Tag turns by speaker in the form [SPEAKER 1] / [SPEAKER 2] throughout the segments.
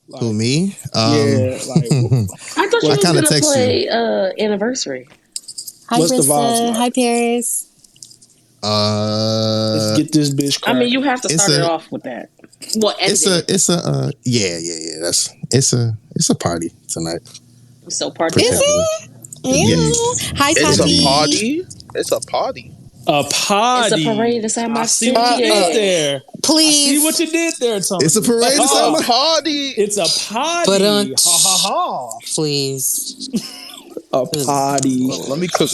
[SPEAKER 1] Like,
[SPEAKER 2] who, me?
[SPEAKER 1] Yeah, like
[SPEAKER 3] I thought you was gonna play Anniversary.
[SPEAKER 4] Hi,
[SPEAKER 1] what's the
[SPEAKER 4] Rissa.
[SPEAKER 1] vibes like?
[SPEAKER 4] Hi, Paris.
[SPEAKER 1] Let's get this bitch
[SPEAKER 3] I
[SPEAKER 1] cracking.
[SPEAKER 3] mean, you have to start it off with that. Well,
[SPEAKER 2] it's a party tonight.
[SPEAKER 3] So party.
[SPEAKER 4] Is it? Yeah. Hi,
[SPEAKER 5] It's
[SPEAKER 4] Tati.
[SPEAKER 5] a party. It's a party.
[SPEAKER 1] A party.
[SPEAKER 3] It's a parade inside my
[SPEAKER 1] see what you did there.
[SPEAKER 4] Please.
[SPEAKER 1] I see what you did there, Tony.
[SPEAKER 2] It's a parade inside my
[SPEAKER 5] party.
[SPEAKER 1] It's a party.
[SPEAKER 4] But
[SPEAKER 1] ha ha ha.
[SPEAKER 4] Please.
[SPEAKER 1] A party.
[SPEAKER 5] Well, let me cook.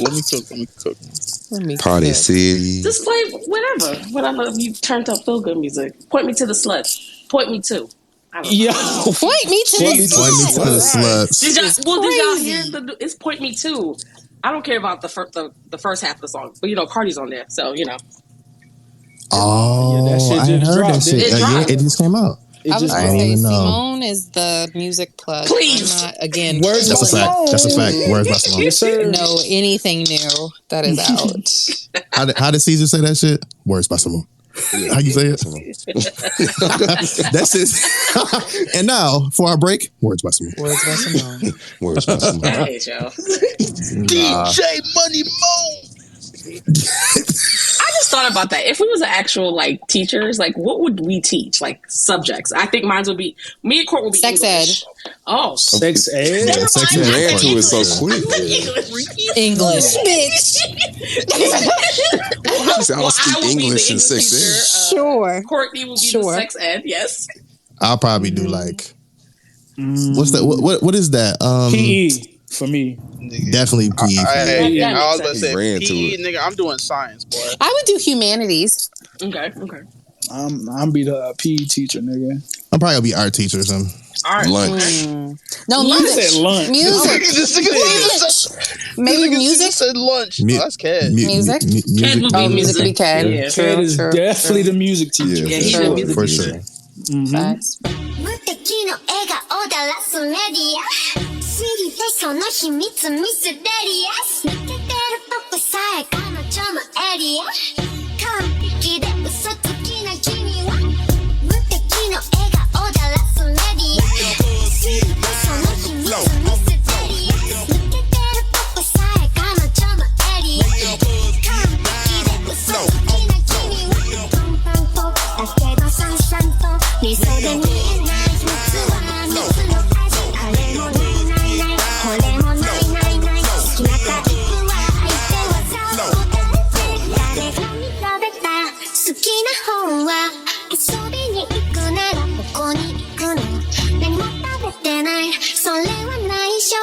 [SPEAKER 6] Party City.
[SPEAKER 3] Just play whatever you turned up feel good music. Point me to the sluts. Point me to.
[SPEAKER 1] Yo,
[SPEAKER 4] point me to
[SPEAKER 2] the sluts.
[SPEAKER 3] Did y'all hear it's point me to? I don't care about the first half of the song, but Cardi's on there, so
[SPEAKER 2] Oh,
[SPEAKER 1] yeah, that shit
[SPEAKER 2] I
[SPEAKER 1] just
[SPEAKER 2] heard
[SPEAKER 1] dropped.
[SPEAKER 2] that shit. It just came out.
[SPEAKER 4] I was going to say, Simone is the music plug.
[SPEAKER 3] Please.
[SPEAKER 2] That's a fact. Where's my Simone?
[SPEAKER 1] Yes, sir.
[SPEAKER 4] No, anything new that is out.
[SPEAKER 2] How did Caesar say that shit? Where's my Simone? How you say it? That's it. And now, for our break, words by Simone.
[SPEAKER 4] Words by Simone.
[SPEAKER 6] Words by Simone.
[SPEAKER 3] I hate y'all.
[SPEAKER 5] DJ Money Mo.
[SPEAKER 3] I just thought about that. If we was actual teachers, what would we teach? Subjects. I think mine would be me and Court would be
[SPEAKER 4] sex
[SPEAKER 3] English.
[SPEAKER 4] ed.
[SPEAKER 3] Oh,
[SPEAKER 1] sex ed.
[SPEAKER 2] Yeah, sex
[SPEAKER 6] You
[SPEAKER 2] ed.
[SPEAKER 6] ran to it so quick.
[SPEAKER 4] English, bitch.
[SPEAKER 6] She said, I don't speak English in sex ed.
[SPEAKER 4] Sure.
[SPEAKER 3] Courtney will be the sex ed. Yes.
[SPEAKER 2] I'll probably do what's that? What is that?
[SPEAKER 1] PE for me.
[SPEAKER 2] Definitely PE.
[SPEAKER 5] I was about to say
[SPEAKER 6] ran
[SPEAKER 5] PE,
[SPEAKER 6] to it.
[SPEAKER 5] nigga. I'm doing science, boy.
[SPEAKER 4] I would do humanities.
[SPEAKER 3] Okay.
[SPEAKER 1] I'm be the PE teacher, nigga.
[SPEAKER 2] I'm probably gonna be art teacher or something.
[SPEAKER 3] Art.
[SPEAKER 6] Lunch.
[SPEAKER 4] No,
[SPEAKER 1] I
[SPEAKER 4] music.
[SPEAKER 1] said lunch.
[SPEAKER 4] Music. Maybe music.
[SPEAKER 5] Said lunch. That's Cad.
[SPEAKER 4] Music. Music would be Cad.
[SPEAKER 3] Yeah.
[SPEAKER 1] Cad is definitely the music teacher.
[SPEAKER 3] Yeah, he's the music
[SPEAKER 2] for
[SPEAKER 3] teacher.
[SPEAKER 2] sure.
[SPEAKER 4] Facts.
[SPEAKER 7] 無敵の笑顔だらすメディア知りたいその秘密ミステリアス抜けてる僕さえ彼女のエリア完璧で嘘つきな君は無敵の笑顔だらすメディア知りたいその秘密ミステリアス抜けてる僕さえ彼女のエリア完璧で嘘つきな君はパンパンとだけどさんさんと理想で見えない秘密は蜜の味あれもないないないこれもないないない好きなタイプは相手はそうだって誰が見られた好きな本は遊びに行くならどこに行くの何も食べてないそれは内緒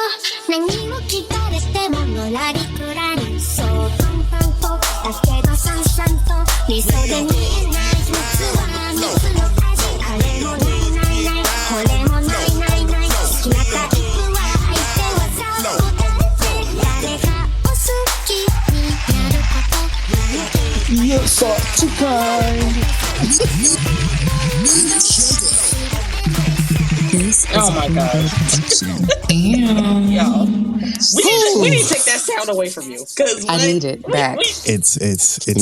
[SPEAKER 7] 何も聞かれてものらりくらりそうパンパンとだけどさんさんと理想で見えない秘密は蜜の味あれもないないないこれもないないない好きなタイプは相手はそうだって誰がお好きになること
[SPEAKER 1] You're such a kind.
[SPEAKER 3] Oh my god.
[SPEAKER 4] Damn.
[SPEAKER 3] Yo. We need to take that sound away from you.
[SPEAKER 4] I need it back.
[SPEAKER 2] It's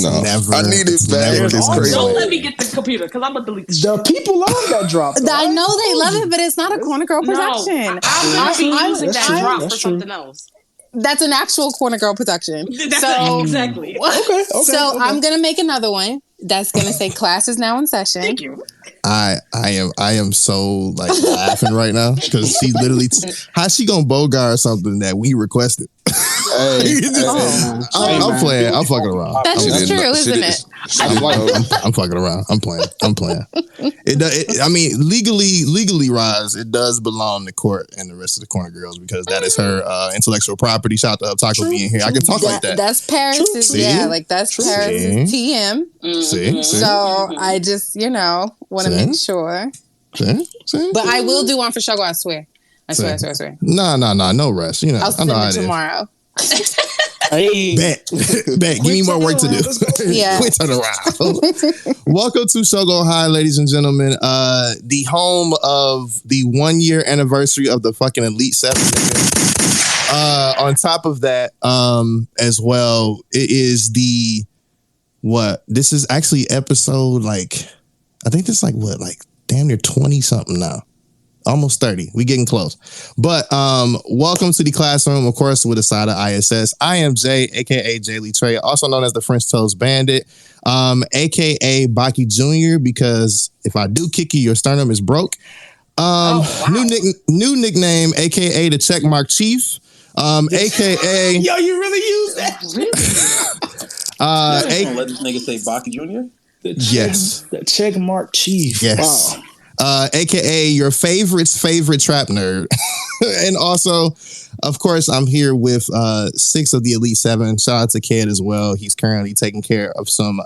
[SPEAKER 6] No,
[SPEAKER 2] never.
[SPEAKER 6] I need it back.
[SPEAKER 2] never
[SPEAKER 6] It's
[SPEAKER 2] this
[SPEAKER 6] crazy.
[SPEAKER 3] Don't
[SPEAKER 2] great.
[SPEAKER 3] let me get the computer because I'm going to delete this.
[SPEAKER 1] The people love that drop. though.
[SPEAKER 4] I know they love it, but it's not a Corner Girl production.
[SPEAKER 3] I'll be using
[SPEAKER 1] That's
[SPEAKER 3] that
[SPEAKER 1] true.
[SPEAKER 3] drop
[SPEAKER 1] That's
[SPEAKER 3] for
[SPEAKER 1] true.
[SPEAKER 3] something else.
[SPEAKER 4] That's an actual Corner Girl production.
[SPEAKER 3] Exactly.
[SPEAKER 1] Okay.
[SPEAKER 4] I'm gonna make another one that's gonna say class is now in session.
[SPEAKER 3] Thank you.
[SPEAKER 2] I am so laughing right now because she literally how she gonna bogart something that we requested. I'm playing. I'm fucking around.
[SPEAKER 4] That's
[SPEAKER 2] I'm
[SPEAKER 4] just true, isn't it?
[SPEAKER 2] I'm fucking around. I'm playing. I mean, legally wise, it does belong to Court and the rest of the Corner Girls because that is her intellectual property. Shout out to Hubtaku being here. I can talk like that.
[SPEAKER 4] That's Paris. That's Paris' TM.
[SPEAKER 2] See?
[SPEAKER 4] So I just, want to make sure.
[SPEAKER 2] See?
[SPEAKER 4] But I will do one for Shougo, I swear. I swear.
[SPEAKER 2] No, no rush.
[SPEAKER 4] I'll send
[SPEAKER 2] I know how
[SPEAKER 4] it
[SPEAKER 2] it is.
[SPEAKER 4] tomorrow.
[SPEAKER 1] Hey.
[SPEAKER 2] Bet. Give me more work to do.
[SPEAKER 4] Yeah.
[SPEAKER 2] Quick turnaround. Welcome to Shougo High, ladies and gentlemen. The home of the 1 year anniversary of the fucking Elite Seven. On top of that, as well, it is this is actually episode I think this is damn near 20 something now Almost 30. We getting close. But welcome to the classroom, of course, with a side of ISS. I am Jay, aka Jay Lee Trey, also known as the French Toast Bandit, aka Baki Jr., because if I do kick you, your sternum is broke. New nickname, aka the Checkmark Chief. AKA
[SPEAKER 1] Yo, you really use that?
[SPEAKER 8] Let this nigga say Baki Jr.?
[SPEAKER 2] Yes.
[SPEAKER 1] The Checkmark Chief.
[SPEAKER 2] Yes.
[SPEAKER 1] Wow.
[SPEAKER 2] AKA your favorite trap nerd. And also, of course, I'm here with 6 of the Elite 7. Shout out to Ked as well. He's currently taking care of some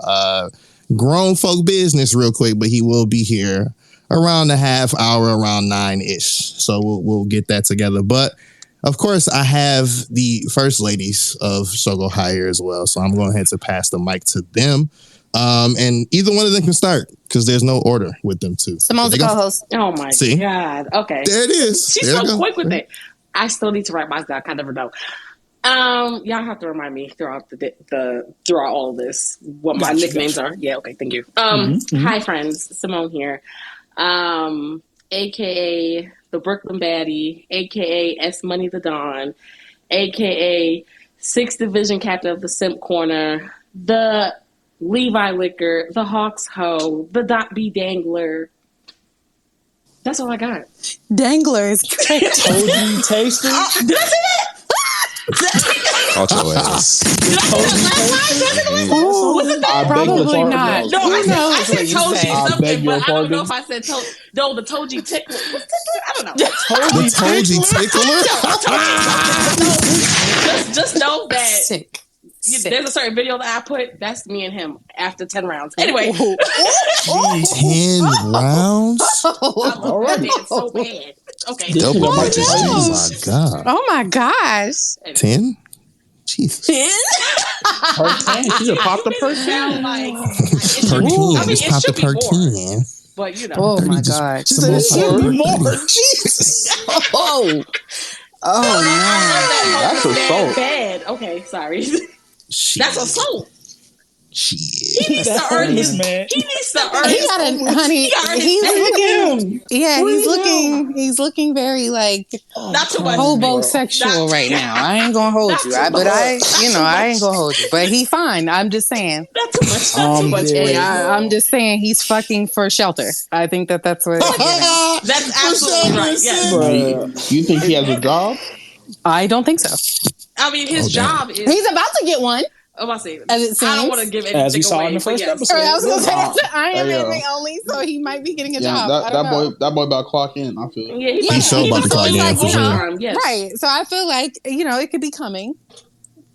[SPEAKER 2] grown folk business real quick, but he will be here around a half hour, around 9-ish. So we'll get that together. But of course, I have the first ladies of Shougo Higher as well. So I'm going to pass the mic to them. And either one of them can start because there's no order with them too.
[SPEAKER 4] Simone's the co-host.
[SPEAKER 3] Oh my God. Okay.
[SPEAKER 2] There it is.
[SPEAKER 3] She's so quick with it. I still need to write mine down. I never know. Y'all have to remind me throughout throughout all of this what my nicknames are. Yeah, okay, thank you. Hi friends, Simone here. AKA the Brooklyn Baddie, AKA S Money the Don, AKA 6th Division Captain of the Simp Corner, the Levi Liquor, the Hawks Ho, the Dot B Dangler. That's all I got.
[SPEAKER 4] Dangler is great.
[SPEAKER 1] Toji Taster.
[SPEAKER 3] Did I say that?
[SPEAKER 6] Out your ass.
[SPEAKER 3] Did I say that last time?
[SPEAKER 4] Ooh,
[SPEAKER 3] Was it that?
[SPEAKER 4] probably not.
[SPEAKER 3] No, I said
[SPEAKER 4] Who knows
[SPEAKER 3] Toji
[SPEAKER 4] what
[SPEAKER 3] something, but I don't
[SPEAKER 1] pardon?
[SPEAKER 3] know if I said Toji. No, the Toji Tickler. What's Tickler? I don't know.
[SPEAKER 2] The Toji Tickler?
[SPEAKER 3] Just know that
[SPEAKER 4] Sick.
[SPEAKER 3] there's a certain video that I put. That's me and him after 10 rounds. Anyway.
[SPEAKER 2] 10 rounds?
[SPEAKER 3] All right. It's so bad. Okay.
[SPEAKER 2] Double
[SPEAKER 1] Oh,
[SPEAKER 2] digits. Oh my God.
[SPEAKER 4] Oh my gosh.
[SPEAKER 2] 10? Jesus.
[SPEAKER 4] 10?
[SPEAKER 1] Per 10. She just popped the per 10.
[SPEAKER 3] Sound like
[SPEAKER 2] Per 10.
[SPEAKER 3] I mean,
[SPEAKER 2] Just
[SPEAKER 3] it
[SPEAKER 2] popped the
[SPEAKER 3] should be
[SPEAKER 2] per
[SPEAKER 3] more.
[SPEAKER 2] 10.
[SPEAKER 3] But you know.
[SPEAKER 4] Oh my God.
[SPEAKER 2] She said it should be more.
[SPEAKER 1] Jesus.
[SPEAKER 4] Oh. Oh no.
[SPEAKER 1] That's assault.
[SPEAKER 3] Bad. Okay, sorry.
[SPEAKER 2] Shit.
[SPEAKER 3] That's assault.
[SPEAKER 2] Shit.
[SPEAKER 3] He needs to earn his
[SPEAKER 1] man.
[SPEAKER 3] He needs to earn
[SPEAKER 4] He
[SPEAKER 3] his
[SPEAKER 4] got
[SPEAKER 3] own.
[SPEAKER 4] a honey.
[SPEAKER 3] He got
[SPEAKER 4] He's looking. Yeah, he's looking very like
[SPEAKER 3] Not too much.
[SPEAKER 4] homosexual
[SPEAKER 3] Not-
[SPEAKER 4] right now. I ain't gonna hold
[SPEAKER 3] Not
[SPEAKER 4] you,
[SPEAKER 3] too
[SPEAKER 4] but
[SPEAKER 3] much.
[SPEAKER 4] I ain't gonna hold you. But he fine. I'm just saying.
[SPEAKER 3] Not too much. Not too much.
[SPEAKER 1] Yeah.
[SPEAKER 4] I'm just saying he's fucking for shelter. I think that's what.
[SPEAKER 3] That's absolutely right. Yes.
[SPEAKER 1] Bruh.
[SPEAKER 5] You think he has a job?
[SPEAKER 4] I don't think so.
[SPEAKER 3] I mean, his job is.
[SPEAKER 4] He's about to get one.
[SPEAKER 3] I'm about to say.
[SPEAKER 4] As it
[SPEAKER 3] I don't
[SPEAKER 4] seems.
[SPEAKER 3] want to give anything
[SPEAKER 1] As we saw
[SPEAKER 3] away,
[SPEAKER 1] in the
[SPEAKER 3] but
[SPEAKER 1] first
[SPEAKER 3] yes.
[SPEAKER 1] episode.
[SPEAKER 4] I was gonna say I am
[SPEAKER 5] Hey, yo.
[SPEAKER 4] inmate only, so he might be getting a
[SPEAKER 5] Yeah,
[SPEAKER 4] job. I don't know.
[SPEAKER 5] that boy about to clock in. I feel.
[SPEAKER 3] Yeah,
[SPEAKER 4] Yeah,
[SPEAKER 2] He's so about to clock in for sure.
[SPEAKER 3] Yes.
[SPEAKER 4] Right. So I feel like it could be coming.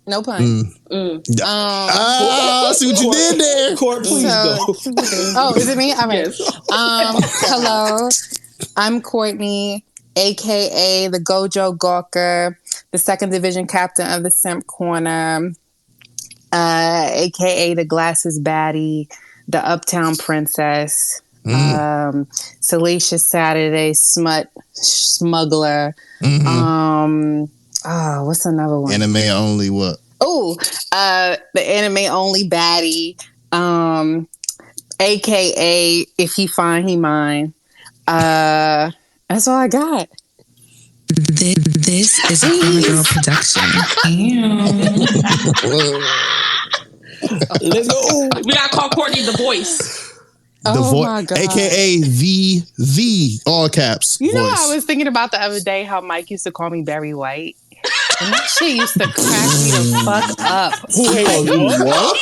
[SPEAKER 4] No pun.
[SPEAKER 2] I see what you did there.
[SPEAKER 1] Court, please go.
[SPEAKER 4] Oh, is it me? All right.
[SPEAKER 3] Yes.
[SPEAKER 4] Hello. I'm Courtney, aka the Gojo Gawker, the 2nd Division Captain of the Simp Corner, aka the Glasses Baddie, the Uptown Princess, Salacious Saturday Smut Smuggler. What's another one?
[SPEAKER 2] Anime only what?
[SPEAKER 4] Oh, the anime only baddie, aka if he fine, he mine. That's all I got.
[SPEAKER 9] This is a Girl production.
[SPEAKER 1] Let's go.
[SPEAKER 3] We gotta call Courtney the voice.
[SPEAKER 4] My God.
[SPEAKER 2] AKA the all caps.
[SPEAKER 4] You know,
[SPEAKER 2] voice.
[SPEAKER 4] I was thinking about the other day how Mike used to call me Barry White. And that shit used to crack me the fuck up.
[SPEAKER 1] Wait, what?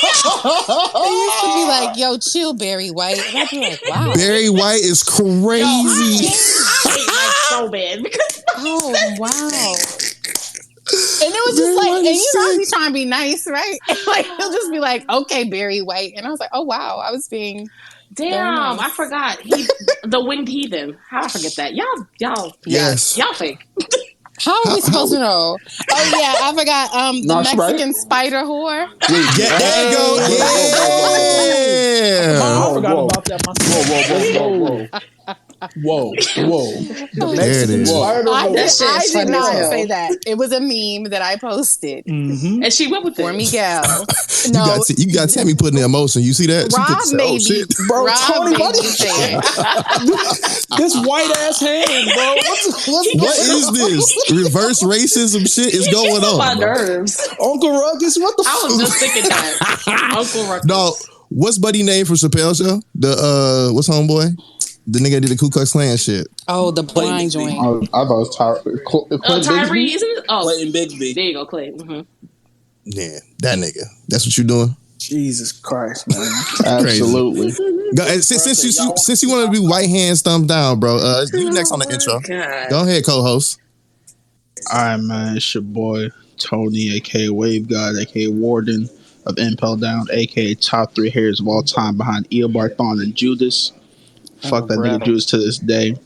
[SPEAKER 4] They used to be like, yo, chill, Barry White. And I'd be like, wow.
[SPEAKER 2] Barry White is crazy.
[SPEAKER 3] I hate Mike so bad because
[SPEAKER 4] Oh, wow. And it was just like, and you know, I'd be trying to be nice, right? Like, he'll just be like, okay, Barry White. And I was like, oh, wow. I was being...
[SPEAKER 3] damn, I forgot. The winged heathen. How I forget that? Y'all
[SPEAKER 2] Yes.
[SPEAKER 3] y'all fake.
[SPEAKER 4] How are we supposed to know? Oh, yeah, I forgot the
[SPEAKER 5] That's
[SPEAKER 4] Mexican spider whore.
[SPEAKER 2] Yeah, there you go. Yeah.
[SPEAKER 1] I forgot about that myself.
[SPEAKER 5] Whoa. Whoa.
[SPEAKER 2] There it is.
[SPEAKER 4] I did not
[SPEAKER 3] funny.
[SPEAKER 4] say that. It was a meme that I posted
[SPEAKER 3] And she went with
[SPEAKER 4] for
[SPEAKER 3] it.
[SPEAKER 4] Miguel.
[SPEAKER 2] You got Tammy putting the emotion. You see that? She put
[SPEAKER 4] Rob
[SPEAKER 2] the-
[SPEAKER 4] made
[SPEAKER 2] oh, shit.
[SPEAKER 4] me.
[SPEAKER 5] Bro,
[SPEAKER 4] Rob
[SPEAKER 5] Tony,
[SPEAKER 4] made
[SPEAKER 5] what
[SPEAKER 4] me
[SPEAKER 5] is-
[SPEAKER 4] say it.
[SPEAKER 5] This white ass hand, bro.
[SPEAKER 2] What is this? Reverse racism shit is going
[SPEAKER 3] on my
[SPEAKER 2] on. bro.
[SPEAKER 3] nerves.
[SPEAKER 5] Uncle Ruckus, what the
[SPEAKER 3] I
[SPEAKER 5] fuck?
[SPEAKER 3] was just thinking that. Uncle Ruckus.
[SPEAKER 2] No, what's buddy name from Chappelle Show? The what's homeboy? The nigga that did the Ku Klux Klan shit.
[SPEAKER 4] Oh, the blind joint.
[SPEAKER 5] I thought it was
[SPEAKER 3] Tyree, isn't it? Oh,
[SPEAKER 8] Clayton Bigsby.
[SPEAKER 3] there you go, Clay. Mm-hmm.
[SPEAKER 2] Yeah, that nigga. That's what you doing?
[SPEAKER 5] Jesus Christ, man.
[SPEAKER 2] Crazy.
[SPEAKER 5] Absolutely.
[SPEAKER 2] Go, and since you want to be white hands thumbs down, bro. You next on the intro.
[SPEAKER 3] God.
[SPEAKER 2] Go ahead, co-host.
[SPEAKER 5] All right, man. It's your boy Tony, aka Wave God, aka Warden of Impel Down, aka top 3 haters of all time behind Eobarthon and Judas. Fuck that nigga Judas to this day.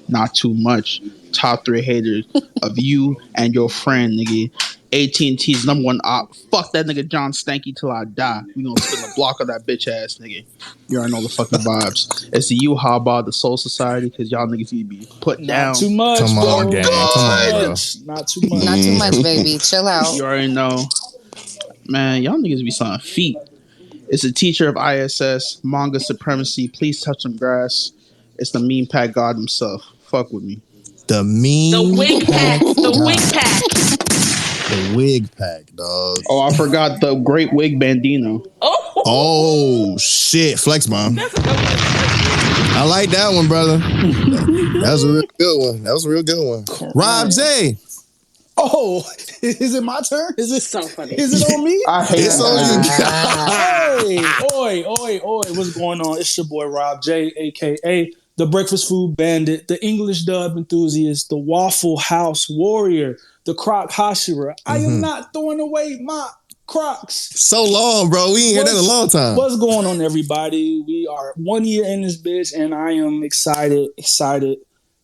[SPEAKER 5] Not too much. Top 3 haters of you and your friend, nigga. AT&T's number 1 op. Fuck that nigga John Stanky till I die. We gonna spin the block of that bitch ass nigga. You already know the fucking vibes. It's the you Haba, the Soul Society, because y'all niggas need to be put down.
[SPEAKER 10] Not too much.
[SPEAKER 2] Come on,
[SPEAKER 10] bro.
[SPEAKER 2] gang. Come on, bro.
[SPEAKER 10] Not too much.
[SPEAKER 4] Not too much, baby. Chill out.
[SPEAKER 5] You already know. Man, y'all niggas be selling feet. It's a teacher of ISS, manga supremacy. Please touch some grass. It's the meme pack god himself. Fuck with me.
[SPEAKER 2] The meme.
[SPEAKER 3] The wig pack. The wig pack.
[SPEAKER 2] The wig pack, dog.
[SPEAKER 5] Oh, I forgot the great wig bandino.
[SPEAKER 2] Oh shit, flex bomb. I like that one, brother. That was a real good one. Rob J.
[SPEAKER 10] Oh, is it my turn? Is it
[SPEAKER 3] So funny.
[SPEAKER 10] Is it on me?
[SPEAKER 5] I hate
[SPEAKER 2] It's on you.
[SPEAKER 10] Oi, what's going on? It's your boy Rob J, aka the Breakfast Food Bandit, the English dub enthusiast, the Waffle House Warrior, the Croc Hashira. I am not throwing away my Crocs.
[SPEAKER 2] So long, bro. We ain't had that in a long time.
[SPEAKER 10] What's going on, everybody? We are 1 year in this bitch, and I am excited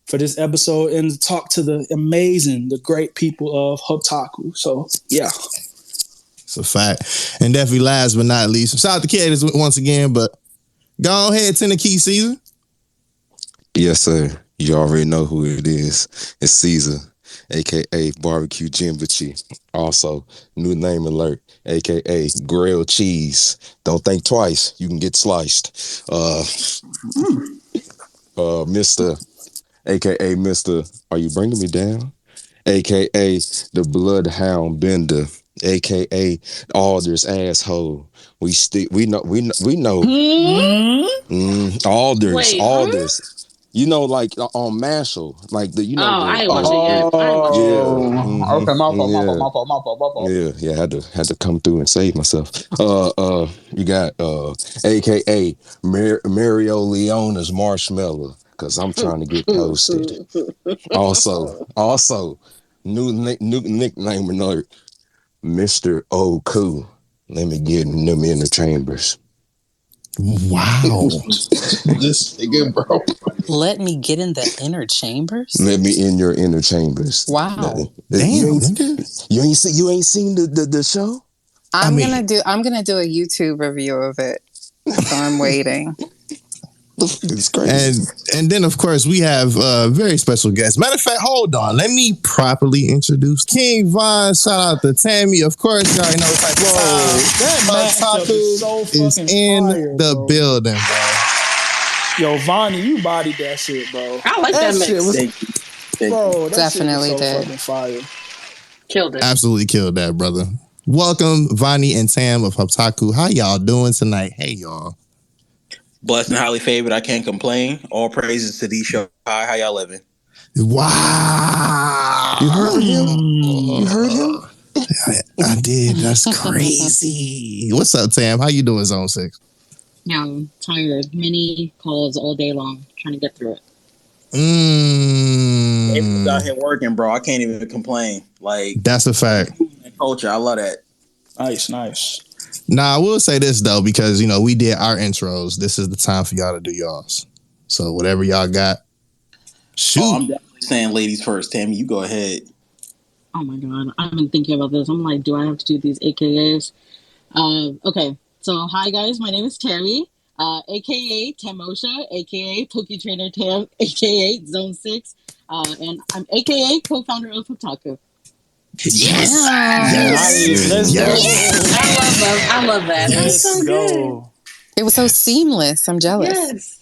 [SPEAKER 10] for this episode and to talk to the great people of Hubtaku. So, yeah.
[SPEAKER 2] It's a fact. And definitely last but not least, shout out to Cadence once again, but go ahead, Tennessee Caesar.
[SPEAKER 6] Yes, sir. You already know who it is. It's Caesar, a.k.a. Barbecue Jimbachi. Also, new name alert, a.k.a. Grilled Cheese. Don't think twice. You can get sliced. Mr. a.k.a. Mr. Are you bringing me down? A.k.a. the Bloodhound Bender. A.k.a. Alders asshole. We know. Alders. You know, like on Marshall, like the
[SPEAKER 3] I ain't watching it.
[SPEAKER 5] Okay, my fault.
[SPEAKER 6] Yeah, had to come through and save myself. You got AKA Mario Leona's Marshmallow, because I'm trying to get toasted. Also, new nickname alert, Mr. Oku. Let me get in them inner chambers.
[SPEAKER 2] Wow.
[SPEAKER 5] This nigga, bro.
[SPEAKER 4] Let me get in the inner chambers.
[SPEAKER 6] Let me in your inner chambers.
[SPEAKER 4] Wow.
[SPEAKER 2] Damn.
[SPEAKER 6] You ain't seen the show?
[SPEAKER 4] I'm gonna do a YouTube review of it. So I'm waiting.
[SPEAKER 6] It's crazy.
[SPEAKER 2] And then of course we have a very special guest. Matter of fact, hold on. Let me properly introduce King Von. Shout out to Tammy. Of course, you already know what type of time. Hubtaku is in the building, bro.
[SPEAKER 10] Yo, Vonny, you bodied that shit, bro.
[SPEAKER 3] I like that mix.
[SPEAKER 10] Shit was, bro, that
[SPEAKER 4] Definitely
[SPEAKER 10] shit was so
[SPEAKER 4] did.
[SPEAKER 10] fucking fire.
[SPEAKER 3] Killed it.
[SPEAKER 2] Absolutely killed that, brother. Welcome, Vonny and Tam of Hubtaku. How y'all doing tonight? Hey, y'all.
[SPEAKER 8] Blessed and highly favored. I can't complain. All praises to these show. Hi, how y'all living?
[SPEAKER 2] Wow.
[SPEAKER 6] You heard him? You heard him?
[SPEAKER 2] I did. That's crazy. What's up, Tam? How you doing, Zone 6?
[SPEAKER 11] Yeah, I'm tired. Many calls all day long, trying to get through it.
[SPEAKER 8] Everyone's out here working, bro. I can't even complain. Like,
[SPEAKER 2] That's a fact.
[SPEAKER 8] culture, I love that.
[SPEAKER 10] Nice.
[SPEAKER 2] Nah, I will say this though, because we did our intros. This is the time for y'all to do y'all's. So whatever y'all got, shoot.
[SPEAKER 8] Oh, I'm definitely saying ladies first. Tammy, you go ahead.
[SPEAKER 11] Oh my God, I've been thinking about this. I'm like, do I have to do these AKAs? Okay, so hi guys, my name is Tammy. AKA Tamosha, AKA Poke Trainer Tam, AKA Zone 6, and I'm AKA co-founder of Hubtaku.
[SPEAKER 2] Yes.
[SPEAKER 10] Nice. Let's go.
[SPEAKER 3] I love that.
[SPEAKER 10] Let's
[SPEAKER 3] That's so good.
[SPEAKER 10] go.
[SPEAKER 4] It was so seamless. I'm jealous.
[SPEAKER 3] Yes.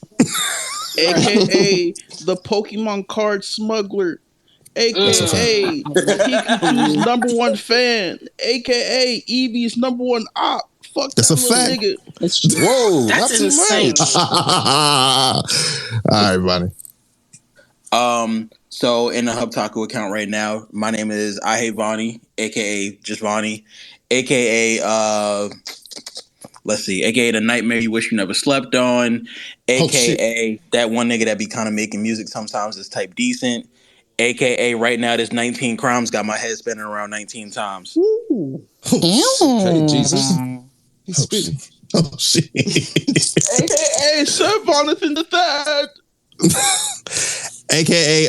[SPEAKER 5] AKA the Pokemon card smuggler. AKA Pikachu's #1 fan. AKA Eevee's #1 op. Fuck
[SPEAKER 2] That's
[SPEAKER 5] that
[SPEAKER 2] a
[SPEAKER 5] little
[SPEAKER 2] fact.
[SPEAKER 5] nigga.
[SPEAKER 6] Whoa,
[SPEAKER 3] That's
[SPEAKER 6] not too
[SPEAKER 3] insane.
[SPEAKER 6] much.
[SPEAKER 2] All right, Vonny.
[SPEAKER 8] So in the Hubtaku account right now, my name is I Hate Vonny, aka just Vonny, aka let's see, aka the nightmare you wish you never slept on, aka that one nigga that be kind of making music sometimes is type decent, aka right now this 19 crimes got my head spinning around 19 times.
[SPEAKER 4] Ew.
[SPEAKER 6] Okay, Jesus. He's spitting.
[SPEAKER 2] Oh shit.
[SPEAKER 5] AKA Sir Jonathan the Third.
[SPEAKER 2] AKA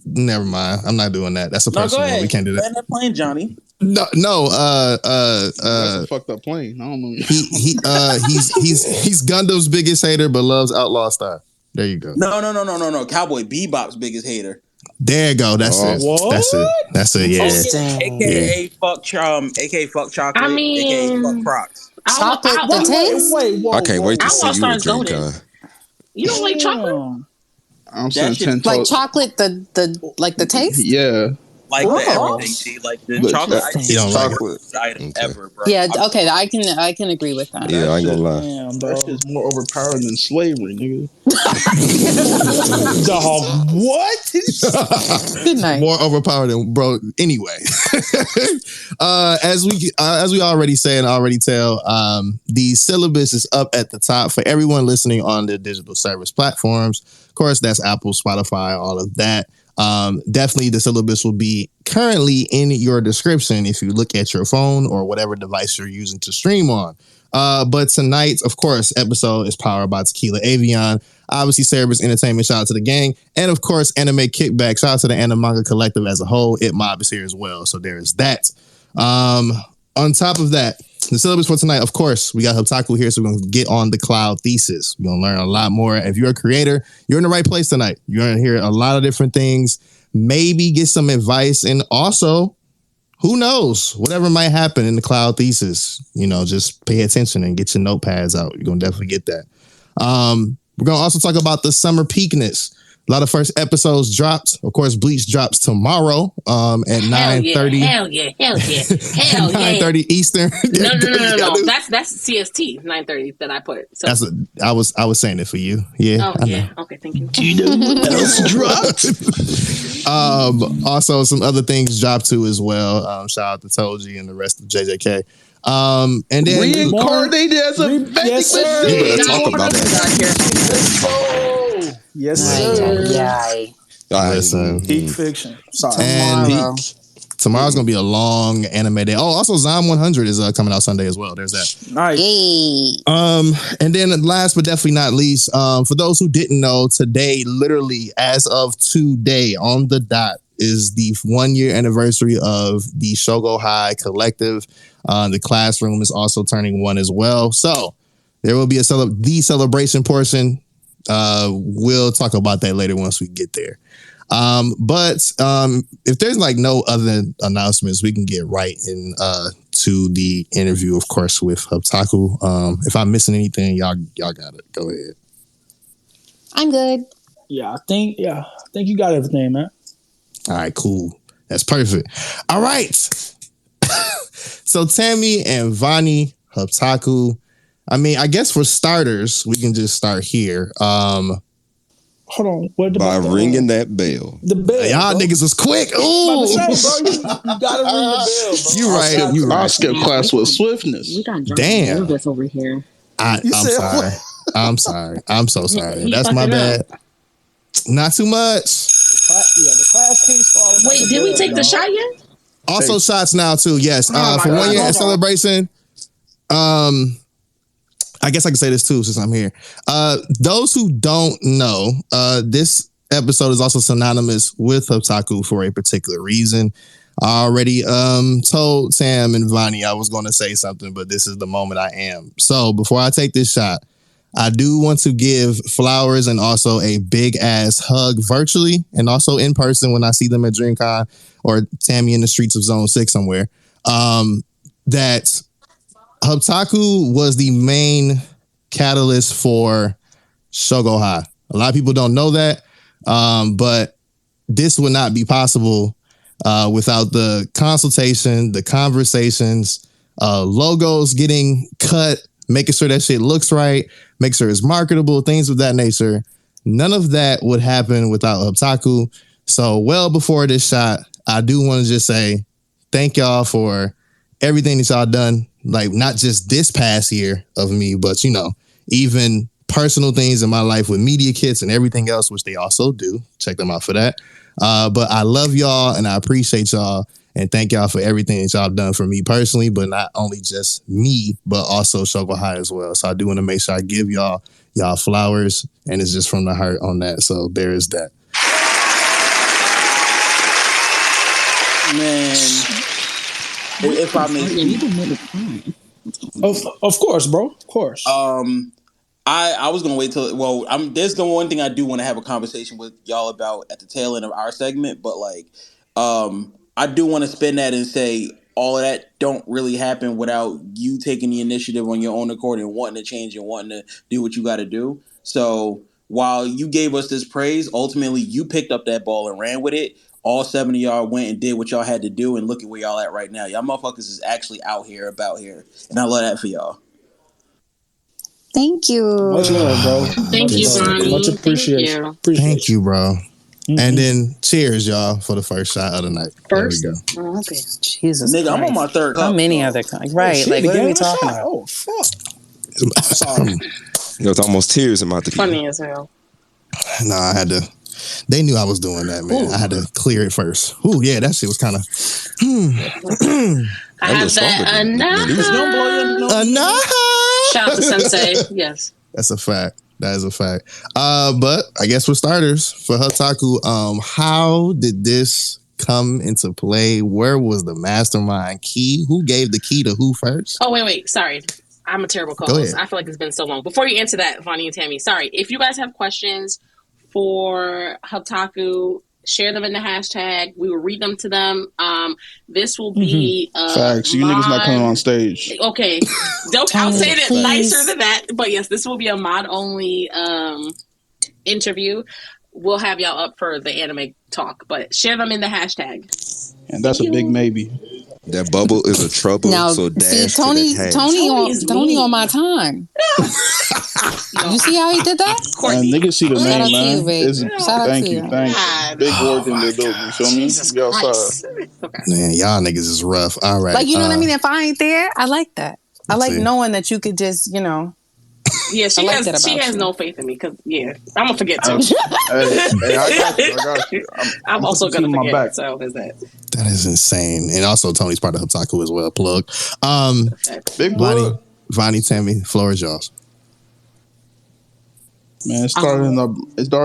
[SPEAKER 2] never mind. I'm not doing that. That's a
[SPEAKER 8] No, go
[SPEAKER 2] personal one.
[SPEAKER 8] ahead.
[SPEAKER 2] We can't do
[SPEAKER 8] Land
[SPEAKER 2] that.
[SPEAKER 8] that plane, Johnny.
[SPEAKER 2] No,
[SPEAKER 5] That's a fucked up plane. I don't know.
[SPEAKER 2] he's Gundam's biggest hater, but loves Outlaw Star. There you go.
[SPEAKER 8] No. Cowboy Bebop's biggest hater.
[SPEAKER 2] There you go. That's it.
[SPEAKER 10] What?
[SPEAKER 2] That's it. Yeah.
[SPEAKER 8] AKA fuck AKA fuck chocolate.
[SPEAKER 3] I mean-
[SPEAKER 8] AKA fuck Crocs.
[SPEAKER 4] Chocolate the taste?
[SPEAKER 10] Whoa,
[SPEAKER 6] I can't wait to see
[SPEAKER 3] Outlaw
[SPEAKER 6] you at
[SPEAKER 3] Star's golden.
[SPEAKER 6] DreamCon.
[SPEAKER 3] You don't like chocolate?
[SPEAKER 5] I'm
[SPEAKER 8] That
[SPEAKER 5] saying
[SPEAKER 8] shit-
[SPEAKER 5] 10
[SPEAKER 4] Like
[SPEAKER 5] toes.
[SPEAKER 4] chocolate, the taste?
[SPEAKER 5] Yeah.
[SPEAKER 8] Like
[SPEAKER 4] Oh.
[SPEAKER 8] the everything, G. Like the
[SPEAKER 5] But
[SPEAKER 8] chocolate
[SPEAKER 2] you don't like
[SPEAKER 8] chocolate item
[SPEAKER 6] Okay.
[SPEAKER 8] ever, bro.
[SPEAKER 4] Yeah, okay, I can agree with that.
[SPEAKER 6] Yeah, I ain't gonna lie.
[SPEAKER 10] Damn, bro.
[SPEAKER 5] That shit's more overpowering than slavery, nigga.
[SPEAKER 10] Dog, what?
[SPEAKER 4] Good night.
[SPEAKER 2] More overpowered than bro. Anyway, as we already say and already tell, the syllabus is up at the top for everyone listening on the digital service platforms. Of course, that's Apple, Spotify, all of that. Definitely the syllabus will be currently in your description if you look at your phone or whatever device you're using to stream on. But tonight, of course, episode is powered by Tequila Avion. Obviously, Cerebus Entertainment, shout out to the gang. And of course, Anime Kickback, shout out to the Anime Manga Collective as a whole. It Mob is here as well. So there is that. On top of that, the syllabus for tonight, of course, we got Hubtaku here, so we're going to get on the cloud thesis. We're going to learn a lot more. If you're a creator, you're in the right place tonight. You're going to hear a lot of different things, maybe get some advice, and also, who knows, whatever might happen in the cloud thesis, just pay attention and get your notepads out. You're going to definitely get that. We're going to also talk about the summer Peakness. A lot of first episodes dropped. Of course, Bleach drops tomorrow at 9:30.
[SPEAKER 3] Hell yeah.
[SPEAKER 2] 9:30 Eastern.
[SPEAKER 3] No. That's CST 9:30 that I put. So.
[SPEAKER 2] I was saying it for you. Yeah.
[SPEAKER 3] Oh yeah. Okay. Thank you.
[SPEAKER 5] Do you know what else dropped?
[SPEAKER 2] Also, some other things dropped too as well. Shout out to Toji and the rest of JJK. And then
[SPEAKER 5] Reincarnated as a
[SPEAKER 10] Yes, sir.
[SPEAKER 6] You better talk about that.
[SPEAKER 10] Yes, sir.
[SPEAKER 2] listen.
[SPEAKER 10] Peak fiction. Sorry.
[SPEAKER 2] And tomorrow's gonna be a long anime day. Oh, also Zom 100 is coming out Sunday as well. There's that.
[SPEAKER 10] Nice.
[SPEAKER 4] Yay.
[SPEAKER 2] And then last but definitely not least, for those who didn't know, today, literally as of today, on the dot, is the 1 year anniversary of the Shougo High Collective. The classroom is also turning 1 as well. So there will be the celebration portion. We'll talk about that later once we get there. But if there's no other announcements, we can get right in to the interview, of course, with Hubtaku. If I'm missing anything, y'all got it. Go ahead.
[SPEAKER 4] I'm good.
[SPEAKER 10] Yeah, I think you got everything, man.
[SPEAKER 2] All right, cool. That's perfect. All right. So Tammy and Vonny, Hubtaku. I mean, I guess for starters, we can just start here.
[SPEAKER 10] Hold on. What
[SPEAKER 6] By ringing that bell.
[SPEAKER 10] The bell.
[SPEAKER 2] Y'all niggas was quick. Ooh.
[SPEAKER 10] Bro, you gotta ring the bell, bro.
[SPEAKER 2] You right. You
[SPEAKER 5] I
[SPEAKER 2] right.
[SPEAKER 5] skip class with swiftness.
[SPEAKER 11] We got
[SPEAKER 2] Damn.
[SPEAKER 11] nervous over here.
[SPEAKER 2] I'm
[SPEAKER 10] said
[SPEAKER 2] sorry. I'm sorry. I'm so sorry.
[SPEAKER 3] He
[SPEAKER 2] That's my
[SPEAKER 3] fucking
[SPEAKER 2] bad. Not too much.
[SPEAKER 10] The class kings fall.
[SPEAKER 3] Wait, did we take the shot yet?
[SPEAKER 2] Also shots now too. Yes.
[SPEAKER 3] my
[SPEAKER 2] For
[SPEAKER 3] God.
[SPEAKER 2] 1 year
[SPEAKER 3] Hold on.
[SPEAKER 2] celebration. I guess I can say this too since I'm here. Those who don't know, this episode is also synonymous with Hubtaku for a particular reason. I already told Sam and Vonny I was going to say something, but this is the moment I am. So before I take this shot, I do want to give flowers and also a big ass hug virtually and also in person when I see them at DreamCon or Tammy in the streets of Zone 6 somewhere. That Hubtaku was the main catalyst for Shougo High. A lot of people don't know that, but this would not be possible without the consultation, the conversations, logos getting cut, making sure that shit looks right, make sure it's marketable, things of that nature. None of that would happen without Hubtaku. So well before this shot, I do want to just say thank y'all for everything that y'all done. Like not just this past year of me, but you know, even personal things in my life with media kits and everything else, which they also do. Check them out for that. But I love y'all and I appreciate y'all and thank y'all for everything that y'all done for me personally, but not only just me, but also Shougo High as well. So I do want to make sure I give y'all flowers and it's just from the heart on that. So there is that.
[SPEAKER 8] Man, if I may,
[SPEAKER 10] of course, bro, of course.
[SPEAKER 8] I was gonna wait till there's the one thing I do want to have a conversation with y'all about at the tail end of our segment, but like I do want to spin that and say all of that don't really happen without you taking the initiative on your own accord and wanting to change and wanting to do what you got to do. So while you gave us this praise, ultimately you picked up that ball and ran with it. All 7 of y'all went and did what y'all had to do, and look at where y'all at right now. Y'all motherfuckers is actually out here, about here, and I love that for y'all.
[SPEAKER 4] Thank you.
[SPEAKER 10] Much love, bro.
[SPEAKER 3] Thank you, Vonny.
[SPEAKER 10] Much appreciation.
[SPEAKER 2] Thank you, bro. Mm-hmm. And then cheers, y'all, for the first shot of the night.
[SPEAKER 3] First?
[SPEAKER 2] There we go.
[SPEAKER 4] Oh, okay. Jesus
[SPEAKER 8] Nigga,
[SPEAKER 4] Christ.
[SPEAKER 8] I'm on my third cup.
[SPEAKER 4] How many other cups? Right. Like, what are we talking about?
[SPEAKER 10] Oh, fuck.
[SPEAKER 2] Sorry.
[SPEAKER 6] It's almost tears in my teeth.
[SPEAKER 3] Funny as hell.
[SPEAKER 2] Nah, I had to. They knew I was doing that, man. Ooh. I had to clear it first. Ooh, yeah, that shit was kind of.
[SPEAKER 3] I have that enough. Shout out to Sensei. Yes.
[SPEAKER 2] That's a fact. That is a fact. But I guess for starters, for Hubtaku, how did this come into play? Where was the mastermind key? Who gave the key to who first?
[SPEAKER 3] Oh, wait. Sorry. I'm a terrible co-host. I feel like it's been so long. Before you answer that, Vonny and Tammy, sorry. If you guys have questions for Hubtaku, share them in the hashtag. We will read them to them. This will be
[SPEAKER 5] facts. You niggas not coming on stage.
[SPEAKER 3] Okay. I'll say it nicer than that. But yes, this will be a mod only interview. We'll have y'all up for the anime talk, but share them in the hashtag.
[SPEAKER 5] And that's a big maybe.
[SPEAKER 6] That bubble is a trouble.
[SPEAKER 4] Now,
[SPEAKER 6] so
[SPEAKER 4] see, Tony on my time. You see how he did that?
[SPEAKER 5] Niggas see the name, man. Thank you. Big work in the building. You feel me? Be outside.
[SPEAKER 2] Man, y'all niggas is rough. All right.
[SPEAKER 4] Like, you know what I mean? If I ain't there, I like that. I like knowing that you could just, you know.
[SPEAKER 3] Yeah, she has no faith in me because I'm gonna forget too.
[SPEAKER 5] Hey, I got you.
[SPEAKER 3] I'm also gonna forget. So there's that.
[SPEAKER 2] That is insane. And also Tony's part of Hubtaku as well. Plug.
[SPEAKER 5] Big
[SPEAKER 2] Vonny, Tammy, floor is yours.
[SPEAKER 5] Man, it started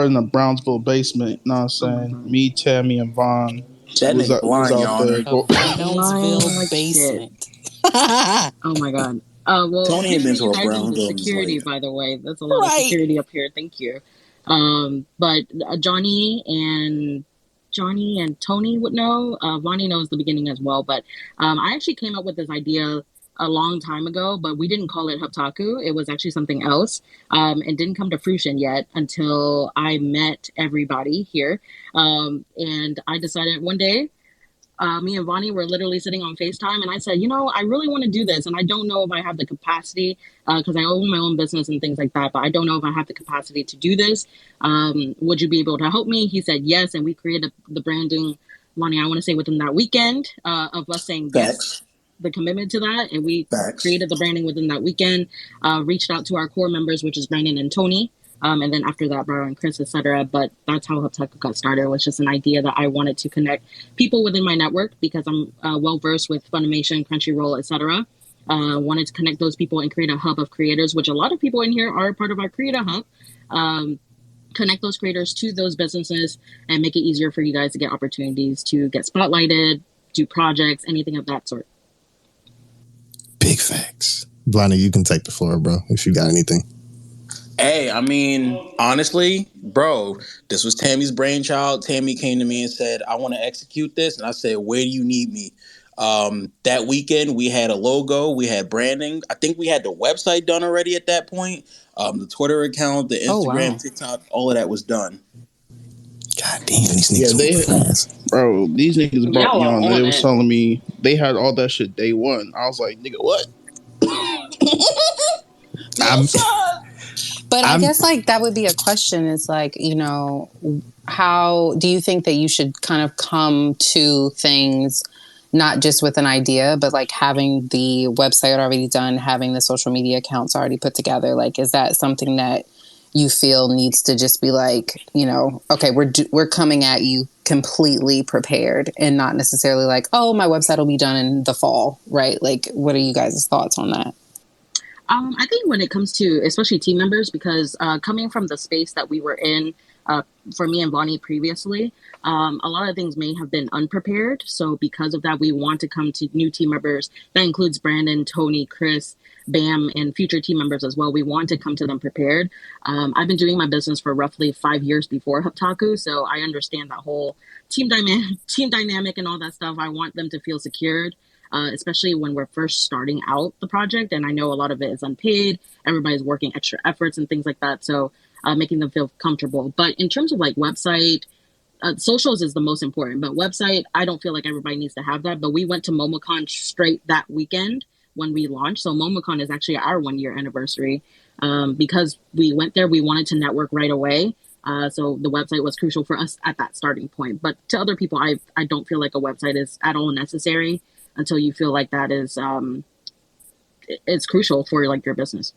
[SPEAKER 5] in the Brownsville basement. You know what I'm saying? Me, Tammy, and Von.
[SPEAKER 8] That nigga blind,
[SPEAKER 4] Brownsville
[SPEAKER 8] y'all.
[SPEAKER 4] basement.
[SPEAKER 11] Oh my god. Well,
[SPEAKER 8] Tony had been to a
[SPEAKER 11] Brownsville security, by the way. That's a lot of security up here. Thank you. But Johnny and Tony would know. Vonny knows the beginning as well. But I actually came up with this idea a long time ago, but we didn't call it Hubtaku. It was actually something else. It didn't come to fruition yet until I met everybody here. And I decided one day, me and Vonny were literally sitting on FaceTime, and I said, I really want to do this, and I don't know if I have the capacity, because I own my own business and things like that, but I don't know if I have the capacity to do this. Would you be able to help me? He said yes, and we created the branding, Vonny, I want to say within that weekend of us saying yes, the commitment to that, and we created the branding within that weekend, reached out to our core members, which is Brandon and Tony, and then after that, Bro and Chris, etc. But that's how Hubtaku got started. It was just an idea that I wanted to connect people within my network because I'm well versed with Funimation, Crunchyroll, etc. Wanted to connect those people and create a hub of creators, which a lot of people in here are part of our creator hub. Connect those creators to those businesses and make it easier for you guys to get opportunities to get spotlighted, do projects, anything of that sort.
[SPEAKER 2] Big facts. Vonny, you can take the floor, bro, if you got anything.
[SPEAKER 8] Hey, I mean, honestly, bro, this was Tammy's brainchild. Tammy came to me and said, I want to execute this. And I said, where do you need me? That weekend, we had a logo, we had branding. I think we had the website done already at that point. The Twitter account, the
[SPEAKER 4] Oh wow.
[SPEAKER 8] Instagram, TikTok, all of that was done.
[SPEAKER 2] God damn, these
[SPEAKER 5] Yeah,
[SPEAKER 2] niggas
[SPEAKER 5] they,
[SPEAKER 2] fast.
[SPEAKER 5] bro, these niggas brought
[SPEAKER 3] Y'all
[SPEAKER 5] me
[SPEAKER 3] are
[SPEAKER 5] on.
[SPEAKER 3] on
[SPEAKER 5] They was
[SPEAKER 3] it.
[SPEAKER 5] telling me they had all that shit day one. I was like, nigga, what?
[SPEAKER 2] I'm,
[SPEAKER 4] But I
[SPEAKER 2] I'm,
[SPEAKER 4] guess like that would be a question. Is like, how do you think that you should kind of come to things not just with an idea, but like having the website already done, having the social media accounts already put together? Like, is that something that you feel needs to just be like, okay, we're coming at you completely prepared and not necessarily like, oh, my website will be done in the fall, right? Like, what are you guys' thoughts on that?
[SPEAKER 11] I think when it comes to especially team members, because coming from the space that we were in, for me and Vonny previously, a lot of things may have been unprepared. So because of that, we want to come to new team members. That includes Brandon, Tony, Chris, Bam, and future team members as well. We want to come to them prepared. I've been doing my business for roughly 5 years before Hubtaku, so I understand that whole team dynamic and all that stuff. I want them to feel secured. Especially when we're first starting out the project. And I know a lot of it is unpaid. Everybody's working extra efforts and things like that. So making them feel comfortable. But in terms of like website, socials is the most important. But website, I don't feel like everybody needs to have that. But we went to MomoCon straight that weekend when we launched. So MomoCon is actually our 1 year anniversary. Because we went there, we wanted to network right away. So the website was crucial for us at that starting point. But to other people, I don't feel like a website is at all necessary until you feel like that is it's crucial for like your business.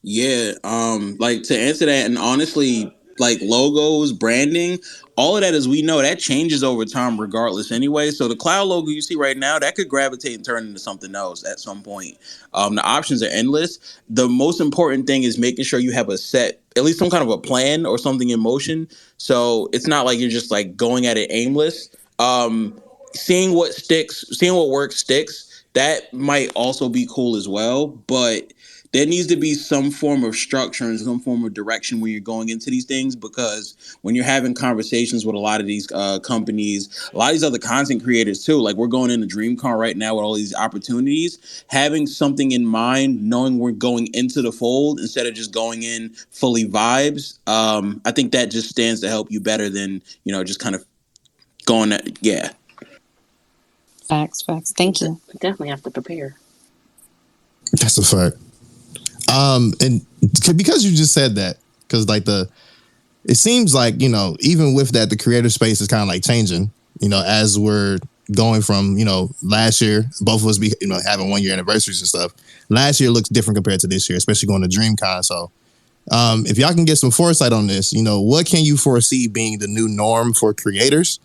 [SPEAKER 8] Yeah, like to answer that, and honestly, like logos, branding, all of that, as we know, that changes over time regardless anyway. So the cloud logo you see right now, that could gravitate and turn into something else at some point. The options are endless. The most important thing is making sure you have a set, at least some kind of a plan or something in motion. So it's not like you're just like going at it aimless. Seeing what sticks, seeing what works sticks. That might also be cool as well, but there needs to be some form of structure and some form of direction when you're going into these things, because when you're having conversations with a lot of these companies, a lot of these other content creators too, like we're going into DreamCon right now with all these opportunities, having something in mind, knowing we're going into the fold instead of just going in fully vibes, I think that just stands to help you better than, just kind of going at, yeah.
[SPEAKER 4] Facts. Thank you.
[SPEAKER 3] Definitely have to prepare.
[SPEAKER 2] That's a fact. And because you just said that, because like it seems like, even with that, the creative space is kind of like changing, as we're going from, last year, both of us be, having 1 year anniversaries and stuff. Last year looks different compared to this year, especially going to DreamCon. So, if y'all can get some foresight on this, what can you foresee being the new norm for creators,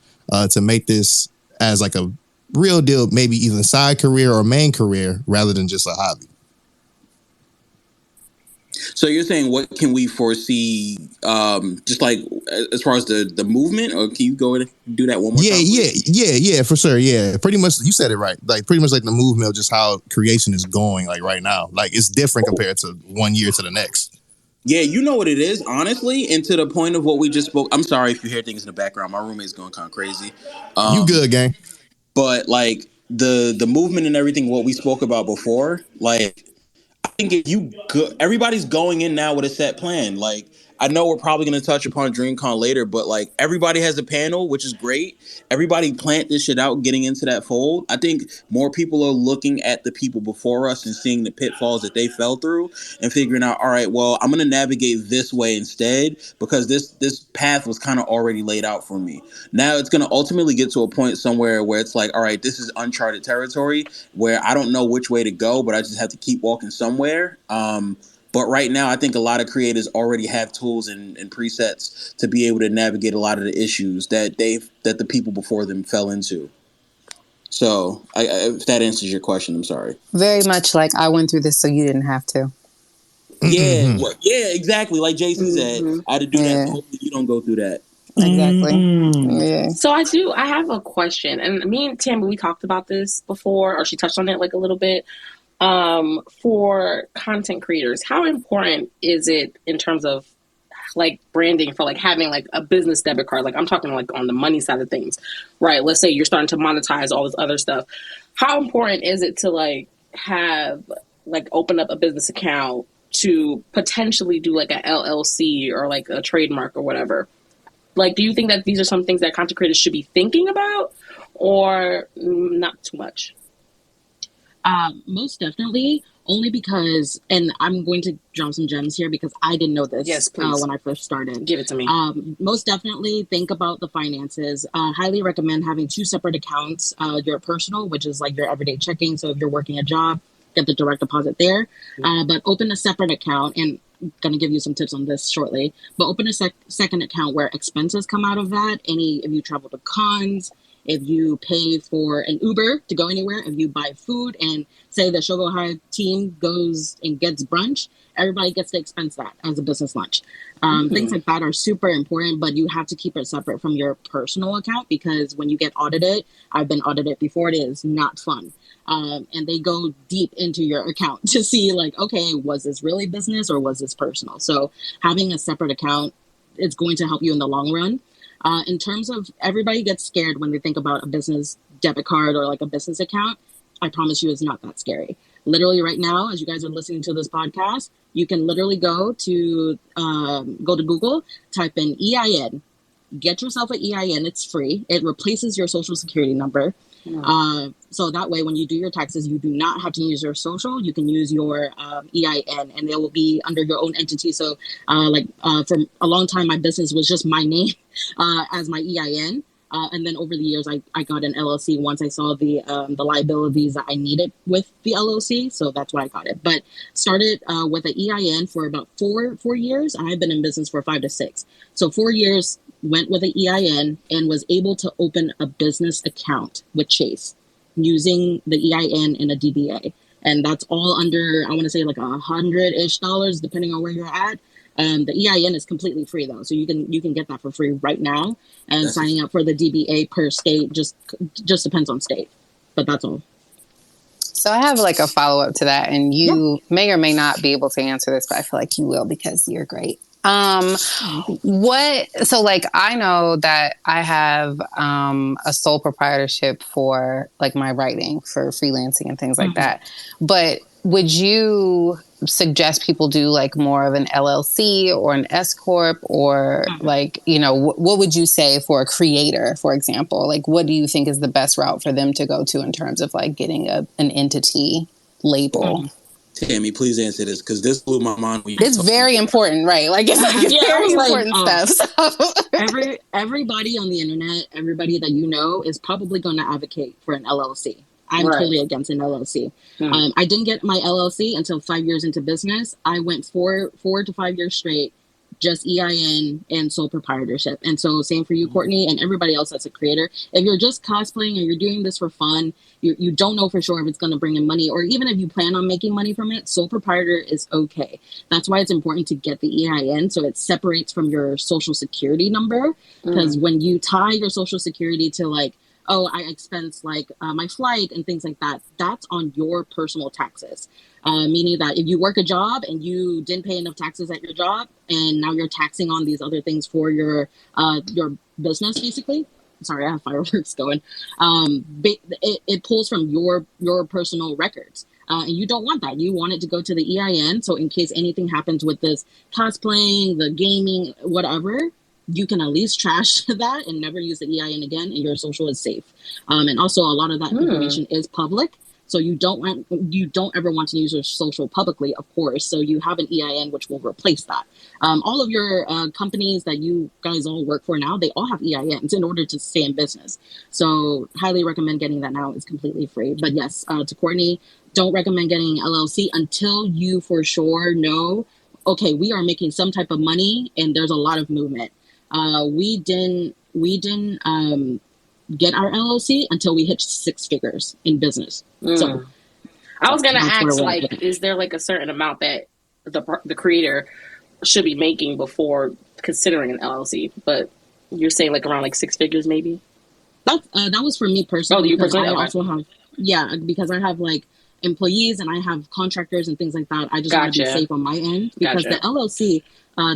[SPEAKER 2] to make this as like a real deal, maybe even side career or main career rather than just a hobby?
[SPEAKER 8] So you're saying what can we foresee, just like as far as the movement, or can you go and do that one more time?
[SPEAKER 2] Yeah, for sure. Yeah, pretty much. You said it right. Like pretty much like the movement of just how creation is going like right now. Like it's different compared to 1 year to the next.
[SPEAKER 8] Yeah, you know what it is, honestly, and to the point of what we just spoke. I'm sorry if you hear things in the background. My roommate's going kind of crazy.
[SPEAKER 2] You good, gang?
[SPEAKER 8] But like the movement and everything, what we spoke about before, like I think if you go, everybody's going in now with a set plan. Like I know we're probably going to touch upon DreamCon later, but like everybody has a panel, which is great. Everybody plant this shit out, getting into that fold. I think more people are looking at the people before us and seeing the pitfalls that they fell through and figuring out, all right, well, I'm going to navigate this way instead because this path was kind of already laid out for me. Now it's going to ultimately get to a point somewhere where it's like, all right, this is uncharted territory where I don't know which way to go, but I just have to keep walking somewhere. But right now, I think a lot of creators already have tools and presets to be able to navigate a lot of the issues that the people before them fell into. So, if that answers your question, I'm sorry.
[SPEAKER 4] Very much like I went through this, so you didn't have to.
[SPEAKER 8] Yeah, yeah, exactly. Like Jason said, I had to do that. So hopefully, you don't go through that.
[SPEAKER 4] Exactly. Yeah.
[SPEAKER 3] So I have a question, and me and Tammy, we talked about this before, or she touched on it like a little bit. For content creators, how important is it in terms of like branding for like having like a business debit card? Like I'm talking like on the money side of things, right? Let's say you're starting to monetize all this other stuff. How important is it to like have like open up a business account to potentially do like a LLC or like a trademark or whatever? Like, do you think that these are some things that content creators should be thinking about, or not too much?
[SPEAKER 11] Most definitely, only because, and I'm going to drop some gems here because I didn't know this.
[SPEAKER 3] Yes, please.
[SPEAKER 11] When I first started.
[SPEAKER 3] Give it to me.
[SPEAKER 11] Most definitely think about the finances. Highly recommend having 2 separate accounts. Your personal, which is like your everyday checking. So if you're working a job, get the direct deposit there. But open a separate account, and I'm going to give you some tips on this shortly. But open a second account where expenses come out of that. If you travel to cons, if you pay for an Uber to go anywhere, if you buy food, and say the Shougo High team goes and gets brunch, everybody gets to expense that as a business lunch. Things like that are super important, but you have to keep it separate from your personal account, because when you get audited, I've been audited before, it is not fun. And they go deep into your account to see like, okay, was this really business or was this personal? So having a separate account is going to help you in the long run. In terms of, everybody gets scared when they think about a business debit card or like a business account. I promise you it's not that scary. Literally right now, as you guys are listening to this podcast, you can literally go to Google, type in EIN, get yourself an EIN. It's free. It replaces your social security number. So that way, when you do your taxes, you do not have to use your social. You can use your EIN, and it will be under your own entity. So for a long time, my business was just my name as my EIN. And then over the years, I got an LLC once I saw the liabilities that I needed with the LLC. So that's why I got it. But started with an EIN for about four years. And I've been in business for 5 to 6. So 4 years, went with an EIN and was able to open a business account with Chase using the EIN and a DBA. And that's all under, I want to say like $100-ish, depending on where you're at. The EIN is completely free though, so you can get that for free right now. And signing up for the DBA per state just depends on state, but that's all.
[SPEAKER 4] So I have like a follow up to that, and you may or may not be able to answer this, but I feel like you will because you're great. So like I know that I have a sole proprietorship for like my writing, for freelancing and things like that. But would you suggest people do like more of an LLC or an S corp, or like, you know, what would you say for a creator, for example? Like, what do you think is the best route for them to go to in terms of like getting an entity label?
[SPEAKER 8] Tammy, please answer this, because this blew my mind.
[SPEAKER 4] It's very important, right? Like, it's very important stuff. So.
[SPEAKER 11] Everybody on the internet, everybody that you know, is probably going to advocate for an LLC. I'm totally against an LLC. I didn't get my LLC until 5 years into business. I went 4 to 5 years straight, just EIN and sole proprietorship. And so same for you, Courtney, and everybody else that's a creator. If you're just cosplaying or you're doing this for fun, you don't know for sure if it's going to bring in money, or even if you plan on making money from it, sole proprietor is okay. That's why it's important to get the EIN, so it separates from your social security number. Because when you tie your social security to like, oh, I expense like my flight and things like that, that's on your personal taxes. Meaning that if you work a job and you didn't pay enough taxes at your job, and now you're taxing on these other things for your business, basically. Sorry, I have fireworks going. It pulls from your personal records. And you don't want that. You want it to go to the EIN. So in case anything happens with this cosplaying, the gaming, whatever, you can at least trash that and never use the EIN again, and your social is safe. And also, a lot of that information is public, so you don't ever want to use your social publicly, of course. So you have an EIN which will replace that. All of your companies that you guys all work for now, they all have EINs in order to stay in business. So highly recommend getting that now. It's completely free. But yes, to Courtney, don't recommend getting an LLC until you for sure know, okay, we are making some type of money and there's a lot of movement. We didn't get our LLC until we hit 6 figures in business. So
[SPEAKER 3] I was going to ask, like, is there like a certain amount that the creator should be making before considering an LLC? But you're saying like around like 6 figures, maybe?
[SPEAKER 11] That was for me personally.
[SPEAKER 3] Oh, you personally?
[SPEAKER 11] I also have, because I have like employees and I have contractors and things like that. I just want to be safe on my end because the LLC,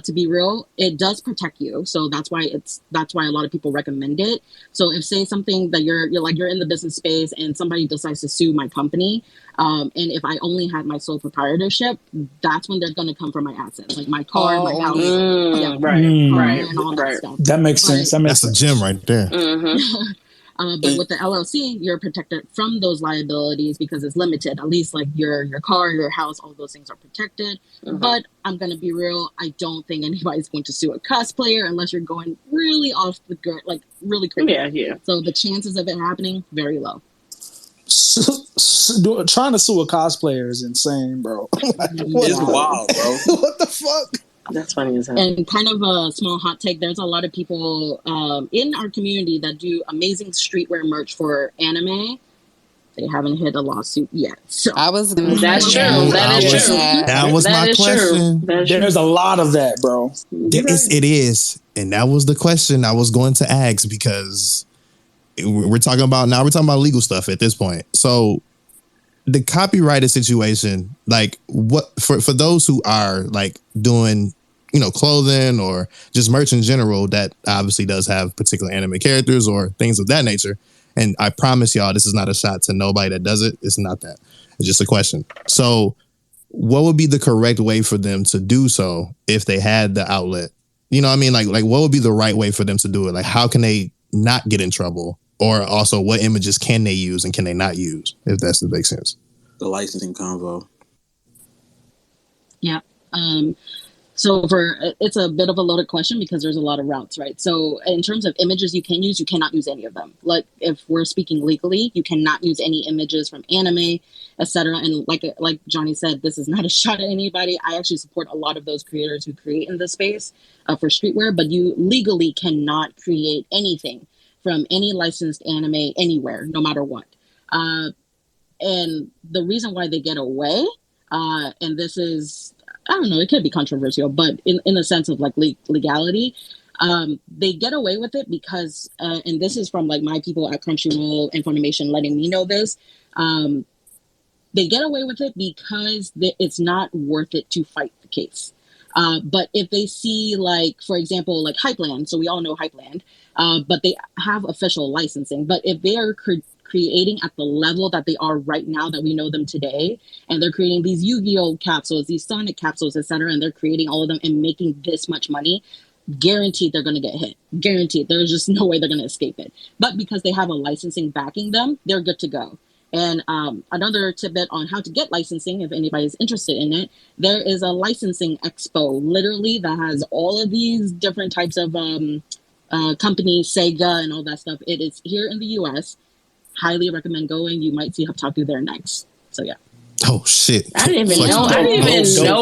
[SPEAKER 11] to be real, it does protect you. So that's why a lot of people recommend it. So if say something that you're in the business space and somebody decides to sue my company, and if I only had my sole proprietorship, that's when they're going to come for my assets, like my car, my house,
[SPEAKER 3] right,
[SPEAKER 11] and all that stuff.
[SPEAKER 10] That makes sense.
[SPEAKER 2] That's a gem right there.
[SPEAKER 11] But with the LLC, you're protected from those liabilities because it's limited. At least like your car, your house, all those things are protected. But I'm going to be real. I don't think anybody's going to sue a cosplayer unless you're going really off the grid, like really crazy.
[SPEAKER 3] Yeah.
[SPEAKER 11] So the chances of it happening, very low.
[SPEAKER 10] Trying to sue a cosplayer is insane, bro.
[SPEAKER 8] It's wild, bro.
[SPEAKER 2] What the fuck?
[SPEAKER 3] That's funny as hell.
[SPEAKER 11] And kind of a small hot take, there's a lot of people in our community that do amazing streetwear merch for anime. They haven't hit a lawsuit yet. So
[SPEAKER 3] that's true. That is true.
[SPEAKER 2] That was my question.
[SPEAKER 10] There's a lot of that, bro.
[SPEAKER 2] It is. And that was the question I was going to ask because we're talking about legal stuff at this point. So the copyrighted situation, like what for those who are like doing, clothing or just merch in general, that obviously does have particular anime characters or things of that nature. And I promise y'all, this is not a shot to nobody that does it. It's not that. It's just a question. So what would be the correct way for them to do so if they had the outlet? You know what I mean? Like what would be the right way for them to do it? Like how can they not get in trouble? Or also what images can they use and can they not use, if that makes sense?
[SPEAKER 8] The licensing convo.
[SPEAKER 11] Yeah. So it's a bit of a loaded question because there's a lot of routes, right? So in terms of images you can use, you cannot use any of them. Like if we're speaking legally, you cannot use any images from anime, etc. And like Johnny said, this is not a shot at anybody. I actually support a lot of those creators who create in this space for streetwear, but you legally cannot create anything from any licensed anime anywhere, no matter what. And the reason why they get away, and this is, I don't know, it could be controversial, but in a sense of like legality, they get away with it because, and this is from like my people at Crunchyroll and Funimation letting me know this, they get away with it because it's not worth it to fight the case. But if they see like, for example, like Hypeland, so we all know Hypeland, but they have official licensing. But if they are creating at the level that they are right now that we know them today, and they're creating these Yu-Gi-Oh capsules, these Sonic capsules, etc., and they're creating all of them and making this much money, guaranteed they're going to get hit. Guaranteed. There's just no way they're going to escape it. But because they have a licensing backing them, they're good to go. And another tidbit on how to get licensing, if anybody's interested in it, there is a licensing expo, literally, that has all of these different types of companies, Sega and all that stuff. It is here in the U.S. Highly recommend going. You might see Hubtaku there next. So, yeah.
[SPEAKER 2] Oh, shit.
[SPEAKER 3] I didn't even know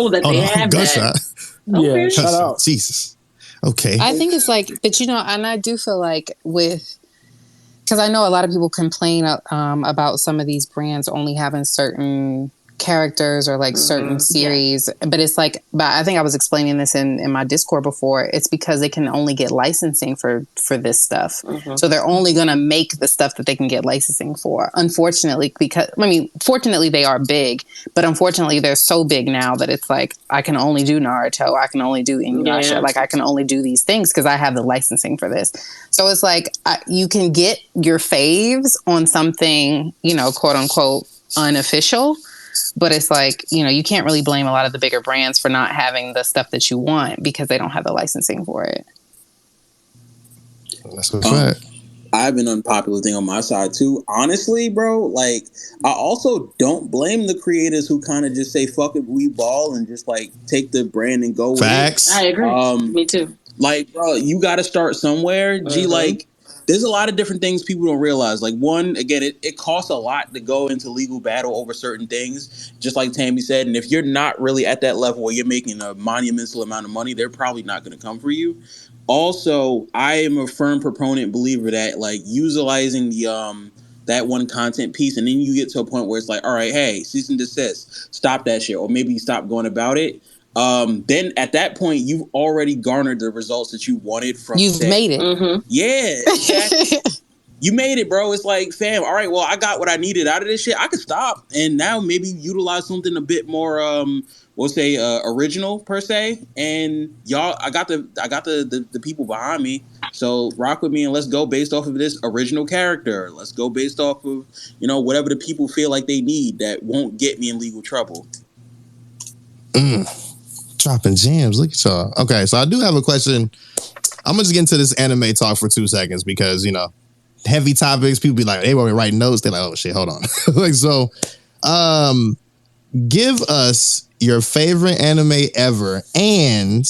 [SPEAKER 3] that they have that.
[SPEAKER 10] Yeah,
[SPEAKER 3] Okay.
[SPEAKER 10] shout out.
[SPEAKER 2] Jesus. Okay.
[SPEAKER 4] I think it's like, but and I do feel like because I know a lot of people complain about some of these brands only having certain characters or like certain series, but it's like, but I think I was explaining this in my Discord before. It's because they can only get licensing for this stuff, so they're only gonna make the stuff that they can get licensing for. Unfortunately, because fortunately they are big, but unfortunately they're so big now that it's like I can only do Naruto, I can only do Inuyasha, like I can only do these things because I have the licensing for this. So it's like you can get your faves on something, quote unquote unofficial. But it's like, you can't really blame a lot of the bigger brands for not having the stuff that you want because they don't have the licensing for it.
[SPEAKER 2] That's a fact.
[SPEAKER 8] I have an unpopular thing on my side too. Honestly, bro, like I also don't blame the creators who kind of just say fuck it, we ball and just like take the brand and go
[SPEAKER 2] Facts.
[SPEAKER 8] with it.
[SPEAKER 3] I agree. Me too.
[SPEAKER 8] Like, bro, you got to start somewhere. Like, there's a lot of different things people don't realize. Like, one, again, it costs a lot to go into legal battle over certain things, just like Tammy said. And if you're not really at that level where you're making a monumental amount of money, they're probably not going to come for you. Also, I am a firm proponent, believer that, like, utilizing the that one content piece, and then you get to a point where it's like, all right, hey, cease and desist, stop that shit, or maybe stop going about it. Then at that point, you've already garnered the results that you wanted from.
[SPEAKER 4] You've made it.
[SPEAKER 8] Yeah, exactly. You made it, bro. It's like, fam, all right, well, I got what I needed out of this shit. I could stop and now maybe utilize something a bit more we'll say original per se. And y'all, I got the people behind me. So rock with me and let's go based off of this original character. Let's go based off of, whatever the people feel like they need that won't get me in legal trouble.
[SPEAKER 2] Dropping gems. Look at y'all. Okay, so I do have a question. I'm gonna just get into this anime talk for 2 seconds because, heavy topics. People be like, they want me to write notes. They're like, oh shit, hold on. Give us your favorite anime ever, and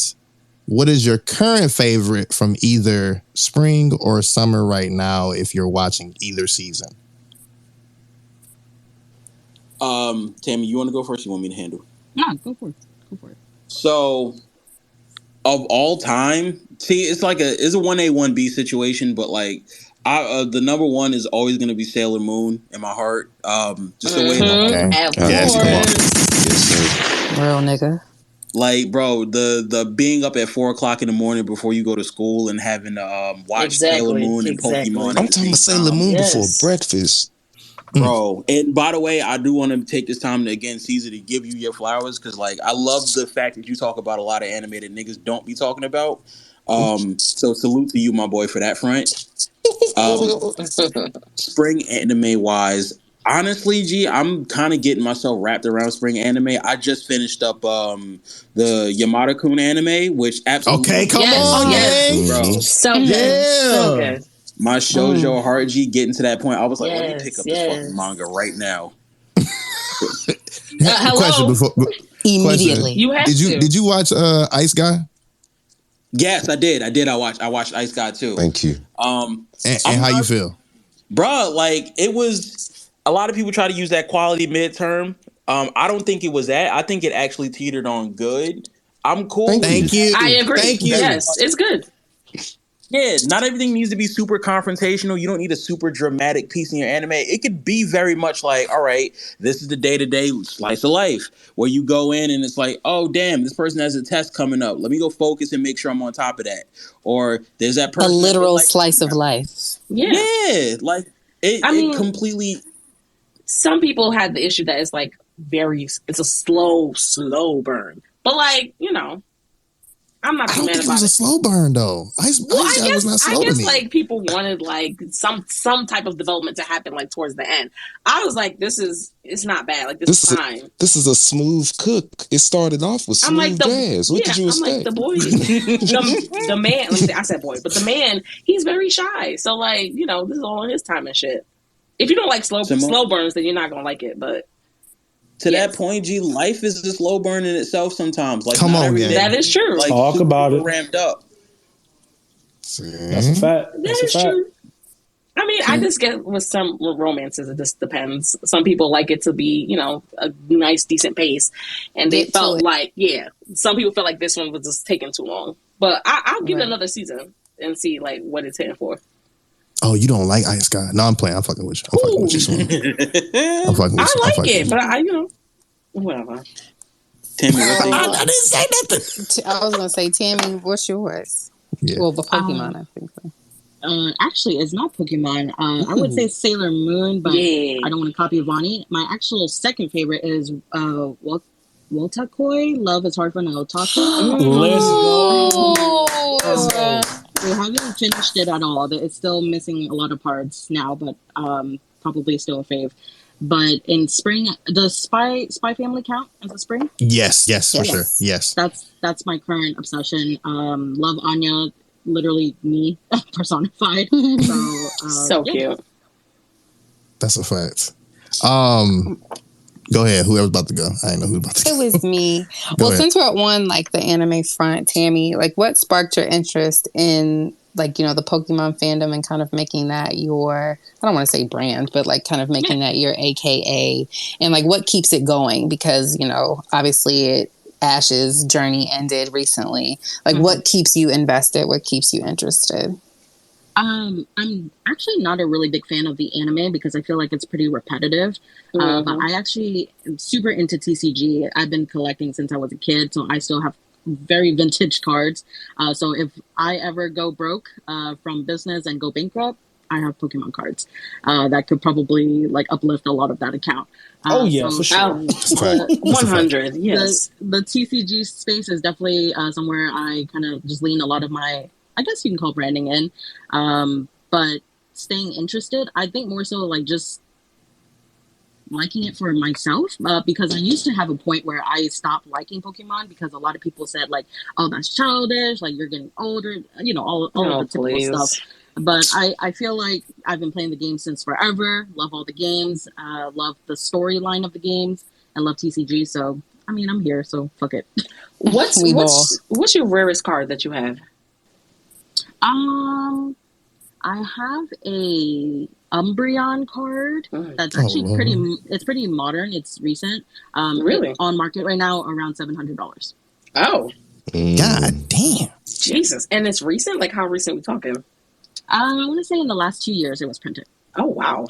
[SPEAKER 2] what is your current favorite from either spring or summer right now if you're watching either season?
[SPEAKER 8] Tammy, you want to go first? You want me to handle?
[SPEAKER 11] No, go for it.
[SPEAKER 8] So, of all time, see, it's a 1A 1B situation, but like. The number one is always going to be Sailor Moon in my heart. Just the way
[SPEAKER 4] real nigga.
[SPEAKER 2] Like,
[SPEAKER 8] bro, the being up at 4:00 in the morning before you go to school and having to watch Sailor Moon and Pokemon.
[SPEAKER 6] I'm talking about Sailor Moon before breakfast.
[SPEAKER 8] Bro, and by the way, I do want to take this time to again, Caesar, to give you your flowers because, like, I love the fact that you talk about a lot of anime that niggas don't be talking about. So salute to you, my boy, for that front. Spring anime wise, honestly, G, I'm kind of getting myself wrapped around spring anime. I just finished up the Yamada-kun anime, which absolutely
[SPEAKER 2] come on,
[SPEAKER 8] bro,
[SPEAKER 3] so good, so good.
[SPEAKER 8] My shoujo heart, G, getting to that point, I was like, let me pick up this fucking manga right now.
[SPEAKER 2] Question before
[SPEAKER 4] immediately.
[SPEAKER 3] You have
[SPEAKER 2] Did you watch Ice Guy?
[SPEAKER 8] Yes, I did. I watched Ice God too.
[SPEAKER 6] Thank you.
[SPEAKER 2] And how you feel?
[SPEAKER 8] Bruh, like, it was, a lot of people try to use that quality midterm. I don't think it was that. I think it actually teetered on good. I'm cool.
[SPEAKER 2] Thank you.
[SPEAKER 3] I agree.
[SPEAKER 2] Thank you.
[SPEAKER 3] Yes, it's good.
[SPEAKER 8] Yeah, not everything needs to be super confrontational. You don't need a super dramatic piece in your anime. It could be very much like, all right, this is the day-to-day slice of life where you go in and it's like, oh, damn, this person has a test coming up. Let me go focus and make sure I'm on top of that. Or there's that person.
[SPEAKER 4] A literal slice of life.
[SPEAKER 8] Yeah. Like, it completely.
[SPEAKER 3] Some people had the issue that it's like it's a slow burn. But like, I'm not too mad about it.
[SPEAKER 2] It was a slow burn though. Ice Guy was not slow to me.
[SPEAKER 3] Like people wanted like some type of development to happen like towards the end. I was like, it's not bad. Like this is fine.
[SPEAKER 6] This is a smooth cook. It started off with smooth jazz. What did you expect?
[SPEAKER 3] I'm like the boy, the man. I said boy, but the man, he's very shy. So like, this is all on his time and shit. If you don't like slow burns, then you're not gonna like it. But
[SPEAKER 8] to that point, G, life is a slow burn in itself sometimes. Like,
[SPEAKER 2] come on,
[SPEAKER 8] man.
[SPEAKER 3] That is true.
[SPEAKER 8] Like,
[SPEAKER 10] talk about it.
[SPEAKER 8] Ramped up.
[SPEAKER 10] That's a fact.
[SPEAKER 3] That is true. I mean, I just get with some romances, it just depends. Some people like it to be, a nice, decent pace. And they felt like, some people felt like this one was just taking too long. But I'll give it another season and see, like, what it's hitting for.
[SPEAKER 2] Oh, you don't like Ice Guy? No, I'm playing. I'm fucking with you. I'm fucking with you. I
[SPEAKER 3] like it, but whatever.
[SPEAKER 8] Tammy,
[SPEAKER 2] I didn't say nothing.
[SPEAKER 4] I was gonna say, Tammy, what's yours?
[SPEAKER 2] Yeah.
[SPEAKER 4] Well, the Pokemon, I think so.
[SPEAKER 11] Actually, it's not Pokemon. I would say Sailor Moon, but I don't want to copy Vonny. My actual second favorite is Wotakoi. Love is hard for an otaku.
[SPEAKER 10] Let's go.
[SPEAKER 11] We haven't finished it at all. It's still missing a lot of parts now, but probably still a fave. But in spring, does Spy Family count as a spring?
[SPEAKER 2] Yes, for sure. Yes.
[SPEAKER 11] That's my current obsession. Love Anya, literally me personified. So
[SPEAKER 3] cute.
[SPEAKER 2] That's a fact. Go ahead. Whoever's about to go. I didn't know who was about to go.
[SPEAKER 4] It was me. Well, since we're on like the anime front, Tammy, like what sparked your interest in like, the Pokemon fandom and kind of making that your, I don't want to say brand, but like kind of making that your AKA, and like what keeps it going? Because, obviously Ash's journey ended recently. Like what keeps you invested? What keeps you interested?
[SPEAKER 11] I'm actually not a really big fan of the anime because I feel like it's pretty repetitive. But I actually am super into TCG. I've been collecting since I was a kid, so I still have very vintage cards. So if I ever go broke from business and go bankrupt, I have Pokemon cards that could probably like uplift a lot of that account.
[SPEAKER 10] For sure.
[SPEAKER 3] 100, yes.
[SPEAKER 11] The TCG space is definitely somewhere I kind of just lean a lot of my, I guess you can call branding in. But staying interested, I think more so like just liking it for myself, because I used to have a point where I stopped liking Pokemon because a lot of people said like, oh, that's childish, like you're getting older, you know, all of the typical stuff. But I feel like I've been playing the game since forever, love all the games, love the storyline of the games, and love TCG. So, I mean, I'm here, so fuck it.
[SPEAKER 3] What's your rarest card that you have?
[SPEAKER 11] I have a Umbreon card that's actually pretty modern. It's recent.
[SPEAKER 3] Really?
[SPEAKER 11] On market right now around $700.
[SPEAKER 3] Oh.
[SPEAKER 2] God damn.
[SPEAKER 3] Jesus. And it's recent? Like how recent we talking?
[SPEAKER 11] I want to say in the last 2 years it was printed.
[SPEAKER 3] Oh, wow.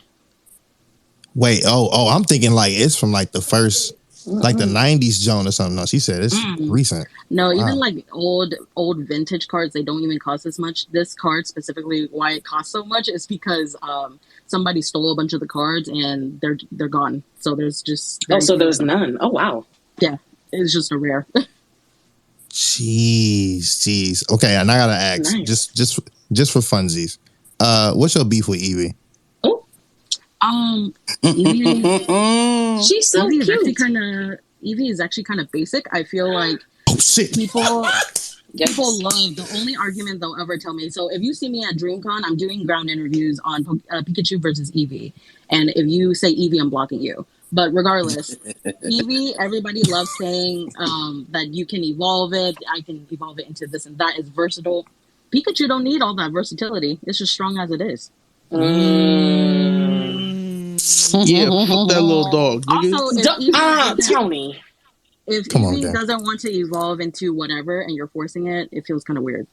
[SPEAKER 2] Wait, I'm thinking like it's from like the first, like the 90s Joan or something. No, she said it's recent.
[SPEAKER 11] No, even like old vintage cards, they don't even cost as much. This card specifically, why it costs so much is because somebody stole a bunch of the cards and they're gone. So there's just
[SPEAKER 3] there's none. Oh wow.
[SPEAKER 11] Yeah, it's just a rare.
[SPEAKER 2] Jeez. Okay, and I gotta ask, just for funsies, what's your beef with Evie?
[SPEAKER 11] Evie,
[SPEAKER 3] she's so cute.
[SPEAKER 11] Evie is actually kind of basic. I feel like people love, the only argument they'll ever tell me. So if you see me at DreamCon, I'm doing ground interviews on Pikachu versus Eevee. And if you say Eevee, I'm blocking you. But regardless, Eevee, everybody loves saying that you can evolve it. I can evolve it into this and that. It's versatile. Pikachu don't need all that versatility. It's just strong as it is.
[SPEAKER 5] Yeah, fuck that little dog.
[SPEAKER 11] Also,
[SPEAKER 3] Tony.
[SPEAKER 11] If Eevee doesn't want to evolve into whatever and you're forcing it, it feels kind of weird.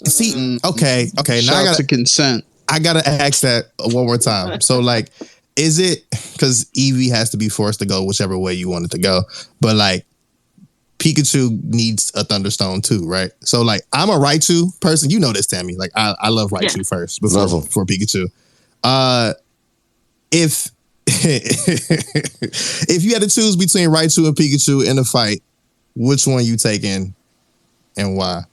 [SPEAKER 2] See, okay. Now I gotta
[SPEAKER 5] consent.
[SPEAKER 2] I gotta ask that one more time. So, like, is it because Eevee has to be forced to go whichever way you want it to go? But like, Pikachu needs a Thunderstone too, right? So, like, I'm a Raichu person. You know this, Tammy. Like, I love Raichu first before Pikachu. If if you had to choose between Raichu and Pikachu in a fight, which one you taking and why?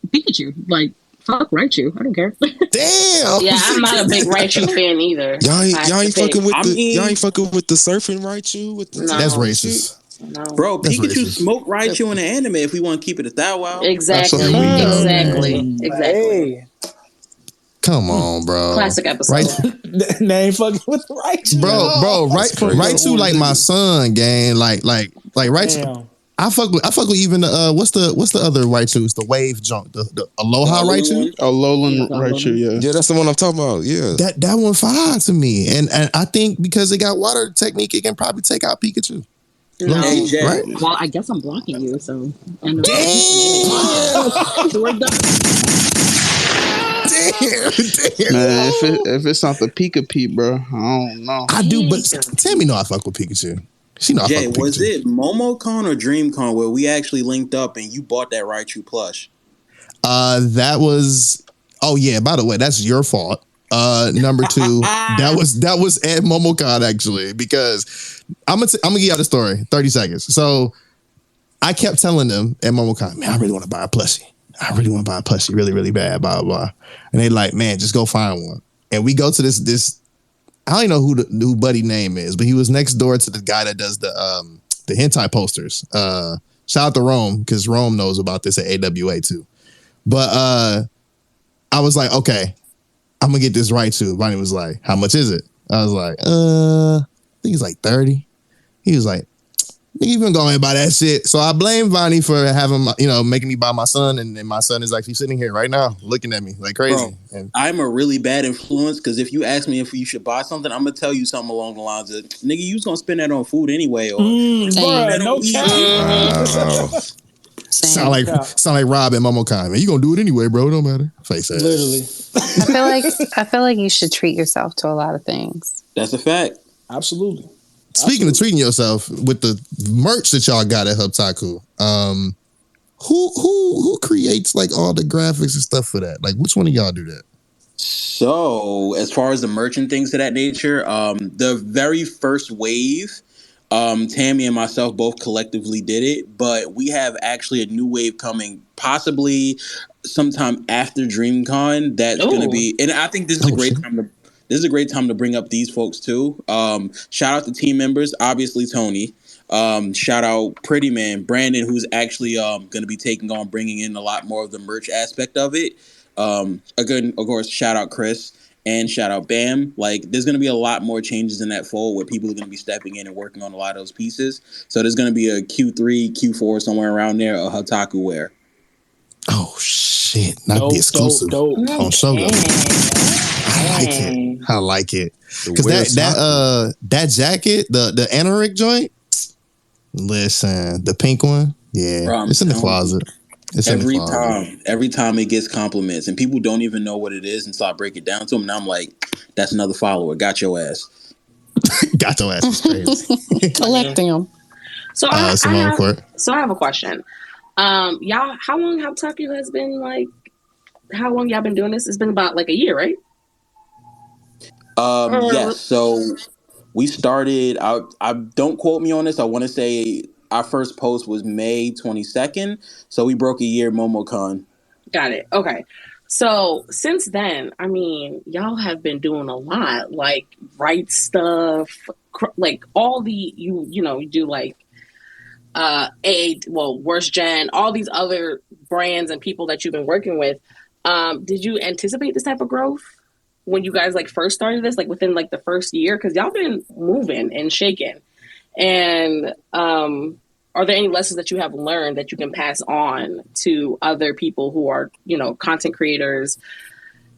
[SPEAKER 11] Pikachu. Like, fuck Raichu. I don't care.
[SPEAKER 2] Damn.
[SPEAKER 3] Yeah, I'm not a big Raichu fan either.
[SPEAKER 6] Y'all ain't fucking with the surfing Raichu.
[SPEAKER 2] That's racist.
[SPEAKER 8] No. Bro, Pikachu smoked Raichu in the anime if we want to keep it that wild.
[SPEAKER 3] Exactly.
[SPEAKER 10] Hey.
[SPEAKER 2] Come on, bro.
[SPEAKER 3] Classic episode.
[SPEAKER 10] They ain't fucking with Raichu.
[SPEAKER 2] Bro, Raichu like my son, gang. Like Raichu.
[SPEAKER 10] Damn.
[SPEAKER 2] I fuck with even the what's the other Raichu? It's the wave junk, the Aloha Raichu.
[SPEAKER 5] Alolan Raichu,
[SPEAKER 6] yeah, that's the one I'm talking about. Yeah,
[SPEAKER 2] that one fine to me, and I think because it got water technique, it can probably take out Pikachu.
[SPEAKER 11] No.
[SPEAKER 2] Right?
[SPEAKER 11] Well, I guess I'm blocking you, so. Damn.
[SPEAKER 5] Man, if it's not the Pika-Pee, bro, I don't know.
[SPEAKER 2] I do, but Tammy know I fuck with Pikachu. She know I fuck with Pikachu.
[SPEAKER 8] Was it MomoCon or DreamCon where we actually linked up and you bought that Raichu plush?
[SPEAKER 2] That was. Oh yeah. By the way, that's your fault. Number two, that was at MomoCon actually, because I'm gonna give y'all the story. 30 seconds. So I kept telling them at MomoCon, man, I really want to buy a plushie. Really, really bad, blah, blah, blah. And they like, man, just go find one. And we go to this I don't even know who Buddy name is, but he was next door to the guy that does the hentai posters. Shout out to Rome, because Rome knows about this at AWA too. But I was like, okay, I'm gonna get this Raichu. Vonny was like, how much is it? I was like, I think it's like 30. He was like, you been going buy that shit. So I blame Vonny for having, making me buy my son, and my son is actually sitting here right now looking at me like crazy.
[SPEAKER 8] Bro, and I'm a really bad influence, because if you ask me if you should buy something, I'm gonna tell you something along the lines of, nigga, you was gonna spend that on food anyway, or
[SPEAKER 10] no
[SPEAKER 2] Sound like Rob at MomoCon. Man, you gonna do it anyway, bro. It don't matter. Face ass.
[SPEAKER 10] Literally.
[SPEAKER 4] I feel like you should treat yourself to a lot of things.
[SPEAKER 8] That's a fact.
[SPEAKER 2] Who creates like all the graphics and stuff for that? Like, which one of y'all do that?
[SPEAKER 8] So, as far as the merchant things of that nature, the very first wave, Tammy and myself both collectively did it, but we have actually a new wave coming, possibly sometime after DreamCon. That's going to be, and I think this is a great time to. This is a great time to bring up these folks too. Shout out to team members, obviously Tony. Shout out Pretty Man Brandon, who's actually going to be taking on bringing in a lot more of the merch aspect of it. Again, of course, shout out Chris and shout out Bam. Like, there's going to be a lot more changes in that fold where people are going to be stepping in and working on a lot of those pieces. So there's going to be a Q3, Q4, somewhere around there, a Hubtaku wear.
[SPEAKER 2] Oh shit! Not the exclusive on Shougo. I like it because that jacket, the anorak joint. Listen, the pink one, yeah, bro, it's in the closet. It's
[SPEAKER 8] every time it gets compliments, and people don't even know what it is until I break it down to them, and I'm like, "That's another follower. Got your ass.
[SPEAKER 2] Got your ass." Is crazy.
[SPEAKER 4] Collecting them.
[SPEAKER 3] So I have a question. Y'all, how long Hubtaku has been like? How long y'all been doing this? It's been about like a year, right?
[SPEAKER 8] Yes. So we started. I don't quote me on this. I want to say our first post was May 22nd. So we broke a year MomoCon.
[SPEAKER 3] Got it. Okay. So since then, I mean, y'all have been doing a lot, like write stuff, like all the you do like Worst Gen, all these other brands and people that you've been working with. Did you anticipate this type of growth when you guys like first started this, like within like the first year? Because y'all been moving and shaking. And are there any lessons that you have learned that you can pass on to other people who are, content creators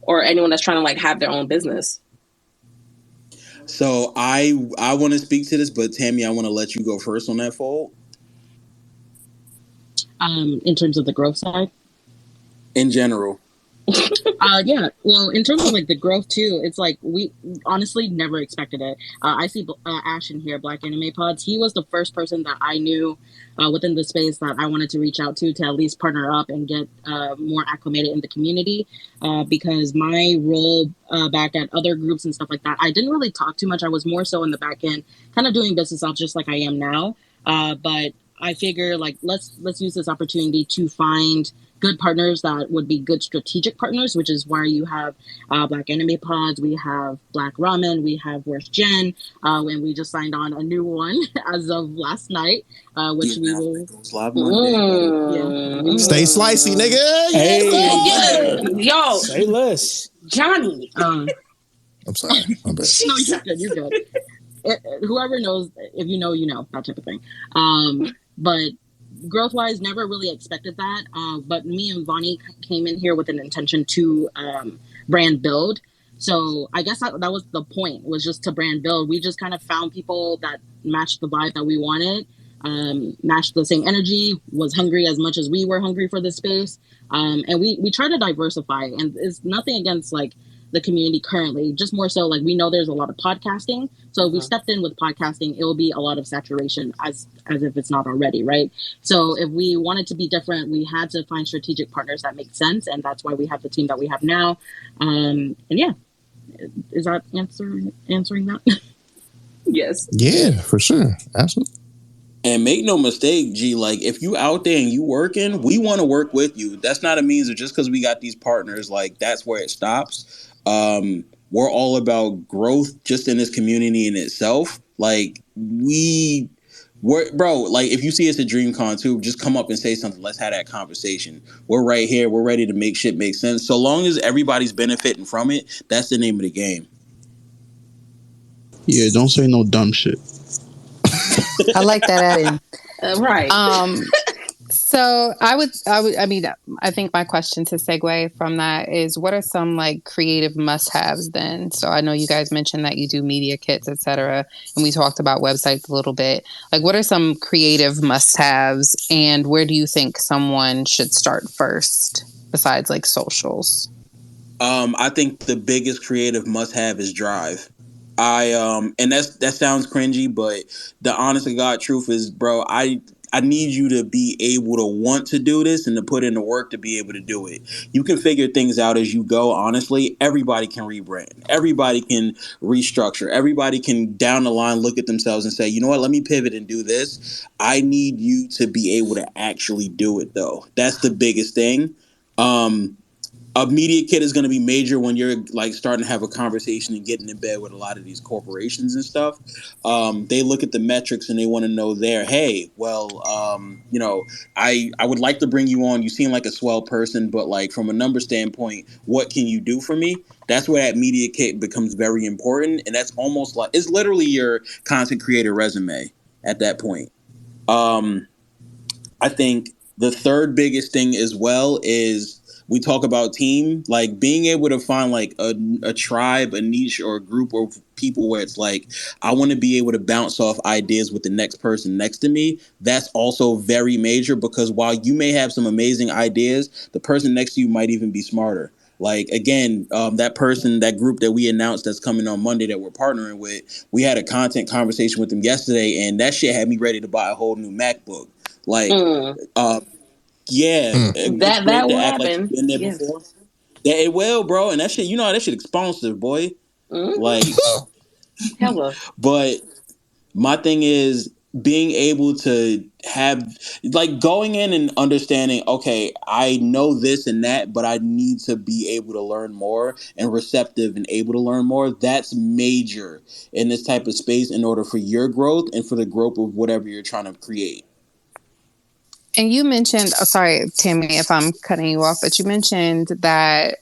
[SPEAKER 3] or anyone that's trying to like have their own business?
[SPEAKER 8] So I want to speak to this, but Tammy, I want to let you go first on that fold.
[SPEAKER 11] In terms of the growth side?
[SPEAKER 8] In general.
[SPEAKER 11] Yeah. Well, in terms of like the growth too, it's like we honestly never expected it. I see Ash in here, Black Anime Pods. He was the first person that I knew within the space that I wanted to reach out to at least partner up and get more acclimated in the community. Because my role back at other groups and stuff like that, I didn't really talk too much. I was more so in the back end, kind of doing business off just like I am now. But I figure like let's use this opportunity to find good partners that would be good strategic partners, which is why you have Black Anime Pods, we have Black Ramen, we have Worst Gen, and we just signed on a new one as of last night, which we will.
[SPEAKER 2] Stay slicey, nigga.
[SPEAKER 10] Hey,
[SPEAKER 3] yo,
[SPEAKER 10] say less,
[SPEAKER 3] Johnny.
[SPEAKER 2] I'm sorry. I'm bad.
[SPEAKER 11] No, you're good. Whoever knows, if you know, that type of thing. But growth-wise, never really expected that. But me and Vonny came in here with an intention to brand build. So I guess that was the point, was just to brand build. We just kind of found people that matched the vibe that we wanted, matched the same energy, was hungry as much as we were hungry for the space. And we try to diversify. And it's nothing against like the community currently, just more so like we know there's a lot of podcasting. So if we stepped in with podcasting, it will be a lot of saturation as if it's not already, right? So if we wanted to be different, we had to find strategic partners that make sense. And that's why we have the team that we have now. And yeah, is that answering that?
[SPEAKER 3] Yes.
[SPEAKER 2] Yeah, for sure. Absolutely.
[SPEAKER 8] And make no mistake, G, like if you out there and you working, we want to work with you. That's not a means of just because we got these partners, like that's where it stops. We're all about growth just in this community in itself. Like bro, like if you see us at DreamCon too, just come up and say something. Let's have that conversation. We're right here. We're ready to make shit make sense. So long as everybody's benefiting from it, that's the name of the game.
[SPEAKER 5] Yeah, don't say no dumb shit.
[SPEAKER 4] I like that adding.
[SPEAKER 3] Right.
[SPEAKER 4] So I think my question to segue from that is, what are some like creative must-haves then? So I know you guys mentioned that you do media kits, etc., and we talked about websites a little bit. Like, what are some creative must-haves, and where do you think someone should start first besides like socials?
[SPEAKER 8] I think the biggest creative must-have is drive. And that sounds cringy, but the honest to God truth is, bro, I I need you to be able to want to do this and to put in the work to be able to do it. You can figure things out as you go. Honestly, everybody can rebrand. Everybody can restructure. Everybody can down the line look at themselves and say, you know what, let me pivot and do this. I need you to be able to actually do it, though. That's the biggest thing. A media kit is going to be major when you're like starting to have a conversation and getting in bed with a lot of these corporations and stuff. They look at the metrics and they want to know hey, well, I would like to bring you on. You seem like a swell person, but like from a number standpoint, what can you do for me? That's where that media kit becomes very important. And that's almost like, it's literally your content creator resume at that point. I think the third biggest thing as well is, we talk about team, like being able to find like a tribe, a niche, or a group of people where it's like, I want to be able to bounce off ideas with the next person next to me. That's also very major, because while you may have some amazing ideas, the person next to you might even be smarter. Like, again, that group that we announced that's coming on Monday that we're partnering with, we had a content conversation with them yesterday, and that shit had me ready to buy a whole new MacBook. Like, yeah, it's
[SPEAKER 3] That
[SPEAKER 8] great to
[SPEAKER 3] will
[SPEAKER 8] act like
[SPEAKER 3] happen.
[SPEAKER 8] you've been there
[SPEAKER 3] Yes.
[SPEAKER 8] before. That it will, bro, and that shit, you know, that shit expensive, boy. Like,
[SPEAKER 3] Hello.
[SPEAKER 8] but my thing is being able to have, like, going in and understanding, okay, I know this and that, but I need to be able to learn more, and receptive and able to learn more. That's major in this type of space in order for your growth and for the growth of whatever you're trying to create.
[SPEAKER 4] And you mentioned, sorry, Tammy, if I'm cutting you off, but you mentioned that,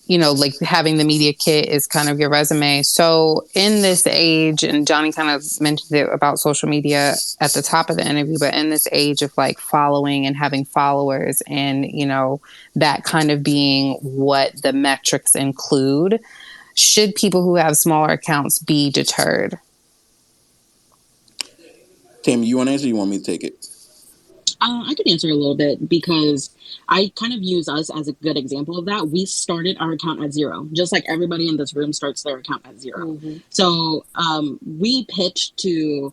[SPEAKER 4] like having the media kit is kind of your resume. So in this age, and Johnny kind of mentioned it about social media at the top of the interview, but in this age of like following and having followers and, that kind of being what the metrics include, should people who have smaller accounts be deterred?
[SPEAKER 8] Tammy, you want to answer or you want me to take it?
[SPEAKER 11] I could answer a little bit, because I kind of use us as a good example of that. We started our account at 0, just like everybody in this room starts their account at 0. Mm-hmm. So we pitched to,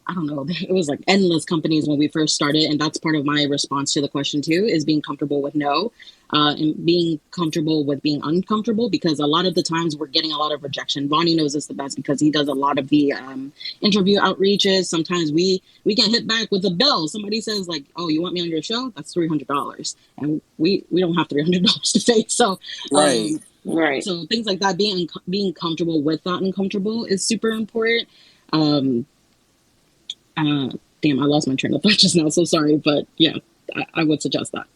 [SPEAKER 11] I don't know, it was like endless companies when we first started. And that's part of my response to the question too, is being comfortable with no. And being comfortable with being uncomfortable, because a lot of the times we're getting a lot of rejection. Vonny knows this the best because he does a lot of the interview outreaches. Sometimes we get hit back with a bill. Somebody says like, "Oh, you want me on your show? That's $300," and we don't have $300 to pay. So
[SPEAKER 3] right.
[SPEAKER 11] So things like that, being comfortable with that uncomfortable is super important. Damn, I lost my train of thought just now. So sorry, but yeah, I would suggest that.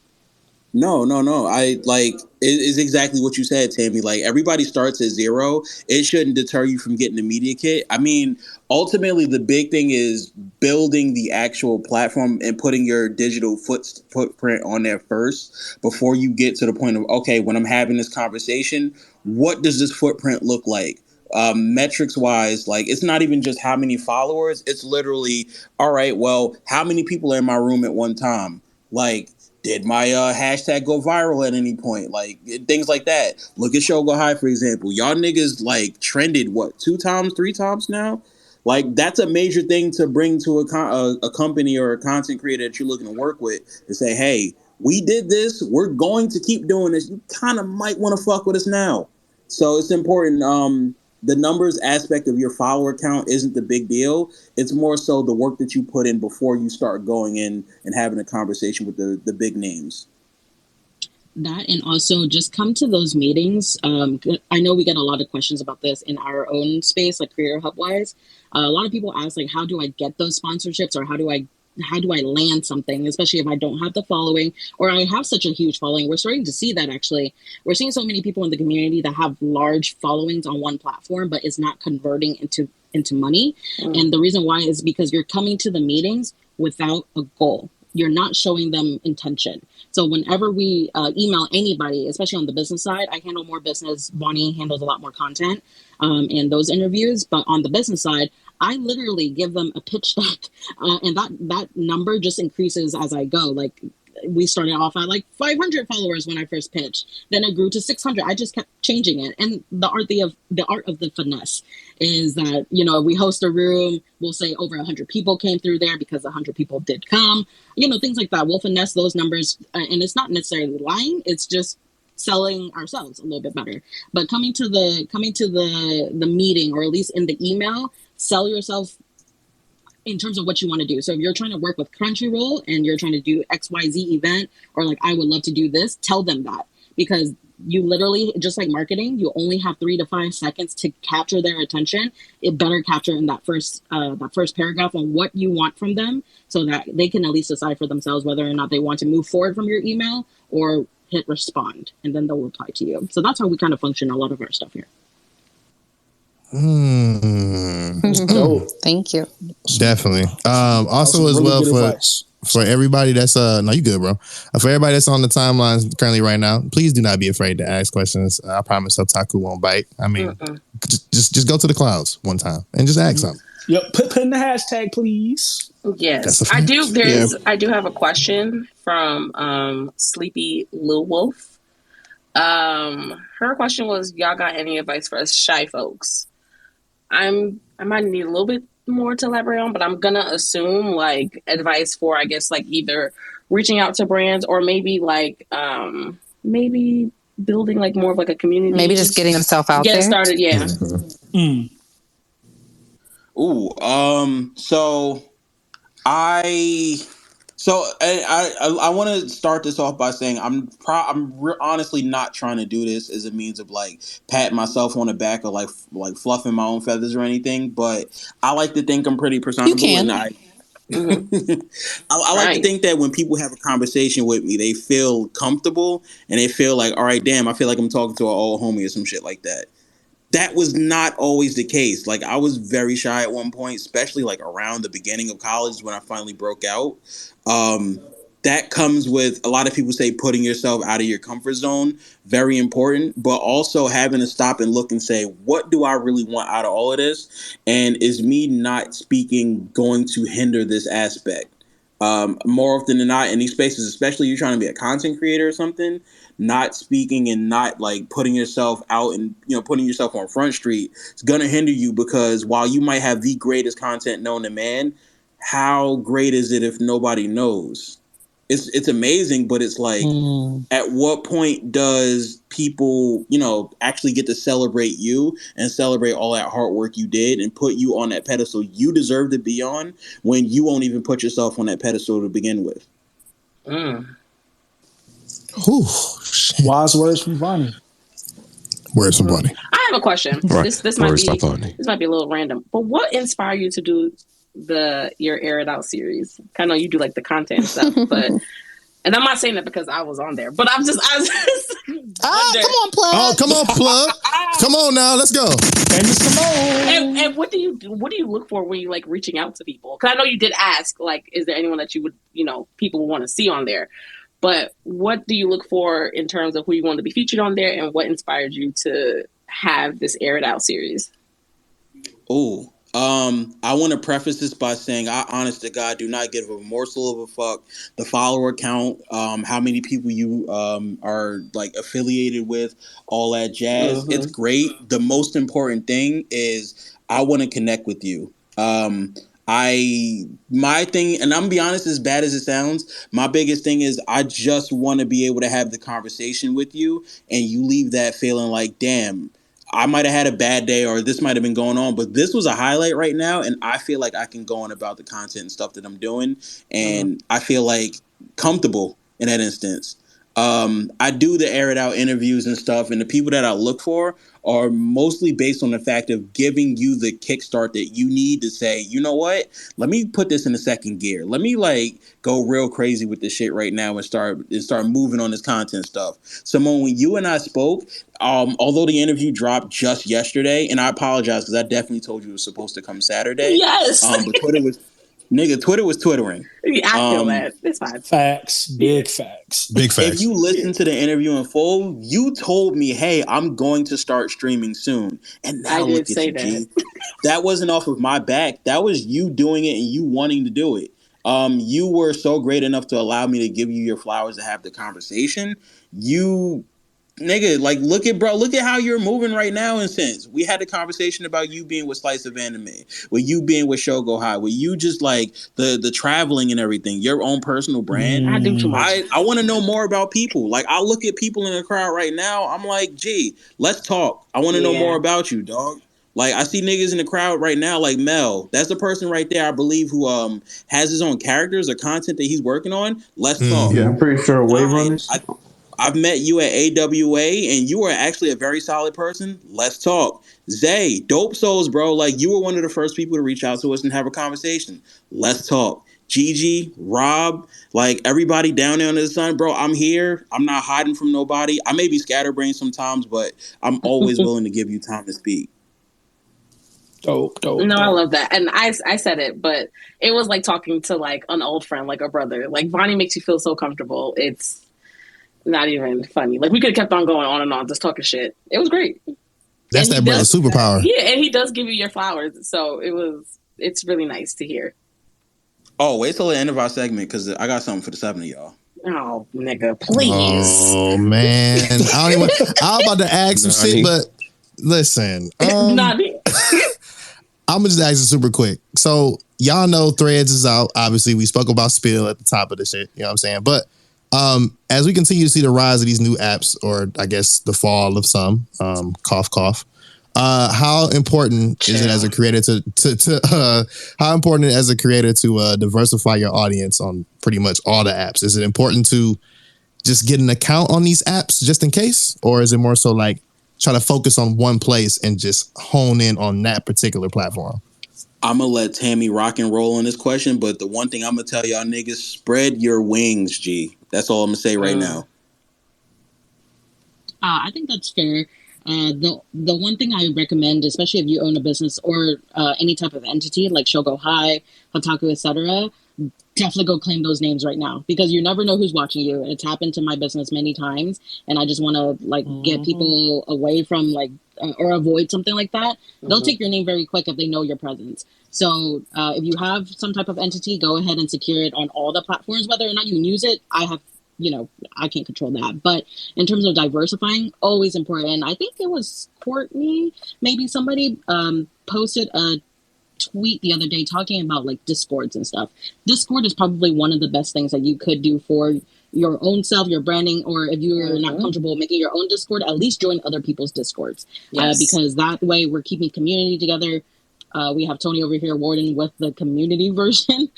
[SPEAKER 8] No. I like it is exactly what you said, Tammy. Like, everybody starts at 0. It shouldn't deter you from getting a media kit. I mean, ultimately, the big thing is building the actual platform and putting your digital footprint on there first before you get to the point of, okay, when I'm having this conversation, what does this footprint look like? Metrics wise, like, it's not even just how many followers. It's literally, all right, well, how many people are in my room at one time? Like, did my hashtag go viral at any point? Like, things like that. Look at Shougo High, for example. Y'all niggas, like, trended, 2 times, 3 times now? Like, that's a major thing to bring to a company or a content creator that you're looking to work with, to say, hey, we did this. We're going to keep doing this. You kind of might want to fuck with us now. So it's important. The numbers aspect of your follower count isn't the big deal. It's more so the work that you put in before you start going in and having a conversation with the big names.
[SPEAKER 11] That, and also just come to those meetings. I know we get a lot of questions about this in our own space, like Creator Hub wise. A lot of people ask, like, how do I get those sponsorships, or how do I land something, especially if I don't have the following, or I have such a huge following. We're starting to see that, actually. We're seeing so many people in the community that have large followings on one platform, but is not converting into money. And the reason why is because you're coming to the meetings without a goal. You're not showing them intention. So whenever we email anybody, especially on the business side, I handle more business. Vonny handles a lot more content in those interviews. But on the business side, I literally give them a pitch deck, and that number just increases as I go. Like, we started off at like 500 followers when I first pitched. Then it grew to 600. I just kept changing it. And the art of the finesse is that, you know, we host a room, we'll say over 100 people came through there because 100 people did come, you know, things like that. We'll finesse those numbers, and it's not necessarily lying. It's just selling ourselves a little bit better. But coming to the meeting, or at least in the email, sell yourself in terms of what you want to do. So if you're trying to work with Crunchyroll and you're trying to do XYZ event, or like, I would love to do this, tell them that. Because you literally, just like marketing, you only have 3 to 5 seconds to capture their attention. It better capture in that first paragraph on what you want from them, so that they can at least decide for themselves whether or not they want to move forward from your email or hit respond, and then they'll reply to you. So that's how we kind of function a lot of our stuff here.
[SPEAKER 10] Dope.
[SPEAKER 4] Thank you.
[SPEAKER 2] Definitely. Also, as
[SPEAKER 10] really
[SPEAKER 2] well, for everybody that's no, you good, bro. For everybody that's on the timelines currently right now, please do not be afraid to ask questions. I promise Hubtaku won't bite. I mean, just go to the clouds one time and just ask something.
[SPEAKER 10] Yep. Put in the hashtag, please.
[SPEAKER 3] Yes, I do. I do have a question from Sleepy Lil Wolf. Her question was, y'all got any advice for us shy folks? I might need a little bit more to elaborate on, but I'm gonna assume like advice for, I guess, like either reaching out to brands, or maybe like maybe building like more of like a community.
[SPEAKER 4] Maybe just getting himself out there.
[SPEAKER 3] Get started, yeah.
[SPEAKER 8] So I want to start this off by saying I'm honestly not trying to do this as a means of like patting myself on the back, or like fluffing my own feathers or anything. But I like to think I'm pretty personable.
[SPEAKER 4] You can.
[SPEAKER 8] And I like to think that when people have a conversation with me, they feel comfortable and they feel like, all right, damn, I feel like I'm talking to an old homie or some shit like that. That was not always the case. Like, I was very shy at one point, especially like around the beginning of college when I finally broke out. That comes with, a lot of people say, putting yourself out of your comfort zone. Very important, but also having to stop and look and say, what do I really want out of all of this? And is me not speaking going to hinder this aspect? More often than not in these spaces, especially you're trying to be a content creator or something, not speaking and not like putting yourself out and, you know, putting yourself on Front Street, it's going to hinder you, because while you might have the greatest content known to man, how great is it if nobody knows? It's amazing, but it's like, at what point does people, you know, actually get to celebrate you and celebrate all that hard work you did and put you on that pedestal you deserve to be on, when you won't even put yourself on that pedestal to begin with?
[SPEAKER 10] Wise words from Vonny.
[SPEAKER 2] Words from Vonny.
[SPEAKER 3] I have a question.
[SPEAKER 6] Right.
[SPEAKER 3] This might be a little random, but what inspired you to do your Air It Out series? I know you do like the content stuff, but and I'm not saying that because I was on there, but I was just
[SPEAKER 4] come on, plug.
[SPEAKER 2] Oh, come on, plug. Come on now, let's go.
[SPEAKER 3] And what do you look for when you like reaching out to people? Because I know you did ask, like, is there anyone that you would, you know, people want to see on there? But what do you look for in terms of who you want to be featured on there, and what inspired you to have this Air It Out series?
[SPEAKER 8] I want to preface this by saying, I honest to God do not give a morsel of a fuck the follower count, how many people you are like affiliated with, all that jazz. It's great. The most important thing is I want to connect with you. My thing, and I'm gonna be honest, as bad as it sounds, my biggest thing is I just want to be able to have the conversation with you, and you leave that feeling like, damn, I might have had a bad day, or this might have been going on, but this was a highlight right now, and I feel like I can go on about the content and stuff that I'm doing, and I feel like comfortable in that instance. I do the Air It Out interviews and stuff, and the people that I look for are mostly based on the fact of giving you the kickstart that you need to say, you know what, let me put this in a second gear. Let me like go real crazy with this shit right now and start moving on this content stuff. Simone, when you and I spoke, although the interview dropped just yesterday, and I apologize because I definitely told you it was supposed to come Saturday.
[SPEAKER 3] Yes.
[SPEAKER 8] But Twitter was twittering.
[SPEAKER 3] I feel that. It's fine.
[SPEAKER 10] Facts. Big facts.
[SPEAKER 2] Big facts.
[SPEAKER 8] If you listen to the interview in full, you told me, hey, I'm going to start streaming soon. And now look at you, G. That wasn't off of my back. That was you doing it and you wanting to do it. You were so great enough to allow me to give you your flowers to have the conversation. You nigga, like look at how you're moving right now. In sense, we had a conversation about you being with Slice of Anime, with you being with Shougo High, with you just like the traveling and everything, your own personal brand.
[SPEAKER 3] I do too much.
[SPEAKER 8] I want to know more about people. Like I look at people in the crowd right now, I'm like, gee, let's talk. I want to know more about you, dog. Like I see niggas in the crowd right now, like Mel. That's the person right there, I believe, who has his own characters or content that he's working on. Let's talk.
[SPEAKER 5] Yeah, I'm pretty sure Wave Runners.
[SPEAKER 8] I've met you at AWA, and you are actually a very solid person. Let's talk. Zay, Dope Souls, bro. Like, you were one of the first people to reach out to us and have a conversation. Let's talk. Gigi, Rob, like, everybody down there under the sun, bro, I'm here. I'm not hiding from nobody. I may be scatterbrained sometimes, but I'm always willing to give you time to speak.
[SPEAKER 10] Dope.
[SPEAKER 3] No, I love that. And I said it, but it was like talking to, like, an old friend, like a brother. Like, Vonny makes you feel so comfortable. It's not even funny. Like we could have kept on going on and on, just talking shit. It was great.
[SPEAKER 2] That's that brother's superpower.
[SPEAKER 3] Yeah, and he does give you your flowers, so it's really nice to hear.
[SPEAKER 8] Oh, wait till the end of our segment because I got something for the 7 of y'all.
[SPEAKER 3] Oh, nigga, please.
[SPEAKER 2] Oh man, I was about to ask some shit, but listen, I'm gonna just ask it super quick. So y'all know Threads is out. Obviously, we spoke about Spill at the top of the shit. You know what I'm saying, but. As we continue to see the rise of these new apps, or I guess the fall of some, cough, cough. How important is it as a creator to diversify your audience on pretty much all the apps? Is it important to just get an account on these apps just in case, or is it more so like try to focus on one place and just hone in on that particular platform?
[SPEAKER 8] I'm going to let Tammy rock and roll on this question, but the one thing I'm going to tell y'all niggas, spread your wings, G. That's all I'm going to say right now.
[SPEAKER 11] I think that's fair. The one thing I recommend, especially if you own a business or any type of entity like Shougo High, Hubtaku, etc., definitely go claim those names right now because you never know who's watching you. It's happened to my business many times, and I just want to get people away from or avoid something like that. They'll take your name very quick if they know your presence. So if you have some type of entity, go ahead and secure it on all the platforms. Whether or not you use it, I can't control that. But in terms of diversifying, always important. I think it was Courtney, maybe somebody posted a tweet the other day talking about like Discords and stuff. Discord is probably one of the best things that you could do for your own self, your branding, or if you're not comfortable making your own Discord, at least join other people's Discords. Because that way we're keeping community together. We have Tony over here, Warden, with the community version.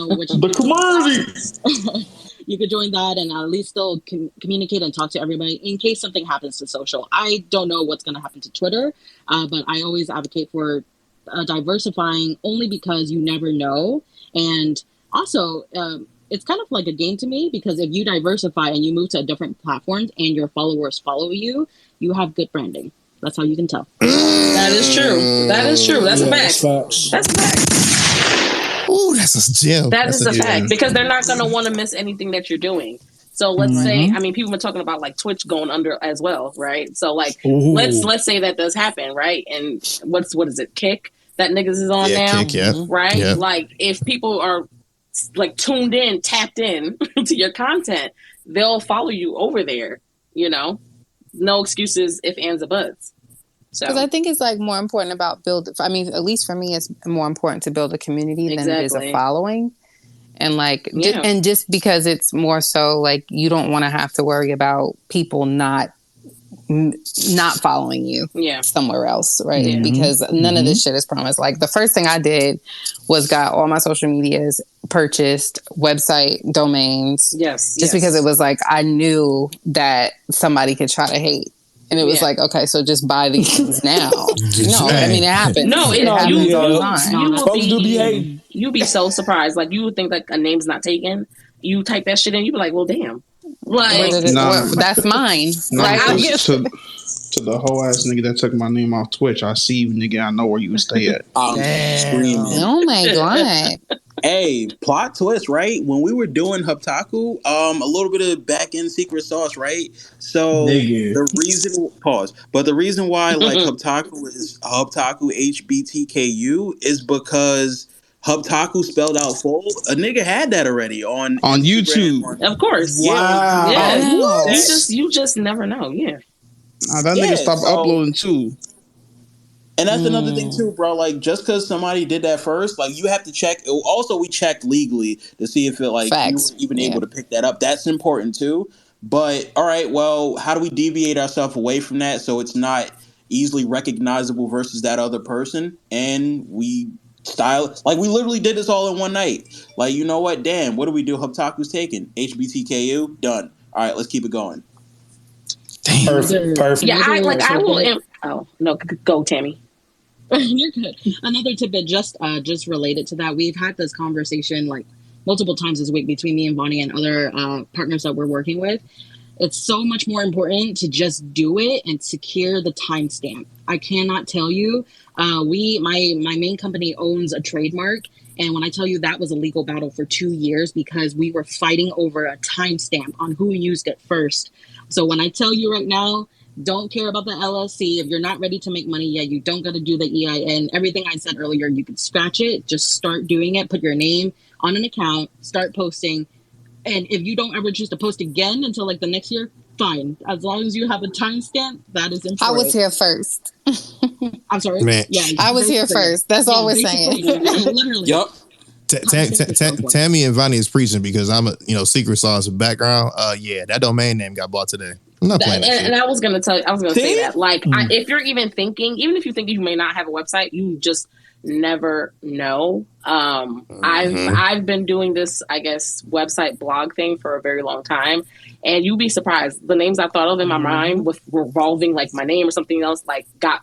[SPEAKER 11] Which the community! You could join that and at least still communicate and talk to everybody in case something happens to social. I don't know what's going to happen to Twitter, but I always advocate for diversifying only because you never know. And also, it's kind of like a game to me because if you diversify and you move to a different platforms and your followers follow you, you have good branding. That's how you can tell.
[SPEAKER 3] That is true. That's a fact. That's a fact.
[SPEAKER 2] Ooh, that's a gem.
[SPEAKER 3] That is a fact because they're not going to want to miss anything that you're doing. So let's say, I mean, people have been talking about like Twitch going under as well, right? So like, let's say that does happen, right? And what is it? Kick that niggas is on now,
[SPEAKER 2] Kick,
[SPEAKER 3] right?
[SPEAKER 2] Yeah.
[SPEAKER 3] Like if people are like tuned in, tapped in to your content, they'll follow you over there. You know, no excuses, if ands or buts.
[SPEAKER 4] Because I think it's like more important about at least for me, it's more important to build a community than it is a following. And like, just because it's more so like you don't want to have to worry about people not following you somewhere else, right? Yeah. Because none of this shit is promised. Like the first thing I did was got all my social medias purchased, website domains. Just because it was like I knew that somebody could try to hate. And it was like, okay, so just buy these things now. No, I mean, it happens.
[SPEAKER 3] No, it happens all the time. You'll be so surprised. Like, you would think that a name's not taken. You type that shit in, you be like, well, damn. Like,
[SPEAKER 4] that's mine.
[SPEAKER 5] Like, to the whole ass nigga that took my name off Twitch, I see you, nigga. I know where you stay at.
[SPEAKER 8] I'm screaming.
[SPEAKER 4] Oh, my God.
[SPEAKER 8] Hey, plot twist, right? When we were doing Hubtaku, a little bit of back end secret sauce, right? So the reason why like Hubtaku is Hubtaku HBTKU is because Hubtaku spelled out full. A nigga had that already on
[SPEAKER 5] YouTube.
[SPEAKER 8] Instagram,
[SPEAKER 3] Of course.
[SPEAKER 10] Wow.
[SPEAKER 3] Yeah. You just never know. Yeah.
[SPEAKER 5] Nah, that nigga stopped uploading too.
[SPEAKER 8] And that's another thing too, bro. Like, just because somebody did that first, like, you have to check. Also, we checked legally to see if it, like, you were even able to pick that up. That's important too. But all right, well, how do we deviate ourselves away from that so it's not easily recognizable versus that other person? And we we literally did this all in one night. Like, you know what? Damn, what do we do? Hubtaku's taken. HBTKU done. All right, let's keep it going.
[SPEAKER 10] Perfect.
[SPEAKER 3] Yeah, I will. Oh no, go Tammy.
[SPEAKER 11] You're good. Another tidbit just related to that. We've had this conversation like multiple times this week between me and Vonny and other partners that we're working with. It's so much more important to just do it and secure the timestamp. I cannot tell you. My main company owns a trademark, and when I tell you that was a legal battle for 2 years because we were fighting over a timestamp on who used it first. So when I tell you right now, don't care about the LLC. If you're not ready to make money yet, you don't got to do the EIN. Everything I said earlier, you can scratch it. Just start doing it. Put your name on an account. Start posting. And if you don't ever choose to post again until like the next year, fine. As long as you have a timestamp, that is important.
[SPEAKER 4] I was here first.
[SPEAKER 11] I'm sorry.
[SPEAKER 2] Man.
[SPEAKER 11] Yeah,
[SPEAKER 4] I was here first. That's all we're saying.
[SPEAKER 11] Literally.
[SPEAKER 8] Yep.
[SPEAKER 2] Tammy and Vonny is preaching because I'm a say background. Yeah, that domain name got bought today. I'm not playing that shit.
[SPEAKER 3] And I was gonna say that. Like, if you're even thinking, even if you think you may not have a website, you just never know. I've been doing this, I guess, website blog thing for a very long time, and you'd be surprised. The names I thought of in my mind with revolving like my name or something else, like got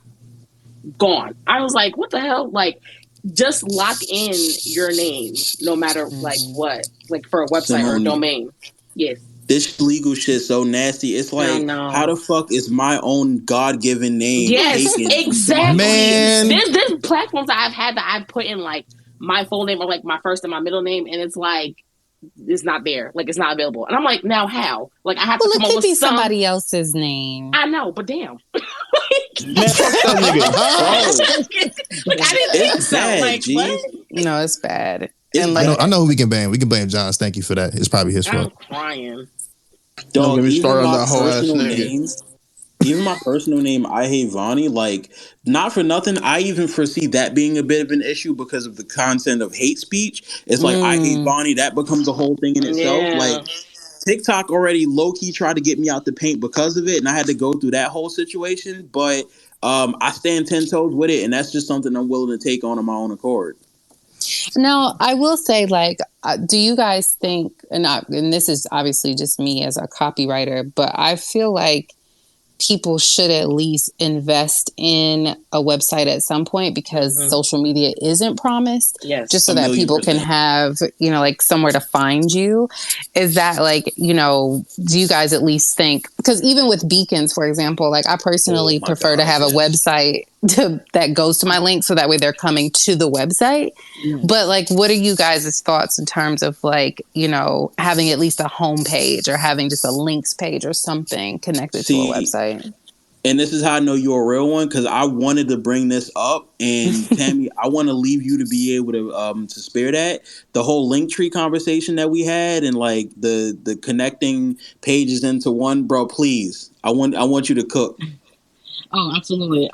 [SPEAKER 3] gone. I was like, what the hell? Like, just lock in your name, no matter like what, like for a website or a domain. Yes.
[SPEAKER 8] This legal shit so nasty. It's like, how the fuck is my own God-given name taken?
[SPEAKER 3] Exactly.
[SPEAKER 2] Man.
[SPEAKER 3] There's platforms that I've had that I've put in like my full name or like my first and my middle name, and it's like it's not there, like it's not available. And I'm like, now how? Like I have to come up with
[SPEAKER 4] somebody else's name.
[SPEAKER 3] I know, but damn.
[SPEAKER 2] Man, fuck that nigga.
[SPEAKER 3] Like I didn't think so.
[SPEAKER 8] Bad,
[SPEAKER 3] like what?
[SPEAKER 4] No, it's bad.
[SPEAKER 2] And like, I know who we can blame. We can blame John Stanky for that. It's probably his fault.
[SPEAKER 3] I'm crying.
[SPEAKER 8] Dog,
[SPEAKER 5] get me started on
[SPEAKER 8] my
[SPEAKER 5] that whole ass
[SPEAKER 8] personal
[SPEAKER 5] nigga.
[SPEAKER 8] name, even my personal name, I hate Vonny. Like, not for nothing, I even foresee that being a bit of an issue because of the content of hate speech. It's like I hate Vonny. That becomes a whole thing in itself.
[SPEAKER 3] Yeah.
[SPEAKER 8] Like, TikTok already low key tried to get me out the paint because of it, and I had to go through that whole situation. But I stand 10 toes with it, and that's just something I'm willing to take on my own accord.
[SPEAKER 4] Now, I will say, like, do you guys think, and this is obviously just me as a copywriter, but I feel like people should at least invest in a website at some point because social media isn't promised.
[SPEAKER 3] Yes.
[SPEAKER 4] Just so that people can have, like somewhere to find you. Is that like, do you guys at least think, because even with beacons, for example, like I personally prefer to have a website that goes to my link so that way they're coming to the website. But like, what are you guys' thoughts in terms of like, having at least a homepage or having just a links page or something connected to a website?
[SPEAKER 8] And this is how I know you're a real one, because I wanted to bring this up, and Tammy, I want to leave you to be able to spare that. The whole Linktree conversation that we had, and like the connecting pages into one, bro. Please, I want you to cook.
[SPEAKER 11] Oh, absolutely.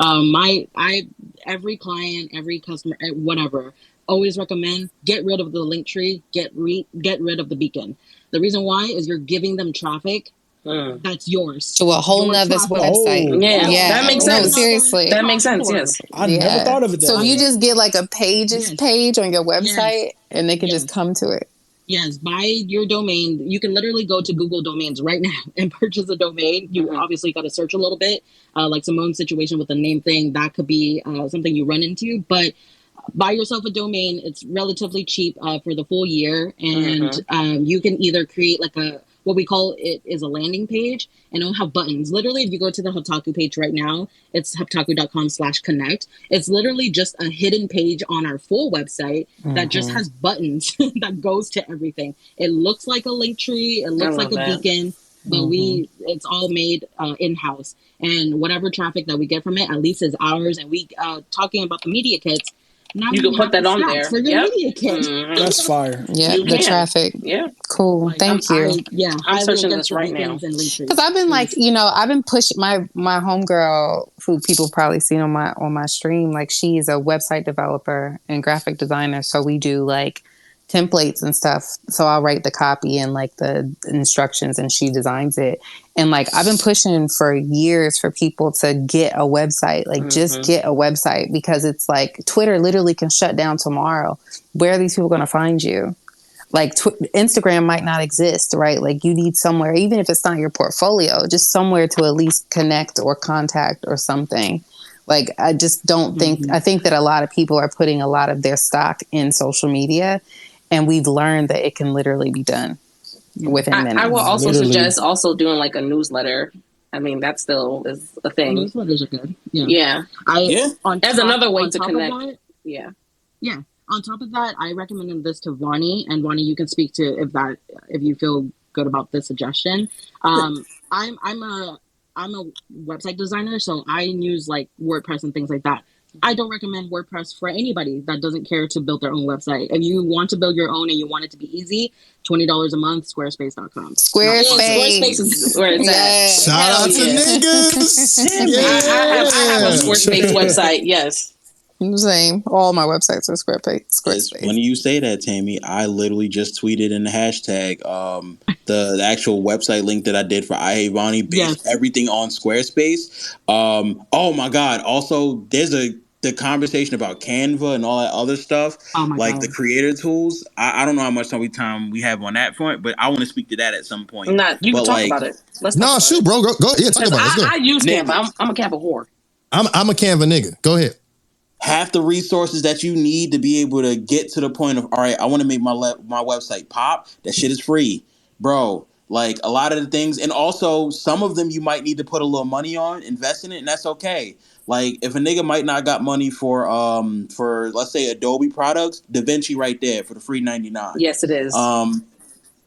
[SPEAKER 11] Every client, every customer, whatever, always recommend get rid of the Linktree, get rid of the beacon. The reason why is you're giving them traffic. That's yours
[SPEAKER 4] to a whole nother website.
[SPEAKER 3] Yeah, that makes sense.
[SPEAKER 4] No, seriously,
[SPEAKER 3] that makes sense. Yes,
[SPEAKER 10] I never thought of it.
[SPEAKER 4] So if you just get like a page on your website, and they can just come to it.
[SPEAKER 11] Yes, buy your domain. You can literally go to Google Domains right now and purchase a domain. You obviously got to search a little bit, like Simone's situation with the name thing. That could be something you run into, but buy yourself a domain. It's relatively cheap for the full year, and you can either create like what we call it is a landing page, and it'll have buttons. Literally, if you go to the Hubtaku page right now, it's hubtaku.com/connect. It's literally just a hidden page on our full website that just has buttons that goes to everything. It looks like a link tree. It looks like a beacon, but it's all made in-house. And whatever traffic that we get from it, at least is ours. And we talking about the media kits, Now
[SPEAKER 3] You can put that on
[SPEAKER 11] stats
[SPEAKER 3] there.
[SPEAKER 11] for your media kit.
[SPEAKER 10] That's fire.
[SPEAKER 4] Yeah,
[SPEAKER 3] You
[SPEAKER 4] the
[SPEAKER 3] can.
[SPEAKER 4] traffic.
[SPEAKER 3] Yeah.
[SPEAKER 4] Cool. Thank you.
[SPEAKER 3] I'm searching this right now.
[SPEAKER 4] Because I've been like, I've been pushing my homegirl, who people probably seen on my stream. Like, she's a website developer and graphic designer. So we do like templates and stuff. So I'll write the copy and like the instructions, and she designs it. And like, I've been pushing for years for people to get a website, like just get a website, because it's like Twitter literally can shut down tomorrow. Where are these people going to find you? Like Instagram might not exist, right? Like, you need somewhere, even if it's not your portfolio, just somewhere to at least connect or contact or something. Like, I just don't think, I think that a lot of people are putting a lot of their stock in social media, and we've learned that it can literally be done within minutes.
[SPEAKER 3] I will also suggest also doing like a newsletter. I mean, that still is a thing.
[SPEAKER 11] Newsletters are good.
[SPEAKER 3] Yeah. As another way to connect.
[SPEAKER 11] Yeah. On top of that, I recommended this to Vonny, and Vonny, you can speak to if you feel good about this suggestion. I'm a website designer, so I use like WordPress and things like that. I don't recommend WordPress for anybody that doesn't care to build their own website. If you want to build your own and you want it to be easy, $20 a month, squarespace.com.
[SPEAKER 3] Squarespace is where it's at.
[SPEAKER 2] Shout out to niggas.
[SPEAKER 3] I have a Squarespace website, yes.
[SPEAKER 4] Same. All my websites are Squarespace.
[SPEAKER 8] When you say that, Tammy, I literally just tweeted in the hashtag the actual website link that I did for I Hate Vonny, based everything on Squarespace. Oh my God. Also, there's the conversation about Canva and all that other stuff, like the creator tools. I don't know how much time we have on that front, but I want to speak to that at some point.
[SPEAKER 3] You can talk about it.
[SPEAKER 2] Shoot, bro. Go. Yeah, talk about it. Let's go.
[SPEAKER 3] I use Canva. I'm a Canva whore.
[SPEAKER 2] I'm a Canva nigga. Go ahead.
[SPEAKER 8] Half the resources that you need to be able to get to the point of, all right, I want to make my website pop. That shit is free, bro. Like, a lot of the things, and also some of them you might need to put a little money on, invest in it, and that's okay. Like, if a nigga might not got money for let's say Adobe products, DaVinci right there for the free $99.
[SPEAKER 3] Yes, it is.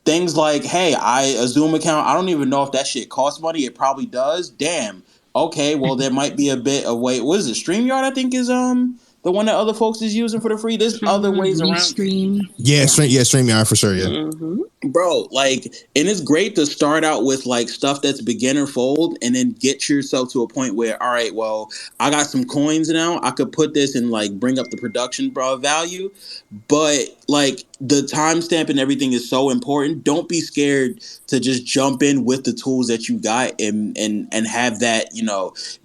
[SPEAKER 8] Things like, hey, a Zoom account, I don't even know if that shit costs money. It probably does. Damn. Okay, well, there might be a bit of wait. What is it? StreamYard, I think, is the one that other folks is using for the free. There's other ways around.
[SPEAKER 2] StreamYard for sure. Yeah,
[SPEAKER 8] bro. Like, and it's great to start out with like stuff that's beginner fold, and then get yourself to a point where, all right, well, I got some coins now. I could put this and like bring up the production value, but like the timestamp and everything is so important. Don't be scared to just jump in with the tools that you got and have that,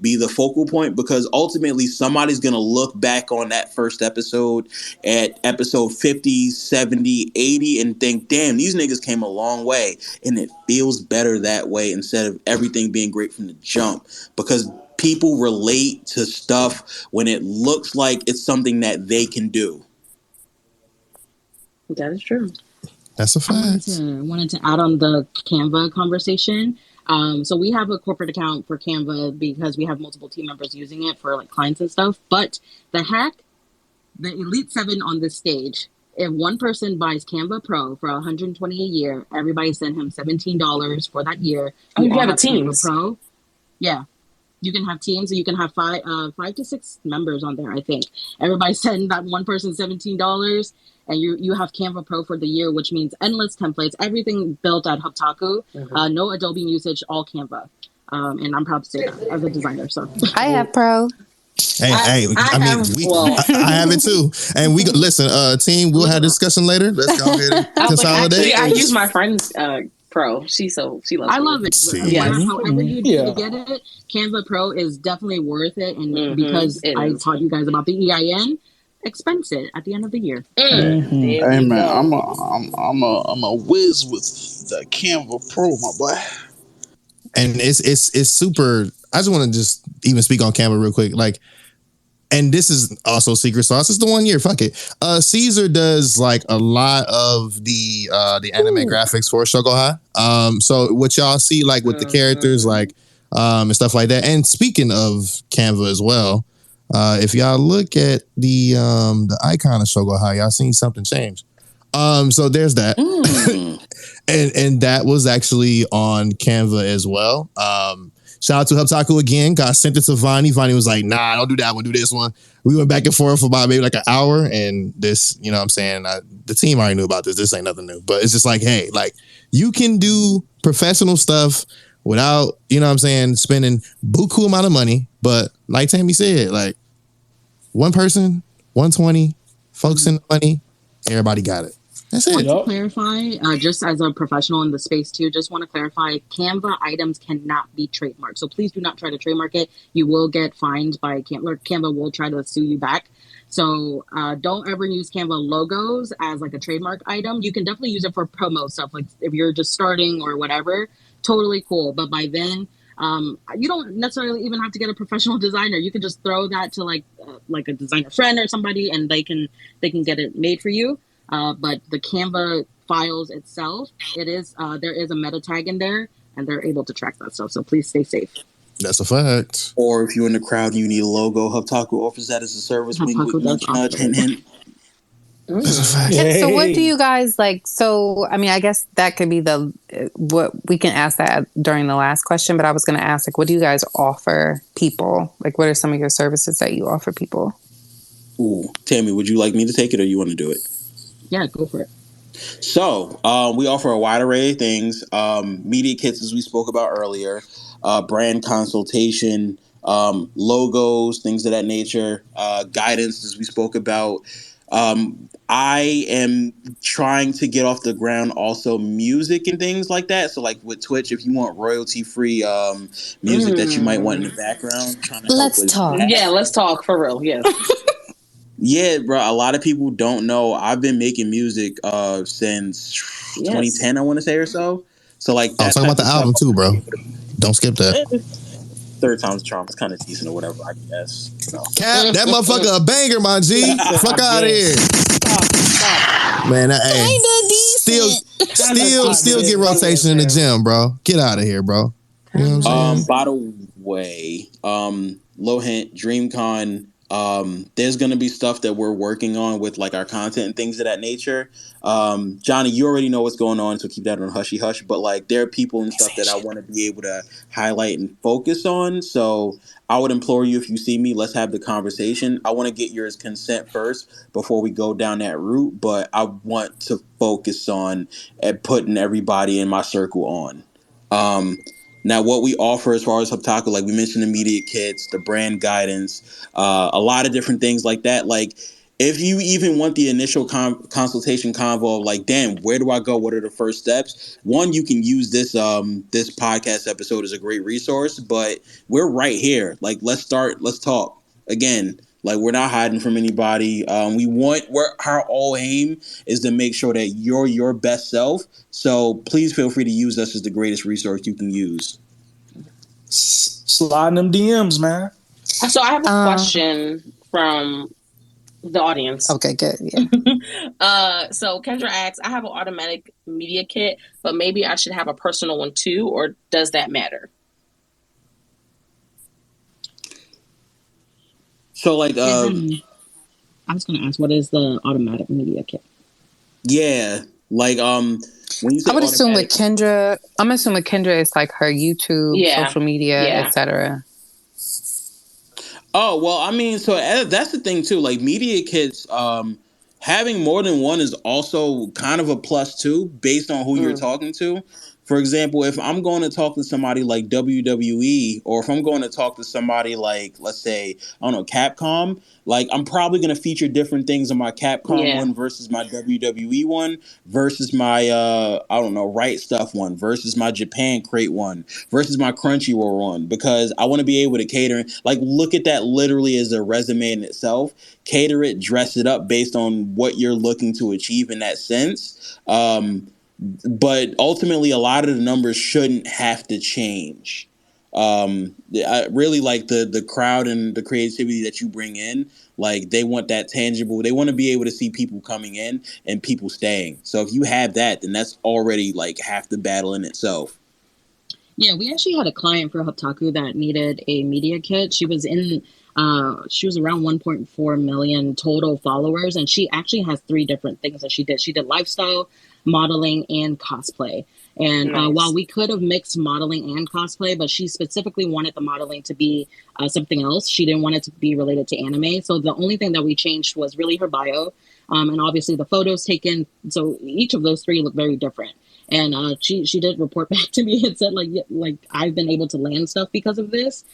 [SPEAKER 8] be the focal point, because ultimately somebody's going to look back on that first episode at episode 50, 70, 80 and think, damn, these niggas came a long way, and it feels better that way instead of everything being great from the jump, because people relate to stuff when it looks like it's something that they can do.
[SPEAKER 3] That is true.
[SPEAKER 2] That's a fact.
[SPEAKER 11] I wanted to add on the Canva conversation. So we have a corporate account for Canva because we have multiple team members using it for like clients and stuff. But the Elite 7 on this stage, if one person buys Canva Pro for $120 a year, everybody send him $17 for that year.
[SPEAKER 3] You have a team.
[SPEAKER 11] Pro. Yeah. You can have teams, and you can have 5 to 6 members on there, I think. Everybody send that one person $17, and you have Canva Pro for the year, which means endless templates, everything built at Hubtaku, no Adobe usage, all Canva. And I'm proud to say that as a designer. So
[SPEAKER 4] I have Pro.
[SPEAKER 2] I have it too. And we listen, team, we'll have a discussion later. Let's go ahead and consolidate.
[SPEAKER 3] Actually, I use my friend's Pro. She loves it.
[SPEAKER 11] I love it. However you do to get it, Canva Pro is definitely worth it. And because I taught you guys about the EIN, expense it at the end of the year.
[SPEAKER 5] Hey man, I'm a whiz with the Canva Pro, my boy.
[SPEAKER 2] And it's super. I just want to just even speak on Canva real quick. Like, and this is also secret sauce. It's the 1 year. Fuck it. Caesar does like a lot of the anime graphics for Shougo High. So what y'all see like with the characters like and stuff like that. And speaking of Canva as well, if y'all look at the icon of Shougo High, y'all seen something change. So there's that. And that was actually on Canva as well. Shout out to Hubtaku again. Got sent it to Vonny. Vonny was like, nah, don't do that one. Do this one. We went back and forth for about maybe like an hour. And this, you know what I'm saying? The team already knew about this. This ain't nothing new. But it's just like, hey, like you can do professional stuff without, you know what I'm saying, spending buku amount of money. But like Tammy said, like one person, 120, folks in the money, everybody got it. That's it.
[SPEAKER 11] To clarify, just as a professional in the space too, just want to clarify, Canva items cannot be trademarked. So please do not try to trademark it. You will get fined by Canva. Canva will try to sue you back. So don't ever use Canva logos as like a trademark item. You can definitely use it for promo stuff, like if you're just starting or whatever. Totally cool. But by then, you don't necessarily even have to get a professional designer. You can just throw that to like a designer friend or somebody, and they can get it made for you. But the Canva files itself, there is a meta tag in there, and they're able to track that stuff. So please stay safe.
[SPEAKER 2] That's a fact.
[SPEAKER 8] Or if you're in the crowd and you need a logo, Hubtaku offers that as a service. Hint, hint.
[SPEAKER 2] That's a fact.
[SPEAKER 4] So what do you guys like? So, I mean, I guess that could be what we can ask that during the last question, but I was going to ask, like, what do you guys offer people? Like, what are some of your services that you offer people?
[SPEAKER 8] Ooh, Tammy, would you like me to take it or you want to do it?
[SPEAKER 11] Yeah, go for it.
[SPEAKER 8] So, we offer a wide array of things. Media kits, as we spoke about earlier, brand consultation, logos, things of that nature, guidance, as we spoke about. I am trying to get off the ground also music and things like that. So, like with Twitch, if you want royalty-free music that you might want in the background.
[SPEAKER 4] Let's talk.
[SPEAKER 3] Yeah, let's talk for real. Yes.
[SPEAKER 8] Yeah, bro. A lot of people don't know. I've been making music since 2010, I want to say, or so. So, like,
[SPEAKER 2] talk about the album too, bro. Don't skip that.
[SPEAKER 8] Third time's a charm. It's kind of decent or whatever, I guess.
[SPEAKER 2] Cap, that motherfucker a banger, my G. Fuck out of here. Stop. Man, still get rotation in the gym, bro. Get out of here, bro. You know what I'm saying?
[SPEAKER 8] By the way, low hint, DreamCon. There's gonna be stuff that we're working on with like our content and things of that nature. Johnny, you already know what's going on, so keep that on hushy hush. But like, there are people and stuff that I want to be able to highlight and focus on. So I would implore you, if you see me, let's have the conversation. I want to get your consent first before we go down that route. But I want to focus on putting everybody in my circle on. Now, what we offer as far as Hubtaku, like we mentioned, the media kits, the brand guidance, a lot of different things like that. Like, if you even want the initial consultation convo of like, damn, where do I go? What are the first steps? One, you can use this this podcast episode as a great resource, but we're right here. Like, let's start. Let's talk. Again, like, we're not hiding from anybody. Our whole aim is to make sure that you're your best self. So please feel free to use us as the greatest resource you can use.
[SPEAKER 10] Slide them DMs, man.
[SPEAKER 3] So I have a question from the audience.
[SPEAKER 4] Okay, good. Yeah.
[SPEAKER 3] So Kendra asks, I have an automatic media kit, but maybe I should have a personal one too, or does that matter?
[SPEAKER 8] So, like,
[SPEAKER 11] I was going to ask, what is the automatic media kit?
[SPEAKER 8] Yeah, like, when you say
[SPEAKER 4] I would assume with Kendra, it's like her YouTube, social media, etc.
[SPEAKER 8] Oh, well, I mean, so that's the thing too. Like, media kits, having more than one is also kind of a plus too, based on who you're talking to. For example, if I'm going to talk to somebody like WWE, or if I'm going to talk to somebody like, let's say, I don't know, Capcom, like, I'm probably going to feature different things on my Capcom one versus my WWE one versus my, I don't know, Right Stuff one versus my Japan Crate one versus my Crunchyroll one, because I want to be able to cater, like, look at that literally as a resume in itself, cater it, dress it up based on what you're looking to achieve in that sense. But ultimately, a lot of the numbers shouldn't have to change. I really like the crowd and the creativity that you bring in. Like, they want that tangible. They want to be able to see people coming in and people staying. So if you have that, then that's already like half the battle in itself.
[SPEAKER 11] Yeah, we actually had a client for Hubtaku that needed a media kit. She was around 1.4 million total followers, and she actually has 3 different things that she did. She did lifestyle, modeling, and cosplay. And
[SPEAKER 3] Nice.
[SPEAKER 11] while we could have mixed modeling and cosplay, but she specifically wanted the modeling to be something else. She didn't want it to be related to anime. So the only thing that we changed was really her bio. And obviously the photos taken. So each of those three look very different. And she did report back to me and said like I've been able to land stuff because of this.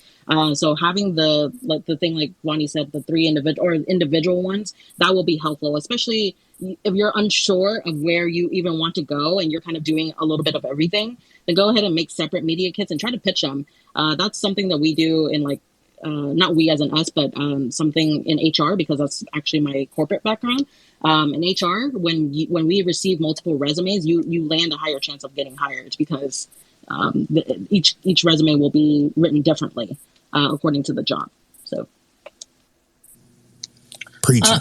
[SPEAKER 11] So having the thing like Vonny said, the 3 individual ones, that will be helpful, especially if you're unsure of where you even want to go and you're kind of doing a little bit of everything. Then go ahead and make separate media kits and try to pitch them. That's something that we do in like not we as in us, but something in HR, because that's actually my corporate background. In HR, when we receive multiple resumes, you land a higher chance of getting hired because each resume will be written differently according to the job. So,
[SPEAKER 2] Preaching.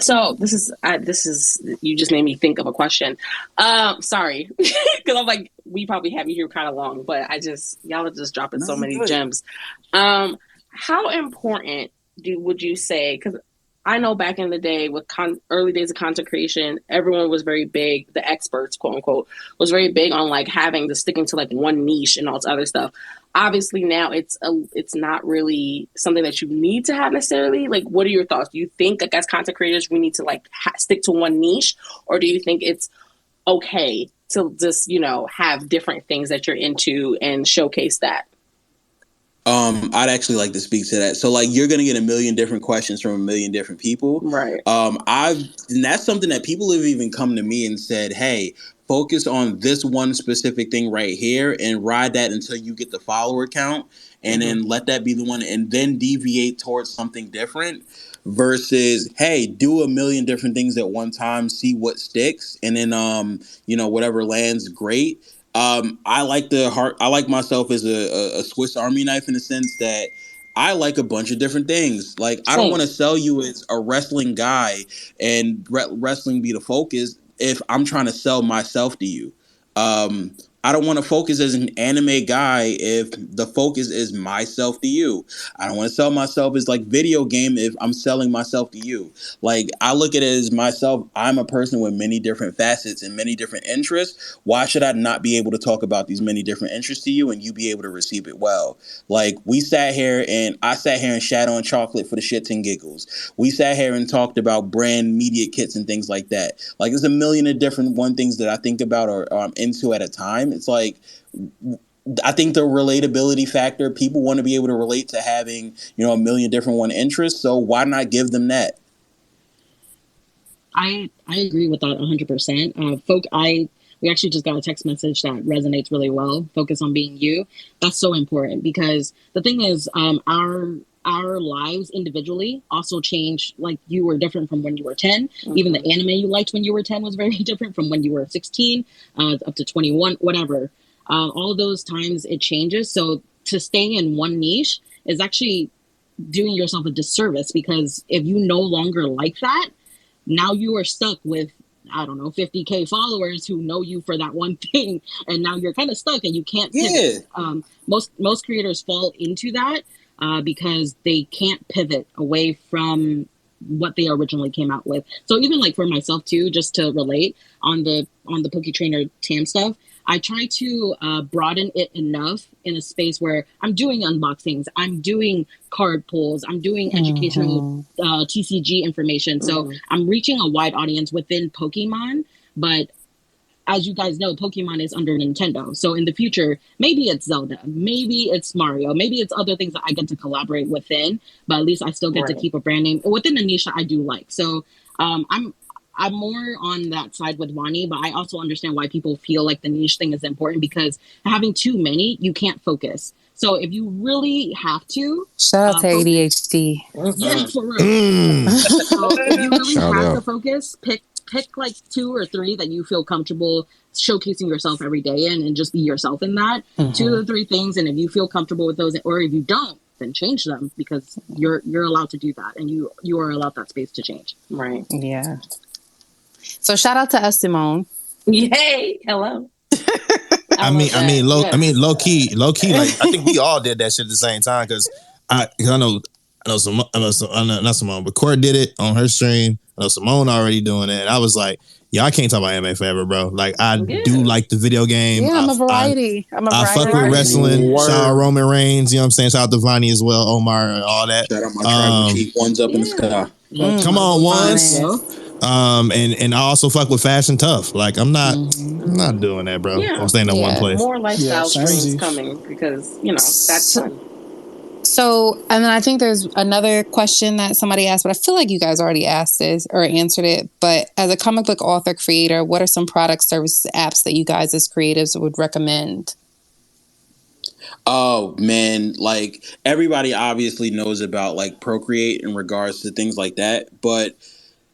[SPEAKER 3] So this is you just made me think of a question. Sorry, because I'm like, we probably have you here kind of long, but y'all are just dropping so many gems. How important would you say? Because I know back in the day with early days of content creation, everyone was very big. The experts, quote unquote, was very big on like sticking to like one niche and all this other stuff. Obviously now it's not really something that you need to have necessarily. Like, what are your thoughts? Do you think like as content creators we need to like stick to one niche, or do you think it's okay to just have different things that you're into and showcase that?
[SPEAKER 8] I'd actually like to speak to that. So like you're gonna get a million different questions from a million different people.
[SPEAKER 3] Right.
[SPEAKER 8] And that's something that people have even come to me and said, hey, focus on this one specific thing right here and ride that until you get the follower count, and then let that be the one, and then deviate towards something different versus, hey, do a million different things at one time, see what sticks, and then whatever lands, great. I like myself as a Swiss Army knife in the sense that I like a bunch of different things. Like, I don't want to sell you as a wrestling guy and wrestling be the focus if I'm trying to sell myself to you. I don't want to focus as an anime guy if the focus is myself to you. I don't want to sell myself as like video game if I'm selling myself to you. Like, I look at it as myself. I'm a person with many different facets and many different interests. Why should I not be able to talk about these many different interests to you and you be able to receive it well? Like, I sat here and shat on chocolate for the shits and giggles. We sat here and talked about brand media kits and things like that. Like, there's a million of different things that I think about or I'm into at a time. It's like, I think the relatability factor, people want to be able to relate to having, a million different interests. So why not give them that?
[SPEAKER 11] I agree with that 100%. We actually just got a text message that resonates really well. Focus on being you. That's so important because the thing is, our lives individually also change. Like, you were different from when you were 10. Even the anime you liked when you were 10 was very different from when you were 16 up to 21, whatever. All those times it changes. So to stay in one niche is actually doing yourself a disservice, because if you no longer like that, now you are stuck with, I don't know, 50K followers who know you for that one thing. And now you're kind of stuck and you can't pivot. Most creators fall into that because they can't pivot away from what they originally came out with. So even like for myself too, just to relate on the Poke Trainer Tam stuff, I try to broaden it enough in a space where I'm doing unboxings, I'm doing card pulls, I'm doing educational TCG information. So I'm reaching a wide audience within Pokemon, but as you guys know, Pokemon is under Nintendo. So in the future, maybe it's Zelda, maybe it's Mario, maybe it's other things that I get to collaborate within, but at least I still get to keep a brand name within a niche that I do like. So I'm more on that side with Vonny, but I also understand why people feel like the niche thing is important, because having too many, you can't focus. So if you really have to...
[SPEAKER 4] Shout out to ADHD.
[SPEAKER 11] Yeah, for real. So if you really have to focus, pick like 2 or 3 that you feel comfortable showcasing yourself every day in, and just be yourself in that. 2 or 3 things, and if you feel comfortable with those, or if you don't, then change them, because you're allowed to do that, and you are allowed that space to change.
[SPEAKER 3] Right.
[SPEAKER 4] Yeah. So shout out to us, Simone.
[SPEAKER 3] Yay! Hello.
[SPEAKER 2] I mean, low key. Like, I think we all did that shit at the same time, because I know not Simone, but Court did it on her stream. I know Simone already doing it, and I was like, Yeah, I can't talk about anime forever, bro. Like, I do like the video game.
[SPEAKER 4] Yeah, I'm a variety.
[SPEAKER 2] I fuck with wrestling.
[SPEAKER 5] Word.
[SPEAKER 2] Shout out Roman Reigns. You know what I'm saying? Shout out to Vonny as well, Omar, and all that.
[SPEAKER 8] Shout out my tribal chief. One's up in the sky.
[SPEAKER 2] Come on, ones. And I also fuck with Fashion Tough. Like, I'm not doing that, bro.
[SPEAKER 3] Yeah.
[SPEAKER 2] I'm staying in one place.
[SPEAKER 3] More lifestyle streams
[SPEAKER 10] same.
[SPEAKER 3] coming because, you know, that's fun.
[SPEAKER 4] So, and then I think there's another question that somebody asked, but I feel like you guys already asked this or answered it. But as a comic book author, creator, what are some products, services, apps that you guys as creatives would recommend?
[SPEAKER 8] Oh man, like everybody obviously knows about like Procreate in regards to things like that. But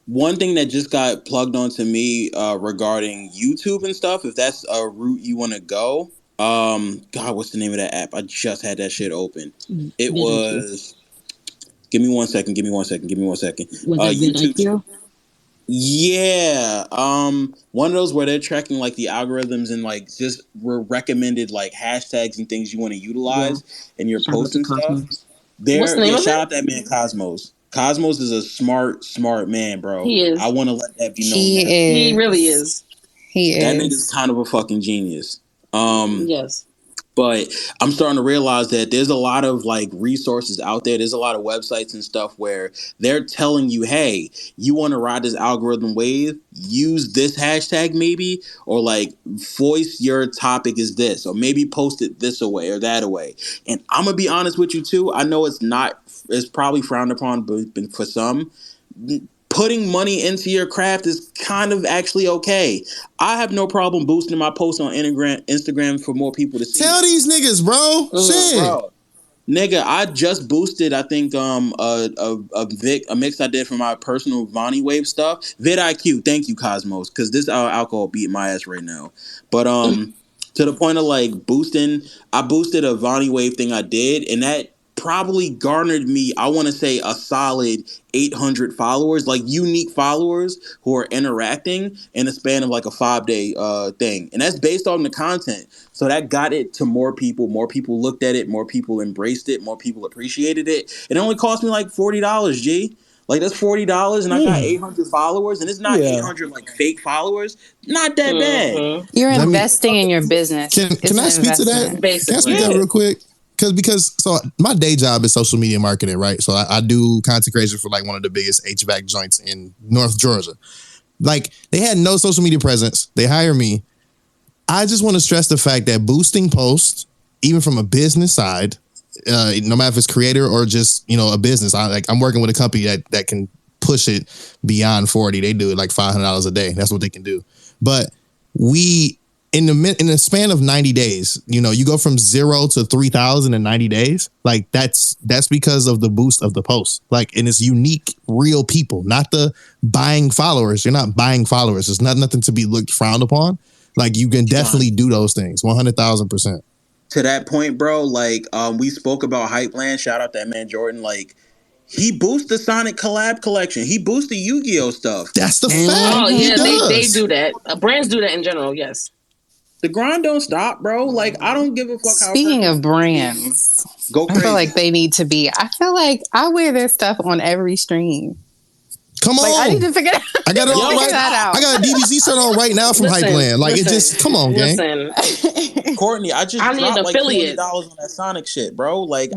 [SPEAKER 8] one thing that just got plugged onto me regarding YouTube and stuff, if that's a route you want to go, God, what's the name of that app? I just had that shit open. It was. Give me one second.
[SPEAKER 11] Was that
[SPEAKER 8] YouTube.
[SPEAKER 11] VidIQ?
[SPEAKER 8] Yeah. One of those where they're tracking like the algorithms and like just recommended like hashtags and things you want to utilize in your posts and stuff.
[SPEAKER 3] What's the name of
[SPEAKER 8] shout
[SPEAKER 3] it?
[SPEAKER 8] out that man Cosmos. Cosmos is a smart man, bro.
[SPEAKER 3] He is.
[SPEAKER 8] I want to let that be known.
[SPEAKER 3] He really is.
[SPEAKER 8] That nigga's kind of a fucking genius.
[SPEAKER 3] Yes.
[SPEAKER 8] But I'm starting to realize that there's a lot of like resources out there. There's a lot of websites and stuff where they're telling you, hey, you want to ride this algorithm wave, use this hashtag maybe, or like voice your topic is this, or maybe post it this away or that away. And I'm going to be honest with you too. I know it's probably frowned upon but for some. Putting money into your craft is kind of actually okay. I have no problem boosting my posts on Instagram for more people to see.
[SPEAKER 2] Tell these niggas, bro. Shit.
[SPEAKER 8] Bro. Nigga, I just boosted, I think, a mix I did for my personal Vonny Wave stuff. VidIQ, thank you, Cosmos, because this alcohol beating my ass right now. But to the point of like boosting, I boosted a Vonny Wave thing I did, and that probably garnered me, I want to say, a solid 800 followers, like unique followers who are interacting in a span of like a 5-day thing. And that's based on the content. So that got it to more people. More people looked at it. More people embraced it. More people appreciated it. It only cost me like $40, G. Like, that's $40 and I got 800 followers. And it's not 800 like fake followers. Not that bad.
[SPEAKER 4] You're investing in your business.
[SPEAKER 2] Can I speak to that?
[SPEAKER 3] Basically.
[SPEAKER 2] Can I speak to that real quick? Because my day job is social media marketing, right? So I do content creation for like one of the biggest HVAC joints in North Georgia. Like, they had no social media presence. They hire me. I just want to stress the fact that boosting posts, even from a business side, no matter if it's creator or just, you know, a business, I'm working with a company that can push it beyond 40. They do it like $500 a day. That's what they can do. But in the span of 90 days, you know, you go from 0 to 3,000 in 90 days. Like, that's because of the boost of the post. Like, and it's unique, real people, not the buying followers. You're not buying followers. It's nothing to be frowned upon. Like, you can definitely do those things. 100,000%.
[SPEAKER 8] To that point, bro, like, we spoke about Hypeland. Shout out that man Jordan. Like, he boosted the Sonic collab collection. He boosted Yu-Gi-Oh stuff.
[SPEAKER 2] That's the fact.
[SPEAKER 3] Oh yeah, they do that. Brands do that in general. Yes.
[SPEAKER 8] The grind don't stop, bro. Like, I don't give a fuck how.
[SPEAKER 4] Speaking of brands,
[SPEAKER 8] go crazy.
[SPEAKER 4] I feel like they need to be. I feel like I wear their stuff on every stream.
[SPEAKER 2] Come on.
[SPEAKER 4] Like, I need to figure
[SPEAKER 2] I got it all right. I got a DBZ shirt on right now from Hypeland. Like, it just, come on, gang.
[SPEAKER 8] Courtney, I need
[SPEAKER 3] an
[SPEAKER 8] dropped like
[SPEAKER 3] affiliate.
[SPEAKER 8] $20 on that Sonic shit, bro. Like,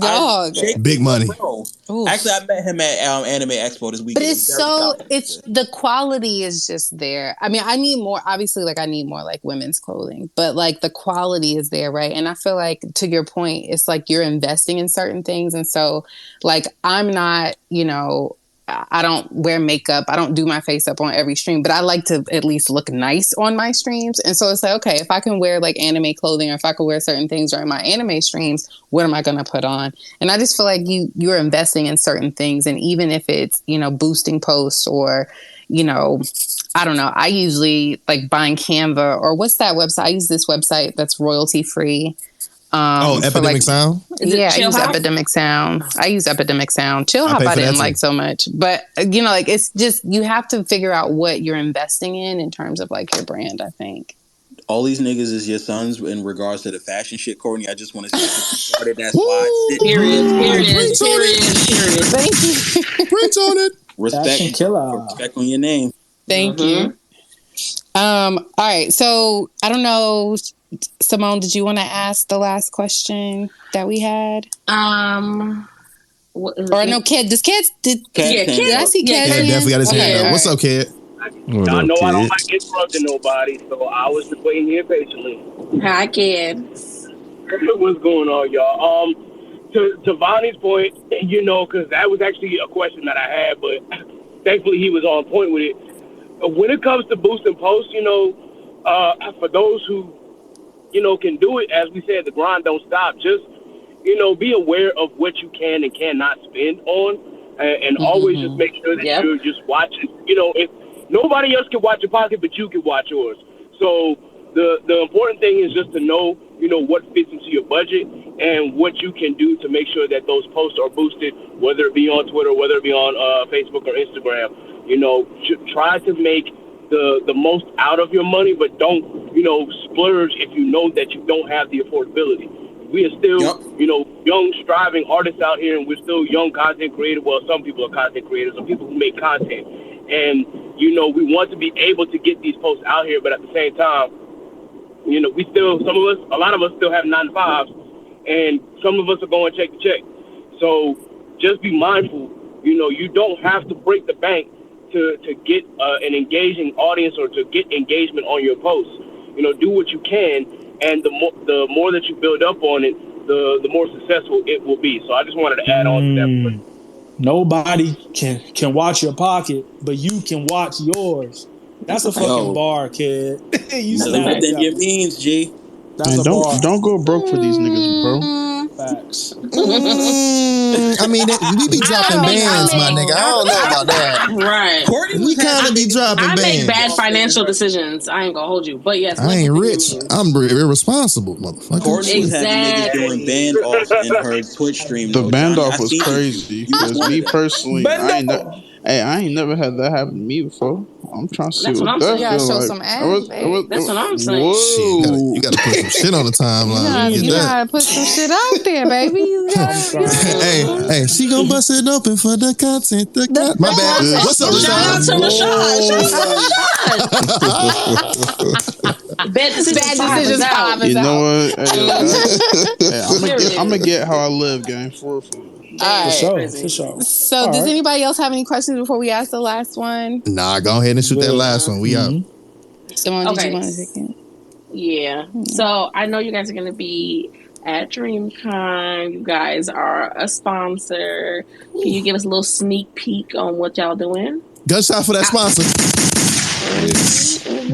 [SPEAKER 2] big money.
[SPEAKER 8] Bro. Actually, I met him at Anime Expo this weekend.
[SPEAKER 4] But it's the quality is just there. I mean, I need more. Obviously, like, I need more like women's clothing, but like the quality is there, right? And I feel like, to your point, it's like you're investing in certain things, and so like I'm not, you know. I don't wear makeup. I don't do my face up on every stream, but I like to at least look nice on my streams. And so it's like, okay, if I can wear like anime clothing, or if I can wear certain things during my anime streams, what am I going to put on? And I just feel like you're investing in certain things. And even if it's, you know, boosting posts or, you know, I don't know, I usually like buying Canva, or what's that website? I use this website that's royalty free.
[SPEAKER 2] Epidemic Sound?
[SPEAKER 4] Yeah, I use Epidemic Sound. Chill Hop I didn't like so much. But, you know, like, it's just, you have to figure out what you're investing in terms of like your brand, I think.
[SPEAKER 8] All these niggas is your sons in regards to the fashion shit, Courtney. I just want to say you started that slide. Period.
[SPEAKER 4] Thank you.
[SPEAKER 2] Preach on it.
[SPEAKER 8] Respect on your name.
[SPEAKER 4] Thank you. All right. So I don't know, Simone, did you want to ask the last question that we had? Or no, Kid. Does Kid? Did I see Kid?
[SPEAKER 2] Yeah, definitely got his hand up.
[SPEAKER 4] All
[SPEAKER 2] What's up, Kid?
[SPEAKER 6] What
[SPEAKER 12] I
[SPEAKER 6] up,
[SPEAKER 12] know I don't
[SPEAKER 6] kid?
[SPEAKER 12] like interrupting nobody, so I was just waiting here patiently.
[SPEAKER 3] Hi, Kid.
[SPEAKER 12] What's going on, y'all? To Vonny's point, you know, because that was actually a question that I had, but thankfully he was on point with it. When it comes to boosting posts, you know, for those who, you know, can do it, as we said, the grind don't stop. Just, you know, be aware of what you can and cannot spend on, and always just make sure that you're just watching. You know, if nobody else can watch your pocket, but you can watch yours. So the important thing is just to know, you know, what fits into your budget and what you can do to make sure that those posts are boosted, whether it be on Twitter, whether it be on Facebook or Instagram. You know, try to make the most out of your money, but don't, you know, splurge if you know that you don't have the affordability. We are still, you know, young, striving artists out here, and we're still young content creators. Well, some people are content creators, some people who make content. And, you know, we want to be able to get these posts out here, but at the same time, you know, we still, a lot of us still have 9 to 5s, and some of us are going check to check. So just be mindful, you know, you don't have to break the bank to get an engaging audience or to get engagement on your posts. You know, do what you can, and the more that you build up on it, the more successful it will be. So I just wanted to add on to that.
[SPEAKER 10] Nobody can watch your pocket, but you can watch yours. That's a fucking bar, Kid. You
[SPEAKER 8] Live within your means, G.
[SPEAKER 10] That's
[SPEAKER 5] Man,
[SPEAKER 10] a bar.
[SPEAKER 5] don't go broke for these niggas, bro.
[SPEAKER 10] Facts.
[SPEAKER 2] I mean, we be dropping bands, my nigga. I don't know about that.
[SPEAKER 3] Right.
[SPEAKER 2] We kind of be dropping
[SPEAKER 3] I
[SPEAKER 2] bands.
[SPEAKER 3] make bad financial decisions. I ain't gonna hold you. But yes,
[SPEAKER 2] I ain't rich. I'm irresponsible, motherfucker.
[SPEAKER 8] Courtney was having niggas doing band offs in her Twitch stream.
[SPEAKER 5] The
[SPEAKER 8] though,
[SPEAKER 5] band
[SPEAKER 8] Johnny.
[SPEAKER 5] off was crazy. Because me personally, I ain't never had that happen to me before. I'm trying to see
[SPEAKER 3] That's
[SPEAKER 5] what
[SPEAKER 3] what I'm
[SPEAKER 5] that
[SPEAKER 3] saying.
[SPEAKER 5] feels like.
[SPEAKER 4] some ass,
[SPEAKER 3] That's what I'm saying.
[SPEAKER 5] Whoa.
[SPEAKER 2] You gotta put some shit on the timeline.
[SPEAKER 4] You gotta put some shit out there, baby.
[SPEAKER 2] Hey, she gonna bust it open for the content. My bad. What's up,
[SPEAKER 3] Shout out to Rashad. Bad decisions.
[SPEAKER 5] You know what? Hey, I'm gonna get how I live, gang. For
[SPEAKER 10] sure.
[SPEAKER 4] So, does anybody else have any questions before we ask the last one?
[SPEAKER 2] Nah, go ahead and shoot that last one. We out.
[SPEAKER 4] Simone, did you want to take it?
[SPEAKER 3] Yeah. So I know you guys are going to be at DreamCon. You guys are a sponsor. Can you give us a little sneak peek on what y'all doing?
[SPEAKER 2] Gunshot for that sponsor.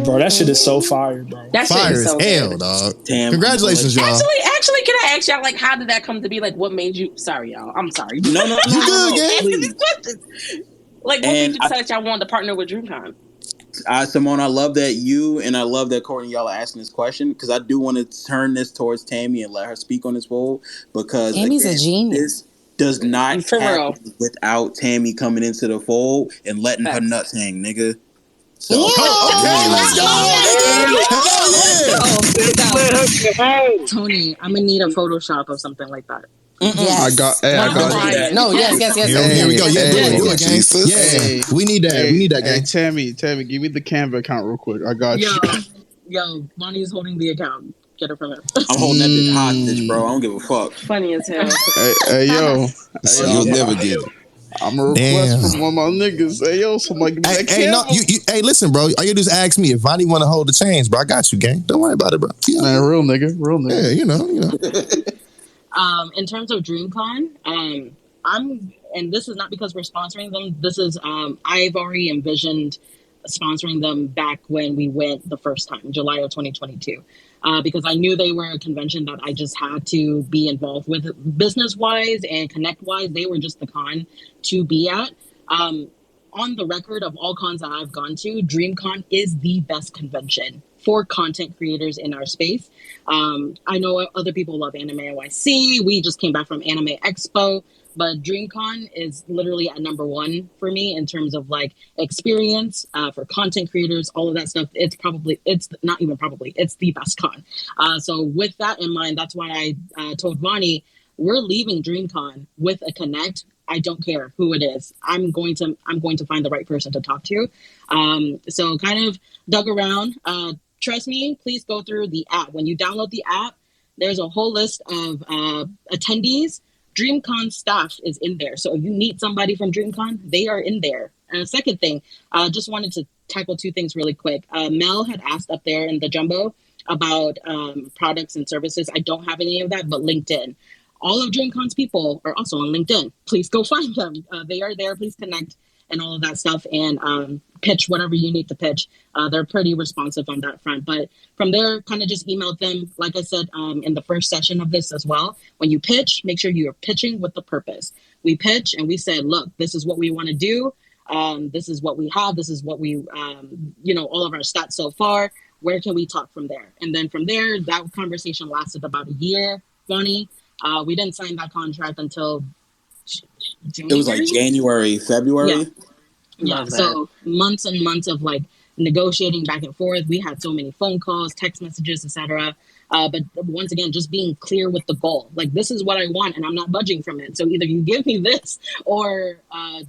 [SPEAKER 10] Bro, that shit is so fire, bro.
[SPEAKER 3] That
[SPEAKER 2] fire
[SPEAKER 3] shit is so
[SPEAKER 2] hell,
[SPEAKER 3] good.
[SPEAKER 2] dog.
[SPEAKER 8] Damn,
[SPEAKER 2] congratulations, y'all.
[SPEAKER 3] Actually, can I ask y'all, like, how did that come to be? Like, what made you? Sorry, y'all. I'm sorry.
[SPEAKER 8] No,
[SPEAKER 2] you good, gang?
[SPEAKER 3] Asking these questions. Like, what made you decide that y'all wanted to partner with DreamCon?
[SPEAKER 8] Simone, I love that you and I love that Courtney, y'all are asking this question because I do want to turn this towards Tammy and let her speak on this poll because
[SPEAKER 4] Tammy's a genius.
[SPEAKER 8] This does not
[SPEAKER 3] For real.
[SPEAKER 8] happen without Tammy coming into the fold and letting her nuts hang, nigga. So,
[SPEAKER 2] let's go.
[SPEAKER 11] Tony, I'm gonna need a Photoshop of something like that.
[SPEAKER 4] Yes.
[SPEAKER 5] I got it.
[SPEAKER 4] No, yes.
[SPEAKER 2] Here we go. Yeah, do it, gang.
[SPEAKER 6] Jesus.
[SPEAKER 2] Yeah, we need that. We need that,
[SPEAKER 5] Hey,
[SPEAKER 2] gang.
[SPEAKER 5] Tammy, give me the Canva account real quick. I got you.
[SPEAKER 11] Yo, Vonny's holding the account. Get it from him.
[SPEAKER 8] I'm holding that bitch hostage, bro. I don't give a fuck.
[SPEAKER 3] Funny as hell.
[SPEAKER 5] Hey, yo.
[SPEAKER 6] You'll never get it.
[SPEAKER 5] I'm a request from one of my niggas. Hey, yo, somebody give me that Canva.
[SPEAKER 2] Hey, listen, bro. All you do is ask me if Vonny want to hold the chains, bro. I got you, gang. Don't worry about it, bro.
[SPEAKER 5] Man, real nigga.
[SPEAKER 2] Yeah, you know.
[SPEAKER 11] In terms of DreamCon, and this is not because we're sponsoring them. This is I've already envisioned sponsoring them back when we went the first time, July of 2022, because I knew they were a convention that I just had to be involved with business-wise and connect-wise. They were just the con to be at. On the record of all cons that I've gone to, DreamCon is the best convention for content creators in our space. I know other people love Anime NYC. We just came back from Anime Expo, but DreamCon is literally at number one for me in terms of like experience for content creators, all of that stuff. It's the best con. So with that in mind, that's why I told Vonny, we're leaving DreamCon with a connect I don't care who it is. I'm going to find the right person to talk to. So kind of dug around. Trust me, please go through the app. When you download the app, there's a whole list of attendees. DreamCon staff is in there. So if you meet somebody from DreamCon, they are in there. And the second thing, just wanted to tackle two things really quick. Mel had asked up there in the jumbo about products and services. I don't have any of that, but LinkedIn. All of DreamCon's people are also on LinkedIn. Please go find them. They are there. Please connect and all of that stuff, and pitch whatever you need to pitch. They're pretty responsive on that front. But from there, kind of just emailed them. Like I said in the first session of this as well, when you pitch, make sure you're pitching with the purpose. We pitch and we said, look, this is what we want to do. This is what we have. This is what we, all of our stats so far. Where can we talk from there? And then from there, that conversation lasted about a year, Vonny. We didn't sign that contract until January.
[SPEAKER 8] It was like January, February.
[SPEAKER 11] Yeah. So months and months of like negotiating back and forth. We had so many phone calls, text messages, etc. But once again, just being clear with the goal. Like, this is what I want, and I'm not budging from it. So either you give me this, or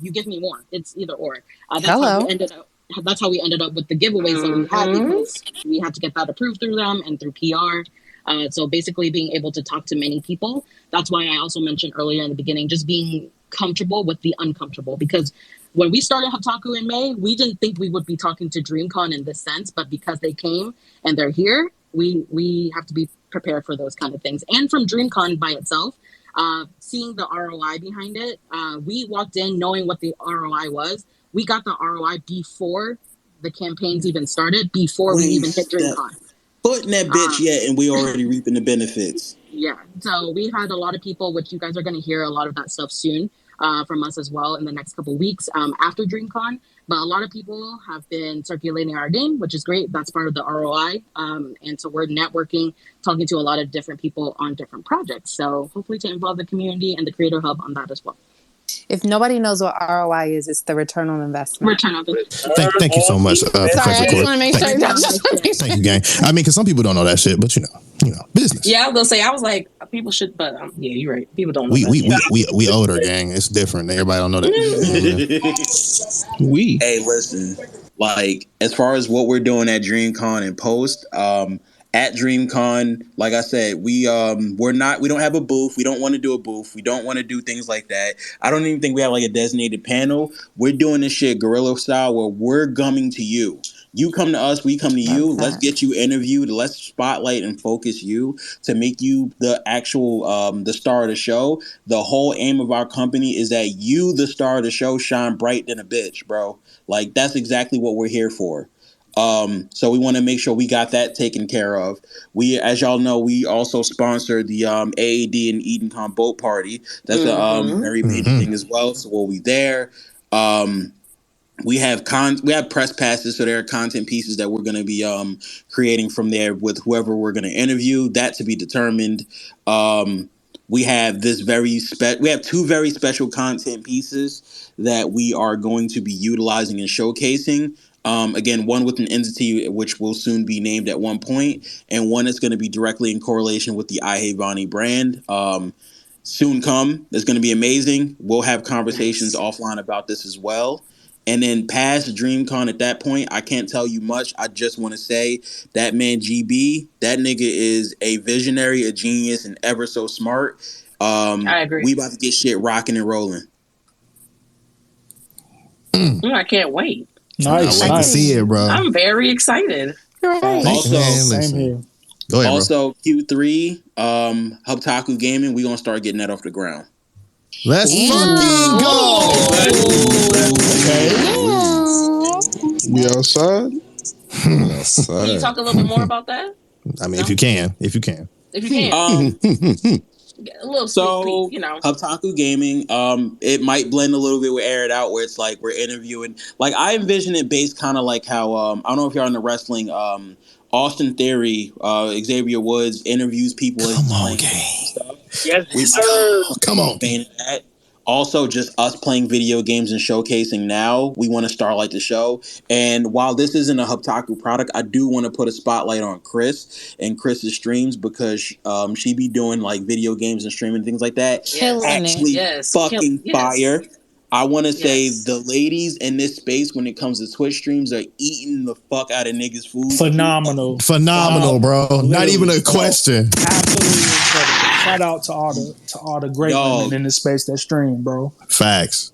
[SPEAKER 11] you give me more. It's either or. That's how we ended up with the giveaways that we had, because we had to get that approved through them and through PR. So basically being able to talk to many people. That's why I also mentioned earlier in the beginning, just being comfortable with the uncomfortable. Because when we started Hubtaku in May, we didn't think we would be talking to DreamCon in this sense, but because they came and they're here, we have to be prepared for those kind of things. And from DreamCon by itself, seeing the ROI behind it, we walked in knowing what the ROI was. We got the ROI before the campaigns even started, before we even hit DreamCon.
[SPEAKER 8] Foot in that bitch yet, and we already reaping the benefits.
[SPEAKER 11] Yeah, so we had a lot of people, which you guys are going to hear a lot of that stuff soon from us as well in the next couple of weeks after DreamCon. But a lot of people have been circulating our game, which is great. That's part of the ROI. And so we're networking, talking to a lot of different people on different projects. So hopefully to involve the community and the Creator Hub on that as well.
[SPEAKER 4] If nobody knows what ROI is, it's the return on investment.
[SPEAKER 11] Return on investment.
[SPEAKER 2] Thank you so much,
[SPEAKER 4] Sorry,
[SPEAKER 2] Professor
[SPEAKER 4] I just
[SPEAKER 2] Court.
[SPEAKER 4] want to make sure.
[SPEAKER 2] Thank you, gang. I mean, because some people don't know that shit, but you know, business.
[SPEAKER 3] Yeah, I was gonna say, I was like, people should, but yeah, you're right. People don't know.
[SPEAKER 2] We older, gang. It's different. Everybody don't know that.
[SPEAKER 8] Hey, listen. Like, as far as what we're doing at DreamCon and post, at DreamCon, like I said, we don't have a booth. We don't want to do a booth. We don't want to do things like that. I don't even think we have like a designated panel. We're doing this shit guerrilla style, where we're coming to you. You come to us, we come to you. Let's get you interviewed. Let's spotlight and focus you to make you the actual the star of the show. The whole aim of our company is that you, the star of the show, shine bright than a bitch, bro. Like, that's exactly what we're here for. So we want to make sure we got that taken care of. We, as y'all know, we also sponsor the AAD and EdenCon boat party. That's a very major thing as well. So we'll be there. We have press passes, so there are content pieces that we're going to be creating from there with whoever we're going to interview. That to be determined. We have we have two very special content pieces that we are going to be utilizing and showcasing. Again, one with an entity which will soon be named at one point, and one is going to be directly in correlation with the I Hate Vonny brand. Soon come. It's going to be amazing. We'll have conversations offline about this as well. And then past DreamCon at that point, I can't tell you much. I just want to say that man GB, that nigga is a visionary, a genius, and ever so smart.
[SPEAKER 3] I agree.
[SPEAKER 8] We about to get shit rocking and rolling.
[SPEAKER 3] I can't wait.
[SPEAKER 10] Nice.
[SPEAKER 2] I like to see it, bro.
[SPEAKER 3] I'm very excited.
[SPEAKER 8] Also,
[SPEAKER 10] same here.
[SPEAKER 2] Go ahead,
[SPEAKER 8] also Q3, Hubtaku Gaming, we gonna start getting that off the ground.
[SPEAKER 2] Let's fucking go.
[SPEAKER 5] We outside.
[SPEAKER 3] Can you talk a little bit more about that?
[SPEAKER 2] I mean, if you can.
[SPEAKER 3] If you can. A little
[SPEAKER 8] so,
[SPEAKER 3] peek, you know.
[SPEAKER 8] Hubtaku Gaming, it might blend a little bit with Air It Out, where it's like we're interviewing. Like, I envision it based kind of like how, I don't know if you're on the wrestling, Austin Theory, Xavier Woods interviews people.
[SPEAKER 2] Come on, gang.
[SPEAKER 12] Yes, sir.
[SPEAKER 2] Come on.
[SPEAKER 8] That. Also, just us playing video games and showcasing now, we want to starlight the show. And while this isn't a Hubtaku product, I do want to put a spotlight on Chris and Chris's streams because she be doing like video games and streaming things like that.
[SPEAKER 4] Killing
[SPEAKER 8] Actually, fucking fire. I want to say the ladies in this space, when it comes to Twitch streams, are eating the fuck out of niggas' food.
[SPEAKER 10] Phenomenal,
[SPEAKER 2] bro.
[SPEAKER 10] Literally.
[SPEAKER 2] Not even a question.
[SPEAKER 10] Absolutely incredible. Shout out to all the great women in this space that stream, bro.
[SPEAKER 2] Facts.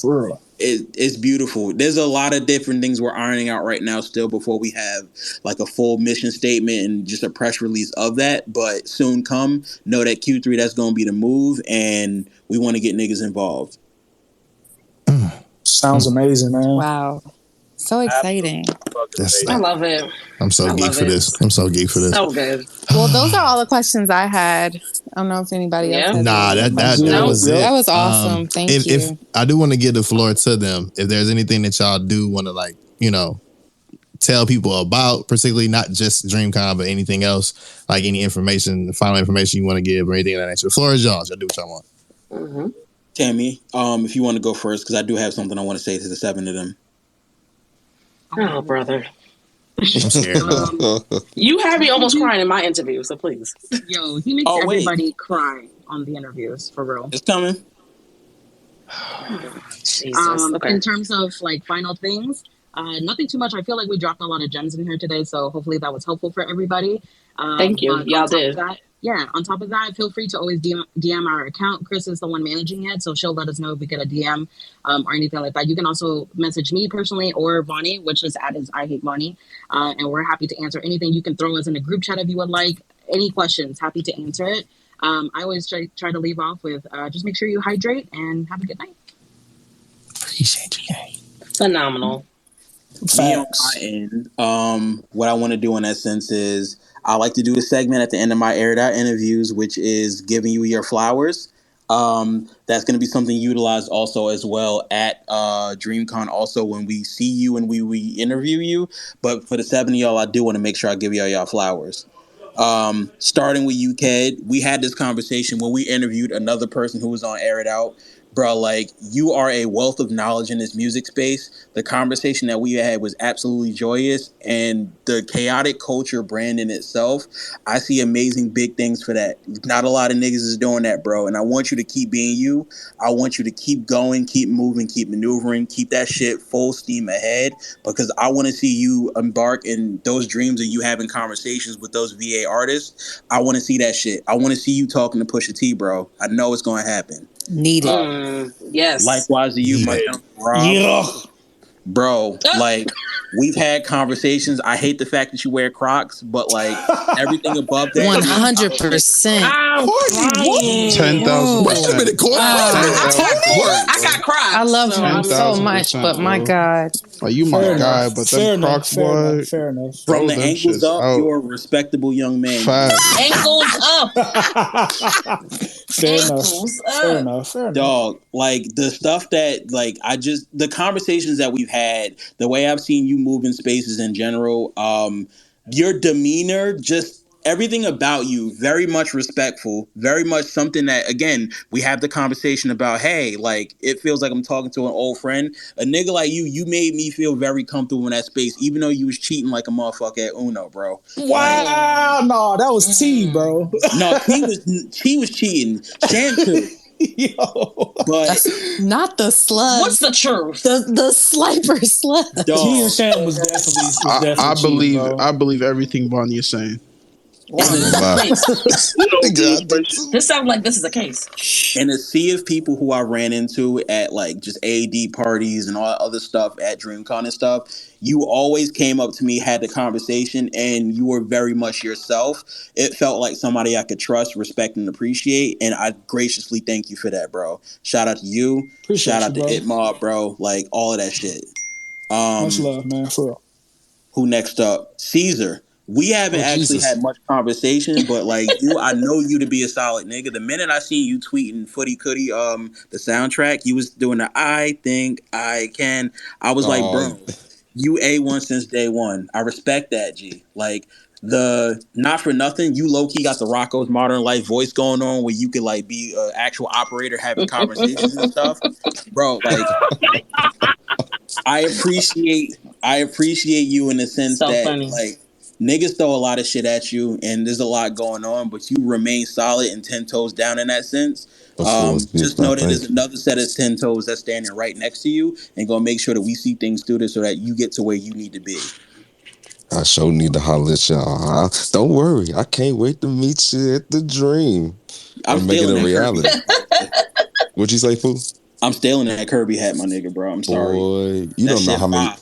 [SPEAKER 10] For real.
[SPEAKER 8] It's beautiful. There's a lot of different things we're ironing out right now still before we have like a full mission statement and just a press release of that. But soon come, know that Q3, that's going to be the move, and we want to get niggas involved.
[SPEAKER 10] Sounds amazing, man.
[SPEAKER 4] Wow. So exciting.
[SPEAKER 3] I love it.
[SPEAKER 2] I'm so geek for this. I'm so geek for this.
[SPEAKER 3] So good.
[SPEAKER 4] Well, those are all the questions I had. I don't know if anybody else has
[SPEAKER 2] Nah,
[SPEAKER 4] any.
[SPEAKER 2] that was it.
[SPEAKER 4] That was awesome. Thank you.
[SPEAKER 2] If I do want to give the floor to them, if there's anything that y'all do want to like, tell people about, particularly not just DreamCon, but anything else, like any information, final information you want to give or anything of that nature. The floor is y'all. Y'all do what y'all want.
[SPEAKER 3] Mm-hmm.
[SPEAKER 8] Tammy, if you want to go first, because I do have something I want to say to the 7 of them.
[SPEAKER 3] Oh, brother.
[SPEAKER 2] I'm scared.
[SPEAKER 3] You had me almost crying in my interview, so please.
[SPEAKER 11] Yo, he makes everybody cry on the interviews, for real.
[SPEAKER 8] It's coming.
[SPEAKER 3] Jesus. Okay.
[SPEAKER 11] In terms of like final things, nothing too much. I feel like we dropped a lot of gems in here today, so hopefully that was helpful for everybody.
[SPEAKER 3] Thank you. Y'all did.
[SPEAKER 11] On top of that, feel free to always DM our account. Chris is the one managing it, so she'll let us know if we get a DM or anything like that. You can also message me personally or Vonny, which is at his I Hate Vonny, and we're happy to answer anything. You can throw us in a group chat if you would like. Any questions, happy to answer it. I always try to leave off with just make sure you hydrate and have a good night.
[SPEAKER 2] Appreciate you, gang.
[SPEAKER 3] Phenomenal.
[SPEAKER 8] Me on my end, what I want to do in that sense is I like to do a segment at the end of my aired out interviews, which is giving you your flowers. That's going to be something utilized also as well at DreamCon also when we see you and we interview you. But for the 7 of y'all, I do want to make sure I give y'all flowers. Starting with you, Ked, we had this conversation when we interviewed another person who was on Air It Out. Bro, like, you are a wealth of knowledge in this music space. The conversation that we had was absolutely joyous, and the chaotic culture brand in itself, I see amazing big things for that. Not a lot of niggas is doing that, bro, and I want you to keep being you. I want you to keep going, keep moving, keep maneuvering, keep that shit full steam ahead, because I want to see you embark in those dreams of you having conversations with those VA artists. I want to see that shit. I want to see you talking to Pusha T, bro. I know it's going to happen.
[SPEAKER 4] Need it.
[SPEAKER 3] Yes.
[SPEAKER 8] Likewise to you, my young Rob.
[SPEAKER 10] Yeah.
[SPEAKER 8] Bro, like, we've had conversations. I hate the fact that you wear Crocs, but like everything above that.
[SPEAKER 4] 100%.
[SPEAKER 5] 10,000.
[SPEAKER 2] Wait a minute, Corey.
[SPEAKER 3] I got Crocs.
[SPEAKER 4] I love him so much, but my God.
[SPEAKER 5] Like, you my guy, but them Crocs, boy.
[SPEAKER 10] Fair enough.
[SPEAKER 8] From the ankles up, you're a respectable young man.
[SPEAKER 3] Ankles up.
[SPEAKER 10] Fair enough.
[SPEAKER 8] Dog, like the stuff that, like, the conversations that we've had, the way I've seen you move in spaces in general, your demeanor, just everything about you, very much respectful, very much something that, again, we have the conversation about, hey, like, it feels like I'm talking to an old friend. A nigga like you made me feel very comfortable in that space, even though you was cheating like a motherfucker at Uno, bro.
[SPEAKER 10] Wow, no, that was T, bro.
[SPEAKER 8] No, he was cheating. Shan too.
[SPEAKER 10] Yo.
[SPEAKER 8] But
[SPEAKER 4] not the slug.
[SPEAKER 3] What's the truth?
[SPEAKER 4] The sliper slug.
[SPEAKER 10] T and Shan was definitely
[SPEAKER 5] I believe
[SPEAKER 10] cheating,
[SPEAKER 5] I believe everything Vonny is saying.
[SPEAKER 3] This sounds like this is a case.
[SPEAKER 8] And a sea of people who I ran into at like just AD parties and all that other stuff at DreamCon and stuff, you always came up to me, had the conversation, and you were very much yourself. It felt like somebody I could trust, respect, and appreciate, and I graciously thank you for that, bro. Shout out to you. Shout out to It Mob, bro. Like, all of that shit.
[SPEAKER 10] Much love, man, for real.
[SPEAKER 8] Who next up? Caesar. We haven't actually had much conversation, but like you, I know you to be a solid nigga. The minute I seen you tweeting Footy Cootie, the soundtrack, you was doing the I think I can. I was like, bro, you A1 since day one. I respect that, G. Like, the not for nothing, you low key got the Rocco's Modern Life voice going on, where you could like be an actual operator having conversations and stuff, bro. Like, I appreciate you in the sense
[SPEAKER 3] So
[SPEAKER 8] that
[SPEAKER 3] funny.
[SPEAKER 8] like niggas throw a lot of shit at you, and there's a lot going on, but you remain solid and 10 toes down in that sense.
[SPEAKER 6] Of course,
[SPEAKER 8] Just know that there's another set of 10 toes that's standing right next to you, and gonna make sure that we see things through this so that you get to where you need to be.
[SPEAKER 6] I sure need to holler at y'all. Don't worry, I can't wait to meet you at the dream.
[SPEAKER 8] I'm
[SPEAKER 6] make it
[SPEAKER 8] stealing
[SPEAKER 6] a
[SPEAKER 8] that
[SPEAKER 6] reality. What'd you say, fool?
[SPEAKER 8] I'm stealing that Kirby hat, my nigga, bro. I'm sorry.
[SPEAKER 6] Boy, you
[SPEAKER 8] That
[SPEAKER 6] don't know
[SPEAKER 8] shit
[SPEAKER 6] how many.
[SPEAKER 8] fire.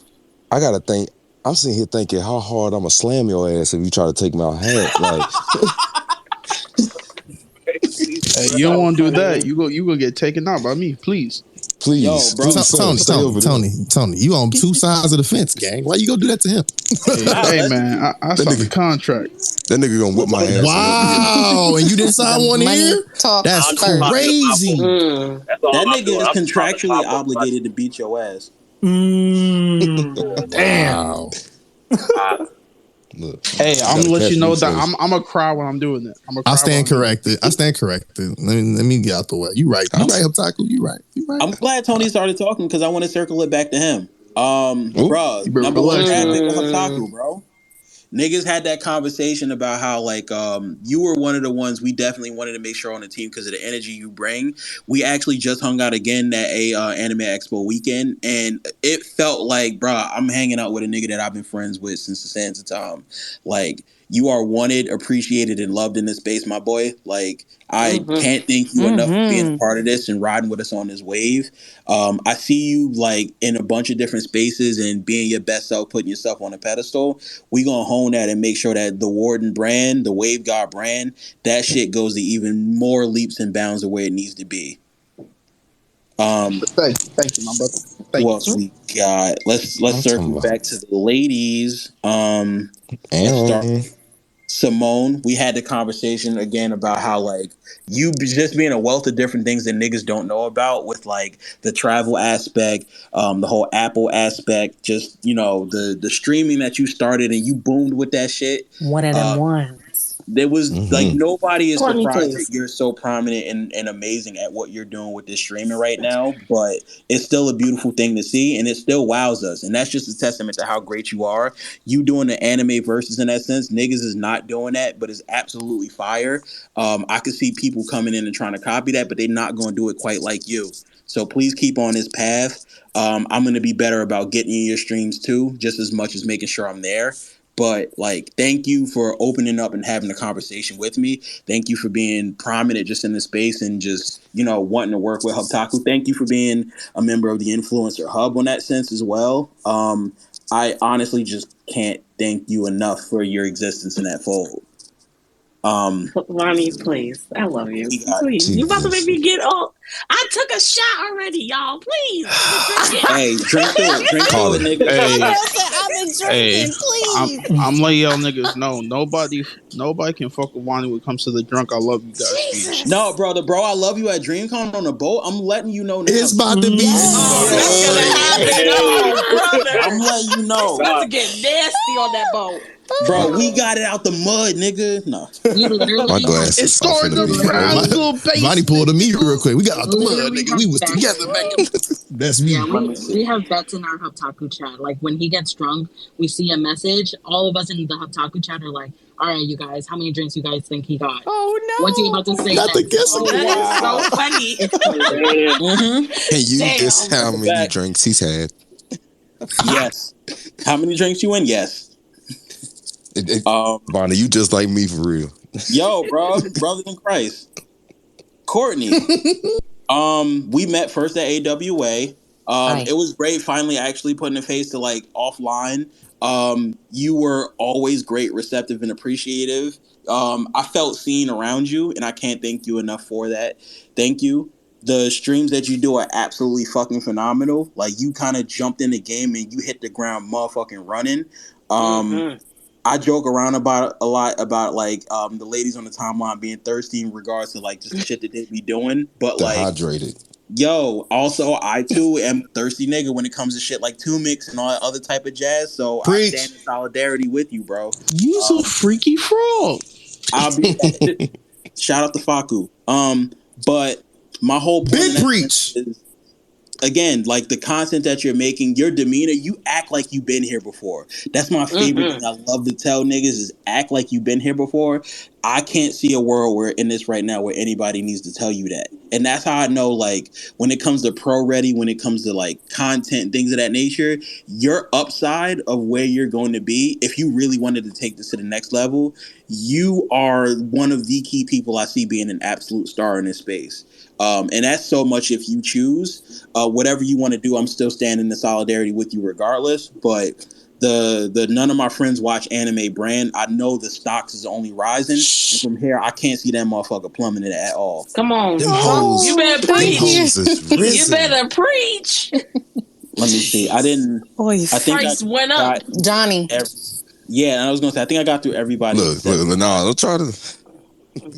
[SPEAKER 6] I gotta think. I'm sitting here thinking how hard I'm gonna slam your ass if you try to take my hat. Like,
[SPEAKER 5] Hey, you don't want to do that. You gonna get taken out by me, please.
[SPEAKER 6] please,
[SPEAKER 8] Yo, bro.
[SPEAKER 6] please, stay over there.
[SPEAKER 2] Tony, you on two sides of the fence, gang. Why you gonna do that to him?
[SPEAKER 5] Hey man, I signed a contract.
[SPEAKER 6] That nigga gonna whip my ass.
[SPEAKER 2] Wow, and you didn't sign one here? That's crazy.
[SPEAKER 8] That nigga is contractually obligated to beat your ass.
[SPEAKER 2] Damn.
[SPEAKER 6] Look,
[SPEAKER 5] Hey, I'm gonna let you know that I'm gonna cry when I'm doing it.
[SPEAKER 2] I'll stand corrected. Let me get out the way. You right. You right, Hubtaku. You right.
[SPEAKER 8] I'm glad Tony started talking because I want to circle it back to him. Bro, number one draft pick with Hubtaku, bro. Niggas had that conversation about how like you were one of the ones we definitely wanted to make sure on the team because of the energy you bring. We actually just hung out again at a Anime Expo weekend, and it felt like, bro, I'm hanging out with a nigga that I've been friends with since the sands of time. Like, you are wanted, appreciated, and loved in this space, my boy. Like, I can't thank you enough for being a part of this and riding with us on this wave. I see you like in a bunch of different spaces and being your best self, putting yourself on a pedestal. We gonna hone that and make sure that the Warden brand, the Wave God brand, that shit goes to even more leaps and bounds of where it needs to be.
[SPEAKER 5] Thank you, my brother.
[SPEAKER 8] Who else we got? Let's circle back to the ladies. Let's start with Simone. We had the conversation again about how like you just being a wealth of different things that niggas don't know about, with like the travel aspect, the whole Apple aspect, just, you know, the streaming that you started and you boomed with that shit.
[SPEAKER 4] One of them ones.
[SPEAKER 8] There was like nobody is surprised that you're so prominent and amazing at what you're doing with this streaming right now, but it's still a beautiful thing to see and it still wows us. And that's just a testament to how great you are. You doing the anime versus in that sense, niggas is not doing that, but it's absolutely fire. I could see people coming in and trying to copy that, but they're not going to do it quite like you. So please keep on this path. I'm going to be better about getting in your streams too, just as much as making sure I'm there. But like, thank you for opening up and having a conversation with me. Thank you for being prominent just in the space and just, you know, wanting to work with Hubtaku. Thank you for being a member of the Influencer Hub on that sense as well. I honestly just can't thank you enough for your existence in that fold.
[SPEAKER 3] Vonny, please. I love you. Please. You about to make me get up. I took a shot already, y'all. Please.
[SPEAKER 8] Hey, drink through it, nigga.
[SPEAKER 5] Hey, I'm letting y'all niggas know. Nobody can fuck with Vonny when it comes to the drunk I love you guys speech.
[SPEAKER 8] No, brother, bro, I love you at DreamCon on the boat. I'm letting you know now.
[SPEAKER 2] It's about to be.
[SPEAKER 8] I'm letting you know.
[SPEAKER 3] It's about to get nasty on that boat.
[SPEAKER 8] Bro, we got it out the mud, nigga. No.
[SPEAKER 6] My glasses.
[SPEAKER 5] It's starting to brown, little baby.
[SPEAKER 2] Vonny pulled a meat real quick. We got out the mud, nigga. We was together back. That's me.
[SPEAKER 11] Yeah, we have bets in our Hubtaku chat. Like when he gets drunk, we see a message. All of us in the Hubtaku chat are like, "All right, you guys, how many drinks you guys think he got?"
[SPEAKER 4] Oh no!
[SPEAKER 11] What's he about to say?
[SPEAKER 2] Not the guessing.
[SPEAKER 3] That is so funny.
[SPEAKER 6] Can you guess how many drinks he's had?
[SPEAKER 8] Yes. How many drinks you in? Yes.
[SPEAKER 6] Vonny, you just like me for real.
[SPEAKER 8] Yo, bro, brother in Christ. Courtney. We met first at AWA. It was great finally actually putting a face to like offline. You were always great, receptive, and appreciative. I felt seen around you, and I can't thank you enough for that. Thank you. The streams that you do are absolutely fucking phenomenal. Like, you kind of jumped in the game and you hit the ground motherfucking running. I joke around about a lot about like the ladies on the timeline being thirsty in regards to like just the shit that they be doing, but like
[SPEAKER 6] Dehydrated.
[SPEAKER 8] Yo, also I too am a thirsty nigga when it comes to shit like Two Mix and all that other type of jazz. So
[SPEAKER 2] Preach.
[SPEAKER 8] I stand in solidarity with you, bro.
[SPEAKER 5] You some freaky frog.
[SPEAKER 8] I'll be shout out to Faku. But my whole point
[SPEAKER 2] Big
[SPEAKER 8] in that
[SPEAKER 2] preach.
[SPEAKER 8] is, again, like the content that you're making, your demeanor, you act like you've been here before. That's my favorite thing I love to tell niggas is act like you've been here before. I can't see a world where in this right now where anybody needs to tell you that. And that's how I know, like, when it comes to pro ready, when it comes to like content, things of that nature, your upside of where you're going to be, if you really wanted to take this to the next level, you are one of the key people I see being an absolute star in this space. And that's so much if you choose. Whatever you want to do, I'm still standing in solidarity with you regardless. But the none of my friends watch anime brand. I know the stocks is only rising. And from here, I can't see that motherfucker plummeting at all.
[SPEAKER 3] Come on.
[SPEAKER 2] Them hoes.
[SPEAKER 3] You better
[SPEAKER 2] Them
[SPEAKER 3] preach.
[SPEAKER 2] hoes is
[SPEAKER 3] You
[SPEAKER 2] risen.
[SPEAKER 3] better preach.
[SPEAKER 8] Let me see. I think
[SPEAKER 3] Price went up.
[SPEAKER 4] Johnny.
[SPEAKER 8] Yeah, and I was gonna say I think I got through everybody.
[SPEAKER 6] Look, nah, don't try to.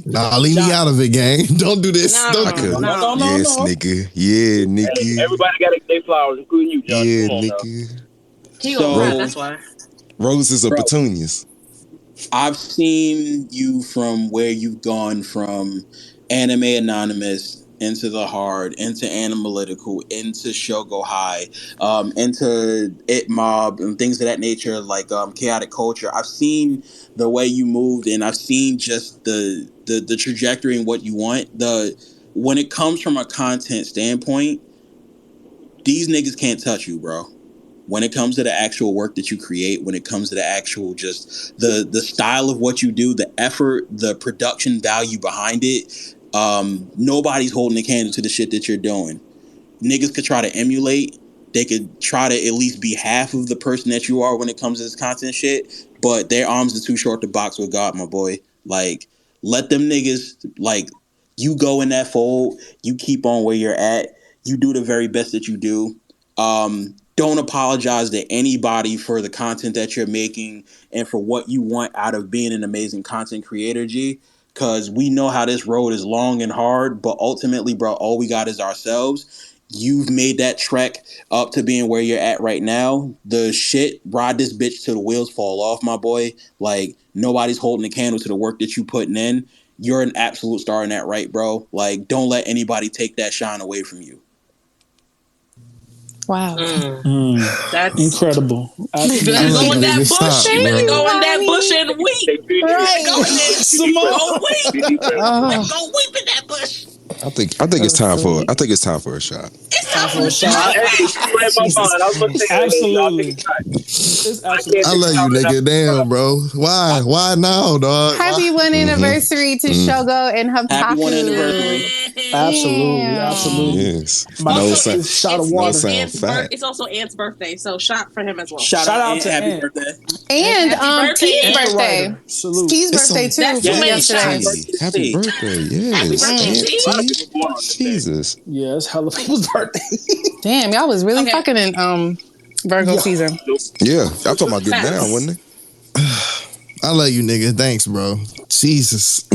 [SPEAKER 2] Nah, leave me out of it, gang. Don't do this.
[SPEAKER 3] No,
[SPEAKER 2] Don't
[SPEAKER 6] I could.
[SPEAKER 3] no.
[SPEAKER 6] Yes, nigga. Yeah, nigga.
[SPEAKER 12] Everybody got to get their flowers, including you, John.
[SPEAKER 6] Yeah,
[SPEAKER 12] Come on now.
[SPEAKER 6] nigga.
[SPEAKER 3] He
[SPEAKER 8] So-
[SPEAKER 3] gonna cry, that's why.
[SPEAKER 6] Roses or
[SPEAKER 8] Bro.
[SPEAKER 6] petunias.
[SPEAKER 8] I've seen you from where you've gone from Anime Anonymous into the hard, into Animalytical, into Shougo High, into It Mob and things of that nature, like Chaotic Culture. I've seen the way you moved, and I've seen just the trajectory and what you want. When it comes from a content standpoint, these niggas can't touch you, bro. When it comes to the actual work that you create, when it comes to the actual just the style of what you do, the effort, the production value behind it, nobody's holding a candle to the shit that you're doing. Niggas could try to emulate. They could try to at least be half of the person that you are when it comes to this content shit, but their arms are too short to box with God, my boy. Like, let them niggas, like, you go in that fold, you keep on where you're at, you do the very best that you do. Don't apologize to anybody for the content that you're making and for what you want out of being an amazing content creator, G. Because we know how this road is long and hard, but ultimately, bro, all we got is ourselves. You've made that trek up to being where you're at right now. The shit, ride this bitch till the wheels fall off, my boy. Like, nobody's holding a candle to the work that you putting in. You're an absolute star in that, right, bro? Like, don't let anybody take that shine away from you.
[SPEAKER 4] Wow.
[SPEAKER 10] That's incredible.
[SPEAKER 3] You better go in that bush. You better go in that bush and weep.
[SPEAKER 4] Right.
[SPEAKER 3] Go in there.
[SPEAKER 10] Simone.
[SPEAKER 3] Go weep. Go weep in that bush.
[SPEAKER 6] I think it's time for a shot.
[SPEAKER 3] It's time for a shot.
[SPEAKER 10] Absolutely.
[SPEAKER 2] I love you, nigga. Damn, bro. Why now, dog?
[SPEAKER 4] Happy 1 anniversary to Shogo and Hubtaku.
[SPEAKER 8] Happy 1 anniversary.
[SPEAKER 10] Absolutely.
[SPEAKER 6] Yes.
[SPEAKER 10] Also, shot of water.
[SPEAKER 3] It's also Ant's birthday, so shot for him as well.
[SPEAKER 8] Shout out
[SPEAKER 10] to
[SPEAKER 8] happy
[SPEAKER 10] Ant.
[SPEAKER 8] birthday.
[SPEAKER 4] And T's birthday.
[SPEAKER 10] Salute.
[SPEAKER 4] T's birthday too.
[SPEAKER 3] That's
[SPEAKER 4] from
[SPEAKER 3] many
[SPEAKER 4] yesterday.
[SPEAKER 3] shots.
[SPEAKER 6] Happy birthday. Yes.
[SPEAKER 3] Happy birthday, T.
[SPEAKER 6] Jesus.
[SPEAKER 10] Yeah, it's hella people's birthday.
[SPEAKER 4] Damn, y'all was really fucking in Virgo season.
[SPEAKER 6] Yeah. I talking about getting down, wasn't it?
[SPEAKER 2] I love you, nigga. Thanks, bro. Jesus.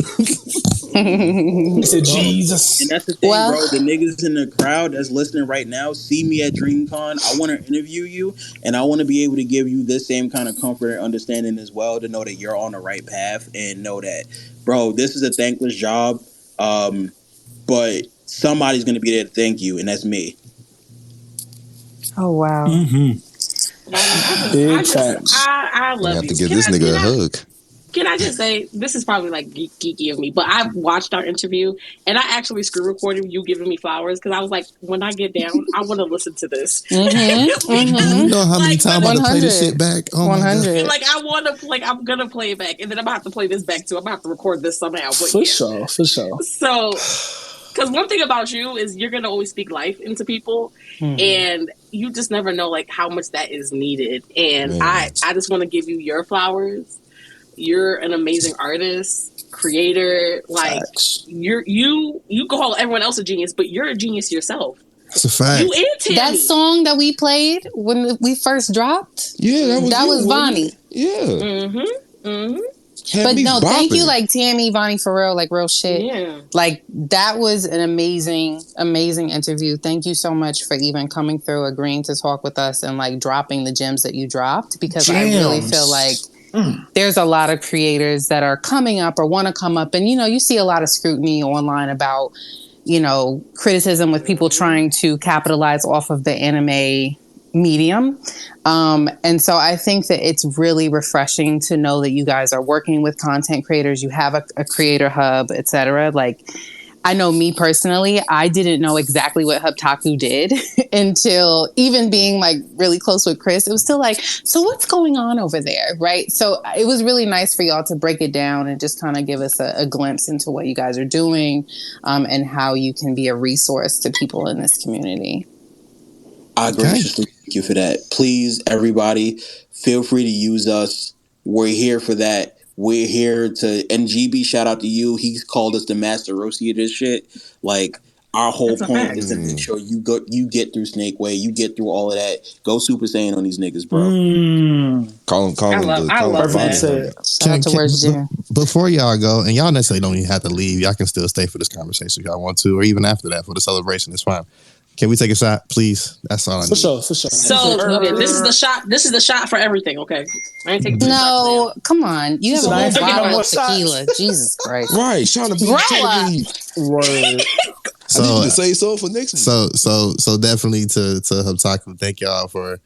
[SPEAKER 10] He said, Jesus.
[SPEAKER 8] And that's the thing, bro. The niggas in the crowd that's listening right now see me at DreamCon. I want to interview you, and I want to be able to give you this same kind of comfort and understanding as well, to know that you're on the right path and know that, bro, this is a thankless job, but somebody's going to be there to thank you, and that's me.
[SPEAKER 4] Oh, wow.
[SPEAKER 10] Big facts.
[SPEAKER 3] I love you.
[SPEAKER 6] I have to give this nigga a hug.
[SPEAKER 3] Can I just say, this is probably like geeky of me, but I watched our interview and I actually screen recorded you giving me flowers because I was like, when I get down, I want to listen to this.
[SPEAKER 2] You know how many times I play this shit back? Oh
[SPEAKER 4] 100.
[SPEAKER 3] Like, I want to, like, I'm going to play it back and then I'm about to play this back too. I'm about to record this somehow. But
[SPEAKER 10] For sure.
[SPEAKER 3] So, because one thing about you is you're going to always speak life into people and you just never know, like, how much that is needed. And I just want to give you your flowers. You're an amazing artist, creator. Like, you can call everyone else a genius, but you're a genius yourself.
[SPEAKER 2] That's a fact.
[SPEAKER 3] You and Tammy.
[SPEAKER 4] That song that we played when we first dropped,
[SPEAKER 6] Yeah, that was
[SPEAKER 4] Vonny.
[SPEAKER 6] Yeah.
[SPEAKER 4] But
[SPEAKER 6] me
[SPEAKER 4] no, thank you,
[SPEAKER 6] bopping.
[SPEAKER 4] like Tammy, Vonny, for real, like real shit.
[SPEAKER 3] Yeah.
[SPEAKER 4] Like that was an amazing, amazing interview. Thank you so much for even coming through, agreeing to talk with us, and like dropping the gems that you dropped. Because I really feel like there's a lot of creators that are coming up or want to come up, and you see a lot of scrutiny online about criticism with people trying to capitalize off of the anime medium. And so I think that it's really refreshing to know that you guys are working with content creators. You have a creator hub, etc. Like, I know me personally, I didn't know exactly what Hubtaku did until even being like really close with Chris. It was still like, so what's going on over there? Right. So it was really nice for y'all to break it down and just kind of give us a glimpse into what you guys are doing, and how you can be a resource to people in this community.
[SPEAKER 8] I graciously thank you for that. Please, everybody, feel free to use us. We're here for that. We're here to, and GB, shout out to you. He's called us the master roasty of this shit. Like, our whole point is to make sure you get through Snake Way, you get through all of that. Go Super Saiyan on these niggas, bro.
[SPEAKER 6] Call him
[SPEAKER 10] that.
[SPEAKER 4] Shout out to Words Jam.
[SPEAKER 2] Before y'all go, and y'all necessarily don't even have to leave, y'all can still stay for this conversation if y'all want to, or even after that for the celebration. It's fine. Can we take a shot, please? That's all I need.
[SPEAKER 10] For sure.
[SPEAKER 3] So okay, this is the shot. This is the shot for everything. Okay, I ain't taking
[SPEAKER 4] no. Come on, you have a whole bottle of tequila. Jesus Christ!
[SPEAKER 6] Right, trying to be
[SPEAKER 10] Word.
[SPEAKER 2] So,
[SPEAKER 6] I need you to say so for next week.
[SPEAKER 2] So definitely to Hubtaku, thank y'all for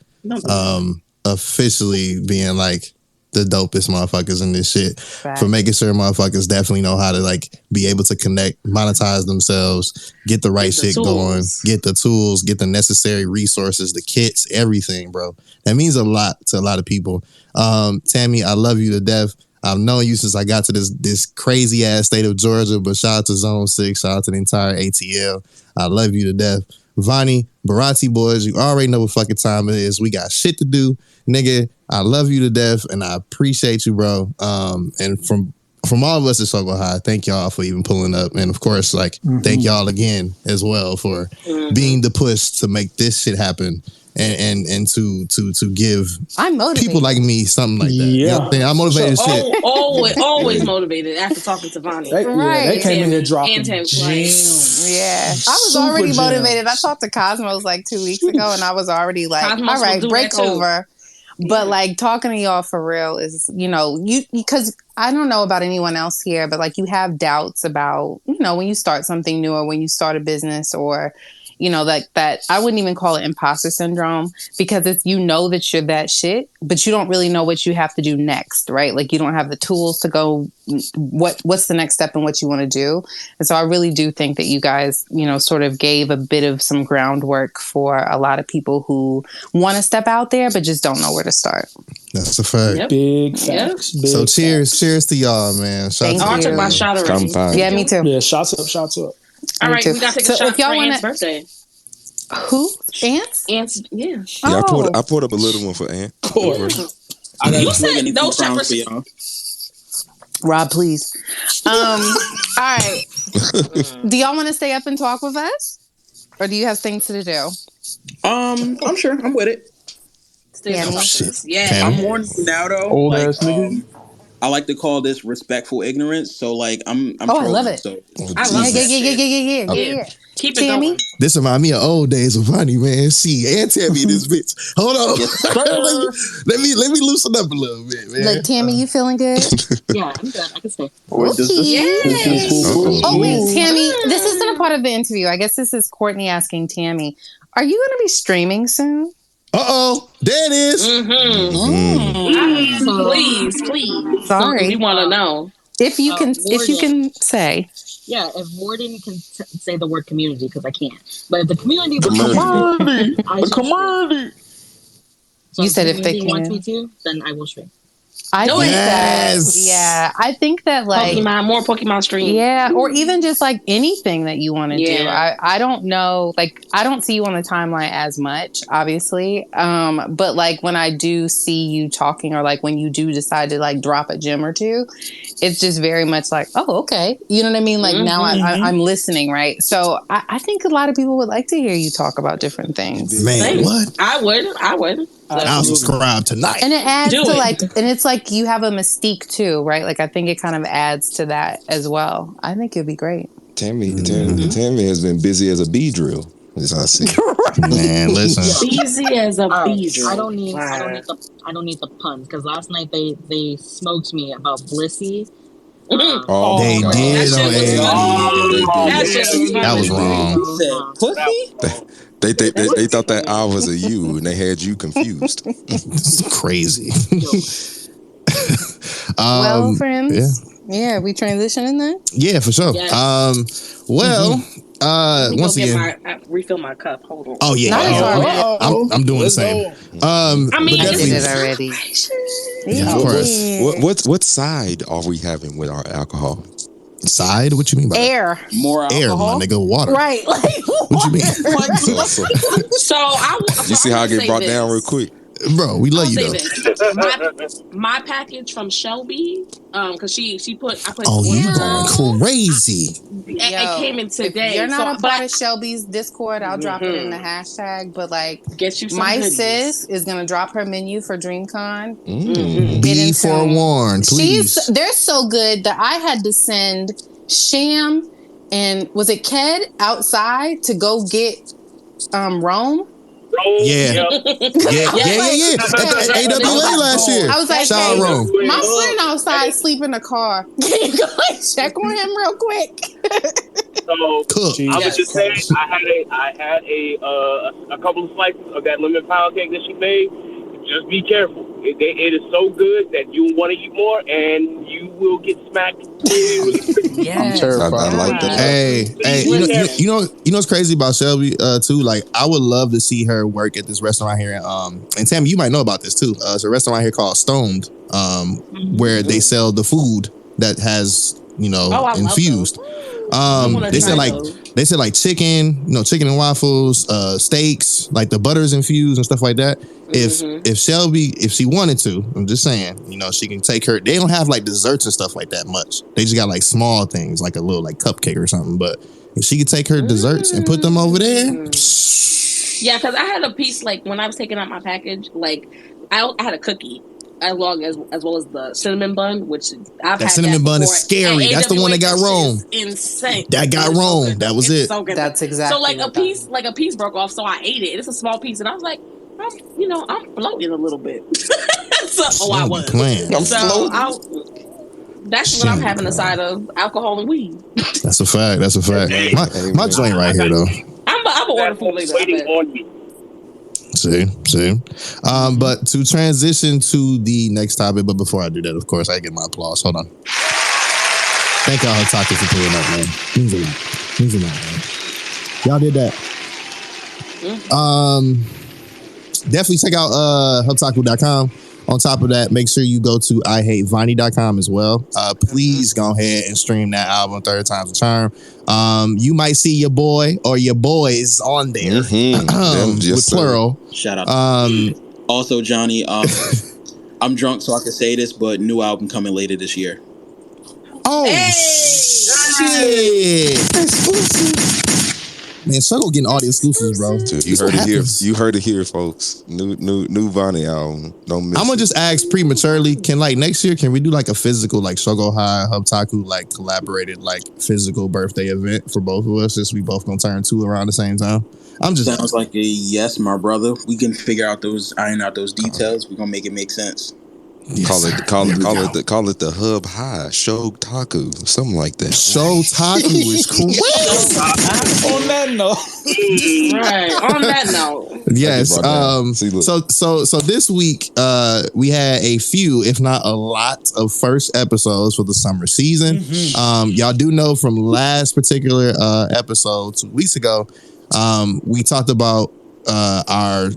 [SPEAKER 2] officially being like the dopest motherfuckers in this shit.
[SPEAKER 4] Fact.
[SPEAKER 2] For making sure motherfuckers definitely know how to like be able to connect, monetize themselves, get the right shit going, get the tools, get the necessary resources, the kits, everything, bro. That means a lot to a lot of people. Tammy, I love you to death. I've known you since I got to this crazy ass state of Georgia, but shout out to Zone 6, shout out to the entire ATL. I love you to death. Vonny, Barati boys, you already know what fucking time it is. We got shit to do. Nigga, I love you to death and I appreciate you, bro. And from all of us at Shougo High, thank y'all for even pulling up. And of course, like, thank y'all again as well for being the push to make this shit happen. And to give
[SPEAKER 4] I'm motivated.
[SPEAKER 2] people like me something like that.
[SPEAKER 10] Yeah.
[SPEAKER 2] You know what I'm saying? I'm motivated as shit.
[SPEAKER 3] Always motivated after talking to Vonny.
[SPEAKER 10] They came in here dropping
[SPEAKER 3] gems.
[SPEAKER 4] Yeah, I was already motivated. I talked to Cosmos like 2 weeks ago, and I was already like,
[SPEAKER 3] Cosmos
[SPEAKER 4] all right,
[SPEAKER 3] will do
[SPEAKER 4] break
[SPEAKER 3] that too.
[SPEAKER 4] over. But like talking to y'all for real is, you because I don't know about anyone else here, but like you have doubts about, when you start something new or when you start a business or, like that, I wouldn't even call it imposter syndrome because it's, that you're that shit, but you don't really know what you have to do next, right? Like you don't have the tools to go, what's the next step and what you want to do. And so I really do think that you guys, sort of gave a bit of some groundwork for a lot of people who want to step out there, but just don't know where to start.
[SPEAKER 2] That's a fact.
[SPEAKER 3] Yep.
[SPEAKER 10] Big facts. Big
[SPEAKER 2] So cheers
[SPEAKER 10] facts.
[SPEAKER 2] to y'all, man.
[SPEAKER 4] Thank you.
[SPEAKER 3] I took my shot already.
[SPEAKER 4] Yeah, me too.
[SPEAKER 10] Yeah, shots up.
[SPEAKER 3] All right, we got to take a shot
[SPEAKER 4] if y'all
[SPEAKER 3] for
[SPEAKER 4] wanna,
[SPEAKER 3] Ant's birthday.
[SPEAKER 4] Who? Ants?
[SPEAKER 3] Ants, yeah.
[SPEAKER 6] Yeah, I poured up a little one for Ant.
[SPEAKER 10] Of course.
[SPEAKER 8] I got
[SPEAKER 3] You said no
[SPEAKER 8] crowns
[SPEAKER 3] shepherds.
[SPEAKER 8] for y'all.
[SPEAKER 4] Rob, please. All right. Do y'all want to stay up and talk with us? Or do you have things to do?
[SPEAKER 8] I'm sure. I'm with it.
[SPEAKER 3] Yeah.
[SPEAKER 8] I'm warning you now though.
[SPEAKER 10] Old ass nigga.
[SPEAKER 8] I like to call this respectful ignorance. So like I'm
[SPEAKER 4] I love it.
[SPEAKER 8] So,
[SPEAKER 3] I love
[SPEAKER 4] Yeah.
[SPEAKER 3] Keep it
[SPEAKER 4] Tammy?
[SPEAKER 3] going.
[SPEAKER 2] This remind me of old days of Vonny, man. See, and Tammy in this bitch. Hold on. let me loosen up a little bit, man.
[SPEAKER 4] Look, Tammy, you feeling good?
[SPEAKER 11] Yeah, I'm good. I can stay.
[SPEAKER 4] Oh, wait, Tammy, this isn't a part of the interview. I guess this is Courtney asking Tammy, are you going to be streaming soon?
[SPEAKER 2] Uh-oh. There it is.
[SPEAKER 3] Please.
[SPEAKER 4] Sorry.
[SPEAKER 3] We want to know.
[SPEAKER 4] If you can say.
[SPEAKER 11] Yeah, if Warden can say the word community, because I can't. But if the community...
[SPEAKER 10] The community!
[SPEAKER 11] So
[SPEAKER 4] You said if they
[SPEAKER 11] wants
[SPEAKER 4] can.
[SPEAKER 11] me to, then I will stream.
[SPEAKER 4] I think
[SPEAKER 2] Yes.
[SPEAKER 4] that, yeah, I think that like
[SPEAKER 3] more Pokemon streams.
[SPEAKER 4] Yeah, or even just like anything that you want to do.
[SPEAKER 3] Yeah.
[SPEAKER 4] I don't know, like I don't see you on the timeline as much, obviously. But like when I do see you talking, or like when you do decide to like drop a gem or two, it's just very much like, oh, okay, you know what I mean? Like now I'm listening, right? So I think a lot of people would like to hear you talk about different things.
[SPEAKER 2] Man, what?
[SPEAKER 3] I would.
[SPEAKER 2] I'll subscribe tonight.
[SPEAKER 4] And it adds
[SPEAKER 3] Do
[SPEAKER 4] to
[SPEAKER 3] it.
[SPEAKER 4] like, and it's like you have a mystique too, right? Like I think it kind of adds to that as well. I think it'd be great.
[SPEAKER 6] Tammy has been busy as a bee drill. As I see.
[SPEAKER 2] Man, listen.
[SPEAKER 3] Easy as a
[SPEAKER 11] All right,
[SPEAKER 3] beetle.
[SPEAKER 11] I don't need the puns because last night they smoked me about Blissy.
[SPEAKER 6] Oh,
[SPEAKER 2] They
[SPEAKER 6] God.
[SPEAKER 2] did
[SPEAKER 3] That
[SPEAKER 2] on
[SPEAKER 3] shit was
[SPEAKER 2] AD. That was wrong.
[SPEAKER 6] They thought that I was a you, and they had you confused.
[SPEAKER 2] It's crazy.
[SPEAKER 4] Well, friends, yeah, we transitioning then.
[SPEAKER 2] Yeah, for sure.
[SPEAKER 3] Yes.
[SPEAKER 2] Well,
[SPEAKER 3] Let me
[SPEAKER 2] once
[SPEAKER 3] go
[SPEAKER 2] again.
[SPEAKER 3] refill my cup. Hold on.
[SPEAKER 2] Oh yeah,
[SPEAKER 4] Not as already.
[SPEAKER 2] I'm doing the same.
[SPEAKER 3] I mean,
[SPEAKER 2] but
[SPEAKER 4] I did
[SPEAKER 2] definitely-
[SPEAKER 4] it already.
[SPEAKER 2] Yeah, of course.
[SPEAKER 6] What side are we having with our alcohol?
[SPEAKER 2] Side? What you mean by that?
[SPEAKER 4] Air,
[SPEAKER 8] More
[SPEAKER 2] Air,
[SPEAKER 8] alcohol.
[SPEAKER 2] my nigga, water.
[SPEAKER 4] right? Like
[SPEAKER 2] What you mean,
[SPEAKER 6] You see how I get brought down real quick?
[SPEAKER 2] bro? We love
[SPEAKER 3] I'll
[SPEAKER 2] you
[SPEAKER 3] say
[SPEAKER 2] though.
[SPEAKER 3] this. My package from Shelby, because she put I put
[SPEAKER 2] Oh, you
[SPEAKER 3] order
[SPEAKER 2] going crazy?
[SPEAKER 3] it came in today.
[SPEAKER 4] If you're not a
[SPEAKER 3] but
[SPEAKER 4] part of Shelby's Discord, I'll drop it in the hashtag. But like,
[SPEAKER 3] get you some
[SPEAKER 4] my
[SPEAKER 3] goodies.
[SPEAKER 4] sis is gonna drop her menu for DreamCon.
[SPEAKER 6] Mm.
[SPEAKER 2] Be
[SPEAKER 4] in
[SPEAKER 2] forewarned, please.
[SPEAKER 4] They're so good that I had to send Sham and was it Ked outside to go get Rome.
[SPEAKER 2] Yeah. Yeah. At AWA last year.
[SPEAKER 4] I was like,
[SPEAKER 2] Shout out
[SPEAKER 4] hey,
[SPEAKER 2] Rome.
[SPEAKER 4] my friend outside sleep in the car. Can you go and check on him real quick?
[SPEAKER 12] So
[SPEAKER 2] Cook.
[SPEAKER 12] I was just saying, I had a couple of slices of that lemon pound cake that she made. Just be careful. It is so good that you want to eat more, and you will get smacked.
[SPEAKER 5] I'm terrified.
[SPEAKER 6] I like that.
[SPEAKER 2] Hey, you know what's crazy about Shelby too? Like, I would love to see her work at this restaurant here. And Tammy, you might know about this too. It's a restaurant here called Stoned, where they sell the food that has infused. They said like chicken, chicken and waffles, steaks, like the butter is infused and stuff like that. If Shelby, if she wanted to, I'm just saying, she can take her. They don't have like desserts and stuff like that much. They just got like small things, like a little like cupcake or something. But if she could take her desserts and put them over there,
[SPEAKER 3] yeah, because I had a piece like when I was taking out my package, like I had a cookie. As well as the cinnamon bun, which I've had.
[SPEAKER 2] Cinnamon bun is
[SPEAKER 3] before.
[SPEAKER 2] scary. That's the one that got Rome.
[SPEAKER 3] Insane.
[SPEAKER 2] That got Rome.
[SPEAKER 3] So
[SPEAKER 2] that was it.
[SPEAKER 3] So good.
[SPEAKER 4] That's exactly.
[SPEAKER 3] So like a piece broke off, so I ate it. It's a small piece, and I was like, I'm floating a little bit. So I was. That's what I'm having aside of alcohol and weed.
[SPEAKER 2] That's a fact. My joint right here though.
[SPEAKER 3] I'm a wonderful later.
[SPEAKER 12] Waiting on me.
[SPEAKER 2] See. But to transition to the next topic, but before I do that, of course, I get my applause. Hold on. Thank y'all, Hubtaku, for pulling up, man. Means a lot, man. Y'all did that. Definitely check out Hubtaku.com. On top of that, make sure you go to IHateVonny.com as well. Please go ahead and stream that album, Third Time's a Charm. You might see your boy or your boys on there with plural.
[SPEAKER 8] Shout out. Also, Johnny, I'm drunk, so I can say this, but new album coming later this year.
[SPEAKER 2] Oh, shit. Man, Shougo getting all the exclusives, bro.
[SPEAKER 6] Dude, you heard it here. You heard it here, folks. New Vonny album. Don't miss.
[SPEAKER 2] I'm gonna just ask prematurely. Can next year? Can we do like a physical Shougo High Hubtaku collaborated physical birthday event for both of us? Since we both gonna turn 2 around the same time.
[SPEAKER 8] Sounds like a yes, my brother. We can iron out those details. We're gonna make it make sense.
[SPEAKER 2] Yes,
[SPEAKER 6] call it the Hub High Shougo, something like that.
[SPEAKER 2] Shougo is crazy.
[SPEAKER 10] On that note,
[SPEAKER 3] Right. On that note,
[SPEAKER 2] yes. So this week we had a few, if not a lot, of first episodes for the summer season. Y'all do know from last particular episode 2 weeks ago, we talked about our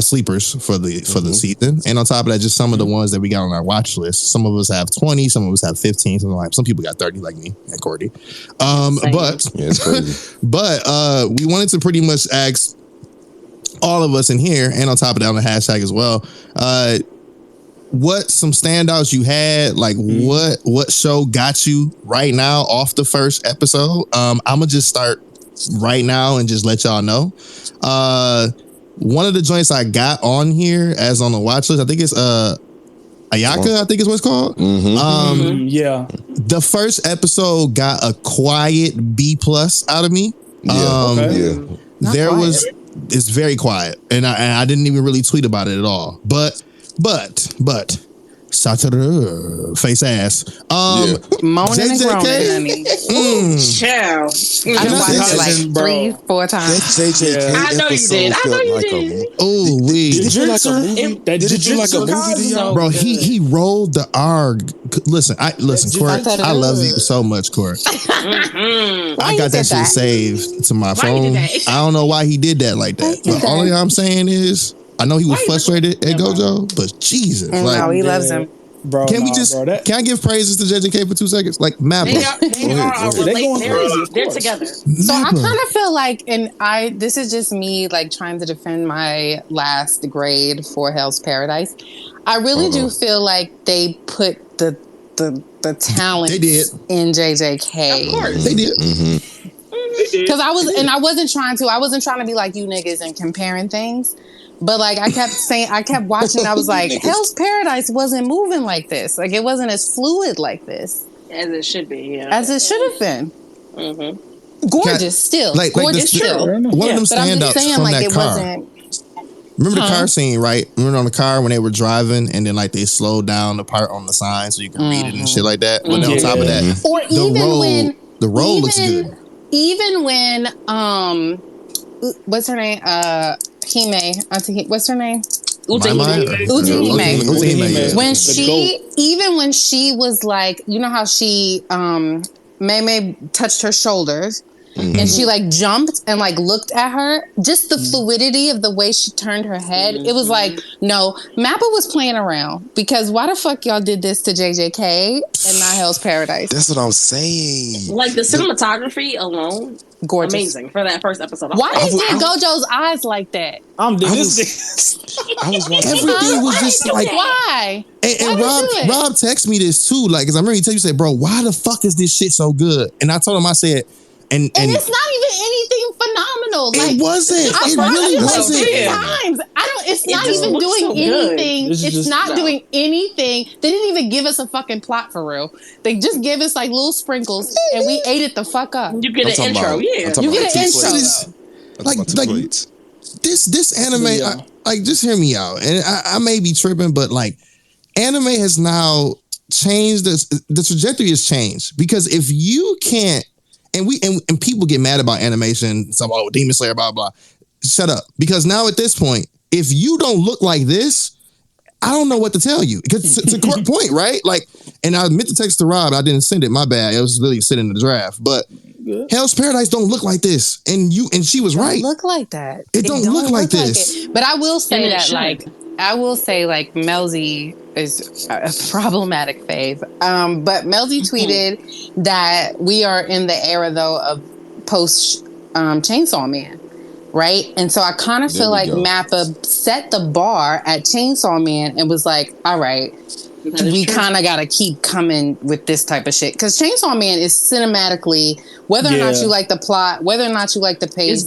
[SPEAKER 2] sleepers for the season, and on top of that, just some of the ones that we got on our watch list. Some of us have 20, some of us have 15, some people got 30, like me and Cordy. But
[SPEAKER 6] yeah, it's crazy.
[SPEAKER 2] But we wanted to pretty much ask all of us in here, and on top of that, on the hashtag as well, what some standouts you had, what show got you right now off the first episode. I'm gonna just start right now and just let y'all know. one of the joints I got on here as on the watch list, I think it's Ayaka, I think is what it's called.
[SPEAKER 10] Yeah.
[SPEAKER 2] The first episode got a quiet B+ out of me. It's very quiet, and I didn't even really tweet about it at all. But Satoru face ass.
[SPEAKER 4] Moaning and groaning, honey.
[SPEAKER 3] Child.
[SPEAKER 4] I watched it like 3-4 times.
[SPEAKER 6] That JJK
[SPEAKER 3] I know you
[SPEAKER 6] episode
[SPEAKER 3] did. I know
[SPEAKER 6] felt
[SPEAKER 3] you
[SPEAKER 6] like
[SPEAKER 3] did.
[SPEAKER 2] Oh, we.
[SPEAKER 6] Did it feel like a movie? Did it feel like a movie to y'all?
[SPEAKER 2] Bro, he rolled the R. Listen, Corey, I love you so much, Corey. I got that shit saved to my phone. I don't know why he did that like that. But all I'm saying is, I know he was frustrated at Gojo, but Jesus,
[SPEAKER 4] no, he loves him.
[SPEAKER 10] Bro,
[SPEAKER 2] can I give praises to JJK for 2 seconds? Like, Mappa.
[SPEAKER 3] They're together.
[SPEAKER 4] So I kind of feel like, and this is just me like trying to defend my last grade for Hell's Paradise. I really do feel like they put the talent in JJK.
[SPEAKER 3] Of course.
[SPEAKER 2] They did.
[SPEAKER 4] Because I wasn't trying to be like you niggas and comparing things. But like I kept watching. I was like, Hell's Paradise wasn't moving like this. Like it wasn't as fluid like this
[SPEAKER 3] as it should be. Yeah.
[SPEAKER 4] As it should have been. Gorgeous still. Gorgeous still.
[SPEAKER 2] One of them standouts from that car. Remember the car scene, right? Remember on the car when they were driving and then like they slowed down the part on the sign so you can read it and shit like that. But on top of that,
[SPEAKER 4] or
[SPEAKER 2] the roll looks good.
[SPEAKER 4] Even when what's her name? Hime. What's her name? Utahime. When she was like, you know how she Mei touched her shoulders and she like jumped and like looked at her, just the fluidity of the way she turned her head, it was like, no, Mappa was playing around, because why the fuck y'all did this to JJK and not Hell's Paradise?
[SPEAKER 6] That's what I'm saying.
[SPEAKER 3] Like the cinematography alone,
[SPEAKER 4] gorgeous,
[SPEAKER 3] amazing for that first episode.
[SPEAKER 4] Why did Gojo's eyes like that?
[SPEAKER 6] I was watching.
[SPEAKER 2] Everything was just like,
[SPEAKER 4] why?
[SPEAKER 2] And Rob texted me this too, like, because I remember he texted me, said, bro, why the fuck is this shit so good? And I told him, I said, and it's
[SPEAKER 4] not even anything phenomenal. Like,
[SPEAKER 2] it wasn't. It really wasn't.
[SPEAKER 4] It's not even doing anything. It's not doing anything. They didn't even give us a fucking plot for real. They just gave us like little sprinkles, and we ate it the fuck up.
[SPEAKER 3] You get an intro,
[SPEAKER 4] You get an intro.
[SPEAKER 2] Like this anime. Like, just hear me out, and I may be tripping, but like, anime has now changed. The trajectory has changed, because if you can't. And people get mad about animation, some Demon Slayer, blah blah. Shut up, because now at this point, if you don't look like this, I don't know what to tell you. Because it's a core point, right? Like, and I meant to text to Rob, I didn't send it. My bad. It was really sitting in the draft. But Hell's Paradise don't look like this, and she was right.
[SPEAKER 4] Look like that.
[SPEAKER 2] It don't look like this.
[SPEAKER 4] But I will say that, like, Melzy is a problematic fave. But Melzy tweeted that we are in the era, though, of post Chainsaw Man, right? And so I kind of feel like Mappa set the bar at Chainsaw Man and was like, all right, we kind of got to keep coming with this type of shit. Because Chainsaw Man is cinematically, whether or not you like the plot, whether or not you like the pace,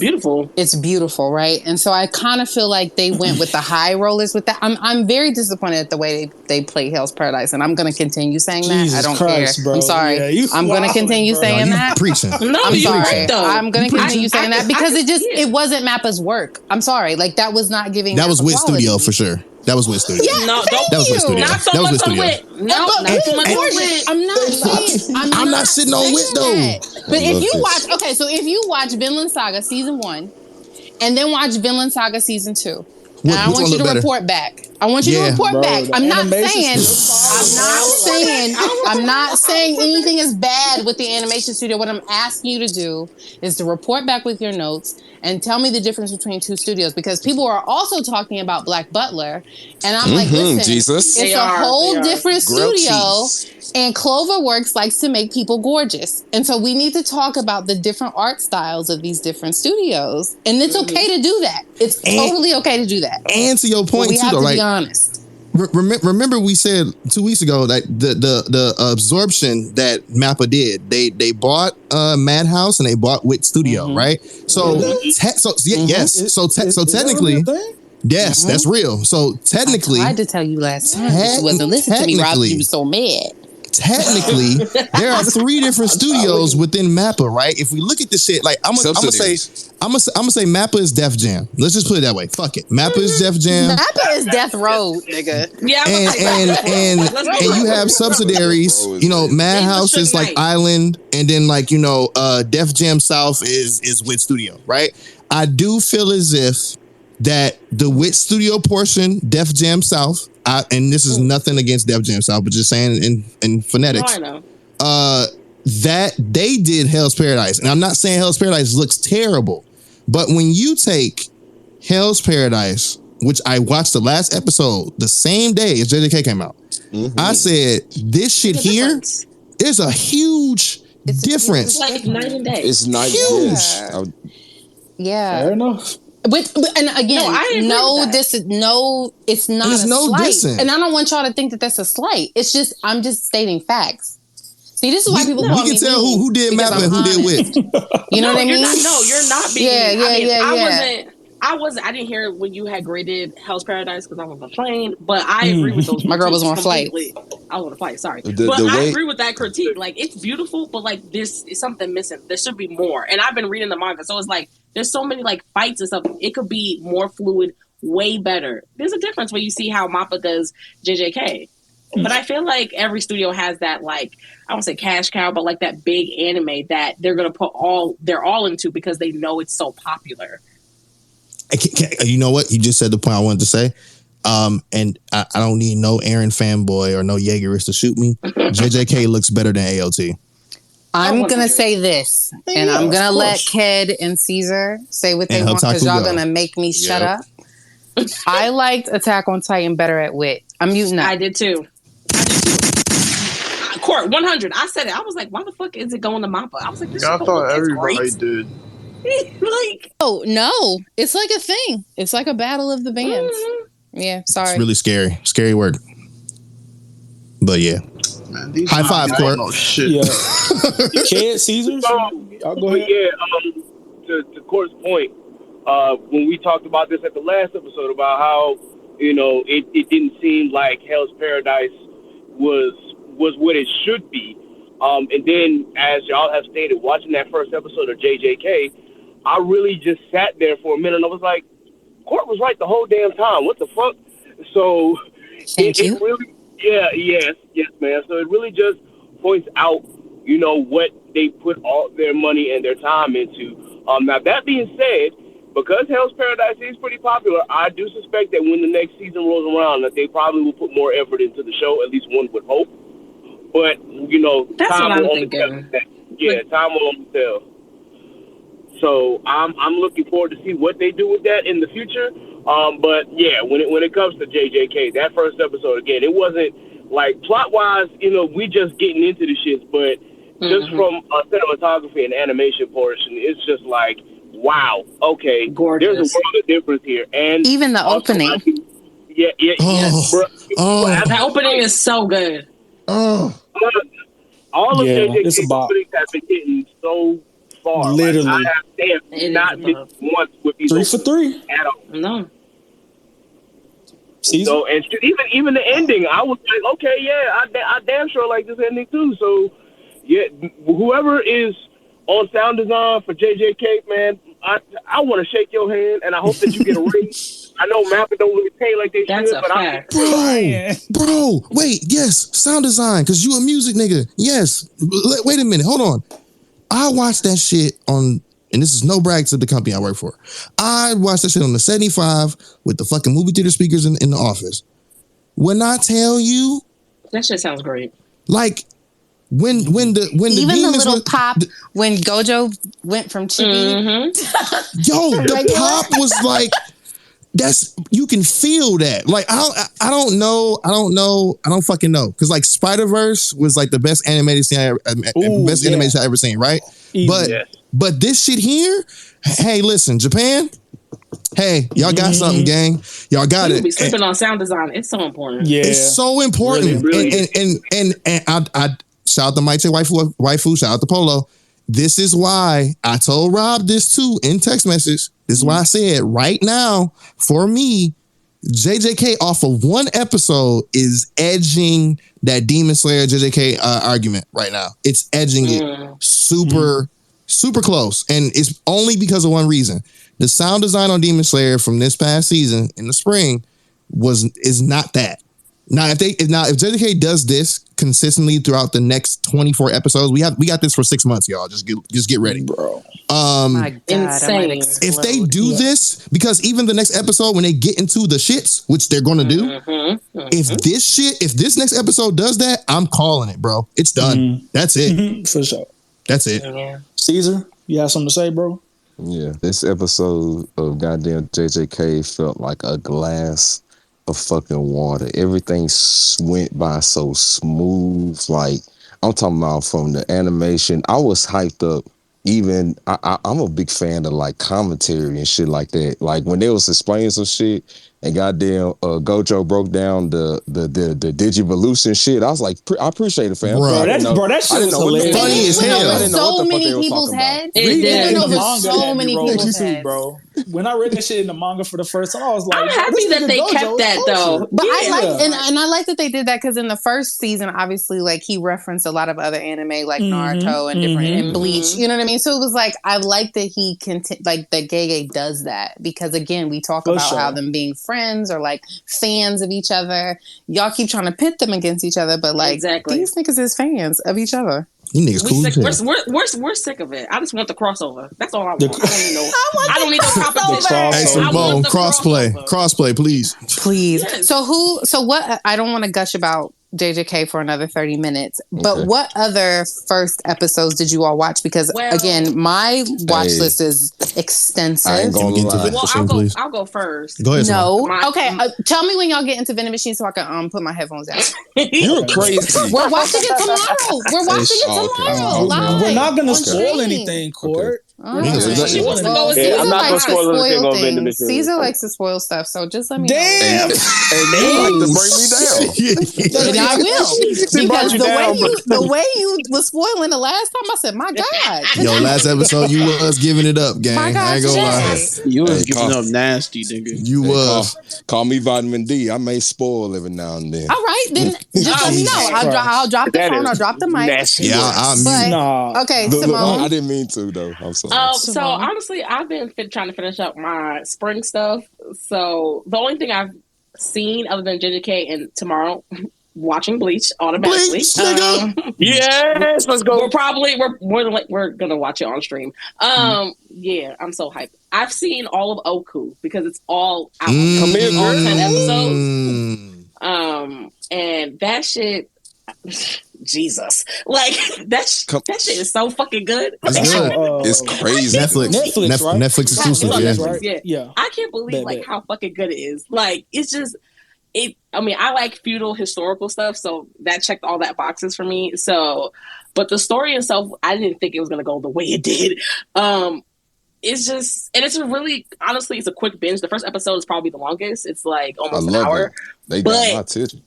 [SPEAKER 4] it's beautiful, right? And so I kind of feel like they went with the high rollers with that. I'm very disappointed at the way they play Hell's Paradise, and I'm going to continue saying that.
[SPEAKER 10] Jesus
[SPEAKER 4] I don't
[SPEAKER 10] Christ,
[SPEAKER 4] care.
[SPEAKER 10] bro.
[SPEAKER 4] I'm sorry.
[SPEAKER 10] Yeah,
[SPEAKER 4] I'm going to continue saying that.
[SPEAKER 2] Preaching.
[SPEAKER 4] I'm sorry. I'm going to continue saying that, because it wasn't Mappa's work. I'm sorry. Like, that was not giving.
[SPEAKER 2] That was
[SPEAKER 4] Wit
[SPEAKER 2] Studio for sure. That was Wit Studio.
[SPEAKER 4] Yeah,
[SPEAKER 3] no,
[SPEAKER 2] that was Wit Studio.
[SPEAKER 3] Not so
[SPEAKER 2] that was
[SPEAKER 3] much
[SPEAKER 2] Wit
[SPEAKER 3] on
[SPEAKER 2] Studio.
[SPEAKER 3] Wit. No, not so much on Wit.
[SPEAKER 4] I'm not
[SPEAKER 2] sitting on Wit though.
[SPEAKER 4] But if you watch, if you watch Vinland Saga season 1, and then watch Vinland Saga season 2, and I want you to report back. I want you to report back. I'm not saying anything is bad with the animation studio. What I'm asking you to do is to report back with your notes and tell me the difference between two studios, because people are also talking about Black Butler, and I'm like, listen,
[SPEAKER 6] Jesus.
[SPEAKER 4] It's a whole different studio, and Cloverworks likes to make people gorgeous, and so we need to talk about the different art styles of these different studios, and it's okay to do that. It's totally okay to do that.
[SPEAKER 2] And to your point,
[SPEAKER 4] we
[SPEAKER 2] too,
[SPEAKER 4] have
[SPEAKER 2] though,
[SPEAKER 4] to
[SPEAKER 2] like,
[SPEAKER 4] be honest.
[SPEAKER 2] remember we said 2 weeks ago that the absorption that Mappa did, they bought Madhouse and they bought Wit Studio, right? So yes, so technically, yes, that's real. So technically,
[SPEAKER 4] I tried to tell you last time, but you wasn't listening to me, Rob. You was so mad.
[SPEAKER 2] Technically, there are 3 different studios within Mappa, right? If we look at this shit, like I'm gonna say Mappa is Def Jam. Let's just put it that way. Fuck it, Mappa is Def Jam.
[SPEAKER 4] Mappa is Death Row, nigga.
[SPEAKER 3] Yeah,
[SPEAKER 2] and you have subsidiaries. You know, Madhouse is like Island, and then like Def Jam South is Wit Studio, right? I do feel as if that the Wit Studio portion, Def Jam South. And this is nothing against Def Jam South, but just saying in phonetics.
[SPEAKER 3] No, I know.
[SPEAKER 2] That they did Hell's Paradise. And I'm not saying Hell's Paradise looks terrible, but when you take Hell's Paradise, which I watched the last episode the same day as JJK came out, I said, this shit here is a huge difference.
[SPEAKER 3] It's like night and day.
[SPEAKER 6] It's night and day.
[SPEAKER 4] Yeah.
[SPEAKER 10] Fair enough.
[SPEAKER 4] But and again, it's not a slight. Dissing. And I don't want y'all to think that that's a slight. It's just I'm just stating facts. See, this is why people call me.
[SPEAKER 2] We can tell who did Mappa and who did Wit.
[SPEAKER 4] You know what I mean?
[SPEAKER 3] You're not being.
[SPEAKER 4] Yeah.
[SPEAKER 3] I didn't hear when you had graded Hell's Paradise because I was on a plane, but I agree with those.
[SPEAKER 4] My girl was on a flight.
[SPEAKER 3] I was on a flight. Sorry, I agree with that critique. Like, it's beautiful, but like this is something missing. There should be more. And I've been reading the manga, so it's like there's so many like fights and stuff. It could be more fluid, way better. There's a difference when you see how Mappa does JJK. But I feel like every studio has that, like, I won't say cash cow, but like that big anime that they're gonna put they're all into because they know it's so popular.
[SPEAKER 2] You know what? You just said the point I wanted to say. And I don't need no Aaron fanboy or no Jaegerist to shoot me. JJK looks better than AOT.
[SPEAKER 4] I'm going to say this, and I'm going to let Ked and Caesar say what they want because y'all going to make me shut up. I liked Attack on Titan better at Wit. I'm muting that.
[SPEAKER 3] I did too. Court 100. I said it. I was like, why the fuck is it going to Mappa? I was like, this
[SPEAKER 5] I thought everybody did.
[SPEAKER 3] Like,
[SPEAKER 4] oh no, it's like a thing. It's like a battle of the bands. Yeah, sorry.
[SPEAKER 2] It's really scary work. But yeah,
[SPEAKER 5] man,
[SPEAKER 2] high five, Court.
[SPEAKER 5] No shit.
[SPEAKER 10] Yeah. Kid, Caesar. I'll go ahead.
[SPEAKER 12] Yeah. To Court's point, when we talked about this at the last episode about how it didn't seem like Hell's Paradise was what it should be. And then, as y'all have stated, watching that first episode of JJK, I really just sat there for a minute and I was like, Court was right the whole damn time. What the fuck? So it really, yes, man. So it really just points out, what they put all their money and their time into. Now that being said, because Hell's Paradise is pretty popular, I do suspect that when the next season rolls around, that they probably will put more effort into the show. At least one would hope. But
[SPEAKER 3] that's
[SPEAKER 12] time
[SPEAKER 3] what I'm
[SPEAKER 12] will only
[SPEAKER 3] thinking.
[SPEAKER 12] tell. Time will only tell. So I'm looking forward to see what they do with that in the future. But yeah, when it comes to JJK, that first episode again, it wasn't like plot wise. We just getting into the shits, but just from a cinematography and animation portion, it's just like, wow, okay,
[SPEAKER 3] gorgeous.
[SPEAKER 12] There's a world of difference here, and
[SPEAKER 4] even the opening.
[SPEAKER 3] That opening is so good.
[SPEAKER 12] All of JJK's openings have been hitting so far.
[SPEAKER 10] Literally.
[SPEAKER 12] Like, I have not missed once with these
[SPEAKER 10] 3 for 3
[SPEAKER 12] at all.
[SPEAKER 3] No.
[SPEAKER 12] So, and even the ending, I was like, okay, yeah, I damn sure like this ending too. So, yeah, whoever is on sound design for JJK, man, I want to shake your hand, and I hope that you get a raise. I know Mappa don't really pay like they should, but
[SPEAKER 2] Bro, wait, yes, sound design, because you a music nigga. Yes. Wait a minute, hold on. I watched that shit on, and this is no brag to the company I work for. I watched that shit on the 75 with the fucking movie theater speakers in the office. When I tell you,
[SPEAKER 3] that shit sounds great.
[SPEAKER 2] Like, when the
[SPEAKER 4] even the little pop when Gojo went from Chibi,
[SPEAKER 2] the pop was like, that's, you can feel that. Like, I don't fucking know, because like Spider-Verse was like the best animated scene animation I ever seen, right? But this shit here, hey, listen, Japan, Hey, y'all got something, gang. Y'all got
[SPEAKER 3] You
[SPEAKER 2] it.
[SPEAKER 3] be sleeping on sound design. It's so important.
[SPEAKER 10] Yeah,
[SPEAKER 2] It's so important.
[SPEAKER 12] Really.
[SPEAKER 2] And I shout out to Mike J. Waifu, shout out to Polo. This is why I told Rob this too in text message. This is why I said right now, for me, JJK off of one episode is edging that Demon Slayer JJK argument right now. It's edging it super close. And it's only because of one reason. The sound design on Demon Slayer from this past season in the spring is not that. Now, if JJK does this consistently throughout the next 24 episodes, we got this for 6 months, y'all. Just get ready,
[SPEAKER 10] bro.
[SPEAKER 4] My God,
[SPEAKER 3] Insane.
[SPEAKER 2] If they do this, because even the next episode when they get into the shits, which they're gonna do, if this next episode does that, I'm calling it, bro. It's done. That's it.
[SPEAKER 10] For sure.
[SPEAKER 2] That's it.
[SPEAKER 3] Yeah.
[SPEAKER 10] Caesar, you have something to say, bro?
[SPEAKER 6] Yeah, this episode of goddamn JJK felt like a glass of fucking water. Everything went by so smooth. Like, I'm talking about from the animation. I was hyped up. Even I'm a big fan of like commentary and shit like that. Like when they was explaining some shit and goddamn Gojo broke down the Digivolution shit. I was like, I appreciate it, fam.
[SPEAKER 2] Bro,
[SPEAKER 10] that shit was hilarious.
[SPEAKER 2] Funny as hell.
[SPEAKER 4] So many people's heads.
[SPEAKER 3] It
[SPEAKER 4] went
[SPEAKER 3] did.
[SPEAKER 4] over so many people's heads,
[SPEAKER 10] bro. When I read that shit in the manga for the first time, I was like,
[SPEAKER 3] I'm happy that they kept that though.
[SPEAKER 4] But I like
[SPEAKER 3] Yeah.
[SPEAKER 4] and I like that they did that because in the first season, obviously, like he referenced a lot of other anime like Naruto and different and Bleach. You know what I mean? So it was like I like that he like that Gege does that because again, we talk about how them being friends or like fans of each other. Y'all keep trying to pit them against each other, but like these niggas is fans of each other.
[SPEAKER 2] You niggas cool as hell.
[SPEAKER 3] We're sick of it. I just want the crossover. That's all I want. I don't need no competition.
[SPEAKER 2] Hey, Simone, crossplay, please.
[SPEAKER 4] Please. So what? I don't want to gush about JJK for another 30 minutes, but what other first episodes did you all watch? Because again, my watch list is extensive.
[SPEAKER 6] I ain't gonna lie.
[SPEAKER 3] Well, I'll go first.
[SPEAKER 2] Go ahead.
[SPEAKER 4] No. Okay. Tell me when y'all get into Vending Machine so I can put my headphones down.
[SPEAKER 6] You're crazy.
[SPEAKER 4] We're watching it tomorrow. We're watching it tomorrow. Live.
[SPEAKER 10] We're not gonna
[SPEAKER 4] on
[SPEAKER 10] spoil
[SPEAKER 4] stream.
[SPEAKER 10] anything, Court.
[SPEAKER 3] She wants to go with
[SPEAKER 4] Caesar
[SPEAKER 12] I'm not
[SPEAKER 4] likes to
[SPEAKER 12] gonna spoil anything
[SPEAKER 4] spoil
[SPEAKER 12] on Vending
[SPEAKER 4] things.
[SPEAKER 12] Machine.
[SPEAKER 4] Caesar likes to spoil stuff, so just let me
[SPEAKER 10] Damn.
[SPEAKER 6] And they like to bring me down.
[SPEAKER 4] And I will.
[SPEAKER 12] brought
[SPEAKER 4] Because
[SPEAKER 12] you
[SPEAKER 4] the way you was spoiling the last time, I said, my God.
[SPEAKER 2] Yo, last episode you was giving it up, gang.
[SPEAKER 4] My God,
[SPEAKER 2] I ain't gonna lie.
[SPEAKER 5] You was giving up nasty, nigga.
[SPEAKER 2] You was.
[SPEAKER 6] Call me Vitamin D. I may spoil every now and then.
[SPEAKER 4] All right, then just let me know. I'll drop the phone. I'll drop the mic.
[SPEAKER 2] Yeah,
[SPEAKER 4] But, okay, Simone.
[SPEAKER 6] I didn't mean to though. I'm sorry.
[SPEAKER 3] So honestly, I've been trying to finish up my spring stuff. So the only thing I've seen other than JJK and tomorrow, watching Bleach automatically.
[SPEAKER 12] Yes, let's go.
[SPEAKER 3] We're gonna watch it on stream. Yeah, I'm so hyped. I've seen all of Oku because it's all out. All 10 episodes. And that shit. Jesus, like that shit is so fucking good.
[SPEAKER 2] It's
[SPEAKER 6] crazy.
[SPEAKER 2] Netflix exclusive.
[SPEAKER 3] Yeah. I can't believe how fucking good it is. Like it's just it. I mean, I like feudal historical stuff, so that checked all that boxes for me. So, but the story itself, I didn't think it was gonna go the way it did. It's just, and it's a really, honestly, it's a quick binge. The first episode is probably the longest. It's like almost an hour.
[SPEAKER 6] They got my attention.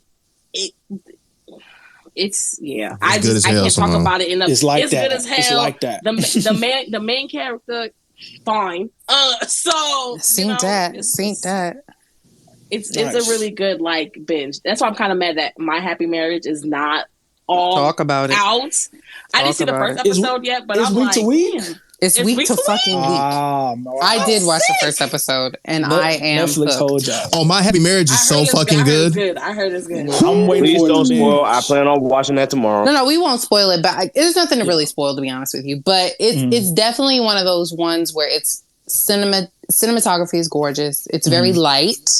[SPEAKER 3] It's I
[SPEAKER 2] can't
[SPEAKER 3] talk about it enough.
[SPEAKER 10] It's like
[SPEAKER 3] it's
[SPEAKER 10] that.
[SPEAKER 3] good as hell.
[SPEAKER 10] It's like that.
[SPEAKER 3] The main character, fine. So
[SPEAKER 4] Seen that.
[SPEAKER 3] It's a really good like binge. That's why I'm kind of mad that My Happy Marriage is not all
[SPEAKER 4] Talk about it.
[SPEAKER 3] out. I didn't see the first episode yet, but I'm
[SPEAKER 10] week
[SPEAKER 3] like,
[SPEAKER 10] to week.
[SPEAKER 3] damn.
[SPEAKER 4] It's week to fucking week. I did watch the first episode, and I am
[SPEAKER 10] Netflix
[SPEAKER 4] hooked.
[SPEAKER 10] hold y'all.
[SPEAKER 2] Oh, My Happy Marriage is so fucking good.
[SPEAKER 3] I heard it's good.
[SPEAKER 10] I'm waiting
[SPEAKER 12] Please
[SPEAKER 10] for it
[SPEAKER 12] don't
[SPEAKER 10] to be.
[SPEAKER 12] spoil. I plan on watching that tomorrow.
[SPEAKER 4] No, we won't spoil it, but there's nothing to really spoil, to be honest with you. But it's definitely one of those ones where it's cinematography is gorgeous. It's very light.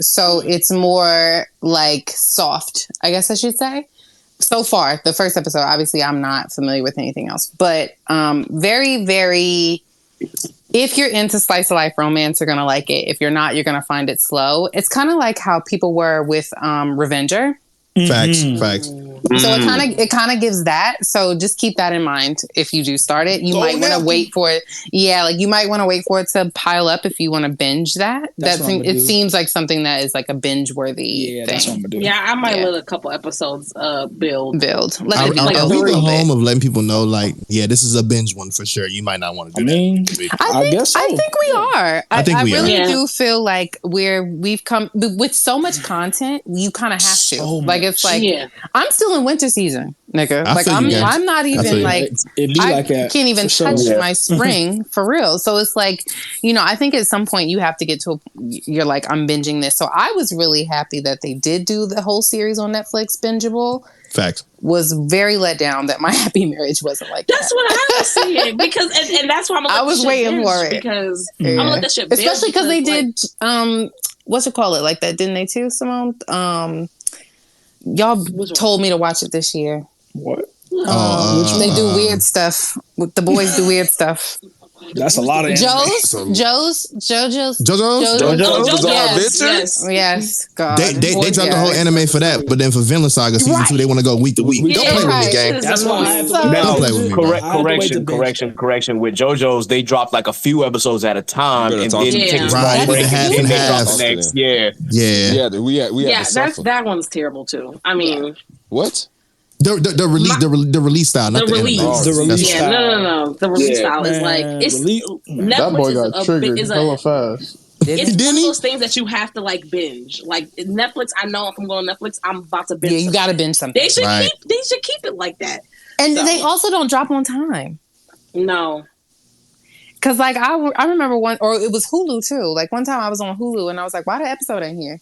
[SPEAKER 4] So it's more like soft, I guess I should say. So far, the first episode, obviously I'm not familiar with anything else, but very, very, if you're into slice of life romance, you're going to like it. If you're not, you're going to find it slow. It's kind of like how people were with Revenger.
[SPEAKER 2] Facts.
[SPEAKER 4] So it kind of gives that. So just keep that in mind if you do start it. You might want to wait for it. Yeah, like you might want to wait for it to pile up if you want to binge that. It seems like something that is like a binge worthy thing.
[SPEAKER 10] That's what I'm gonna do.
[SPEAKER 3] Yeah, I might let a couple episodes build.
[SPEAKER 2] Are we the home of letting people know, like, yeah, this is a binge one for sure. You might not want to do that.
[SPEAKER 10] I guess so.
[SPEAKER 4] I think we are.
[SPEAKER 2] I think we
[SPEAKER 4] really
[SPEAKER 2] are.
[SPEAKER 4] do feel like we've come with so much content. You kind of have to. Like it's like I'm still in winter season, nigga. Like I'm not even like I can't even touch my spring for real. So it's like, I think at some point you have to get to you're like, I'm binging this. So I was really happy that they did do the whole series on Netflix, bingeable.
[SPEAKER 2] Facts.
[SPEAKER 4] Was very let down that My Happy Marriage wasn't like
[SPEAKER 3] that's
[SPEAKER 4] that.
[SPEAKER 3] what I was saying because and that's why
[SPEAKER 4] I was waiting for it
[SPEAKER 3] because I'm gonna let that shit binge
[SPEAKER 4] especially because they did what's it called it like that, didn't they too, Simone? Y'all told me to watch it this year.
[SPEAKER 10] What?
[SPEAKER 4] They do weird stuff. The boys do weird stuff.
[SPEAKER 10] That's a lot of
[SPEAKER 4] JoJo's. Yes. God.
[SPEAKER 2] They dropped the whole anime for that, but then for Vinland Saga season 2, they want to go week to week. Don't play with me, gang.
[SPEAKER 10] That's why I have to
[SPEAKER 2] Don't play with me.
[SPEAKER 13] Correction. With JoJo's, they dropped like a few episodes at a time, and then take a small break,
[SPEAKER 2] half
[SPEAKER 13] and
[SPEAKER 2] and
[SPEAKER 13] then drop
[SPEAKER 2] half.
[SPEAKER 13] the next.
[SPEAKER 6] We had
[SPEAKER 3] that one's terrible too. I mean,
[SPEAKER 6] what?
[SPEAKER 2] The release style, not the
[SPEAKER 3] release.
[SPEAKER 2] anime.
[SPEAKER 10] The release style.
[SPEAKER 3] No. The release style is like
[SPEAKER 14] that boy got triggered hella fast.
[SPEAKER 3] It's one of those things that you have to like binge. Like Netflix, I know if I'm going on Netflix, I'm about to binge.
[SPEAKER 4] Yeah, you got to binge something.
[SPEAKER 3] They should keep it like that.
[SPEAKER 4] And they also don't drop on time.
[SPEAKER 3] No.
[SPEAKER 4] Because like I remember one, or it was Hulu too. Like one time I was on Hulu and I was like, why the episode ain't here?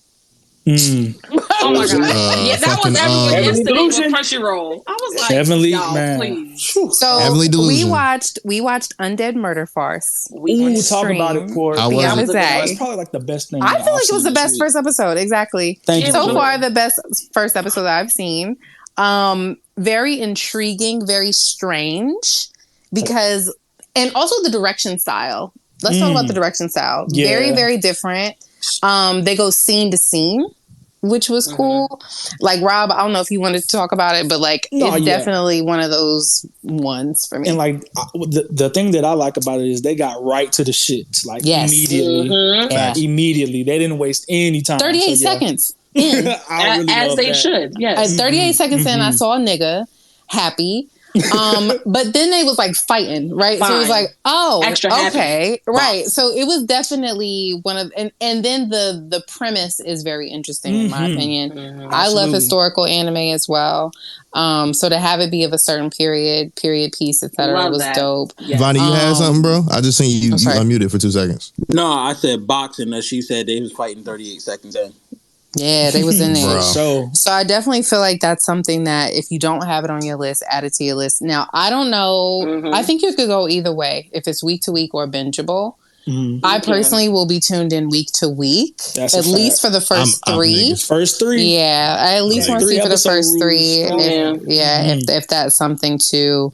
[SPEAKER 3] Oh my god! That was everyone yesterday with Crunchyroll. I was like,
[SPEAKER 10] Heavenly
[SPEAKER 3] man. Please.
[SPEAKER 4] So we watched Undead Murder Farce.
[SPEAKER 10] Ooh, talk about it, Court.
[SPEAKER 4] It's
[SPEAKER 10] probably like the best thing.
[SPEAKER 4] I feel like it was the best first episode. Exactly.
[SPEAKER 10] Thank you.
[SPEAKER 4] So far, the best first episode that I've seen. Very intriguing, very strange, because and also the direction style. Let's talk about the direction style.
[SPEAKER 10] Yeah.
[SPEAKER 4] Very, very different. They go scene to scene, which was cool. Like Rob, I don't know if you wanted to talk about it, but like it's definitely one of those ones for me.
[SPEAKER 10] And like the thing that I like about it is they got right to the shit, like immediately. Immediately, they didn't waste any time.
[SPEAKER 4] 38 seconds in,
[SPEAKER 3] as they should. Yes,
[SPEAKER 4] at 38 seconds in, I saw a nigga happy. But then they was like fighting, right?
[SPEAKER 3] Fine.
[SPEAKER 4] So it was like, oh,
[SPEAKER 3] Extra
[SPEAKER 4] okay,
[SPEAKER 3] happy.
[SPEAKER 4] right. So it was definitely one of, and then the premise is very interesting in my opinion. I love historical anime as well. So to have it be of a certain period piece, etc., was dope.
[SPEAKER 3] Yeah.
[SPEAKER 2] Vonny, you had something, bro? I just seen you unmuted for 2 seconds.
[SPEAKER 8] No, I said boxing. That she said they was fighting 38 seconds in.
[SPEAKER 4] Yeah, they was in there.
[SPEAKER 10] So
[SPEAKER 4] I definitely feel like that's something that if you don't have it on your list, add it to your list. Now, I don't know. I think you could go either way, if it's week to week or bingeable. I personally will be tuned in week to week, at least for the first three.
[SPEAKER 10] First three?
[SPEAKER 4] Yeah, I at least want to see for the first three. If that's something to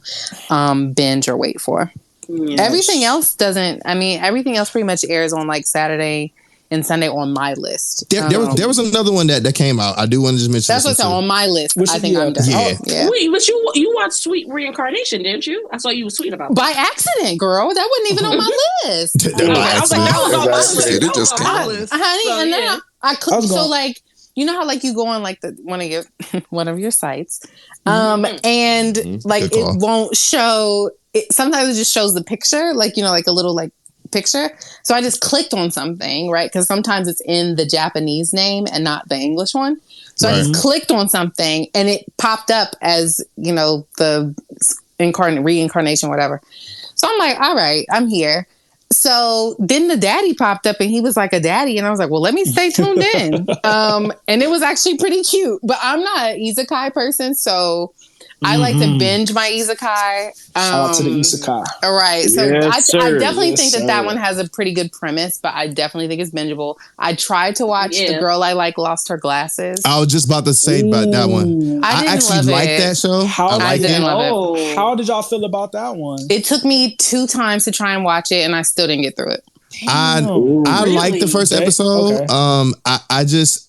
[SPEAKER 4] binge or wait for. Yes. Everything else doesn't. I mean, everything else pretty much airs on like Saturday and Sunday on my list.
[SPEAKER 2] There was another one that came out. I do want to just mention.
[SPEAKER 4] That's what's on my list. I think I'm done.
[SPEAKER 2] Yeah.
[SPEAKER 3] Wait, but you watched Sweet Reincarnation, didn't you? I saw you were sweet about that.
[SPEAKER 4] By accident, girl. That wasn't even on my list.
[SPEAKER 3] I was like, that was on my list.
[SPEAKER 6] It just came out.
[SPEAKER 4] Honey,
[SPEAKER 3] So,
[SPEAKER 4] and then I could. So like, you know how like you go on like one of your sites, and like it won't show. Sometimes it just shows the picture, like like a little like picture. So I just clicked on something, right? Because sometimes it's in the Japanese name and not the English one. So I just clicked on something and it popped up as, the reincarnation, whatever. So I'm like, all right, I'm here. So then the daddy popped up and he was like a daddy. And I was like, well, let me stay tuned in. And it was actually pretty cute, but I'm not an isekai person. So I like to binge my isekai.
[SPEAKER 10] Shout out to the isekai.
[SPEAKER 4] All right. So I definitely think that one has a pretty good premise, but I definitely think it's bingeable. I tried to watch The Girl I Like Lost Her Glasses.
[SPEAKER 2] I was just about to say about that one. I actually like that show.
[SPEAKER 10] How did y'all feel about that one?
[SPEAKER 4] It took me 2 times to try and watch it, and I still didn't get through it.
[SPEAKER 2] I like the first episode. Okay.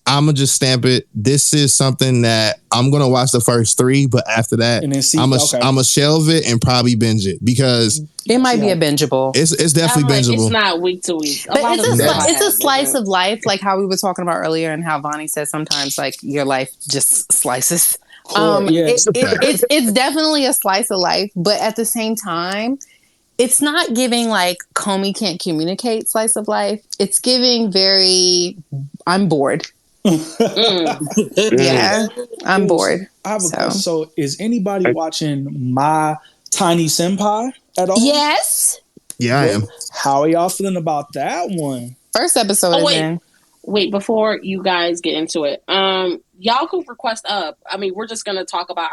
[SPEAKER 2] I'ma just stamp it. This is something that I'm gonna watch the first 3, but after that, I'ma shelve it and probably binge it because
[SPEAKER 4] it might be a bingeable.
[SPEAKER 2] It's definitely bingeable.
[SPEAKER 3] It's not week to week,
[SPEAKER 4] but it's a slice of life, like how we were talking about earlier, and how Vonny said sometimes like your life just slices. It's definitely a slice of life, but at the same time, it's not giving like Comey can't communicate slice of life. It's giving very I'm bored. Yeah, I'm bored.
[SPEAKER 10] I have a question. So is anybody watching My Tiny Senpai at all?
[SPEAKER 4] Yes.
[SPEAKER 2] Yeah, I am.
[SPEAKER 10] How are y'all feeling about that one?
[SPEAKER 4] First episode.
[SPEAKER 3] Wait, before you guys get into it, y'all can request up. I mean, we're just gonna talk about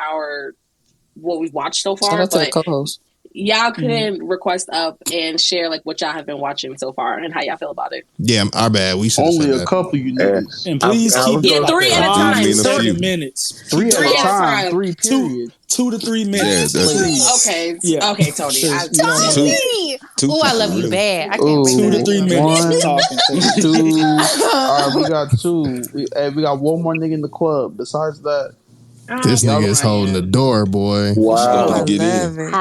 [SPEAKER 3] what we've watched so far.
[SPEAKER 4] Shout out to the co-host.
[SPEAKER 3] Y'all can request up and share like what y'all have been watching so far and how y'all feel about it.
[SPEAKER 2] Yeah, our bad. We should
[SPEAKER 14] only a couple you niggas.
[SPEAKER 10] And please keep
[SPEAKER 3] it 3 at a time.
[SPEAKER 10] 30 minutes.
[SPEAKER 14] 3 at a time. 3 period.
[SPEAKER 10] 2 to 3 minutes.
[SPEAKER 3] Okay. Yeah. Okay, Tony.
[SPEAKER 4] Oh, I love you bad. I can't
[SPEAKER 10] 2 to 3 minutes. Talking.
[SPEAKER 14] 2. All right, we got 2. We got one more nigga in the club. Besides that.
[SPEAKER 2] This nigga is holding the door, boy.
[SPEAKER 6] Wow.
[SPEAKER 4] Get in.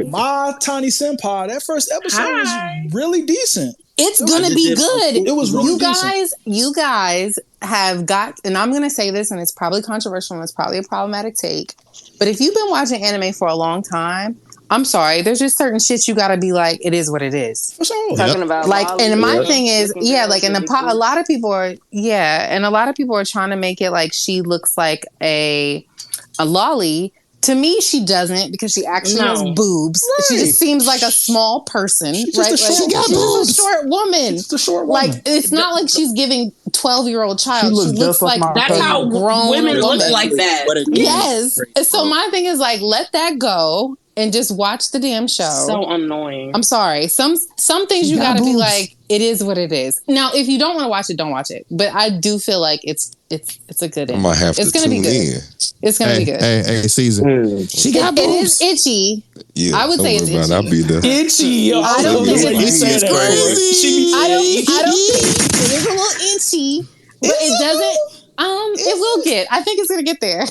[SPEAKER 10] My Tiny Senpai, that first episode was really decent.
[SPEAKER 4] It's gonna be good.
[SPEAKER 10] It was really decent.
[SPEAKER 4] You guys have got, and I'm gonna say this, and it's probably controversial and it's probably a problematic take, but if you've been watching anime for a long time, I'm sorry, there's just certain shit you gotta be like, it is what it is.
[SPEAKER 10] For sure.
[SPEAKER 3] Talking about
[SPEAKER 4] like,
[SPEAKER 3] lolly,
[SPEAKER 4] and my thing is, like, and a lot of people are, and a lot of people are trying to make it like she looks like a lolly. To me, she doesn't, because she actually has boobs. Right. She just seems like a small person, right? She's a short woman.
[SPEAKER 10] She's a short woman.
[SPEAKER 4] Like, it's not like she's giving 12-year-old child. She looks like
[SPEAKER 3] that's how grown women look like that.
[SPEAKER 4] Yes. So my thing is like, let that go and just watch the damn show.
[SPEAKER 3] So annoying.
[SPEAKER 4] I'm sorry. Some things you gotta be like, it is what it is. Now, if you don't want to watch it, don't watch it. But I do feel like it's a good ending.
[SPEAKER 6] I might have
[SPEAKER 4] it's
[SPEAKER 6] to
[SPEAKER 4] gonna be
[SPEAKER 6] tune
[SPEAKER 4] good.
[SPEAKER 6] in.
[SPEAKER 4] It's gonna be good.
[SPEAKER 2] Hey, Caesar.
[SPEAKER 4] She got boobs. It is itchy.
[SPEAKER 6] Yeah,
[SPEAKER 4] I would say it's itchy.
[SPEAKER 6] I'll be there.
[SPEAKER 10] Itchy.
[SPEAKER 4] I don't think
[SPEAKER 2] it's crazy.
[SPEAKER 4] I don't think it is a little itchy, but it doesn't. It will get. I think it's gonna get there.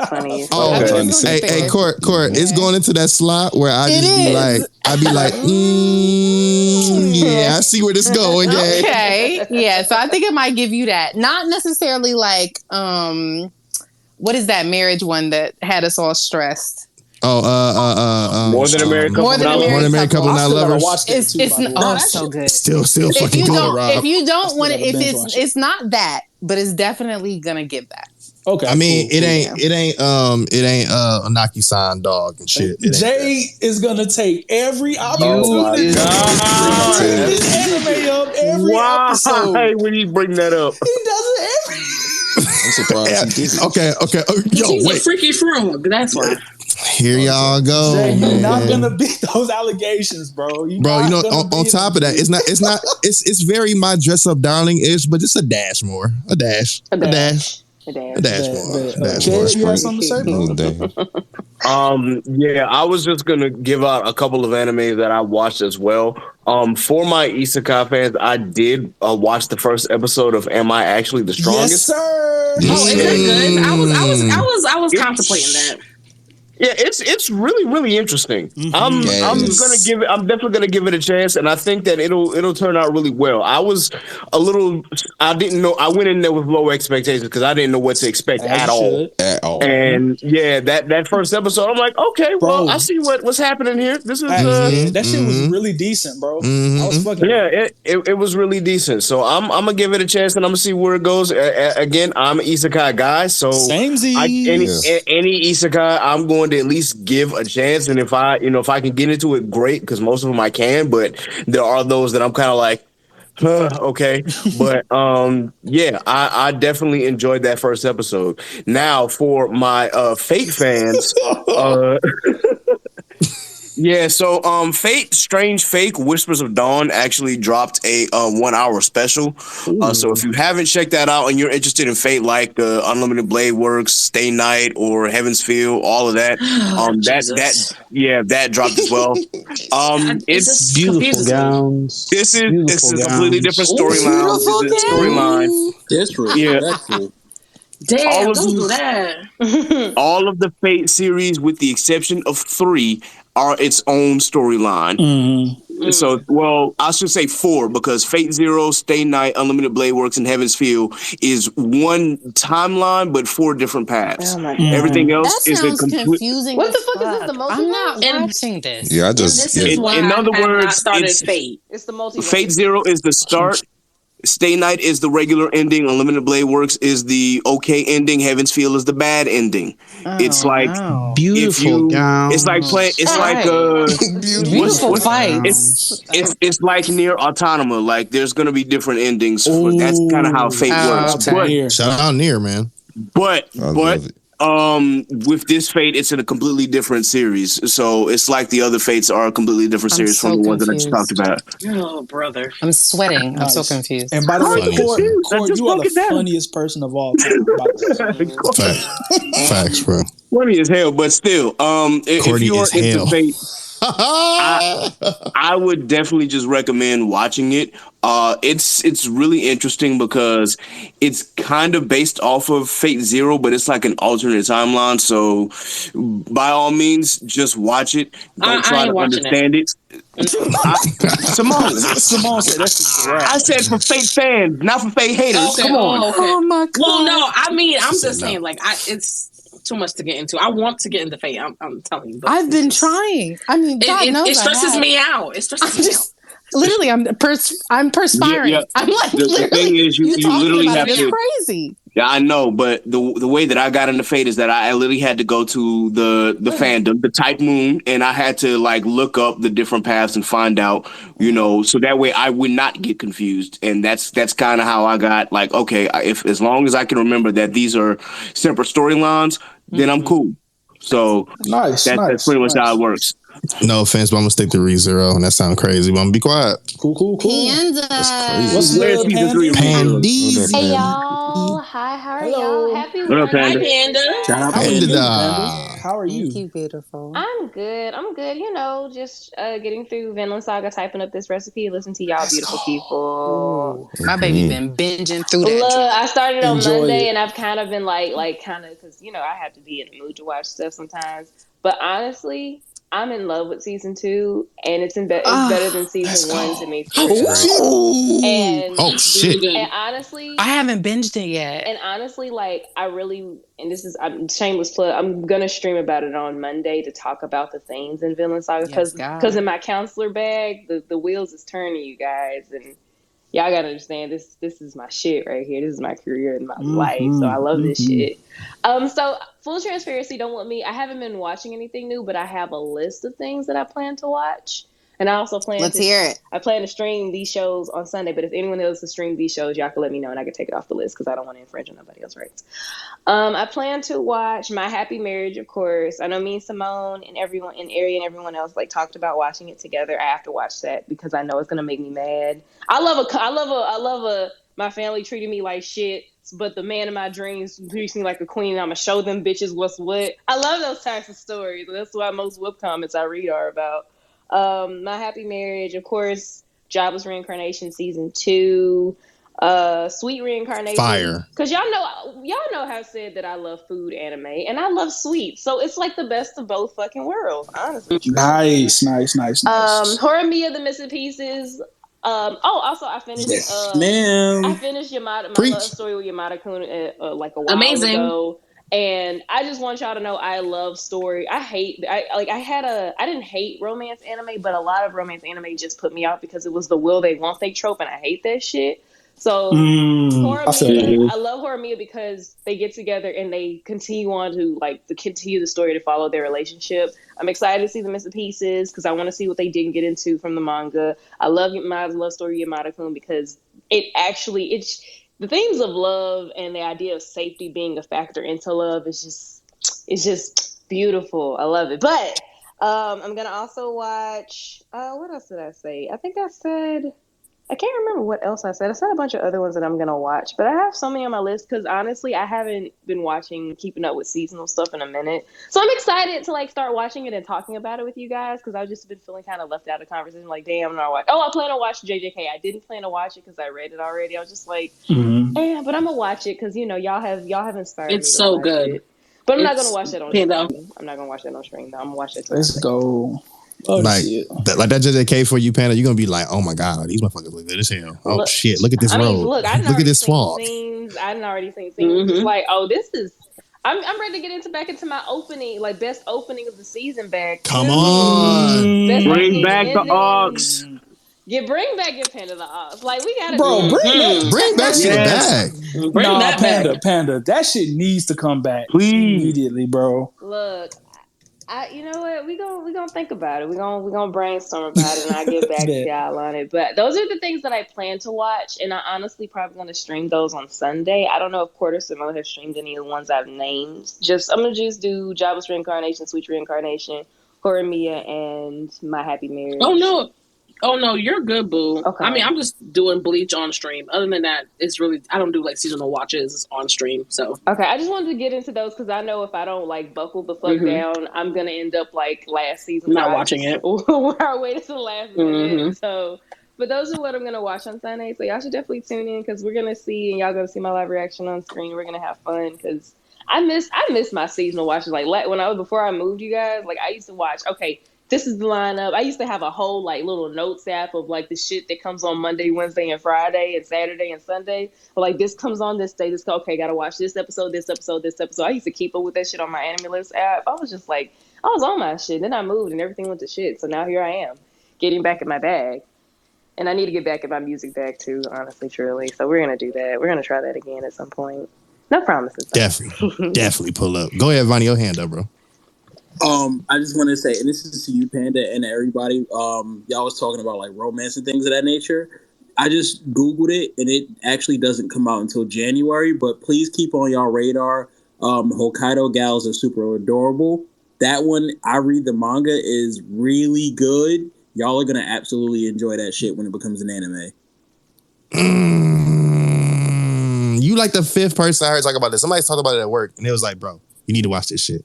[SPEAKER 3] Funny.
[SPEAKER 2] Oh, hey, Court, it's going into that slot where I just be like, yeah, I see where this going.
[SPEAKER 4] Okay, yeah. So I think it might give you that. Not necessarily like, what is that marriage one that had us all stressed?
[SPEAKER 13] More Than a Married
[SPEAKER 2] Couple Not Lovers.
[SPEAKER 4] It's so good.
[SPEAKER 2] Still fucking good, Rob.
[SPEAKER 4] If you don't want it, if it's not that, but it's definitely gonna give that.
[SPEAKER 10] Okay.
[SPEAKER 2] I mean, it ain't Anaki-san dog and shit.
[SPEAKER 10] Jay is gonna take every opportunity to bring this anime up every episode.
[SPEAKER 13] Why would he bring that up?
[SPEAKER 10] He does it every.
[SPEAKER 6] I'm surprised he did.
[SPEAKER 2] Okay.
[SPEAKER 3] He's a freaky frog. That's why.
[SPEAKER 2] Here y'all go.
[SPEAKER 10] Jay, you're not gonna beat those allegations, bro.
[SPEAKER 2] On top of that, it's very My Dress Up Darling ish, but it's a dash more. A dash more.
[SPEAKER 10] You have something to say, bro?
[SPEAKER 13] Yeah, I was just gonna give out a couple of animes that I watched as well. For my isekai fans, I did watch the first episode of Am I Actually the Strongest?
[SPEAKER 10] Yes, sir.
[SPEAKER 3] Oh, is that good? I was contemplating that.
[SPEAKER 13] Yeah, it's really, really interesting. I'm definitely gonna give it a chance, and I think that it'll turn out really well. I didn't know. I went in there with low expectations because I didn't know what to expect at all. And yeah, that first episode, I'm like, okay, well, I see what's happening here. This is
[SPEAKER 10] that shit was really decent, bro. I was fucking
[SPEAKER 13] it was really decent. So I'm gonna give it a chance, and I'm gonna see where it goes. Again, I'm an isekai guy, so any isekai, I'm going to at least give a chance, and if I can get into it, great, because most of them I can, but there are those that I'm kind of like, okay. But I definitely enjoyed that first episode. Now for my Fate fans, Yeah, so Fate, Strange Fake, Whispers of Dawn actually dropped a 1 hour special. So if you haven't checked that out and you're interested in Fate, like Unlimited Blade Works, Stay Night, or Heaven's Feel, all of that, that dropped as well. It's
[SPEAKER 14] beautiful gowns.
[SPEAKER 13] This is a completely different storyline.
[SPEAKER 8] Disrespectful.
[SPEAKER 3] Damn, don't do that.
[SPEAKER 13] All of the Fate series, with the exception of 3, are its own storyline. So, well, I should say 4, because Fate Zero, Stay Night, Unlimited Blade Works, and Heaven's Feel is one timeline, but 4 different paths. Everything else is a complete.
[SPEAKER 4] Confusing.
[SPEAKER 15] What the fuck is this? The multiverse?
[SPEAKER 4] I'm not watching this.
[SPEAKER 6] Yeah, I just.
[SPEAKER 13] In other words,
[SPEAKER 3] Fate.
[SPEAKER 15] It's the multiverse.
[SPEAKER 13] Fate Zero is the start. Stay Night is the regular ending. Unlimited Blade Works is the okay ending. Heaven's Feel is the bad ending. It's like
[SPEAKER 14] beautiful gown.
[SPEAKER 13] It's like playing. It's like
[SPEAKER 4] beautiful fights.
[SPEAKER 13] It's like near Autonoma. Like there's gonna be different endings. That's kind of how Fate works.
[SPEAKER 2] Shout out Near, man.
[SPEAKER 13] But with this Fate, it's in a completely different series. So it's like the other Fates are a completely different series from the ones that I just talked about.
[SPEAKER 3] Oh, brother.
[SPEAKER 4] I'm sweating. I'm so confused.
[SPEAKER 10] And by the way, Cord, you are the funniest person of all time.
[SPEAKER 2] Facts, bro.
[SPEAKER 13] Funny as hell, but still, if you are into Fate, I would definitely just recommend watching it. It's really interesting because it's kind of based off of Fate Zero, but it's like an alternate timeline. So, by all means, just watch it. Don't try to understand it. Simone said that's right. I said for Fate fans, not for Fate haters. Come on.
[SPEAKER 3] Okay. Oh my god. Well, no, I mean, I'm just saying, like, it's too much to get into. I want to get into Fate. I'm telling you.
[SPEAKER 4] I've been trying. I mean, God knows
[SPEAKER 3] it stresses me out. It stresses me out.
[SPEAKER 4] Literally, I'm perspiring.
[SPEAKER 13] Yeah.
[SPEAKER 4] I'm like,
[SPEAKER 13] the thing is, you literally have to.
[SPEAKER 4] Crazy.
[SPEAKER 13] Yeah, I know, but the way that I got into Fate is that I literally had to go to the fandom, the Type Moon, and I had to like look up the different paths and find out, so that way I would not get confused. And that's kind of how I got like, okay, if as long as I can remember that these are separate storylines, then I'm cool. So that's pretty much how it works.
[SPEAKER 2] No offense, but I'm gonna stick to ReZero, and that sounds crazy. But I'm gonna be quiet.
[SPEAKER 10] Cool.
[SPEAKER 15] Panda.
[SPEAKER 10] What's good,
[SPEAKER 2] Panda?
[SPEAKER 15] Hey y'all. Hi, how are y'all? Happy
[SPEAKER 13] Panda?
[SPEAKER 2] Panda.
[SPEAKER 10] How are you?
[SPEAKER 4] Thank you, beautiful.
[SPEAKER 15] I'm good. Just getting through Vinland Saga, typing up this recipe, listening to y'all beautiful people.
[SPEAKER 4] My baby been binging through that.
[SPEAKER 15] Look, I started on Monday,
[SPEAKER 10] it.
[SPEAKER 15] and I've kind of been because I have to be in the mood to watch stuff sometimes. But honestly, I'm in love with season 2, and it's better than season 1 to me. And
[SPEAKER 2] shit!
[SPEAKER 15] And honestly,
[SPEAKER 4] I haven't binged it yet.
[SPEAKER 15] And honestly, I'm shameless plug. I'm gonna stream about it on Monday to talk about the themes in Vinland Saga because in my counselor bag, the wheels is turning, you guys, and y'all gotta understand this is my shit right here. This is my career and my life, so I love this shit. So full transparency, don't want me. I haven't been watching anything new, but I have a list of things that I plan to watch. And I also plan
[SPEAKER 4] hear it.
[SPEAKER 15] I plan to stream these shows on Sunday, but if anyone else to stream these shows, y'all can let me know and I can take it off the list because I don't want to infringe on nobody else's rights. I plan to watch My Happy Marriage, of course. I know me and Simone and everyone and Ari and everyone else talked about watching it together. I have to watch that because I know it's gonna make me mad. I love my family treating me like shit, but the man of my dreams treats me like a queen and I'm gonna show them bitches what's what. I love those types of stories. That's why most web comments I read are about. My Happy Marriage, of course, Jobless Reincarnation season 2, Sweet Reincarnation.
[SPEAKER 2] Fire.
[SPEAKER 15] Because y'all know how I said that I love food anime and I love sweet. So it's like the best of both fucking worlds, honestly.
[SPEAKER 10] Nice.
[SPEAKER 15] Horimiya, The Missing Pieces. Also I finished I finished my love story with Yamada-kun a while ago. And I just want y'all to know I love story. I didn't hate romance anime, but a lot of romance anime just put me out because it was the will they won't they trope, and I hate that shit. So I love Horimiya because they get together and they continue on to continue the story to follow their relationship. I'm excited to see The Missing Pieces because I want to see what they didn't get into from the manga. I love my love story Yamada-kun because the themes of love and the idea of safety being a factor into love is just beautiful. I love it. But I'm gonna also watch. What else did I say? I think I said. I can't remember what else I said. I said a bunch of other ones that I'm gonna watch, but I have so many on my list because honestly, I haven't been keeping up with seasonal stuff in a minute. So I'm excited to like start watching it and talking about it with you guys because I've just been feeling kind of left out of conversation. Like, damn, I'm not watching. Oh, I plan on watching JJK. I didn't plan to watch it because I read it already. I was just like, yeah, but I'm gonna watch it because y'all have inspired me to
[SPEAKER 3] so
[SPEAKER 15] watch
[SPEAKER 3] good.
[SPEAKER 15] it. But I'm not gonna watch that on stream.
[SPEAKER 3] Though.
[SPEAKER 15] I'm not gonna watch that on stream. Though. I'm gonna watch it.
[SPEAKER 10] Let's go.
[SPEAKER 2] Like that JJK for you, Panda. You're gonna be like, oh my god, these motherfuckers look good as hell. Oh shit, look at this road.
[SPEAKER 15] Look
[SPEAKER 2] at this fog.
[SPEAKER 15] I've already seen scenes. It's like, oh, this is. I'm ready to get back into my opening, like best opening of the season back.
[SPEAKER 2] Come on,
[SPEAKER 13] bring back the Ox.
[SPEAKER 15] Bring back your Panda the Ox. Like we gotta,
[SPEAKER 10] bring
[SPEAKER 2] that shit back.
[SPEAKER 10] Bring that Panda. That shit needs to come back immediately, bro.
[SPEAKER 15] Look. You know what? We gonna think about it. We gonna brainstorm about it, and I'll get back to y'all on it. But those are the things that I plan to watch, and I honestly probably gonna stream those on Sunday. I don't know if Quarter Samoa has streamed any of the ones I've named. I'm gonna just do Jobless Reincarnation, Sweet Reincarnation, Horimiya, and My Happy Marriage.
[SPEAKER 3] Oh no, you're good, boo.
[SPEAKER 15] Okay.
[SPEAKER 3] I mean, I'm just doing Bleach on stream. Other than that, it's really I don't do like seasonal watches on stream. So
[SPEAKER 15] okay, I just wanted to get into those because I know if I don't like buckle the fuck down, I'm gonna end up like last season.
[SPEAKER 3] Not watching it.
[SPEAKER 15] Where I waited to the last minute. So, but those are what I'm gonna watch on Sunday. So y'all should definitely tune in because we're gonna see and y'all gonna see my live reaction on screen. We're gonna have fun because I miss my seasonal watches. Like before I moved, you guys. Like I used to watch. Okay. This is the lineup. I used to have a whole like little notes app of like the shit that comes on Monday, Wednesday, and Friday, and Saturday and Sunday. But like this comes on this day. Okay, gotta watch this episode, this episode, this episode. I used to keep up with that shit on my Anime List app. I was just like, I was on my shit. Then I moved and everything went to shit. So now here I am, getting back in my bag. And I need to get back in my music bag too, honestly, truly. So we're gonna do that. We're gonna try that again at some point. No promises.
[SPEAKER 2] Definitely pull up. Go ahead, Vonny, your hand up, bro.
[SPEAKER 8] I just want to say, and this is to you, Panda, and everybody. Y'all was talking about like romance and things of that nature. I just Googled it, and it actually doesn't come out until January. But please keep on y'all radar. Hokkaido Gals are super adorable. That one, I read the manga, is really good. Y'all are gonna absolutely enjoy that shit when it becomes an anime.
[SPEAKER 2] You like the fifth person I heard talk about this. Somebody's talking about it at work, and it was like, bro, you need to watch this shit.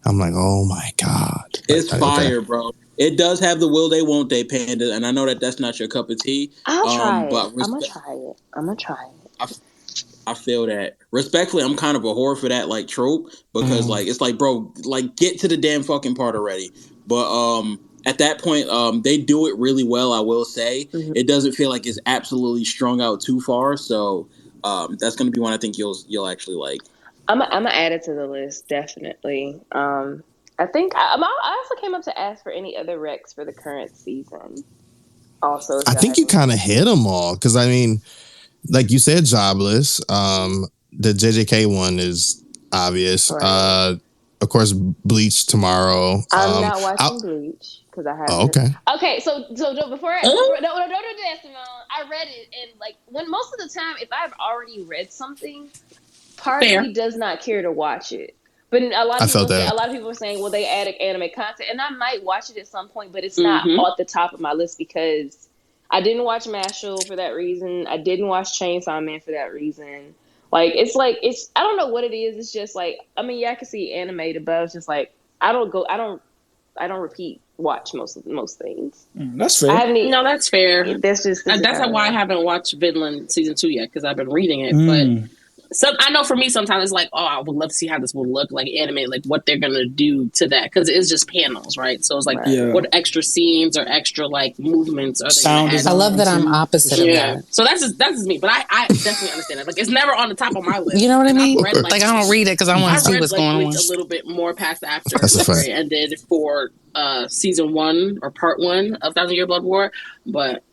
[SPEAKER 2] I'm like, oh my god,
[SPEAKER 8] it's fire, bro. It does have the will they, won't they, Panda, and I know that that's not your cup of tea.
[SPEAKER 15] I'll try it. I'm gonna try it.
[SPEAKER 8] I feel that. Respectfully, I'm kind of a whore for that like trope because like it's like, bro, like get to the damn fucking part already. But at that point, they do it really well. I will say it doesn't feel like it's absolutely strung out too far. So that's gonna be one I think you'll actually like.
[SPEAKER 15] I'm gonna add it to the list, definitely. I think I also came up to ask for any other recs for the current season. Also,
[SPEAKER 2] I think you kind of hit them all because I mean, like you said, Jobless. The JJK one is obvious. Right. Of course, Bleach tomorrow.
[SPEAKER 15] I'm not watching Bleach because I haven't.
[SPEAKER 2] Oh, okay.
[SPEAKER 15] Okay, so before I don't do that, Simone. I read it and like when most of the time, if I've already read something. Part of me does not care to watch it, but a lot of people are saying, well, they added anime content, and I might watch it at some point, but it's not at the top of my list because I didn't watch Mashal for that reason. I didn't watch Chainsaw Man for that reason. It's I don't know what it is. It's just like, I mean, yeah, I can see animated, but it's just like I don't repeat watch most things.
[SPEAKER 10] That's fair.
[SPEAKER 3] That's fair.
[SPEAKER 15] That's
[SPEAKER 3] why I haven't watched Vinland season 2 yet because I've been reading it, but. So I know for me sometimes it's like, oh, I would love to see how this would look like animated, like what they're gonna do to that because it is just panels, right? So it's like what extra scenes or extra like movements are they gonna add?
[SPEAKER 4] I love that I'm opposite of that.
[SPEAKER 3] So that's just me, but I definitely understand it. Like it's never on the top of my list.
[SPEAKER 4] You know what I mean? Read, like I don't read it because I want to see what's going on.
[SPEAKER 3] A little bit more past after it ended for season 1 or part 1 of 1,000 Year Blood War, but.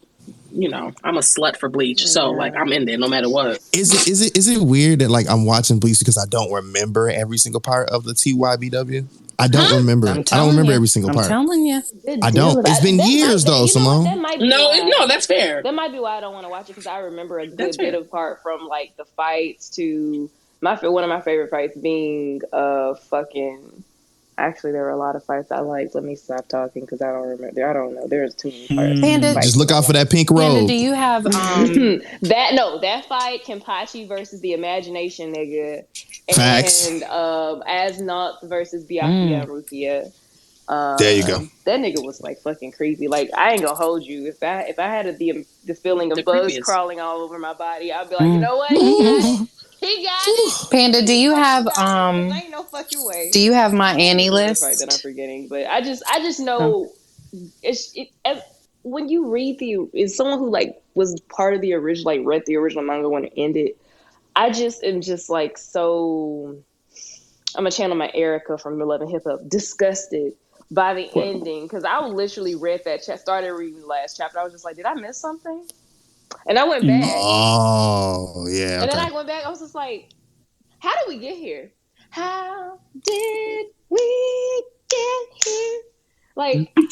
[SPEAKER 3] You know, I'm a slut for Bleach, so like I'm in there no matter what.
[SPEAKER 2] Is it weird that like I'm watching Bleach because I don't remember every single part of the TYBW? I don't remember. I don't remember every single part.
[SPEAKER 4] I'm telling you,
[SPEAKER 2] I don't. It's been years though, Simone.
[SPEAKER 3] No, that's fair.
[SPEAKER 15] That might be why I don't want to watch it because I remember a good bit of part from like the fights to one of my favorite fights being fucking Actually, there were a lot of fights I liked. Let me stop talking because I don't remember. I don't know. There's too many parts.
[SPEAKER 4] Panda,
[SPEAKER 2] Just look out for that pink
[SPEAKER 4] Panda,
[SPEAKER 2] robe.
[SPEAKER 4] do you have
[SPEAKER 15] that fight, Kenpachi versus the Imagination nigga,
[SPEAKER 2] Facts.
[SPEAKER 15] and Asnoth versus Byakuya and Rukia.
[SPEAKER 2] There you go.
[SPEAKER 15] That nigga was like fucking creepy. Like, I ain't gonna hold you. If I had the feeling of bugs crawling all over my body, I'd be like, you know what? He got it.
[SPEAKER 4] Panda, do you have
[SPEAKER 15] ain't no fucking way.
[SPEAKER 4] do you have my Annie list?
[SPEAKER 15] Right, that I'm forgetting, but I just know when you read it's someone who like was part of the original, like read the original manga when it ended. I just am just like so. I'm gonna channel my Erica from Love and Hip Hop. Disgusted by the ending because I literally read that started reading the last chapter. I was just like, did I miss something? And I went back.
[SPEAKER 2] Oh yeah.
[SPEAKER 15] And then I went back. I was just like, how did we get here? How did we get here? Like, I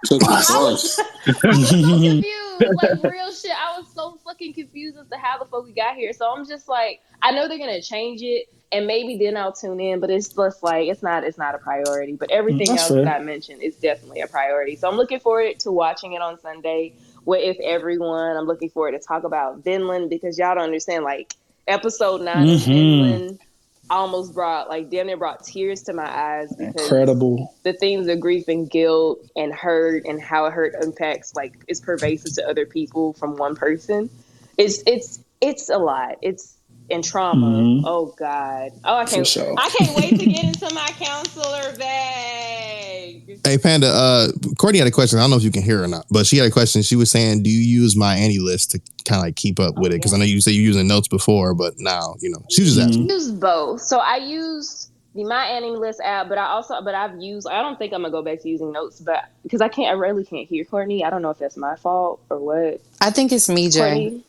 [SPEAKER 15] was so confused. Like, real shit. I was so fucking confused as to how the fuck we got here. So I'm just like, I know they're gonna change it, and maybe then I'll tune in. But it's just like it's not a priority. But everything else that I mentioned is definitely a priority. So I'm looking forward to watching it on Sunday with everyone. I'm looking forward to talk about Vinland because y'all don't understand. Like, episode 9 of Vinland almost brought damn near brought tears to my eyes because
[SPEAKER 10] incredible.
[SPEAKER 15] The themes of grief and guilt and hurt and how hurt impacts is pervasive to other people from one person. It's a lot. It's in trauma. Oh God. Oh, I can't wait to get into my counselor bag.
[SPEAKER 2] Hey Panda, Courtney had a question. I don't know if you can hear her or not, but she had a question. She was saying, do you use my Annie list to kind of like keep up with it? Because I know you say you're using notes before, but now, she was just asking.
[SPEAKER 15] I use both. So I used the My Annie List app, but I've used, I don't think I'm gonna go back to using notes, but because I really can't hear Courtney. I don't know if that's my fault or what.
[SPEAKER 4] I think it's me, Jay.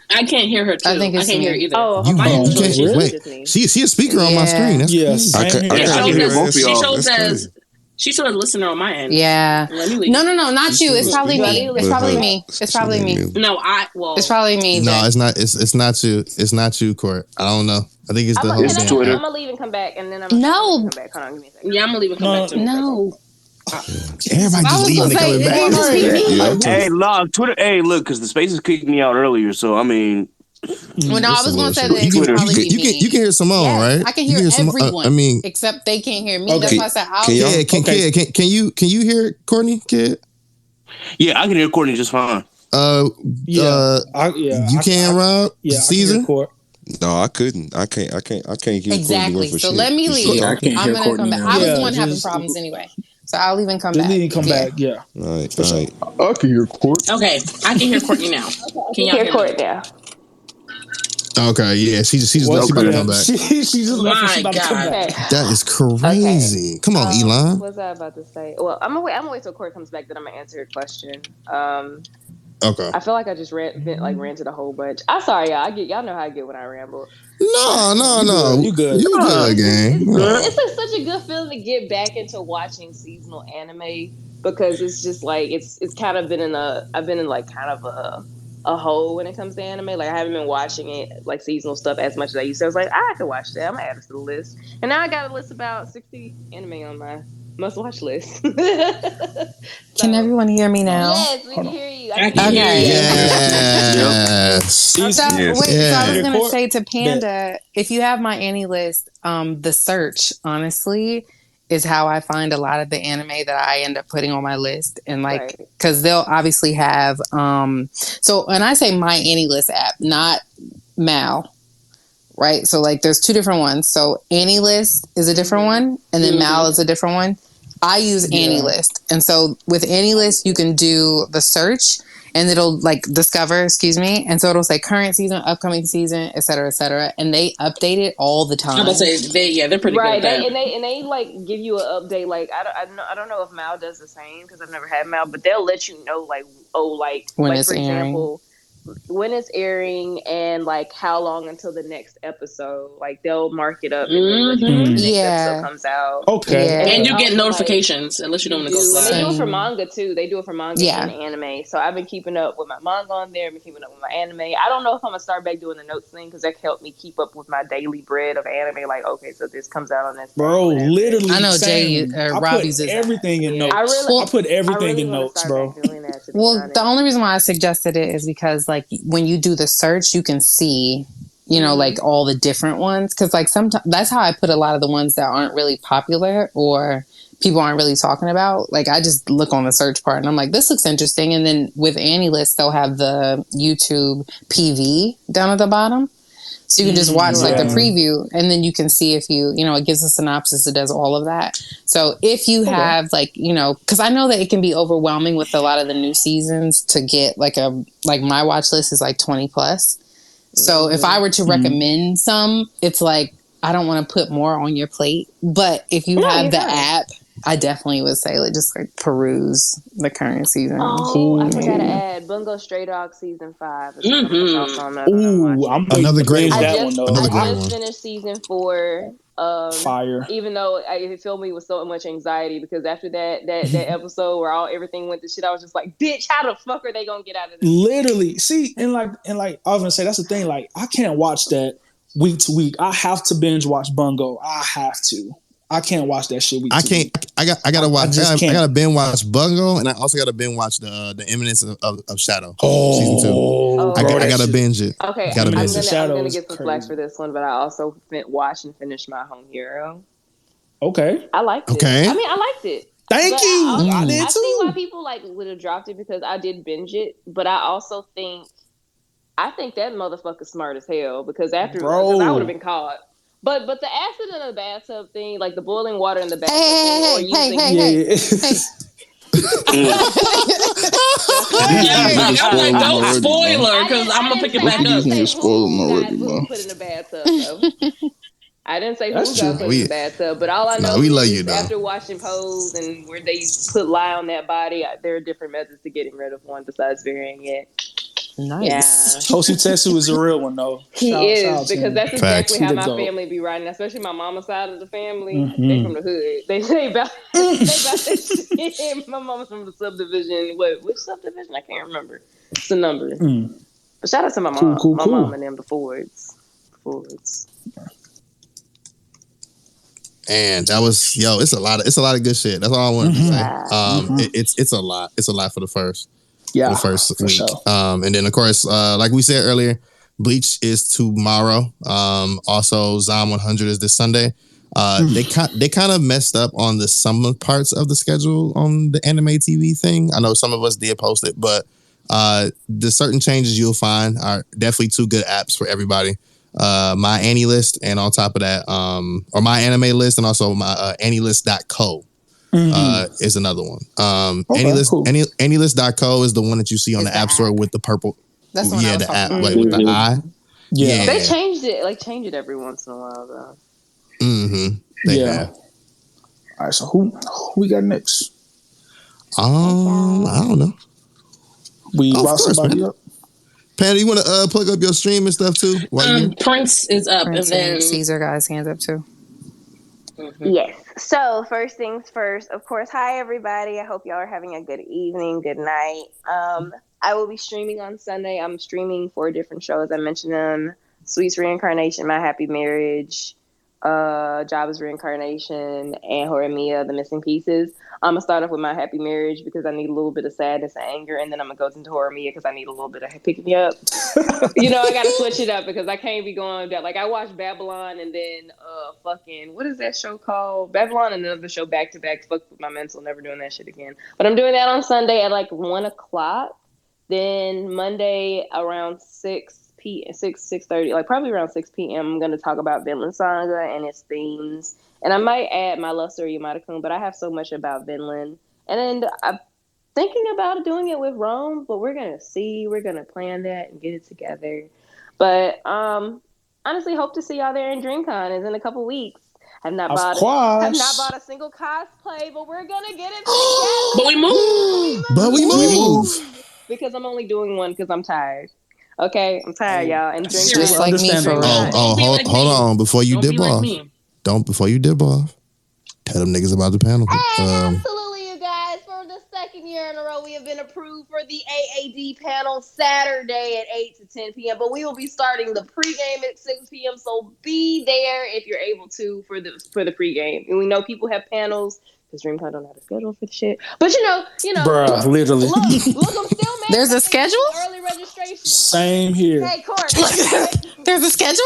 [SPEAKER 3] I can't hear her too. I can't hear her either.
[SPEAKER 15] Oh,
[SPEAKER 2] you can't wait. She a speaker on my screen. That's crazy.
[SPEAKER 13] I can hear both of y'all.
[SPEAKER 3] She should have listened on my end.
[SPEAKER 4] Yeah. No, not you. It's probably me. It's probably me. It's probably me.
[SPEAKER 3] No,
[SPEAKER 4] it's probably me.
[SPEAKER 2] No, it's not. It's not you. It's not you, Court. I don't know. I think it's the whole thing.
[SPEAKER 15] I'm gonna leave and come back, and then I'm gonna come back. Hold on, give me a second.
[SPEAKER 3] Yeah, I'm gonna leave and come back too.
[SPEAKER 4] No.
[SPEAKER 2] Everybody just leaving and coming back.
[SPEAKER 13] Hey, log Twitter. Hey, look, because the Spaces kicked me out earlier, so I mean.
[SPEAKER 4] Well, no, I was going to say that
[SPEAKER 2] you can hear Simone, right?
[SPEAKER 4] I can hear everyone. Except they can't hear me. That's why I said
[SPEAKER 2] can you hear Courtney, kid?
[SPEAKER 13] Yeah, I can hear Courtney just fine.
[SPEAKER 2] You can, Rob?
[SPEAKER 10] Yeah,
[SPEAKER 2] Caesar?
[SPEAKER 6] No, I couldn't. I can't hear
[SPEAKER 4] exactly. So let me leave. I'm gonna come back. I was the one having problems anyway. So I'll even come back.
[SPEAKER 10] Leave and come back, yeah.
[SPEAKER 6] All right.
[SPEAKER 14] I can hear Courtney.
[SPEAKER 3] Okay, I can hear Courtney now. Can y'all hear
[SPEAKER 15] Courtney now?
[SPEAKER 2] Okay, yeah, she just about to come back.
[SPEAKER 10] She just left. She's about to come back.
[SPEAKER 2] That is crazy. Come on, Elon.
[SPEAKER 15] What was I about to say? Well, I'm gonna wait till Court comes back. Then I'm gonna answer your question.
[SPEAKER 2] Okay.
[SPEAKER 15] I feel like I just ranted a whole bunch. I'm sorry, y'all. Y'all know how I get when I ramble.
[SPEAKER 2] No.
[SPEAKER 10] You good?
[SPEAKER 2] You good, gang.
[SPEAKER 15] It's such a good feeling to get back into watching seasonal anime because it's just like it's kind of been I've been in like kind of a hole when it comes to anime. Like I haven't been watching it like seasonal stuff as much as I used to. I was like, I could watch that. I'm gonna add it to the list. And now I got a list about 60 anime on my must watch list.
[SPEAKER 4] Can everyone hear me now?
[SPEAKER 15] Yes, we can hear you.
[SPEAKER 3] I can hear you.
[SPEAKER 2] Yes.
[SPEAKER 4] So I was gonna say to Panda, if you have my Annie list, the search honestly is how I find a lot of the anime that I end up putting on my list. And like, cause they'll obviously have, so when I say my Annie list app, not Mal, right? So like there's two different ones. So Annie list is a different one. And then Mal is a different one. I use Annie list. And so with Annie list, you can do the search and it'll like discover, and so it'll say current season, upcoming season, et cetera, and they update it all the time.
[SPEAKER 3] I'm gonna say they're pretty good.
[SPEAKER 15] They like give you an update. Like I don't know if Mal does the same because I've never had Mal, but they'll let you know like when it's
[SPEAKER 4] airing.
[SPEAKER 15] Example, when it's airing and like how long until the next episode. Like they'll mark it up and then let you know when the next episode comes out.
[SPEAKER 10] Okay.
[SPEAKER 3] And you get notifications unless you don't want to go
[SPEAKER 15] And they do it for
[SPEAKER 3] live.
[SPEAKER 15] manga too. They do it for manga and anime. So I've been keeping up with my manga on there. I've been keeping up with my anime. I don't know if I'm gonna start back doing the notes thing because that helped me keep up with my daily bread of anime. Like, okay, so this comes out on this.
[SPEAKER 10] Bro, literally.
[SPEAKER 4] I know
[SPEAKER 10] same.
[SPEAKER 4] Rob
[SPEAKER 10] I
[SPEAKER 4] uses
[SPEAKER 10] put everything in notes.
[SPEAKER 15] I
[SPEAKER 10] put everything
[SPEAKER 15] really
[SPEAKER 10] in
[SPEAKER 15] wanna
[SPEAKER 10] notes,
[SPEAKER 15] start
[SPEAKER 10] bro.
[SPEAKER 15] back doing that, to be
[SPEAKER 4] Well,
[SPEAKER 15] honest.
[SPEAKER 4] the only reason why I suggested it is because, like, when you do the search, you can see, you know, like all the different ones. Because, like, sometimes that's how I put a lot of the ones that aren't really popular or people aren't really talking about. Like, I just look on the search part and I'm like, this looks interesting. And then with AniList, they'll have the YouTube PV down at the bottom. So you can just watch like the preview and then you can see if you know, it gives a synopsis. It does all of that. So if you have like, you know, cause I know that it can be overwhelming with a lot of the new seasons to get like my watch list is like 20 plus. So if I were to recommend some, it's like, I don't want to put more on your plate, but if you have the app, I definitely would say like just like peruse the current season.
[SPEAKER 15] Oh, I forgot to add Bungo Stray Dogs season 5.
[SPEAKER 10] Ooh, I'm
[SPEAKER 2] another great one.
[SPEAKER 10] that one though.
[SPEAKER 15] I just finished season 4.
[SPEAKER 10] Fire.
[SPEAKER 15] Even though it filled me with so much anxiety because after that episode where everything went to shit, I was just like, bitch, how the fuck are they gonna get out of this?
[SPEAKER 10] Literally, see, and like I was gonna say that's the thing. Like, I can't watch that week to week. I have to binge watch Bungo. I have to. I can't watch that shit week to week.
[SPEAKER 2] I gotta watch. I gotta binge watch Bungo, and I also gotta binge watch the Imminence of Shadow season 2. I gotta binge it.
[SPEAKER 15] Okay, I'm gonna get some flack for this one, but I also watched and finished My Home Hero.
[SPEAKER 10] Okay,
[SPEAKER 15] I liked it.
[SPEAKER 2] Okay,
[SPEAKER 15] I mean, I liked it.
[SPEAKER 10] Thank you.
[SPEAKER 15] I did too. I see why people like would have dropped it because I did binge it, but I also think that motherfucker's smart as hell because after I would have been caught. But the acid in the bathtub thing, like the boiling water in the bathtub thing,
[SPEAKER 3] I'm like, don't spoiler because I'm gonna pick it back up.
[SPEAKER 14] Spoil them already, bro.
[SPEAKER 15] Put in the bathtub. Though. I didn't say who got put in the bathtub, but all I know
[SPEAKER 2] we love
[SPEAKER 15] is
[SPEAKER 2] you, though.
[SPEAKER 15] after watching Pose and where they put lye on that body, there are different methods to getting rid of one besides burying it.
[SPEAKER 4] Nice.
[SPEAKER 15] Yeah.
[SPEAKER 10] Tosu is a real one though.
[SPEAKER 15] He is because that's exactly how my
[SPEAKER 10] Dope.
[SPEAKER 15] family be riding, especially my mama's side of the family. They from the hood. They about that shit. My mama's from the subdivision. Which subdivision? I can't remember. It's the number. But shout out to my mom. My mom and them, the Fords.
[SPEAKER 2] And that was it's a lot of good shit. That's all I wanted to say. It's a lot. It's a lot for the first.
[SPEAKER 10] Yeah,
[SPEAKER 2] the first week.
[SPEAKER 10] Sure.
[SPEAKER 2] And then of course, like we said earlier, Bleach is tomorrow. Also Zom 100 is this Sunday. They kind of messed up on the summer parts of the schedule on the anime TV thing. I know some of us did post it, but the certain changes you'll find are definitely 2 good apps for everybody. My AniList, and on top of that, or my anime list, and also my AniList.co. Is another one. AniList.co is the one that you see on the App Store with the purple.
[SPEAKER 4] That's the one I was
[SPEAKER 2] the app
[SPEAKER 4] about.
[SPEAKER 2] like with the eye.
[SPEAKER 10] Yeah.
[SPEAKER 15] They changed it. Change it every once in a while though.
[SPEAKER 2] They have.
[SPEAKER 10] All right, so who we got next?
[SPEAKER 2] I don't know.
[SPEAKER 10] We brought somebody up.
[SPEAKER 2] Patty, you want to plug up your stream and stuff too?
[SPEAKER 3] Prince is up,
[SPEAKER 4] Prince
[SPEAKER 3] and then
[SPEAKER 4] Caesar got his hands up too.
[SPEAKER 15] Yes. So first things first, of course, hi everybody. I hope y'all are having a good evening, good night. I will be streaming on Sunday. I'm streaming 4 different shows. I mentioned them: Sweet's Reincarnation, My Happy Marriage, Jabba's Reincarnation, and Horimiya, The Missing Pieces. I'm gonna start off with My Happy Marriage because I need a little bit of sadness and anger, and then I'm gonna go into Horimiya because I need a little bit of pick me up. I gotta switch it up because I can't be going that. Like I watched Babylon and then what is that show called? Babylon and another show back to back. Fuck with my mental, never doing that shit again. But I'm doing that on Sunday at 1:00. Then Monday around 6:30, probably around 6 p.m. I'm gonna talk about Vinland Saga and its themes. And I might add my love story, Yamada-kun, but I have so much about Vinland. And then I'm thinking about doing it with Rome, but we're going to see. We're going to plan that and get it together. But honestly, hope to see y'all there in DreamCon. It's in a couple weeks. Have not bought a single cosplay, but we're going to get it together.
[SPEAKER 3] But we move.
[SPEAKER 2] But we move.
[SPEAKER 15] Because I'm only doing one because I'm tired. Okay, I'm tired, y'all. And drink
[SPEAKER 4] Just like me for real.
[SPEAKER 2] Hold on. Before you dip off, before you dip off, tell them niggas about the panel.
[SPEAKER 15] Absolutely, you guys. For the second year in a row, we have been approved for the AAD panel Saturday at 8 to 10 p.m. But we will be starting the pregame at 6 p.m. So be there if you're able to for the pregame. And we know people have panels because DreamCon don't have a schedule for the shit. But you know,
[SPEAKER 10] bruh, literally.
[SPEAKER 15] Look, I'm still mad.
[SPEAKER 4] There's a schedule?
[SPEAKER 15] Early registration.
[SPEAKER 10] Same here.
[SPEAKER 15] Hey, Court.
[SPEAKER 4] There's a schedule?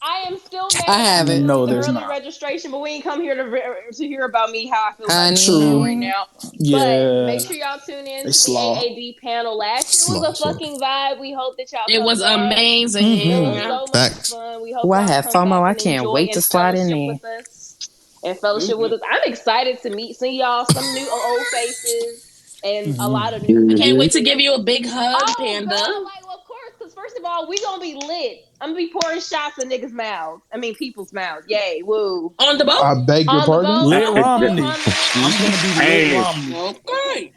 [SPEAKER 15] I am still mad.
[SPEAKER 4] I have it.
[SPEAKER 10] No,
[SPEAKER 15] the
[SPEAKER 10] there's
[SPEAKER 15] early
[SPEAKER 10] not.
[SPEAKER 15] registration, but we ain't come here to hear about me how I feel about
[SPEAKER 10] True.
[SPEAKER 15] right now.
[SPEAKER 10] Yeah.
[SPEAKER 15] But make sure y'all tune in to the AAD panel. Last year was a fucking vibe. We hope that y'all.
[SPEAKER 3] It was amazing.
[SPEAKER 15] It was so much fun. We hope
[SPEAKER 4] I
[SPEAKER 15] y'all
[SPEAKER 4] have
[SPEAKER 15] come
[SPEAKER 4] FOMO.
[SPEAKER 15] back
[SPEAKER 4] I
[SPEAKER 15] and
[SPEAKER 4] can't
[SPEAKER 15] enjoy
[SPEAKER 4] wait to
[SPEAKER 15] and
[SPEAKER 4] slide in
[SPEAKER 15] fellowship
[SPEAKER 4] there.
[SPEAKER 15] with us. And fellowship with us. I'm excited to meet some of y'all, some new old faces. And a lot of new.
[SPEAKER 3] I can't wait to give you a big hug, Panda.
[SPEAKER 15] Girl, of course, because first of all, we gonna be lit. I'm gonna be pouring shots in niggas' mouths. I mean, people's mouths. Yay, woo.
[SPEAKER 3] On the boat?
[SPEAKER 14] I beg your pardon?
[SPEAKER 10] Lit Romney.
[SPEAKER 15] I'm
[SPEAKER 10] gonna be
[SPEAKER 13] Hey.
[SPEAKER 10] Lit Romney.
[SPEAKER 3] Okay.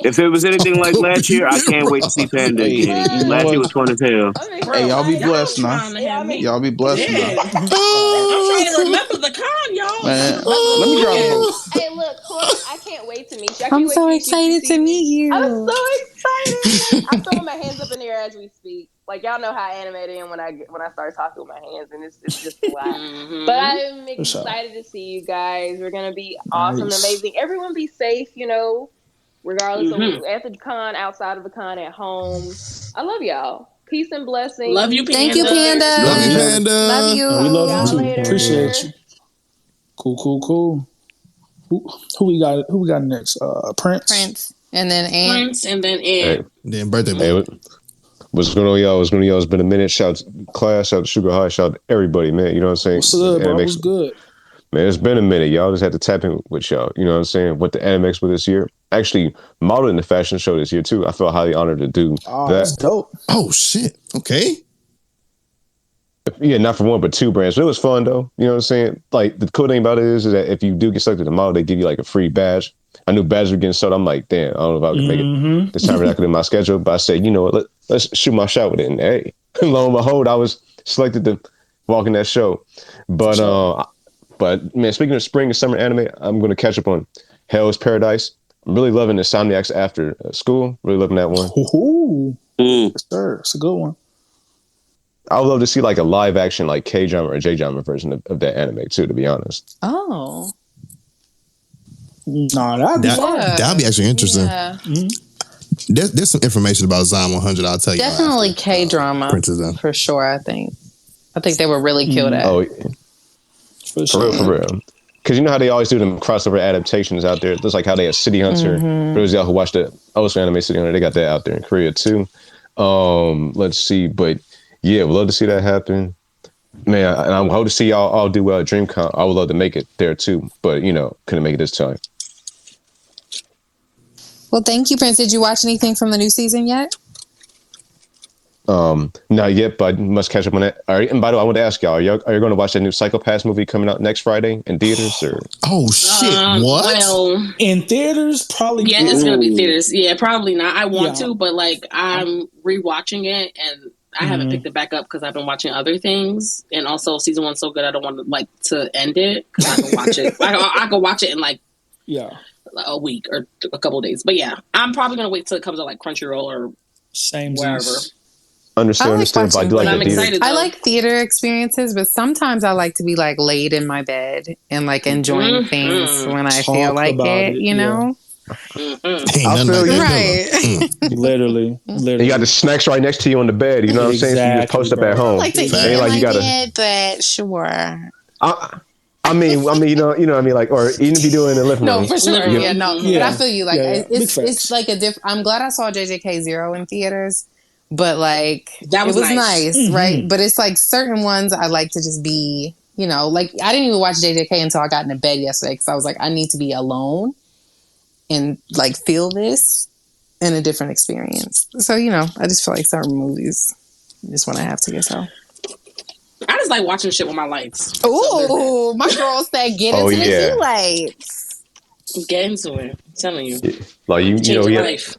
[SPEAKER 13] If it was anything like last year, I can't wait to see Panda
[SPEAKER 14] Hey,
[SPEAKER 13] again.
[SPEAKER 14] you know
[SPEAKER 13] Last year
[SPEAKER 14] what?
[SPEAKER 13] was fun as hell.
[SPEAKER 14] Hey, y'all be blessed now. Y'all be blessed now.
[SPEAKER 3] I'm trying to remember the con, y'all.
[SPEAKER 14] Man, let me drop a
[SPEAKER 15] Hey, look, Corey, I can't wait to meet you.
[SPEAKER 4] I'm so excited to meet you.
[SPEAKER 15] I'm so excited. I'm throwing my hands up in the air as we speak. Like y'all know how animated I am when I start talking with my hands, and it's just a lot. But I'm excited to see you guys. We're gonna be awesome, and amazing. Everyone be safe, regardless of at the con, outside of the con, at home. I love y'all. Peace and blessings.
[SPEAKER 3] Love you, Panda.
[SPEAKER 4] Thank you, Panda.
[SPEAKER 2] Love you, Panda.
[SPEAKER 4] Love you.
[SPEAKER 10] And we love you too.
[SPEAKER 15] Later.
[SPEAKER 10] Appreciate you. Cool. Who we got next? Prince.
[SPEAKER 4] And then Ant.
[SPEAKER 3] Prince, and then Ed.
[SPEAKER 6] Hey,
[SPEAKER 2] Then birthday
[SPEAKER 6] hey,
[SPEAKER 2] boy.
[SPEAKER 6] what's going on, y'all? It's been a minute. Shout out to class, shout out to Shougo High, shout out to everybody, man. You know what I'm saying?
[SPEAKER 10] What's good, bro? What's good?
[SPEAKER 6] Man, it's been a minute. Y'all just had to tap in with y'all. You know what I'm saying? With the Anime Expo this year. Actually, modeled in the fashion show this year, too. I felt highly honored to do that.
[SPEAKER 10] That's dope.
[SPEAKER 2] Oh, shit. Okay.
[SPEAKER 6] Yeah, not for one, but two brands. But it was fun, though. You know what I'm saying? Like, the cool thing about it is that if you do get selected to model, they give you, like, a free badge. I knew badges were getting sold. I'm like, damn, I don't know if I could make it this time. I could in my schedule. But I said, you know what? Let's shoot my shot with it. And, hey, lo and behold, I was selected to walk in that show. But man, speaking of spring and summer anime, I'm going to catch up on Hell's Paradise. I'm really loving Insomniacs After School. Really loving that one.
[SPEAKER 10] Ooh. Yes, sir. It's a good one.
[SPEAKER 6] I would love to see like a live action like K-drama or J-drama version of that anime too, to be honest.
[SPEAKER 4] Oh.
[SPEAKER 10] No, that'd
[SPEAKER 2] be actually interesting.
[SPEAKER 4] Yeah.
[SPEAKER 2] There's some information about Zom 100. I'll tell you.
[SPEAKER 4] Definitely K-drama for sure. I think they would really kill that.
[SPEAKER 6] Oh,
[SPEAKER 10] for
[SPEAKER 6] real. Because you know how they always do them crossover adaptations out there. Just like how they had City Hunter. For those of y'all who watched the Osu anime City Hunter, they got that out there in Korea too. Let's see, but yeah, we'd love to see that happen. Man, and I hope to see y'all all do well at DreamCon. I would love to make it there too, but couldn't make it this time.
[SPEAKER 4] Well, thank you, Prince. Did you watch anything from the new season yet?
[SPEAKER 6] Not yet, but I must catch up on that. All right, and by the way, I want to ask y'all: are you going to watch that new Psycho-Pass movie coming out next Friday in theaters? Or
[SPEAKER 2] oh shit, what?
[SPEAKER 3] Well,
[SPEAKER 10] in theaters, probably.
[SPEAKER 3] Yeah, it's going to be theaters. Yeah, probably not. I want to, but like I'm rewatching it, and I haven't picked it back up because I've been watching other things, and also season one's so good, I don't want to end it because I can watch it. I can watch it in like a week or a couple of days. But yeah, I'm probably going to wait till it comes out like Crunchyroll or wherever.
[SPEAKER 6] Understand, but I do like the theater.
[SPEAKER 4] I like theater experiences, but sometimes I like to be like laid in my bed and like enjoying things when I feel like it, you know?
[SPEAKER 6] I feel you.
[SPEAKER 4] Right.
[SPEAKER 10] Literally.
[SPEAKER 6] You got the snacks right next to you on the bed, you know what I'm saying? So you just post up at home.
[SPEAKER 4] I like to eat in my bed, but sure.
[SPEAKER 6] I mean, you know what I mean? Like, or even if you do it in the living room.
[SPEAKER 4] No, for sure.
[SPEAKER 6] You know?
[SPEAKER 4] Yeah, no. But I feel you. Like, it's like a different. I'm glad I saw JJK Zero in theaters. But like
[SPEAKER 3] that was
[SPEAKER 4] it was nice, right?
[SPEAKER 10] Mm-hmm.
[SPEAKER 4] But it's like certain ones I like to just be, like I didn't even watch JJK until I got into bed yesterday because I was like, I need to be alone and like feel this in a different experience. So I just feel like certain movies just when I have to yourself.
[SPEAKER 3] I just like watching shit with my lights.
[SPEAKER 4] Ooh, my girl said, "Get into the lights."
[SPEAKER 3] Get into it. I'm telling you,
[SPEAKER 6] like you know,
[SPEAKER 3] life.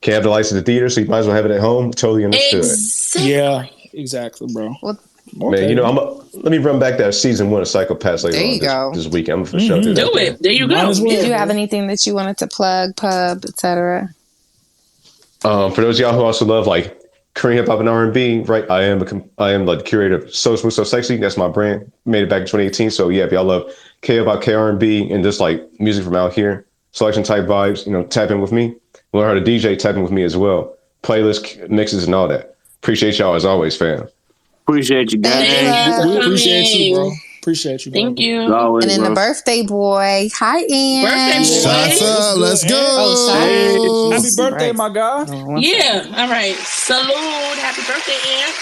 [SPEAKER 16] can't have the lights in the theater, so you might as well have it at home. Totally understood.
[SPEAKER 10] Yeah, exactly, bro.
[SPEAKER 16] Man, you know, let me run back that season 1 of Psychopaths later
[SPEAKER 4] There you go.
[SPEAKER 16] on this weekend. I'm for sure do that.
[SPEAKER 3] Do it. There you go.
[SPEAKER 10] Might as well.
[SPEAKER 4] Did you have anything that you wanted to plug, pub, etc.?
[SPEAKER 16] For those of y'all who also love like Korean hip hop and R&B, right? I am like the curator of So Smooth So Sexy. That's my brand. Made it back in 2018. So yeah, if y'all love K-pop, R&B, and just like music from out here, selection type vibes, you know, tap in with me. Learn how to DJ, tap in with me as well. Playlist mixes and all that. Appreciate y'all as always, fam.
[SPEAKER 13] Appreciate you, guys.
[SPEAKER 10] We appreciate you, bro. Appreciate you, bro.
[SPEAKER 3] Thank you.
[SPEAKER 13] Always,
[SPEAKER 4] And then
[SPEAKER 13] bro.
[SPEAKER 4] the birthday boy. Hi, Ann.
[SPEAKER 3] Birthday boy.
[SPEAKER 2] Shots up. Let's go.
[SPEAKER 4] Oh,
[SPEAKER 10] Happy birthday,
[SPEAKER 4] Right.
[SPEAKER 10] my guy.
[SPEAKER 3] Yeah. All right. Salute. Happy birthday, Aunt.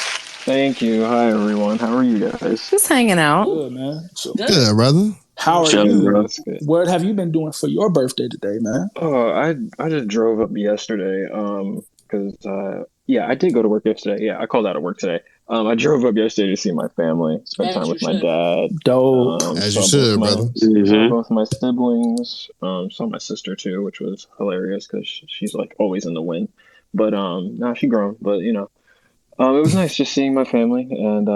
[SPEAKER 17] Thank you. Hi, everyone. How are you guys?
[SPEAKER 4] Just hanging out.
[SPEAKER 10] Good, man.
[SPEAKER 2] Good, brother.
[SPEAKER 10] How are
[SPEAKER 13] Chilling,
[SPEAKER 10] you?
[SPEAKER 13] bro.
[SPEAKER 17] That's good.
[SPEAKER 10] What have you been doing for your birthday today, man?
[SPEAKER 17] Oh, I just drove up yesterday. Because yeah, I did go to work yesterday. Yeah, I called out of work today. I drove up yesterday to see my family, spend time with my dad.
[SPEAKER 10] Dope.
[SPEAKER 2] As you should, brother.
[SPEAKER 17] Saw both my siblings. Saw my sister too, which was hilarious because she's like always in the win. But now she grown. But you know, it was nice just seeing my family and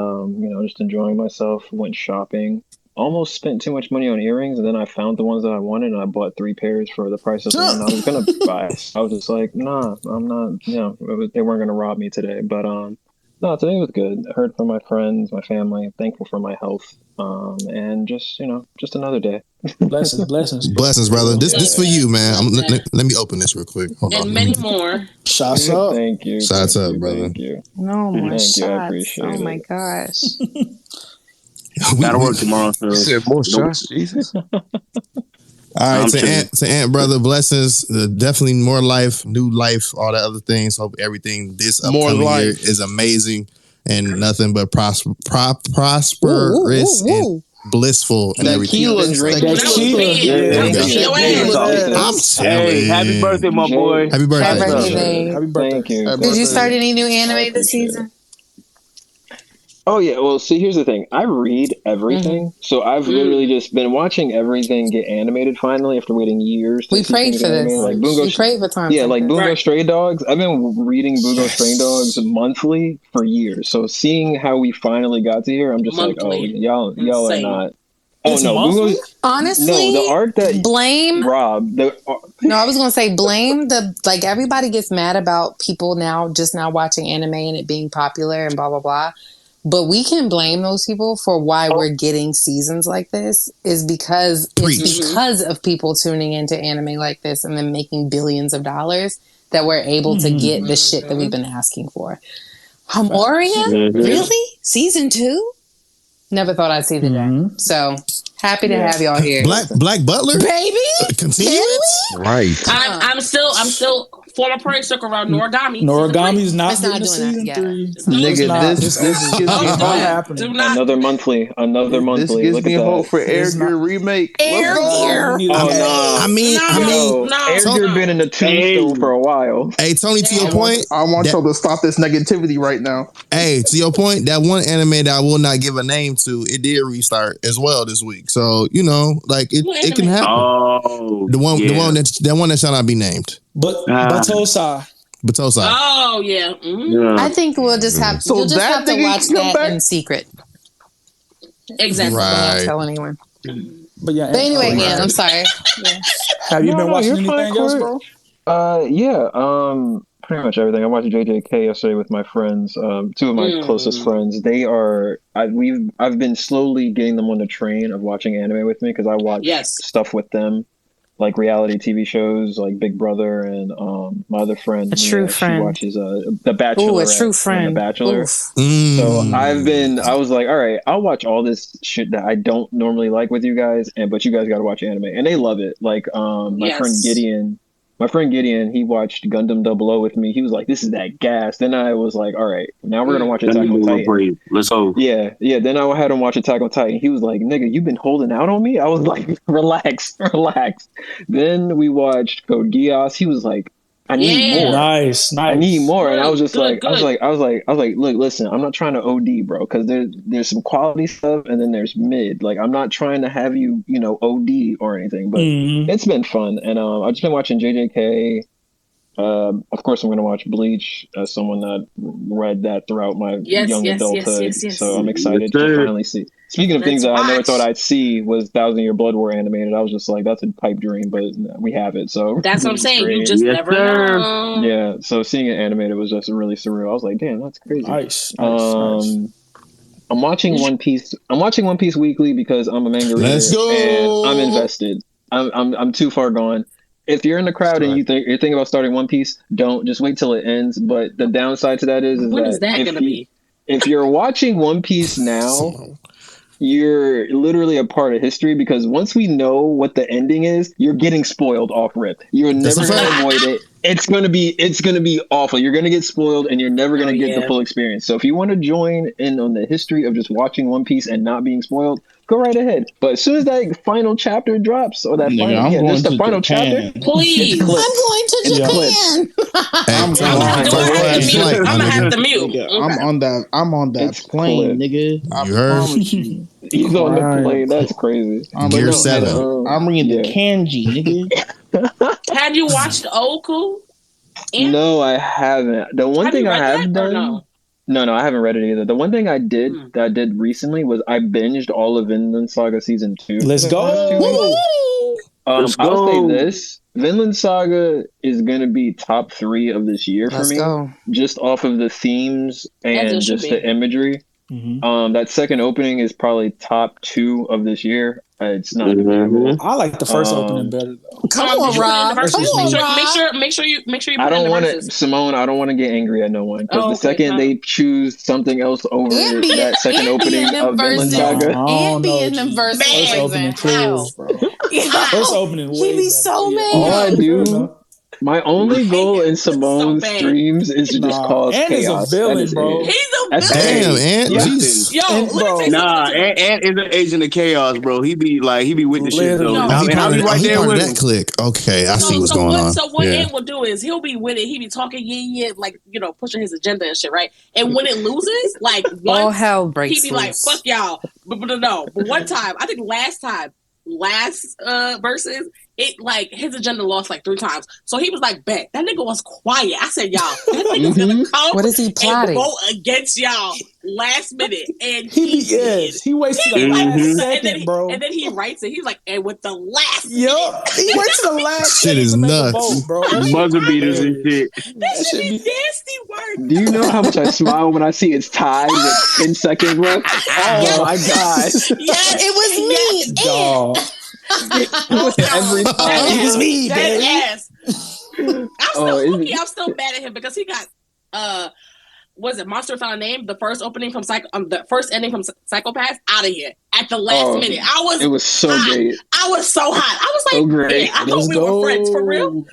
[SPEAKER 17] you know, just enjoying myself. Went shopping. Almost spent too much money on earrings, and then I found the ones that I wanted, and I bought 3 pairs for the price of one I was gonna buy. I was just like, nah, I'm not. You know, they weren't gonna rob me today. But no, today was good. I heard from my friends, my family. Thankful for my health, and just you know, just another day.
[SPEAKER 10] Blessings.
[SPEAKER 2] Blessings, brother. This for you, man. Let me open this real quick. Hold on.
[SPEAKER 3] And many more.
[SPEAKER 10] Shots up.
[SPEAKER 17] Thank you.
[SPEAKER 2] Shots
[SPEAKER 17] thank
[SPEAKER 2] up,
[SPEAKER 17] you,
[SPEAKER 2] brother.
[SPEAKER 17] Thank you.
[SPEAKER 4] No more
[SPEAKER 17] Thank
[SPEAKER 4] shots.
[SPEAKER 17] you. I appreciate
[SPEAKER 4] Oh
[SPEAKER 17] it.
[SPEAKER 4] my gosh.
[SPEAKER 13] Gotta work tomorrow. So
[SPEAKER 6] Said more shots, Jesus.
[SPEAKER 2] All right, to Aunt, brother, blessings. Definitely more life, new life, all the other things. Hope everything this
[SPEAKER 14] More
[SPEAKER 2] upcoming year
[SPEAKER 14] life.
[SPEAKER 2] is amazing and nothing but prosperous and blissful and everything.
[SPEAKER 14] Tequila
[SPEAKER 2] else.
[SPEAKER 14] drink.
[SPEAKER 2] I'm telling.
[SPEAKER 13] Hey, happy birthday, my boy.
[SPEAKER 2] Happy birthday.
[SPEAKER 4] Happy birthday, babe.
[SPEAKER 10] Happy birthday.
[SPEAKER 17] Thank you.
[SPEAKER 4] Did you start any new anime this season?
[SPEAKER 17] Oh yeah, well see here's the thing. I read everything. So I've literally just been watching everything get animated finally after waiting years to
[SPEAKER 4] We
[SPEAKER 17] see
[SPEAKER 4] prayed
[SPEAKER 17] things
[SPEAKER 4] for this.
[SPEAKER 17] animated. Like Bungo
[SPEAKER 4] We prayed for time.
[SPEAKER 17] Yeah, like Bungo Stray Dogs. I've been reading Bungo Stray Dogs monthly for years. So seeing how we finally got to here, I'm just like, oh y'all are not Oh no, Bungo,
[SPEAKER 4] honestly,
[SPEAKER 17] no, the art that
[SPEAKER 4] blame
[SPEAKER 17] Rob.
[SPEAKER 4] No, I was gonna say blame the like everybody gets mad about people now watching anime and it being popular and blah blah blah. But we can blame those people for why we're getting seasons like this is because it's because of people tuning into anime like this and then making billions of dollars that we're able to get the shit that we've been asking for. Hamoria? Really? Season 2? Never thought I'd see the day. So happy to have y'all here.
[SPEAKER 2] Black Butler?
[SPEAKER 4] Baby?
[SPEAKER 2] Continue it?
[SPEAKER 6] Right.
[SPEAKER 3] I'm still former praise circle around Noragami.
[SPEAKER 10] Noragami's not
[SPEAKER 3] It's
[SPEAKER 10] doing
[SPEAKER 3] not
[SPEAKER 10] the
[SPEAKER 3] doing
[SPEAKER 10] season
[SPEAKER 3] that
[SPEAKER 10] 3.
[SPEAKER 14] Nigga, this gives me hope.
[SPEAKER 17] Another monthly.
[SPEAKER 14] This gives
[SPEAKER 17] Look
[SPEAKER 14] me
[SPEAKER 17] at that.
[SPEAKER 14] hope for Air Gear remake.
[SPEAKER 4] Air Gear.
[SPEAKER 17] Oh no!
[SPEAKER 2] I mean,
[SPEAKER 17] Air Gear been in the tombstone for a while.
[SPEAKER 2] Hey, Tony, to your point,
[SPEAKER 14] I want y'all to stop this negativity right now.
[SPEAKER 2] Hey, to your point, that one anime that I will not give a name to, it did restart as well this week. So you know, like it can happen.
[SPEAKER 13] Oh,
[SPEAKER 2] the one that shall not be named.
[SPEAKER 10] But Batosai.
[SPEAKER 3] Oh yeah. Mm-hmm.
[SPEAKER 4] I think we'll just have
[SPEAKER 14] So
[SPEAKER 4] you'll just
[SPEAKER 14] that
[SPEAKER 4] have to
[SPEAKER 14] nigga
[SPEAKER 4] watch
[SPEAKER 14] can come
[SPEAKER 4] that
[SPEAKER 14] back?
[SPEAKER 4] in secret.
[SPEAKER 3] Exactly.
[SPEAKER 2] Right.
[SPEAKER 4] Don't tell anyone.
[SPEAKER 10] But yeah.
[SPEAKER 4] But anyway, man, I'm sorry. Yeah.
[SPEAKER 10] Have you been watching
[SPEAKER 17] you're
[SPEAKER 10] anything
[SPEAKER 17] fine,
[SPEAKER 10] else,
[SPEAKER 17] Corey.
[SPEAKER 10] bro?
[SPEAKER 17] Yeah. Pretty much everything. I watched JJK yesterday with my friends. 2 of my closest friends. They are. I've been slowly getting them on the train of watching anime with me because I watch stuff with them, like reality TV shows, like Big Brother, and my other friend.
[SPEAKER 4] A true friend.
[SPEAKER 17] She watches The Bachelor.
[SPEAKER 4] Ooh, a true friend.
[SPEAKER 17] The Bachelor.
[SPEAKER 4] Oof.
[SPEAKER 17] So I was like, all right, I'll watch all this shit that I don't normally like with you guys, but you guys got to watch anime, and they love it. Like my friend Gideon, he watched Gundam 00 with me. He was like, "This is that gas." Then I was like, "All right, now we're gonna watch Attack on Titan."
[SPEAKER 13] Let's go.
[SPEAKER 17] Yeah. Then I had him watch Attack on Titan. He was like, "Nigga, you've been holding out on me." I was like, "Relax." Then we watched Code Geass. He was like, I need more.
[SPEAKER 10] Nice.
[SPEAKER 17] I need more. And I was just
[SPEAKER 3] Good.
[SPEAKER 17] I was like, look, listen, I'm not trying to OD, bro, because there's some quality stuff and then there's mid. Like, I'm not trying to have you, OD or anything, but it's been fun. And I've just been watching JJK. Of course, I'm going to watch Bleach as someone that read that throughout my young adulthood. So I'm excited to finally see. Speaking of things that I never thought I'd see was 1,000-Year Blood War animated. I was just like, that's a pipe dream, but we have it. So
[SPEAKER 3] that's what I'm saying. You just never know.
[SPEAKER 17] Yeah. So seeing it animated was just really surreal. I was like, damn, that's crazy.
[SPEAKER 10] Nice.
[SPEAKER 17] I'm watching One Piece. I'm watching One Piece weekly because I'm a manga reader.
[SPEAKER 2] Let's go.
[SPEAKER 17] And I'm invested. I'm too far gone. If you're in the crowd and you're thinking about starting One Piece, don't. Just wait till it ends. But the downside to that is
[SPEAKER 3] when is that going to be?
[SPEAKER 17] If you're watching One Piece now, you're literally a part of history, because once we know what the ending is, you're getting spoiled off rip. You're never going to avoid it. It's gonna be awful. You're gonna get spoiled, and you're never gonna get the full experience. So if you want to join in on the history of just watching One Piece and not being spoiled, go right ahead. But as soon as that final chapter drops, or that final chapter,
[SPEAKER 3] please,
[SPEAKER 4] I'm going to Japan.
[SPEAKER 10] I'm gonna have to mute. I'm on that plane, nigga. I promise you.
[SPEAKER 17] He's on the plane. That's crazy.
[SPEAKER 2] Gear 7.
[SPEAKER 10] I'm reading the kanji, nigga.
[SPEAKER 3] Had you watched Oku?
[SPEAKER 17] No, I haven't. The one thing I have done. No, I haven't read it either. The one thing I did that I did recently was I binged all of Vinland Saga season 2.
[SPEAKER 10] Let's go.
[SPEAKER 17] I'll say this: Vinland Saga is gonna be top 3 of this year for me, just off of the themes and just the imagery. Mm-hmm. That second opening is probably top 2 of this year. It's not.
[SPEAKER 10] I like the first opening better though.
[SPEAKER 4] Come on, Rob.
[SPEAKER 3] Make sure you.
[SPEAKER 17] I don't want to, Simone. I don't want to get angry at no one, because the second they choose something else over that second opening of Vinland Saga,
[SPEAKER 4] and be in the verses.
[SPEAKER 10] First opening, first opening.
[SPEAKER 4] He be so mad.
[SPEAKER 17] All I do. My only goal in Simone's streams is to just cause chaos.
[SPEAKER 10] He's a villain, bro.
[SPEAKER 3] He's a villain.
[SPEAKER 2] Damn,
[SPEAKER 3] Yo,
[SPEAKER 13] Ant is an agent of chaos, bro. He be with the shit though.
[SPEAKER 2] He
[SPEAKER 13] I'll be right there with
[SPEAKER 2] that click. Okay, I see what's going on.
[SPEAKER 3] So what Ant will do is he'll be with it. He be talking, like pushing his agenda and shit, right? And when it loses, like
[SPEAKER 4] all hell breaks
[SPEAKER 3] he be like, "Fuck y'all." But no. But one time, I think last versus. It like his agenda lost like 3 times, so he was like, "Bet that nigga was quiet." I said, "Y'all, that nigga's gonna come.
[SPEAKER 4] What is he plotting?
[SPEAKER 3] And vote against y'all last minute." And
[SPEAKER 10] he wasted the last second, bro.
[SPEAKER 3] And then he writes it. He's like, "And with the last,
[SPEAKER 10] he waits the last
[SPEAKER 2] shit is nuts,
[SPEAKER 10] vote, bro.
[SPEAKER 13] Buzzer beaters and shit.
[SPEAKER 3] That should be nasty work."
[SPEAKER 17] Do you know how much I smile when I see it's tied with 10 seconds left? Oh my god!
[SPEAKER 3] Yes,
[SPEAKER 4] it was me.
[SPEAKER 10] Dog.
[SPEAKER 17] Every time.
[SPEAKER 10] It was me, baby.
[SPEAKER 3] Yes. I'm still mad at him because he got was it Monster Without a Name? The first opening from the first ending from Psychopaths out of here at the last minute.
[SPEAKER 17] It was so great.
[SPEAKER 3] I was so hot. I was like, so great. I thought we were friends for real.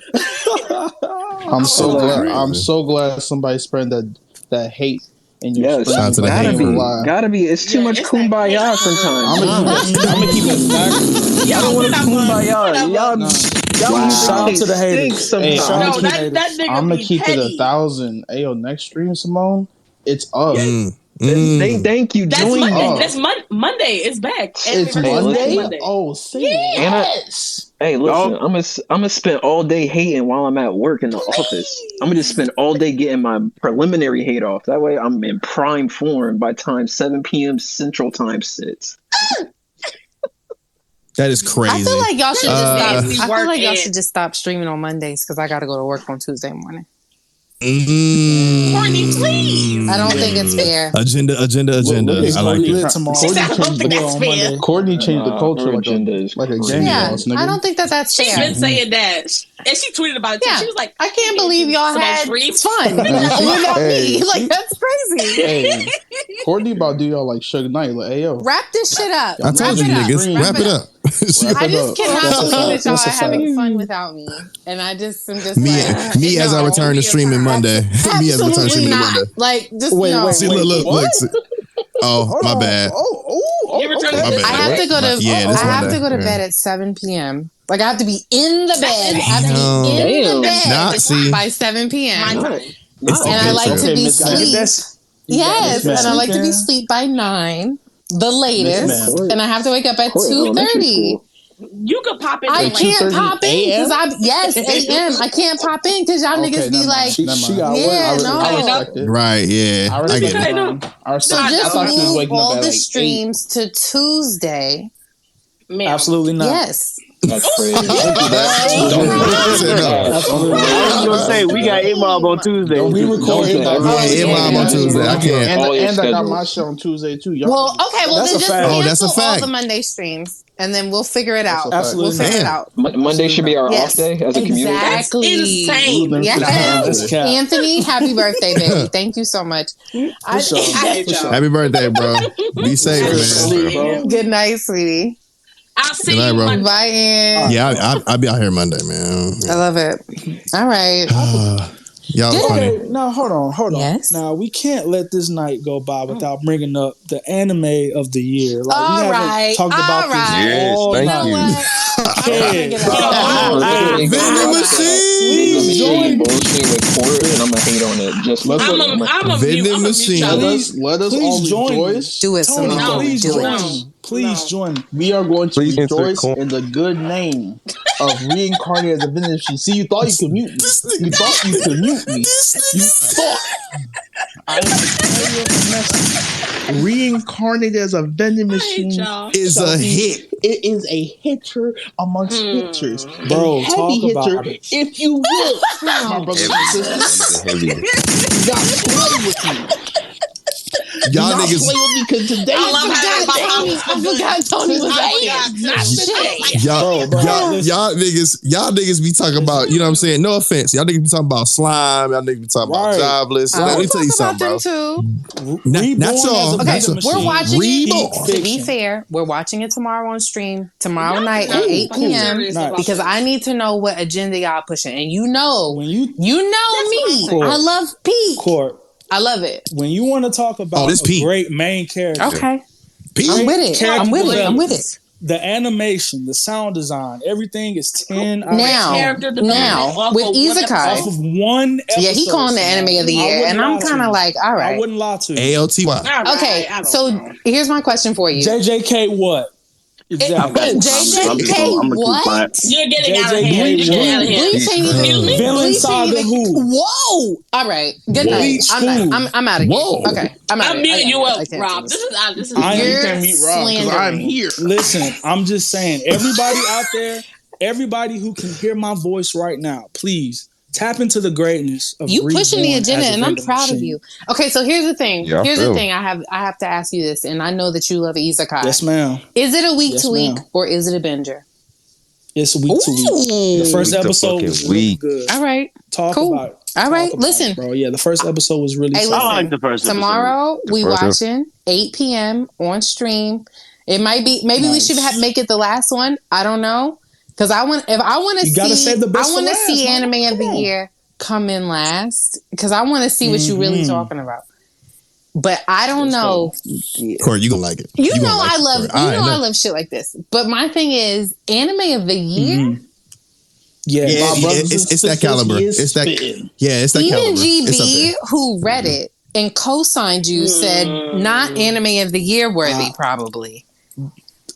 [SPEAKER 10] I'm so glad somebody spread that hate. And
[SPEAKER 17] gotta be. It's too much kumbaya sometimes.
[SPEAKER 10] I'm gonna keep it back.
[SPEAKER 17] I don't want to kumbaya. Y'all
[SPEAKER 10] shout out to the haters. I'm gonna keep it 1,000. Ayo, next stream, Simone, it's up.
[SPEAKER 17] Thank you.
[SPEAKER 3] That's Monday. It's back.
[SPEAKER 10] It's Monday. Oh, see.
[SPEAKER 3] Yes.
[SPEAKER 17] Hey, listen. I'm gonna spend all day hating while I'm at work in the office. I'm gonna just spend all day getting my preliminary hate off. That way, I'm in prime form by time 7 p.m. Central Time sits.
[SPEAKER 2] That is crazy.
[SPEAKER 4] I feel like y'all should just stop. I feel like y'all should just stop streaming on Mondays because I got to go to work on Tuesday morning.
[SPEAKER 3] Courtney, please.
[SPEAKER 4] I don't think it's fair.
[SPEAKER 2] Agenda. I like it.
[SPEAKER 10] Courtney changed the culture like a game boss, nigga.
[SPEAKER 4] I don't think that's fair.
[SPEAKER 3] She's been saying that, and she tweeted about it too. She was like,
[SPEAKER 4] "I can't believe y'all had fun without me. Like that's crazy."
[SPEAKER 10] Hey, Courtney about to do y'all like Suge Knight. Like, hey yo,
[SPEAKER 4] wrap this shit up.
[SPEAKER 2] I told you niggas, wrap it up.
[SPEAKER 4] I just cannot believe that y'all are having fun without me, and I'm just
[SPEAKER 2] me as I return to streaming Monday. Me as I return to streaming Monday.
[SPEAKER 4] Like just
[SPEAKER 2] wait. See, look. Oh, my bad.
[SPEAKER 4] I have to go to. I have to go to bed at 7 p.m. Like I have to be in the bed. I have to be in the bed by 7 p.m. And I like to be asleep. Yes, and I like to be asleep by 9. The latest, and I have to wake up at 2:30.
[SPEAKER 3] You could pop in.
[SPEAKER 4] I
[SPEAKER 3] like
[SPEAKER 4] can't pop in because yes, AM. I can't pop in because y'all
[SPEAKER 14] Okay,
[SPEAKER 4] niggas be like,
[SPEAKER 14] I respect it.
[SPEAKER 2] Right, yeah.
[SPEAKER 14] I respect
[SPEAKER 2] get it.
[SPEAKER 14] it. I
[SPEAKER 4] So
[SPEAKER 14] respect it. I
[SPEAKER 4] just
[SPEAKER 14] thought she was
[SPEAKER 4] move
[SPEAKER 14] waking up
[SPEAKER 4] all
[SPEAKER 14] at
[SPEAKER 4] the
[SPEAKER 14] like 8.
[SPEAKER 4] streams to Tuesday.
[SPEAKER 10] Absolutely not.
[SPEAKER 4] Yes.
[SPEAKER 17] That's crazy.
[SPEAKER 13] I was gonna say we got Imam on Tuesday.
[SPEAKER 10] We record
[SPEAKER 2] Imam on Tuesday. I can't.
[SPEAKER 14] And I got my show on Tuesday too.
[SPEAKER 4] Well, okay. Well,
[SPEAKER 10] That's
[SPEAKER 4] then
[SPEAKER 10] a
[SPEAKER 4] just
[SPEAKER 10] fact.
[SPEAKER 2] Oh, that's a
[SPEAKER 4] cancel all
[SPEAKER 2] fact.
[SPEAKER 4] the Monday streams, and then we'll figure it out.
[SPEAKER 10] Absolutely
[SPEAKER 4] We'll figure it
[SPEAKER 2] not.
[SPEAKER 4] out.
[SPEAKER 17] Monday should be our off day as a community.
[SPEAKER 4] Exactly.
[SPEAKER 3] Insane.
[SPEAKER 4] Yes. Anthony, happy birthday, baby. Thank you so much. I hate y'all.
[SPEAKER 2] Happy birthday, bro. Be safe, man.
[SPEAKER 4] Good night, sweetie.
[SPEAKER 3] I'll see
[SPEAKER 2] Good night,
[SPEAKER 3] you
[SPEAKER 2] bro.
[SPEAKER 3] Monday.
[SPEAKER 4] Bye, Ann.
[SPEAKER 2] Yeah, I'll be out here Monday, man.
[SPEAKER 4] I love it. All right.
[SPEAKER 2] Y'all funny.
[SPEAKER 10] Okay, now hold on.
[SPEAKER 4] Yes?
[SPEAKER 10] Now we can't let this night go by without bringing up the anime of the year. Like we haven't talked about this all
[SPEAKER 6] Yes,
[SPEAKER 10] night.
[SPEAKER 6] thank you.
[SPEAKER 2] Vending machine.
[SPEAKER 10] Please join.
[SPEAKER 17] Bullshit with court, and I'm gonna hate on it. Just
[SPEAKER 3] I'm a
[SPEAKER 2] Vending machine.
[SPEAKER 14] Let us all rejoice.
[SPEAKER 4] Do it,
[SPEAKER 10] Tony,
[SPEAKER 4] Simone.
[SPEAKER 10] please
[SPEAKER 4] Do
[SPEAKER 10] join
[SPEAKER 4] it.
[SPEAKER 10] me. Please join me.
[SPEAKER 14] We are going to
[SPEAKER 6] Please
[SPEAKER 14] rejoice
[SPEAKER 6] insert
[SPEAKER 14] in the good name of reincarnated as a vending machine. See, you thought you could mute me. You thought you could mute me. You thought. I am telling you the message. Reincarnated as a vending machine
[SPEAKER 2] is a hit.
[SPEAKER 14] It is a hitter amongst hitters.
[SPEAKER 10] Bro,
[SPEAKER 14] a heavy
[SPEAKER 10] talk
[SPEAKER 14] hitter,
[SPEAKER 10] about it.
[SPEAKER 14] if you will. My brothers and sisters. You got to play with me.
[SPEAKER 2] Y'all
[SPEAKER 14] not
[SPEAKER 2] niggas.
[SPEAKER 14] play with me because today
[SPEAKER 4] I forgot Tony was
[SPEAKER 2] Y'all niggas be talking about, you know what I'm saying? No offense. Y'all niggas be talking about slime. Y'all niggas be talking about jobless. Let me tell you something, bro. Not y'all.
[SPEAKER 4] Okay, we're watching
[SPEAKER 2] Reborn.
[SPEAKER 4] it. To be fair, we're watching it tomorrow on stream, tomorrow night at 8 p.m. because I need to know what agenda y'all pushing. And you know me. I love Pete.
[SPEAKER 10] Court.
[SPEAKER 4] I love it.
[SPEAKER 10] When you want to talk about a great main character.
[SPEAKER 4] Okay.
[SPEAKER 2] Pete.
[SPEAKER 4] I'm with it. I'm with it. I'm with it.
[SPEAKER 10] The animation, the sound design, everything is 10 out of 10.
[SPEAKER 4] Now, with Isekai.
[SPEAKER 10] Off of one episode.
[SPEAKER 4] Yeah, he calling the anime of the year. And I'm kind of like, all right.
[SPEAKER 10] I wouldn't lie to you.
[SPEAKER 2] ALTY.
[SPEAKER 4] Okay, so here's my question for you.
[SPEAKER 10] JJK what?
[SPEAKER 4] Exactly. JJK what?
[SPEAKER 3] You're getting out of hand. You're getting out of hand.
[SPEAKER 4] Bleach ain't even.
[SPEAKER 10] Villain Saga who?
[SPEAKER 4] Whoa! All right. Good night. I'm out of here.
[SPEAKER 2] Whoa.
[SPEAKER 4] Okay. I'm
[SPEAKER 3] muting you up, Rob. This is
[SPEAKER 14] I can't meet Rob because I'm here.
[SPEAKER 10] Listen, I'm just saying, everybody out there, everybody who can hear my voice right now, please tap into the greatness of
[SPEAKER 4] you pushing the
[SPEAKER 10] Reborn
[SPEAKER 4] agenda,
[SPEAKER 10] as a
[SPEAKER 4] and I'm
[SPEAKER 10] vending
[SPEAKER 4] proud of
[SPEAKER 10] machine.
[SPEAKER 4] you. Okay, so here's the thing.
[SPEAKER 6] Yeah,
[SPEAKER 4] here's the thing. I have to ask you this, and I know that you love Isekai.
[SPEAKER 10] Yes, ma'am.
[SPEAKER 4] Is it a week
[SPEAKER 10] Yes,
[SPEAKER 4] to week
[SPEAKER 10] ma'am.
[SPEAKER 4] or is it a binger?
[SPEAKER 10] It's week to week. The first
[SPEAKER 6] Week to
[SPEAKER 10] episode
[SPEAKER 6] fucking
[SPEAKER 10] was really
[SPEAKER 6] week.
[SPEAKER 10] good.
[SPEAKER 4] All right.
[SPEAKER 10] Talk
[SPEAKER 4] Cool.
[SPEAKER 10] about it.
[SPEAKER 4] All
[SPEAKER 10] Talk
[SPEAKER 4] right.
[SPEAKER 10] about
[SPEAKER 4] Listen.
[SPEAKER 10] it, bro. Yeah, the first episode was really
[SPEAKER 4] Hey,
[SPEAKER 10] solid.
[SPEAKER 4] listen.
[SPEAKER 13] I like the first episode.
[SPEAKER 4] Tomorrow we
[SPEAKER 6] first
[SPEAKER 4] watching 8 p.m. on stream. It might be maybe we should make it the last one. I don't know. Because I want to
[SPEAKER 10] You gotta
[SPEAKER 4] see
[SPEAKER 10] save the best
[SPEAKER 4] I want to
[SPEAKER 10] for last,
[SPEAKER 4] see
[SPEAKER 10] man.
[SPEAKER 4] anime of
[SPEAKER 10] Come
[SPEAKER 4] the
[SPEAKER 10] on.
[SPEAKER 4] year come in last. Because I want to see what you really talking about. But I don't know.
[SPEAKER 2] Corey, you gonna like it.
[SPEAKER 4] You know
[SPEAKER 2] gonna like
[SPEAKER 4] I
[SPEAKER 2] it,
[SPEAKER 4] love
[SPEAKER 2] Corey.
[SPEAKER 4] I love shit like this. But my thing is anime of the year.
[SPEAKER 10] Yeah,
[SPEAKER 2] it's that caliber. It's that. Yeah, it's that
[SPEAKER 4] Even
[SPEAKER 2] caliber. It's up
[SPEAKER 4] GB,
[SPEAKER 2] there.
[SPEAKER 4] who read it and co-signed you, said not anime of the year worthy, probably.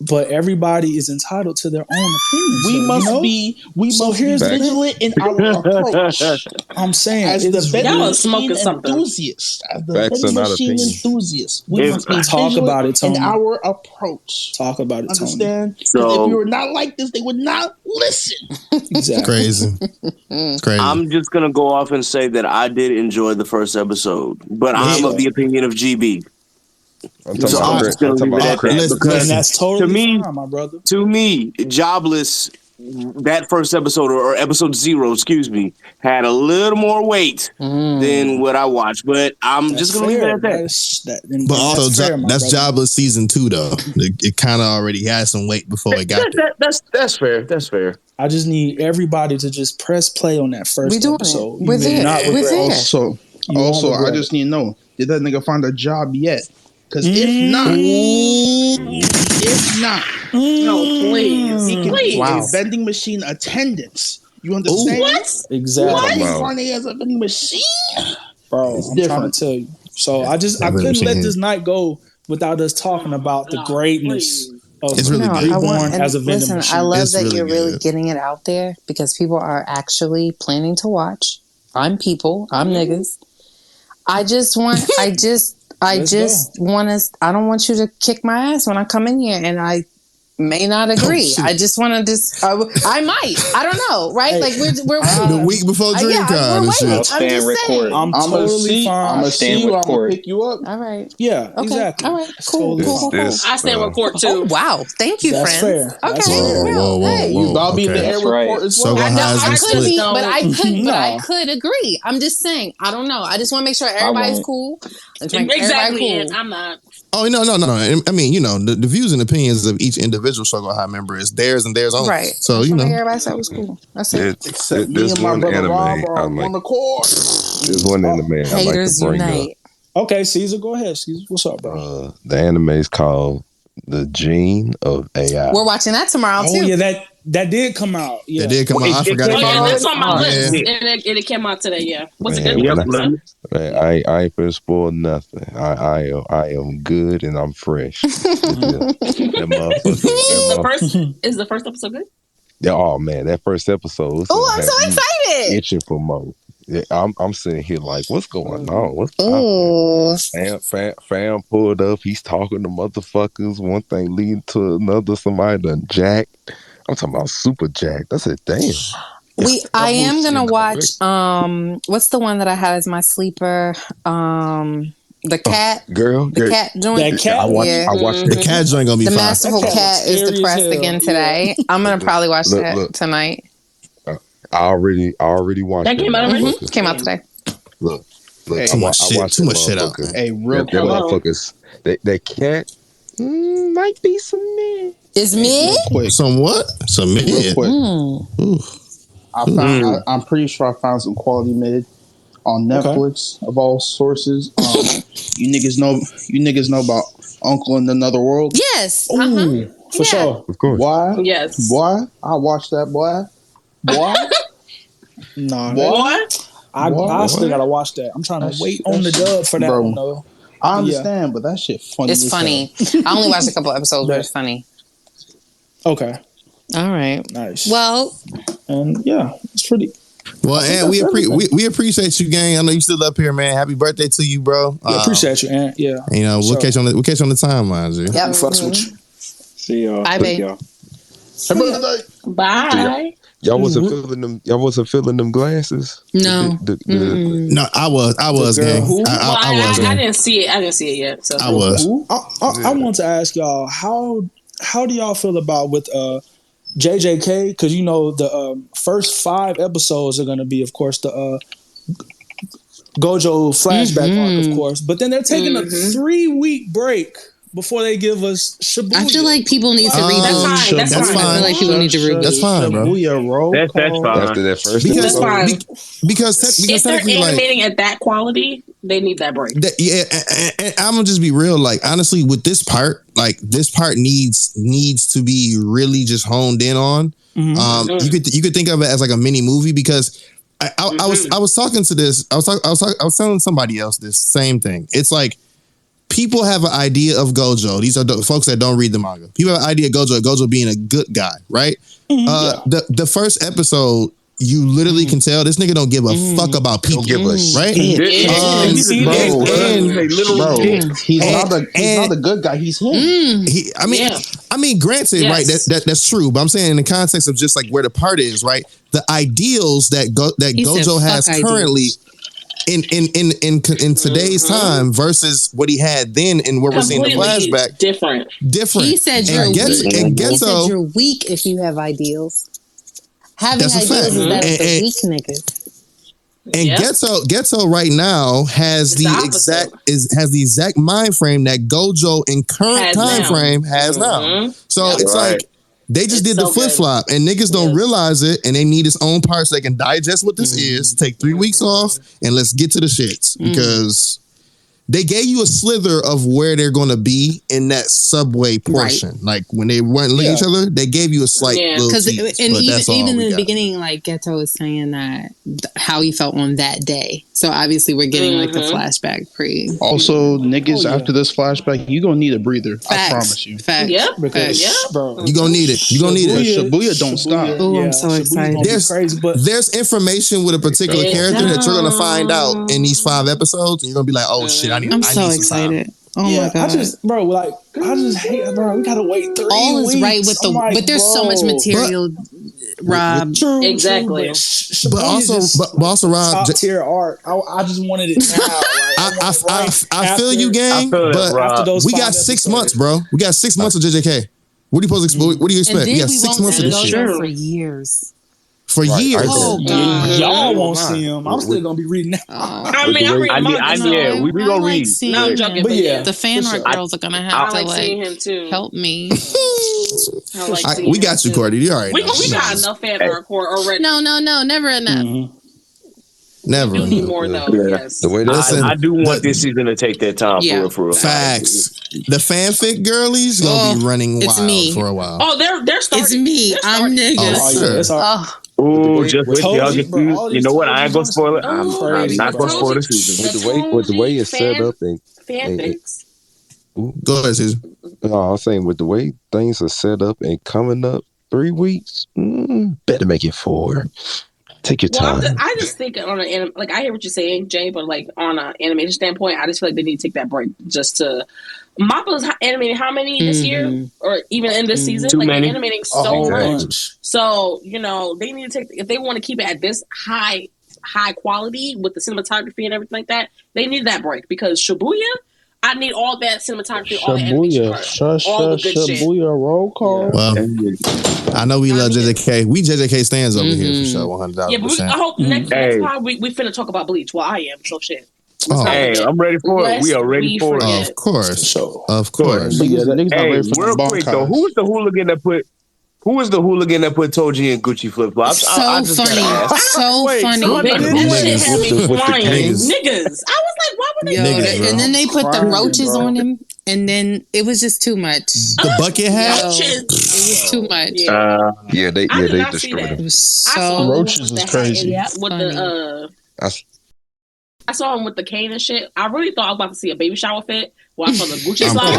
[SPEAKER 10] But everybody is entitled to their own opinions.
[SPEAKER 14] We
[SPEAKER 10] though,
[SPEAKER 14] must
[SPEAKER 10] you know?
[SPEAKER 14] be
[SPEAKER 10] here's the-
[SPEAKER 14] vigilant in our approach.
[SPEAKER 10] I'm saying
[SPEAKER 14] As the vending
[SPEAKER 3] Y'all
[SPEAKER 14] machine
[SPEAKER 3] smoking something.
[SPEAKER 14] enthusiast, as the
[SPEAKER 6] Facts
[SPEAKER 14] vending
[SPEAKER 6] are not
[SPEAKER 14] machine
[SPEAKER 6] opinions.
[SPEAKER 14] enthusiast, we must be
[SPEAKER 10] Talk
[SPEAKER 14] vigilant
[SPEAKER 10] about it, Tony.
[SPEAKER 14] in our approach.
[SPEAKER 10] Talk about it, Tony.
[SPEAKER 14] Understand?
[SPEAKER 13] So-
[SPEAKER 14] if we were not like this, they would not listen.
[SPEAKER 10] Exactly.
[SPEAKER 2] Crazy. Crazy.
[SPEAKER 13] I'm just gonna go off and say that I did enjoy the first episode, but I'm of the opinion of GB.
[SPEAKER 6] I'm talking
[SPEAKER 13] So
[SPEAKER 6] about
[SPEAKER 13] I'm
[SPEAKER 6] Chris.
[SPEAKER 13] just gonna
[SPEAKER 6] I'm talking
[SPEAKER 13] leave it
[SPEAKER 6] about
[SPEAKER 13] at
[SPEAKER 6] Chris.
[SPEAKER 13] that because
[SPEAKER 10] And that's totally
[SPEAKER 13] to me,
[SPEAKER 10] fine, my brother.
[SPEAKER 13] to me, Jobless, that first episode or episode 0, excuse me, had a little more weight than what I watched. But I'm just gonna leave it at that.
[SPEAKER 2] But also,
[SPEAKER 10] that's fair, my
[SPEAKER 2] that's
[SPEAKER 10] brother.
[SPEAKER 2] Jobless season 2, though. It kind of already had some weight before it got there.
[SPEAKER 13] That's fair. That's fair.
[SPEAKER 10] I just need everybody to just press play on that first
[SPEAKER 4] We doing it.
[SPEAKER 10] episode.
[SPEAKER 4] We're
[SPEAKER 10] You may
[SPEAKER 4] there.
[SPEAKER 10] not
[SPEAKER 4] We're
[SPEAKER 10] regret
[SPEAKER 4] there.
[SPEAKER 10] it.
[SPEAKER 14] Also,
[SPEAKER 10] You won't
[SPEAKER 14] I
[SPEAKER 10] regret
[SPEAKER 14] just need to know: did that nigga find a job yet? Because if not,
[SPEAKER 3] No, please.
[SPEAKER 14] he can
[SPEAKER 3] Please.
[SPEAKER 14] be a vending machine attendance. You understand?
[SPEAKER 3] What?
[SPEAKER 10] Exactly.
[SPEAKER 14] What?
[SPEAKER 6] Wow.
[SPEAKER 14] Incarnate as a vending machine?
[SPEAKER 10] Bro,
[SPEAKER 14] It's
[SPEAKER 10] I'm
[SPEAKER 14] different.
[SPEAKER 10] trying to tell you. So I couldn't let this night go without us talking about the greatness
[SPEAKER 2] It's really good.
[SPEAKER 10] Reborn as a vending
[SPEAKER 4] listen,
[SPEAKER 10] machine.
[SPEAKER 4] I love
[SPEAKER 2] It's
[SPEAKER 4] that
[SPEAKER 2] really
[SPEAKER 4] you're really
[SPEAKER 2] good.
[SPEAKER 4] getting it out there because people are actually planning to watch. I'm people. I'm niggas. I just want I don't want you to kick my ass when I come in here and I may not agree.
[SPEAKER 2] shit.
[SPEAKER 4] I just want to I might. I don't know, right?
[SPEAKER 10] Hey,
[SPEAKER 4] like we're
[SPEAKER 2] The week before
[SPEAKER 4] yeah,
[SPEAKER 2] DreamCon
[SPEAKER 4] we're
[SPEAKER 2] and
[SPEAKER 4] waiting.
[SPEAKER 2] shit.
[SPEAKER 4] I'm just saying.
[SPEAKER 10] I'm totally fine.
[SPEAKER 14] I'm gonna see you. I'm gonna
[SPEAKER 17] Corey.
[SPEAKER 14] pick you up.
[SPEAKER 4] All right.
[SPEAKER 10] Yeah,
[SPEAKER 4] Okay.
[SPEAKER 10] exactly.
[SPEAKER 4] All right.
[SPEAKER 10] It's
[SPEAKER 4] Cool.
[SPEAKER 10] totally
[SPEAKER 4] Cool.
[SPEAKER 10] fine.
[SPEAKER 4] Cool.
[SPEAKER 3] I stand with court too.
[SPEAKER 4] Oh wow! Thank you,
[SPEAKER 10] That's
[SPEAKER 4] friends.
[SPEAKER 10] fair. That's
[SPEAKER 4] Okay.
[SPEAKER 10] fair.
[SPEAKER 4] Well, hey.
[SPEAKER 2] whoa.
[SPEAKER 14] You about be in the
[SPEAKER 2] Okay.
[SPEAKER 14] air
[SPEAKER 17] That's
[SPEAKER 14] with
[SPEAKER 17] right.
[SPEAKER 14] court as
[SPEAKER 2] So
[SPEAKER 14] well.
[SPEAKER 2] go highs
[SPEAKER 4] I
[SPEAKER 2] and
[SPEAKER 4] could
[SPEAKER 2] split.
[SPEAKER 4] be, but I could,
[SPEAKER 10] No.
[SPEAKER 4] I could agree. I'm just saying. I don't know. I just want to make sure everybody's
[SPEAKER 17] won't.
[SPEAKER 4] cool. I'm trying to make
[SPEAKER 3] Exactly,
[SPEAKER 4] everybody
[SPEAKER 3] and
[SPEAKER 4] cool.
[SPEAKER 3] I'm not.
[SPEAKER 2] Oh no! I mean, the views and opinions of each individual Struggle High member is theirs and theirs only.
[SPEAKER 4] Right.
[SPEAKER 2] So
[SPEAKER 4] I just want to make everybody say it was cool. That's it.
[SPEAKER 14] Except me
[SPEAKER 6] There's
[SPEAKER 14] and my
[SPEAKER 6] one
[SPEAKER 14] brother Rob
[SPEAKER 6] anime
[SPEAKER 14] are
[SPEAKER 6] I
[SPEAKER 14] on
[SPEAKER 6] like.
[SPEAKER 14] one accord.
[SPEAKER 6] There's one anime I like to
[SPEAKER 4] Haters
[SPEAKER 6] bring
[SPEAKER 4] unite.
[SPEAKER 10] Okay, Caesar, go ahead. Caesar, what's up, bro?
[SPEAKER 6] up. The anime is called The Gene of AI.
[SPEAKER 4] We're watching that tomorrow
[SPEAKER 10] Oh
[SPEAKER 4] too.
[SPEAKER 10] yeah, that did come out. Yeah,
[SPEAKER 2] That did come out. I forgot
[SPEAKER 3] Oh
[SPEAKER 2] it
[SPEAKER 3] yeah,
[SPEAKER 2] came
[SPEAKER 3] that's
[SPEAKER 2] out.
[SPEAKER 3] on my list,
[SPEAKER 2] Yeah.
[SPEAKER 3] and it came out today. Yeah, was it
[SPEAKER 6] Man,
[SPEAKER 3] good?
[SPEAKER 6] when I ain't finna spoil nothing. I am good and I'm fresh. That motherfucker.
[SPEAKER 3] Is the first episode good?
[SPEAKER 6] Oh man, that first episode.
[SPEAKER 4] Oh, I'm so excited.
[SPEAKER 6] Itching for more. Yeah, I'm sitting here like, what's going on? What's
[SPEAKER 4] Ooh.
[SPEAKER 6] Fam pulled up. He's talking to motherfuckers. One thing leading to another. Somebody done jacked. I'm talking about super jacked. I said, damn.
[SPEAKER 4] I am gonna watch. What's the one that I had as my sleeper? The cat.
[SPEAKER 6] The
[SPEAKER 4] cat joint.
[SPEAKER 10] That cat.
[SPEAKER 6] I watched
[SPEAKER 2] The cat joint gonna be
[SPEAKER 4] The
[SPEAKER 2] fine.
[SPEAKER 4] masterful cat is
[SPEAKER 10] scary
[SPEAKER 4] depressed
[SPEAKER 10] as hell.
[SPEAKER 4] again today. I'm gonna probably watch that tonight.
[SPEAKER 6] I already watched
[SPEAKER 3] That
[SPEAKER 6] it.
[SPEAKER 3] came out already?
[SPEAKER 6] motherfucker.
[SPEAKER 4] Came out today.
[SPEAKER 6] Look,
[SPEAKER 14] Hey,
[SPEAKER 2] too much shit. Too much shit out.
[SPEAKER 14] Hey, real
[SPEAKER 6] That
[SPEAKER 14] quick.
[SPEAKER 6] motherfuckers. That cat might be some man.
[SPEAKER 4] Is mid?
[SPEAKER 14] Quick.
[SPEAKER 2] Some what? Some mid.
[SPEAKER 14] Real quick.
[SPEAKER 2] Ooh.
[SPEAKER 14] I'm pretty sure I found some quality mid on Netflix of all sources. You niggas know about Uncle in Another World?
[SPEAKER 4] Yes.
[SPEAKER 10] Ooh, for sure.
[SPEAKER 6] Of course.
[SPEAKER 14] Boy,
[SPEAKER 3] Yes.
[SPEAKER 14] boy, I watched that boy. Boy,
[SPEAKER 10] Nah,
[SPEAKER 3] What?
[SPEAKER 10] I still gotta watch that. I'm trying to wait on the dub for that
[SPEAKER 14] bro.
[SPEAKER 10] one though.
[SPEAKER 14] I understand, but that shit funny.
[SPEAKER 4] It's
[SPEAKER 14] as
[SPEAKER 4] funny. I only watched a couple episodes, but it's funny.
[SPEAKER 10] Okay,
[SPEAKER 4] All right.
[SPEAKER 10] nice.
[SPEAKER 4] Well,
[SPEAKER 10] and yeah, it's pretty.
[SPEAKER 2] Well, and we appreciate you, gang. I know you still up here, man. Happy birthday to you, bro.
[SPEAKER 10] Yeah, appreciate you, Ant. Yeah,
[SPEAKER 2] You know, we'll
[SPEAKER 10] Sure.
[SPEAKER 2] catch you on the timeline, G.
[SPEAKER 4] yep.
[SPEAKER 10] fucks with you.
[SPEAKER 17] See y'all.
[SPEAKER 4] Bye,
[SPEAKER 17] Thank
[SPEAKER 4] babe.
[SPEAKER 17] y'all.
[SPEAKER 14] Happy birthday.
[SPEAKER 3] Bye.
[SPEAKER 6] Y'all wasn't feeling them. Y'all wasn't feeling them glasses.
[SPEAKER 4] No.
[SPEAKER 2] No, I was,
[SPEAKER 10] girl
[SPEAKER 2] gang.
[SPEAKER 10] who?
[SPEAKER 2] I was,
[SPEAKER 3] I
[SPEAKER 2] gang.
[SPEAKER 3] didn't see it. I didn't see it yet. So
[SPEAKER 2] I was.
[SPEAKER 10] I want to ask y'all how do y'all feel about with JJK? Because you know the first 5 episodes are going to be, of course, the Gojo flashback arc, of course. But then they're taking a 3-week break before they give us Shibuya.
[SPEAKER 4] I feel like people need to read
[SPEAKER 3] That's fine. That's
[SPEAKER 2] That's
[SPEAKER 3] fine.
[SPEAKER 2] fine.
[SPEAKER 4] I feel like people need to read
[SPEAKER 2] That's fine, bro.
[SPEAKER 14] Shibuya roll
[SPEAKER 13] That's
[SPEAKER 14] call.
[SPEAKER 13] fine.
[SPEAKER 6] After that first
[SPEAKER 2] Because
[SPEAKER 3] That's fine.
[SPEAKER 2] because
[SPEAKER 3] If they're
[SPEAKER 2] technically, like,
[SPEAKER 3] animating at that quality, they need that break.
[SPEAKER 2] and I'm gonna just be real. Like, honestly, with this part, like, this part needs to be really just honed in on. You could think of it as like a mini movie because I was talking to this. I was telling somebody else this same thing. It's like people have an idea of Gojo. These are the folks that don't read the manga. People have an idea of Gojo being a good guy, right? The first episode, you literally can tell this nigga don't give a fuck about people, right?
[SPEAKER 14] He's not the good guy. He's him.
[SPEAKER 2] I mean, granted,
[SPEAKER 3] Yes.
[SPEAKER 2] right? That's true. But I'm saying in the context of just like where the part is, right? The ideals that Gojo has currently in today's time versus what he had then and what we're seeing in the flashback.
[SPEAKER 3] Different.
[SPEAKER 4] He said you're weak.
[SPEAKER 2] And
[SPEAKER 4] He said
[SPEAKER 2] Geto,
[SPEAKER 4] you're weak if you have ideals. Having
[SPEAKER 2] That's a
[SPEAKER 4] ideals
[SPEAKER 2] fact.
[SPEAKER 4] is that
[SPEAKER 2] And-
[SPEAKER 4] for weak niggas.
[SPEAKER 2] and
[SPEAKER 3] Yep.
[SPEAKER 2] Geto right now has
[SPEAKER 3] It's the opposite.
[SPEAKER 2] has the exact mind frame that Gojo in current
[SPEAKER 3] Has
[SPEAKER 2] time
[SPEAKER 3] now.
[SPEAKER 2] frame has now. So
[SPEAKER 3] Yep.
[SPEAKER 2] it's like they just did the
[SPEAKER 3] so
[SPEAKER 2] flip flop, and niggas don't realize it, and they need its own part so they can digest what this is. Take 3 weeks off, and let's get to the shits because they gave you a slither of where they're going to be in that subway portion. Right. Like when they weren't looking at each other, they gave you a slight little tease.
[SPEAKER 4] And even in the beginning, like Geto was saying that how he felt on that day. So obviously we're getting like the flashback pre.
[SPEAKER 5] Also, niggas, after this flashback, you gonna need a breather.
[SPEAKER 4] Facts.
[SPEAKER 5] I promise you.
[SPEAKER 4] Facts.
[SPEAKER 3] Yep.
[SPEAKER 5] Because
[SPEAKER 2] bro, you gonna need it. You gonna need it.
[SPEAKER 5] Shibuya don't stop.
[SPEAKER 4] Oh, I'm so excited.
[SPEAKER 2] There's information with a particular character that you're gonna find out in these 5 episodes, and you're gonna be like, oh shit, I need.
[SPEAKER 4] I'm so excited. Oh my god!
[SPEAKER 10] I just hate, bro. We gotta wait 3
[SPEAKER 4] All
[SPEAKER 10] weeks.
[SPEAKER 4] is right with the, but there's so much material, Rob.
[SPEAKER 3] Exactly.
[SPEAKER 10] But
[SPEAKER 2] also, Rob,
[SPEAKER 10] top tier art. I just wanted it now.
[SPEAKER 2] I feel you, gang. But we got 6 months, bro. We got 6 months of JJK. What do you expect? We got 6 months of this shit
[SPEAKER 4] for years.
[SPEAKER 2] For years.
[SPEAKER 4] Oh, God.
[SPEAKER 10] Y'all won't see him. I'm still gonna be reading that.
[SPEAKER 13] I mean, we gonna read.
[SPEAKER 3] No, I'm joking.
[SPEAKER 4] But the fan art girls are gonna have to
[SPEAKER 3] seeing him too.
[SPEAKER 4] Help me.
[SPEAKER 2] We got you, Cordy. You already know.
[SPEAKER 3] We got enough fan art already.
[SPEAKER 4] No, never enough.
[SPEAKER 2] Never.
[SPEAKER 3] We need more though. Yes.
[SPEAKER 6] The way
[SPEAKER 13] I do want this season to take that time for real.
[SPEAKER 2] Facts. The fanfic girlies gonna be running wild for a while.
[SPEAKER 3] Oh, they're starting.
[SPEAKER 4] It's me. I'm niggas.
[SPEAKER 13] Ooh, just wait till y'all get through. You know what? I ain't gonna spoil it. I'm not gonna spoil the season.
[SPEAKER 6] With the way it's set up and
[SPEAKER 3] fanfics.
[SPEAKER 2] Go ahead, Susan.
[SPEAKER 6] No, I was saying with the way things are set up and coming up 3 weeks, better make it 4. Take your time.
[SPEAKER 3] I just think on an like I hear what you're saying, Jay, but like on an animation standpoint, I just feel like they need to take that break just to. Mappa's animating how many this year, or even in this season?
[SPEAKER 13] Too
[SPEAKER 3] like
[SPEAKER 13] many.
[SPEAKER 3] They're animating so much. So they need to take if they want to keep it at this high quality with the cinematography and everything like that. They need that break because Shibuya. I need all that cinematography, all the animation part, all the good shit.
[SPEAKER 14] Roll call.
[SPEAKER 2] Well, I know we love JJK. We JJK stands over here for sure. 100%.
[SPEAKER 3] Yeah, but I hope next time we finna talk about Bleach. Well, I am so shit.
[SPEAKER 13] Hey, I'm ready for it. We are ready for it.
[SPEAKER 2] Of course. Of course.
[SPEAKER 13] Hey, real quick though, who was the hooligan that put Toji in Gucci flip flops?
[SPEAKER 4] So funny. So funny.
[SPEAKER 3] That shit had me crying. Niggas. I was like, why would they do that?
[SPEAKER 4] And then they put the roaches on him. And then it was just too much.
[SPEAKER 2] The bucket hat?
[SPEAKER 4] It was too much.
[SPEAKER 6] They destroyed him.
[SPEAKER 4] It was so
[SPEAKER 5] roaches is crazy.
[SPEAKER 3] With the I saw him with the cane and shit. I really thought I was about to see a baby shower fit. When I saw the Gucci slide.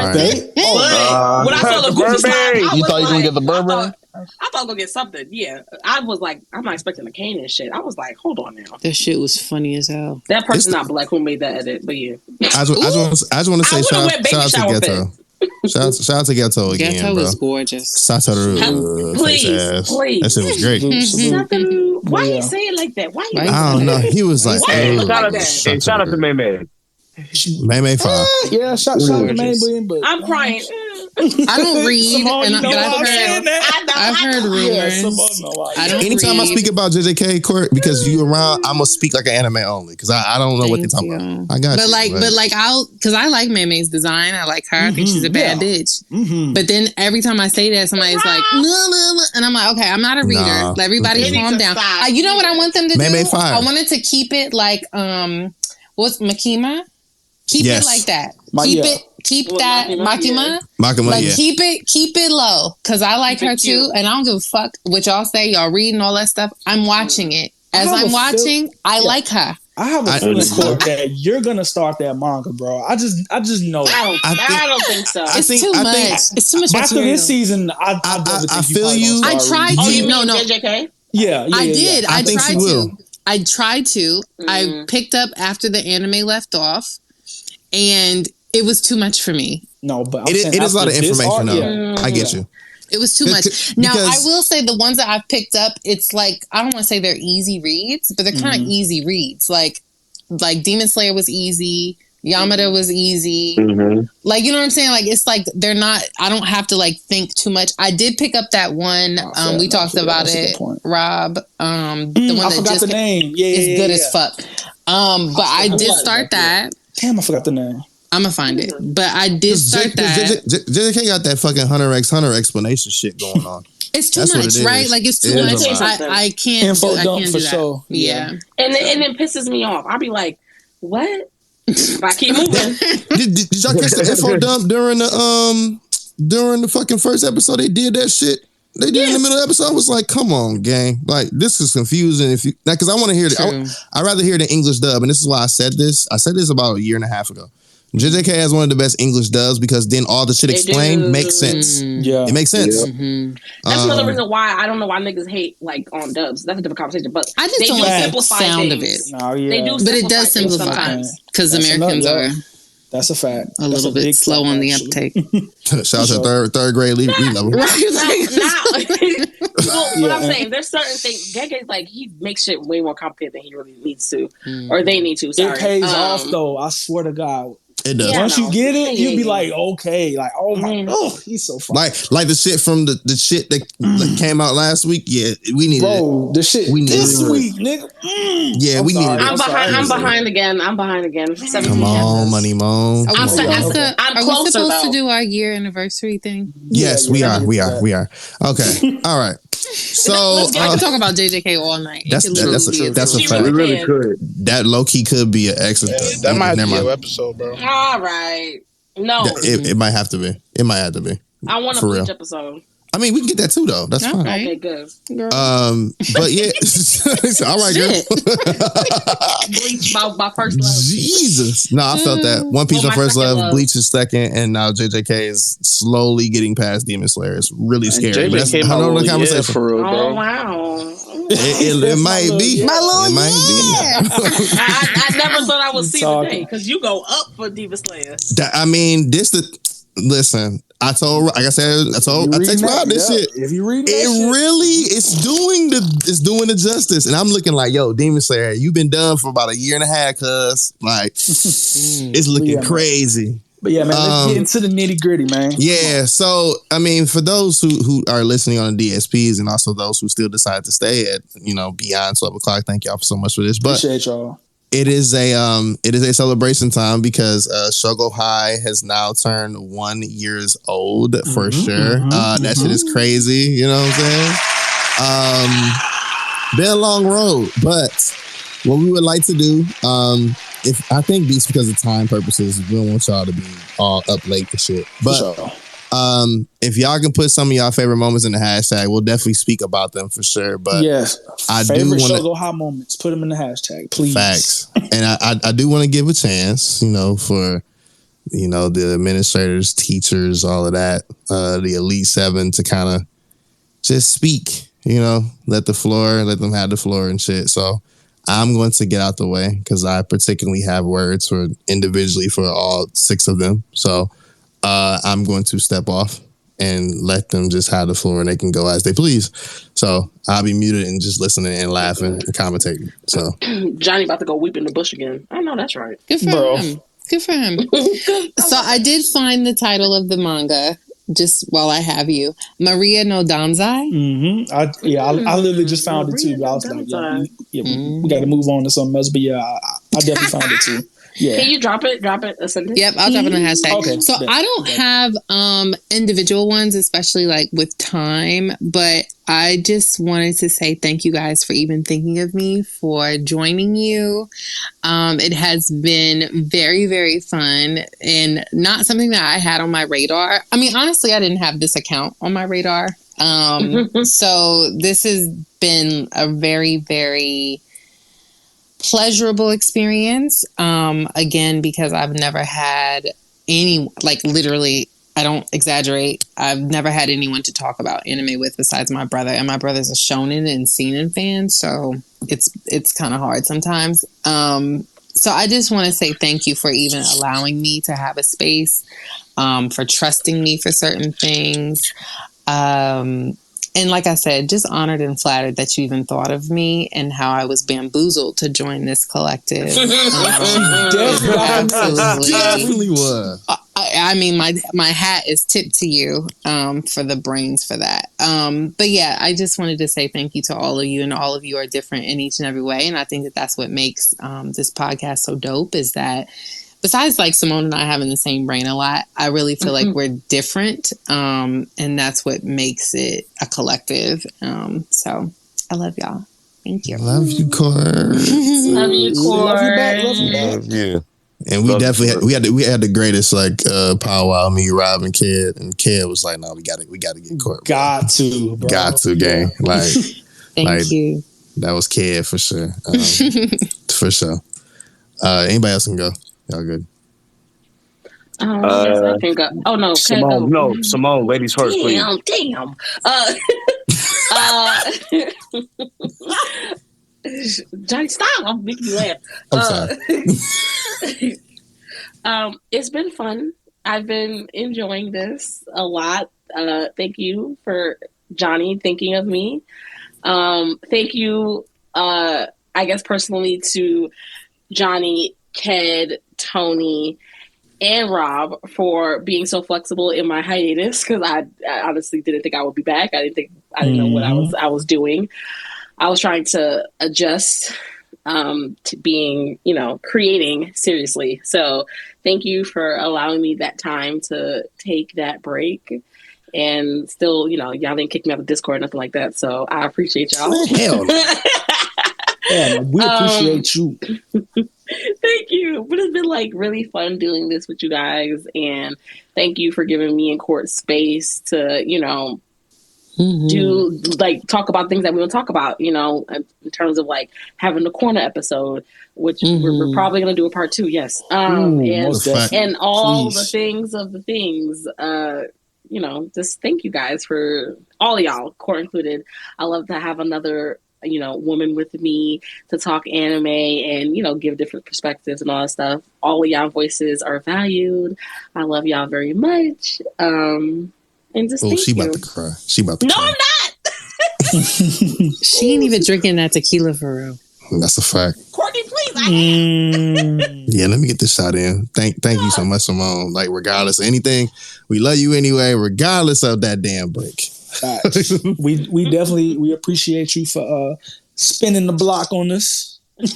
[SPEAKER 3] When I saw the Gucci slide,
[SPEAKER 14] you thought you were gonna get the Burberry?
[SPEAKER 3] I thought I was gonna get something. Yeah, I was like, I'm not expecting a cane and shit. I was like, hold on now.
[SPEAKER 4] That shit was funny as hell.
[SPEAKER 3] That person not black who made that edit, but yeah.
[SPEAKER 2] I just want to say shout out to Geto. Shout out to Geto again,
[SPEAKER 4] Geto
[SPEAKER 2] bro.
[SPEAKER 4] was gorgeous.
[SPEAKER 2] Satoru,
[SPEAKER 3] please.
[SPEAKER 2] That shit was great.
[SPEAKER 3] Why you say it like that? Why you?
[SPEAKER 2] I don't know. He was like,
[SPEAKER 13] shout out to May May.
[SPEAKER 2] May 5.
[SPEAKER 10] Yeah, shout out to May May. But
[SPEAKER 3] I'm crying.
[SPEAKER 4] I don't read, I've heard rumors.
[SPEAKER 2] Anytime I speak about JJK Court, because you around, I'm gonna speak like an anime only because I don't know what they're talking about. I got you.
[SPEAKER 4] But because I like May May's design, I like her. I think she's a bad bitch. But then every time I say that, somebody's like, no, and I'm like, okay, I'm not a reader. Let everybody calm down. You know what I want them to do? I wanted to keep it like what's Makima? Keep it like that. Keep that Makima. Keep it low. Cause I like her too. And I don't give a fuck what y'all say. Y'all reading all that stuff. I'm watching it. As I'm watching, I like her.
[SPEAKER 10] I have a feeling that you're gonna start that manga, bro. I just know.
[SPEAKER 3] I don't think so.
[SPEAKER 4] It's too much. It's too much.
[SPEAKER 10] After this season, I
[SPEAKER 2] feel you.
[SPEAKER 4] I tried to.
[SPEAKER 3] No. JJK?
[SPEAKER 10] Yeah.
[SPEAKER 4] I did.
[SPEAKER 2] I tried to.
[SPEAKER 4] I tried to. I picked up after the anime left off. And it was too much for me.
[SPEAKER 10] No, but
[SPEAKER 2] it is a lot of information though. I get you.
[SPEAKER 4] It was too much. Now, I will say the ones that I've picked up, it's like, I don't want to say they're easy reads, but they're kind of easy reads. Like Demon Slayer was easy. Yamada was easy. Like, you know what I'm saying? Like, it's like they're not, I don't have to like think too much. I did pick up that one. We talked about it, Rob. The one that
[SPEAKER 10] I forgot the name. Yeah,
[SPEAKER 4] it's good as fuck. But I did start that.
[SPEAKER 10] Damn, I forgot the name.
[SPEAKER 4] I'm gonna find it, but I did start that.
[SPEAKER 2] JJK got that fucking Hunter x Hunter explanation shit going on.
[SPEAKER 4] It's too much, right? Like it's too much. I can't.
[SPEAKER 10] Info
[SPEAKER 4] do
[SPEAKER 10] dump
[SPEAKER 4] that.
[SPEAKER 10] for sure.
[SPEAKER 4] Yeah,
[SPEAKER 3] and it pisses me off. I'll be like, what? I keep moving.
[SPEAKER 2] Did y'all catch the info dump during the fucking first episode? They did that shit. They did in the middle of the episode. I was like, come on, gang. Like, this is confusing. If you because I want to hear it. I'd rather hear the English dub, and this is why I said this. I said this about a year and a half ago. JJK has one of the best English dubs because then all the shit explained makes sense.
[SPEAKER 10] Yeah,
[SPEAKER 2] it makes sense.
[SPEAKER 3] That's another reason why I don't know why niggas hate like on dubs. That's a different conversation. But
[SPEAKER 4] I just don't like the sound of it.
[SPEAKER 3] They do,
[SPEAKER 4] but it does simplify because Americans are.
[SPEAKER 10] That's a fact.
[SPEAKER 4] A little bit slow on the uptake.
[SPEAKER 2] Shout out to third grade level.
[SPEAKER 3] Right. What I'm saying, there's certain things. Gege's like he makes shit way more complicated than he really needs to, or they need to. Sorry.
[SPEAKER 10] It pays off though. I swear to God.
[SPEAKER 2] It does.
[SPEAKER 10] Once you get it, you'll be like, okay, like, oh my, he's so fun.
[SPEAKER 2] Like the shit from the shit that came out last week. Yeah, we needed
[SPEAKER 10] it. The shit this week, nigga.
[SPEAKER 2] Yeah, we needed it.
[SPEAKER 3] I'm behind again. 17
[SPEAKER 2] Come on, Money Moan.
[SPEAKER 4] Are we
[SPEAKER 3] closer,
[SPEAKER 4] supposed to do our year anniversary thing?
[SPEAKER 2] Yes, we are. Okay, all right. So
[SPEAKER 4] I can talk about JJK all night.
[SPEAKER 2] That's a fact.
[SPEAKER 13] We really could.
[SPEAKER 2] That low key could be an extra.
[SPEAKER 5] That might be an episode, bro.
[SPEAKER 3] All right. No.
[SPEAKER 2] It might have to be. It might have to be.
[SPEAKER 3] I want a Bleach episode.
[SPEAKER 2] I mean, we can get that too, though. That's fine.
[SPEAKER 3] Okay, good.
[SPEAKER 2] But yeah, all right, girl.
[SPEAKER 3] Bleach, my first love.
[SPEAKER 2] Jesus, no, I felt that. One Piece, my first love. Bleach is second, and now JJK is slowly getting past Demon Slayer. It's really scary.
[SPEAKER 5] That's another conversation
[SPEAKER 2] for
[SPEAKER 5] real, bro.
[SPEAKER 3] Oh wow.
[SPEAKER 2] It might be.
[SPEAKER 4] My
[SPEAKER 2] it might be.
[SPEAKER 3] I never thought I would see the day because you go up for Demon Slayer.
[SPEAKER 2] I mean, listen. I text Rob this shit.
[SPEAKER 10] If you read
[SPEAKER 2] it's doing the justice. And I'm looking like, yo, Demon Slayer, you've been done for about a year and a half, cuz like it's looking crazy.
[SPEAKER 10] But yeah, man, let's get into the nitty gritty, man.
[SPEAKER 2] Yeah, so I mean, for those who are listening on the DSPs and also those who still decide to stay at beyond 12 o'clock, thank y'all so much for this. But
[SPEAKER 10] appreciate y'all.
[SPEAKER 2] It is a celebration time because Shougo High has now turned 1 year old for sure. That shit is crazy. You know what I'm saying? Been a long road, but what we would like to do, if I think these because of time purposes, we don't want y'all to be all up late and shit. But if y'all can put some of y'all favorite moments in the hashtag, we'll definitely speak about them for sure. But
[SPEAKER 10] yes,
[SPEAKER 2] I
[SPEAKER 10] favorite
[SPEAKER 2] do want
[SPEAKER 10] Shougo High moments. Put them in the hashtag, please.
[SPEAKER 2] Facts. And I do want to give a chance, for the administrators, teachers, all of that, the Elite Seven to kind of just speak. Let them have the floor and shit. So I'm going to get out the way because I particularly have words for individually for all 6 of them. So I'm going to step off and let them just have the floor and they can go as they please. So I'll be muted and just listening and laughing and commentating. So
[SPEAKER 3] Johnny about to go weep in the bush again. I know that's right.
[SPEAKER 4] Good for him. Good for him. So I did find the title of the manga just while I have you. Maria no Danzai.
[SPEAKER 10] I literally just found it too. I was like, we got to move on to something else. But yeah, I definitely found it too. Yeah.
[SPEAKER 3] Can you drop it a sentence?
[SPEAKER 4] Yep, I'll drop it on the hashtag.
[SPEAKER 10] Okay.
[SPEAKER 4] So I don't have individual ones, especially like with time, but I just wanted to say thank you guys for even thinking of me, for joining you. It has been very, very fun and not something that I had on my radar. I mean, honestly, I didn't have this account on my radar. So this has been a very, very pleasurable experience. Again, because I've never had any, like literally, I don't exaggerate, I've never had anyone to talk about anime with besides my brother, and my brother's a shonen and seinen fan, so it's kind of hard sometimes. So I just want to say thank you for even allowing me to have a space, for trusting me for certain things. And like I said, just honored and flattered that you even thought of me and how I was bamboozled to join this collective.
[SPEAKER 2] Definitely was.
[SPEAKER 4] I mean, my hat is tipped to you for the brains for that. But yeah, I just wanted to say thank you to all of you, and all of you are different in each and every way. And I think that that's what makes this podcast so dope, is that besides like Simone and I having the same brain a lot, I really feel like we're different. And that's what makes it a collective. So I love y'all. Thank you.
[SPEAKER 2] Love you, Core.
[SPEAKER 3] Love you, Core.
[SPEAKER 10] Love you back. Love you back.
[SPEAKER 6] Yeah.
[SPEAKER 2] And we definitely had the greatest like powwow, me, Rob, and Ked was like, no, we gotta get court.
[SPEAKER 10] Got to, bro.
[SPEAKER 2] Got to, gang. Like
[SPEAKER 4] Thank you.
[SPEAKER 2] That was Ked for sure. For sure. Anybody else can go? Y'all good?
[SPEAKER 3] Yes, I can go. Oh no,
[SPEAKER 13] Simone,
[SPEAKER 3] go.
[SPEAKER 13] no, Simone, ladies first, please.
[SPEAKER 3] Damn. Johnny, stop! I'm making you laugh. It's been fun. I've been enjoying this a lot. Thank you for Johnny thinking of me. Thank you, I guess personally, to Johnny, Ked, Tony, and Rob for being so flexible in my hiatus, because I honestly didn't think I would be back. I didn't know what I was doing. I was trying to adjust to being, creating seriously. So thank you for allowing me that time to take that break. And still, y'all didn't kick me out of Discord or nothing like that. So I appreciate y'all.
[SPEAKER 2] Hell no.
[SPEAKER 10] Yeah, we appreciate you.
[SPEAKER 3] Thank you. But it's been like really fun doing this with you guys. And thank you for giving me and Court space to, do like talk about things that we don't talk about, in terms of like having the corner episode, which we're probably going to do a part 2. Yes. And all the things of the things, just thank you guys for all of y'all, Court included. I love to have another, woman with me to talk anime and, give different perspectives and all that stuff. All of y'all voices are valued. I love y'all very much. And just thank
[SPEAKER 2] she
[SPEAKER 3] you.
[SPEAKER 2] about to cry. She about to cry.
[SPEAKER 3] I'm not.
[SPEAKER 4] She ain't even drinking that tequila for real.
[SPEAKER 2] That's a fact.
[SPEAKER 3] Courtney, please.
[SPEAKER 2] Yeah, let me get this shot in. Thank you so much, Simone. Like, regardless of anything, we love you anyway, regardless of that damn break.
[SPEAKER 10] We appreciate you for spinning the block on this.
[SPEAKER 2] That's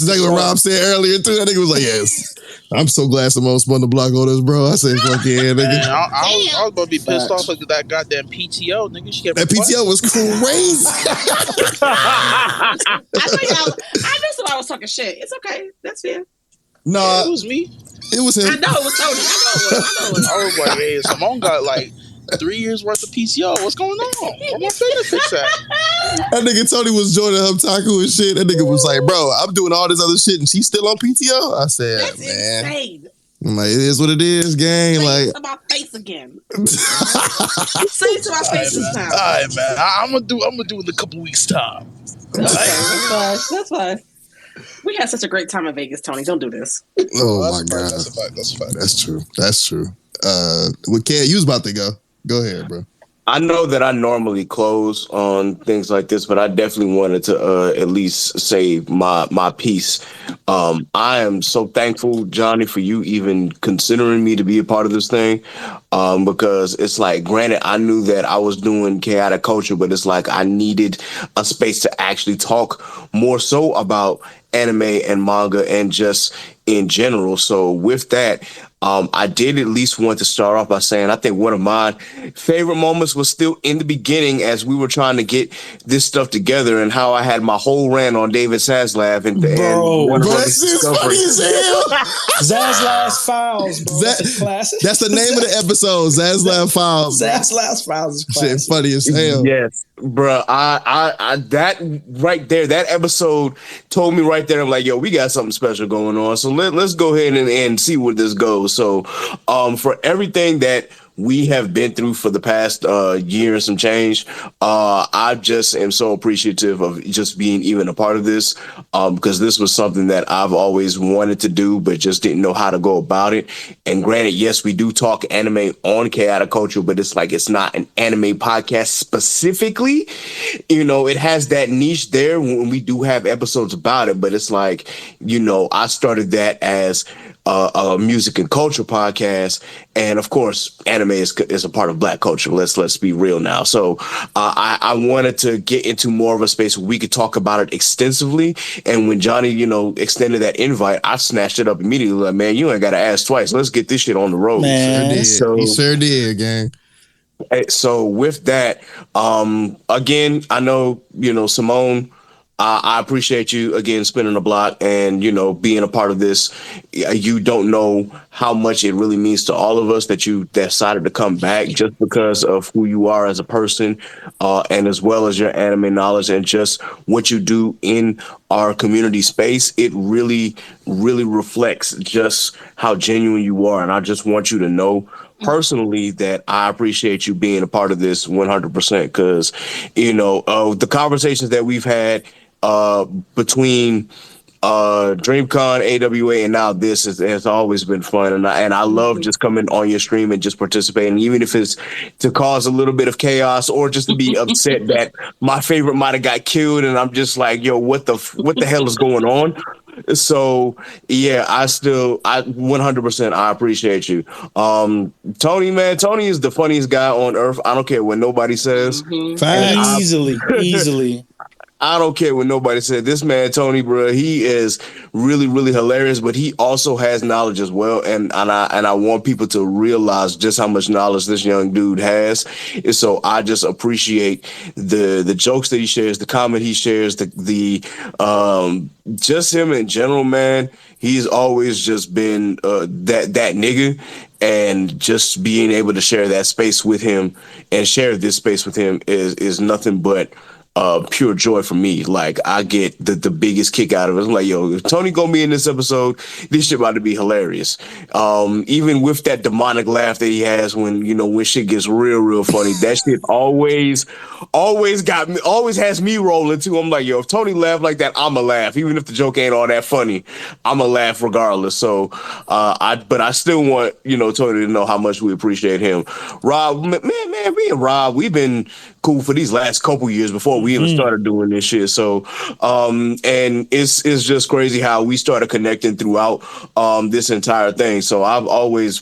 [SPEAKER 2] exactly what Rob said earlier too. I think it was like, yes, I'm so glad Simone spun the block on us, bro. I said, fuck yeah, nigga.
[SPEAKER 5] Man, I was gonna be pissed off with that goddamn PTO, nigga. She
[SPEAKER 2] that PTO was crazy.
[SPEAKER 3] I knew somebody was talking shit. It's okay. That's fair.
[SPEAKER 2] No,
[SPEAKER 5] it was me.
[SPEAKER 2] It was him.
[SPEAKER 3] I know it was Tony. I know it was.
[SPEAKER 5] I was like, hey, Simone got like 3 years worth of PTO. What's going on? Where my benefits at?
[SPEAKER 2] That nigga Tony was joining Hubtaku and shit. That nigga was like, bro, I'm doing all this other shit and she's still on PTO? I said,
[SPEAKER 3] that's
[SPEAKER 2] man.
[SPEAKER 3] Insane.
[SPEAKER 2] I'm like, it is what it is, gang.
[SPEAKER 3] Say
[SPEAKER 2] it
[SPEAKER 3] to my face again. Say it to my face this time.
[SPEAKER 5] All right, man. I'm gonna do it in a couple weeks' time.
[SPEAKER 3] That's fine. We had such a great time in Vegas, Tony. Don't do this.
[SPEAKER 2] Oh my God.
[SPEAKER 5] That's a fact.
[SPEAKER 2] That's true. That's true. With Ken, you was about to go. Go ahead, bro.
[SPEAKER 13] I know that I normally close on things like this, but I definitely wanted to at least say my piece. I am so thankful, Johnny, for you even considering me to be a part of this thing, because it's like, granted, I knew that I was doing chaotic culture, but it's like I needed a space to actually talk more so about anime and manga and just in general. So with that, I did at least want to start off by saying I think one of my favorite moments was still in the beginning as we were trying to get this stuff together and how I had my whole rant on David Zaslav and
[SPEAKER 2] that's just funny as hell.
[SPEAKER 10] Zaslav's Files, bro.
[SPEAKER 2] That's the name of the episode. Zaslav Files.
[SPEAKER 10] Zaslav's Files is classic.
[SPEAKER 2] Shit funny as hell.
[SPEAKER 13] Yes, bro. I that right there, that episode told me right there. I'm like, yo, we got something special going on. So let's go ahead and see where this goes. So, for everything that we have been through for the past year and some change, I just am so appreciative of just being even a part of this, because this was something that I've always wanted to do, but just didn't know how to go about it. And granted, yes, we do talk anime on Chaotic Culture, but it's like it's not an anime podcast specifically. It has that niche there when we do have episodes about it, but it's like, I started that as a music and culture podcast, and of course anime is a part of Black culture. Let's be real now. So I wanted to get into more of a space where we could talk about it extensively, and when Johnny extended that invite, I snatched it up immediately. Like, man, you ain't gotta ask twice, let's get this shit on the road.
[SPEAKER 2] He sure did, gang.
[SPEAKER 13] So with that, again, I know Simone, I appreciate you again spinning the block and, you know, being a part of this. You don't know how much it really means to all of us that you decided to come back just because of who you are as a person, and as well as your anime knowledge and just what you do in our community space. It really, really reflects just how genuine you are. And I just want you to know personally that I appreciate you being a part of this 100%, because, you know, the conversations that we've had between DreamCon, AWA, and now this has always been fun, and I love just coming on your stream and just participating, even if it's to cause a little bit of chaos or just to be upset that my favorite might have got killed, and I'm just like, yo, what the hell is going on? So yeah, I 100% I appreciate you. Tony, man, Tony is the funniest guy on earth. I don't care what nobody says.
[SPEAKER 10] Easily.
[SPEAKER 13] I don't care what nobody said. This man, Tony, bro, he is really, really hilarious, but he also has knowledge as well. And I want people to realize just how much knowledge this young dude has. And so I just appreciate the jokes that he shares, the comment he shares, the just him in general, man. He's always just been that nigga, and just being able to share that space with him and share this space with him is nothing but pure joy for me. Like, I get the biggest kick out of it. I'm like, yo, if Tony gonna be in this episode, this shit about to be hilarious. Even with that demonic laugh that he has when shit gets real funny, that shit always has me rolling too. I'm like, yo, if Tony laugh like that, I'ma laugh. Even if the joke ain't all that funny, I'ma laugh regardless. So but I still want, Tony to know how much we appreciate him. Rob, man, me and Rob, we've been cool for these last couple years before we even started doing this shit. So, and it's just crazy how we started connecting throughout this entire thing. So I've always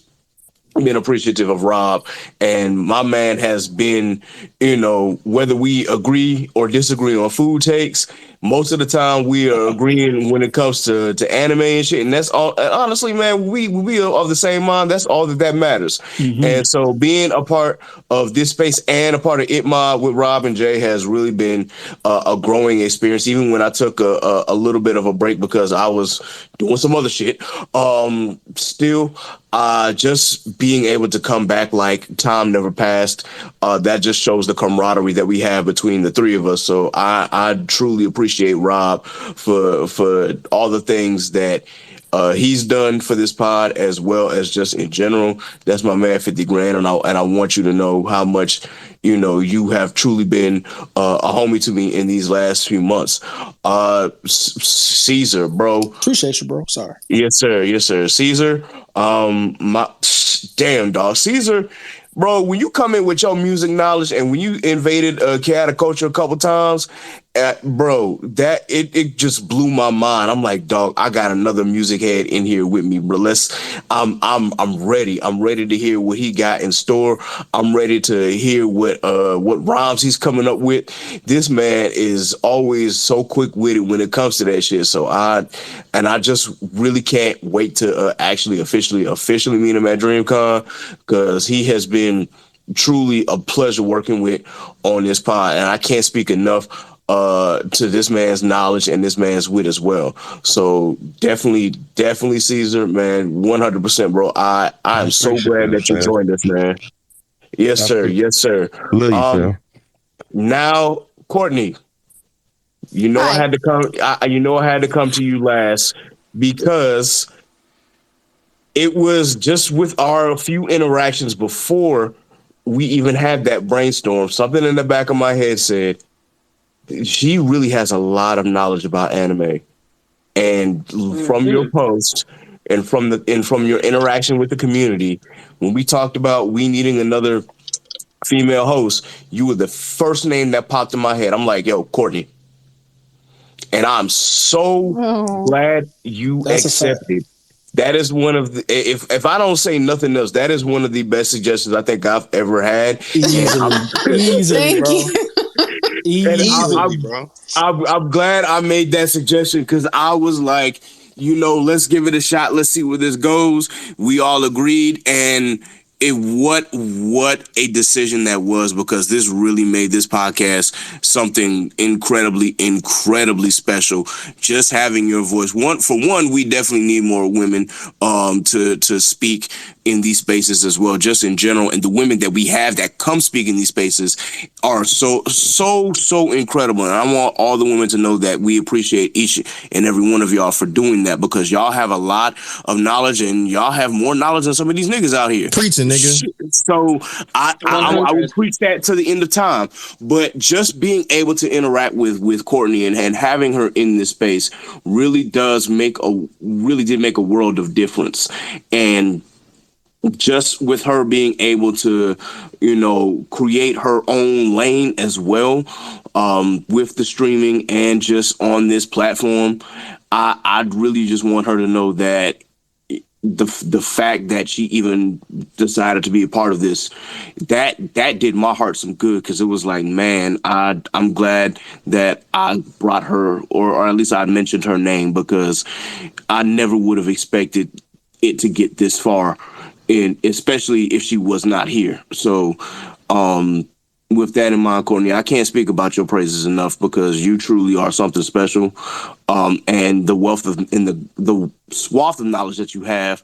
[SPEAKER 13] been appreciative of Rob, and my man has been, whether we agree or disagree on food takes, most of the time we are agreeing when it comes to anime and shit. And that's all. Honestly, man, we are of the same mind. That's all that matters. And so being a part of this space and a part of ItMod with Rob and Jay has really been a growing experience. Even when I took a little bit of a break because I was doing some other shit, still just being able to come back like time never passed, that just shows the camaraderie that we have between the three of us. So I truly appreciate Rob for all the things that he's done for this pod, as well as just in general. That's my man, 50 grand, and I want you to know how much you have truly been a homie to me in these last few months. Caesar, bro,
[SPEAKER 10] appreciate you, bro. Sorry.
[SPEAKER 13] Yes, sir. Caesar, my damn dog, Caesar. Bro, when you come in with your music knowledge and when you invaded chaotic culture a couple times, bro, that it just blew my mind. I'm like, dog, I got another music head in here with me, bro. I'm ready. I'm ready to hear what he got in store. I'm ready to hear what rhymes he's coming up with. This man is always so quick witted when it comes to that shit. So I just really can't wait to actually officially meet him at DreamCon, because he has been truly a pleasure working with on this pod, and I can't speak enough to this man's knowledge and this man's wit as well. So definitely Caesar, man, 100%, bro. I am so glad that you joined us, man. Yes, sir.
[SPEAKER 6] Love you, fam.
[SPEAKER 13] Now, Courtney, I had to come. I had to come to you last because it was just with our few interactions before we even had that brainstorm. Something in the back of my head said, she really has a lot of knowledge about anime. And from your post and from your interaction with the community, when we talked about we needing another female host, you were the first name that popped in my head. I'm like, yo, Courtney. And I'm so glad you accepted. That is one of the, if I don't say nothing else, that is one of the best suggestions I think I've ever had.
[SPEAKER 10] Easily, bro.
[SPEAKER 2] Easily, bro.
[SPEAKER 13] I'm glad I made that suggestion, because I was like, let's give it a shot. Let's see where this goes. We all agreed, and what a decision that was, because this really made this podcast something incredibly special. Just having your voice. We definitely need more women to speak in these spaces as well, just in general. And the women that we have that come speak in these spaces are so incredible. And I want all the women to know that we appreciate each and every one of y'all for doing that, because y'all have a lot of knowledge, and y'all have more knowledge than some of these niggas out here.
[SPEAKER 2] Preaching, nigga.
[SPEAKER 13] So I would preach that to the end of time. But just being able to interact with Courtney and having her in this space really did make a world of difference. And just with her being able to, create her own lane as well, with the streaming and just on this platform, I really just want her to know that the fact that she even decided to be a part of this, that did my heart some good, because it was like, man, I'm glad that I brought her, or at least I mentioned her name, because I never would have expected it to get this far, and especially if she was not here. So with that in mind, Courtney, I can't speak about your praises enough, because you truly are something special. And the wealth of the swath of knowledge that you have,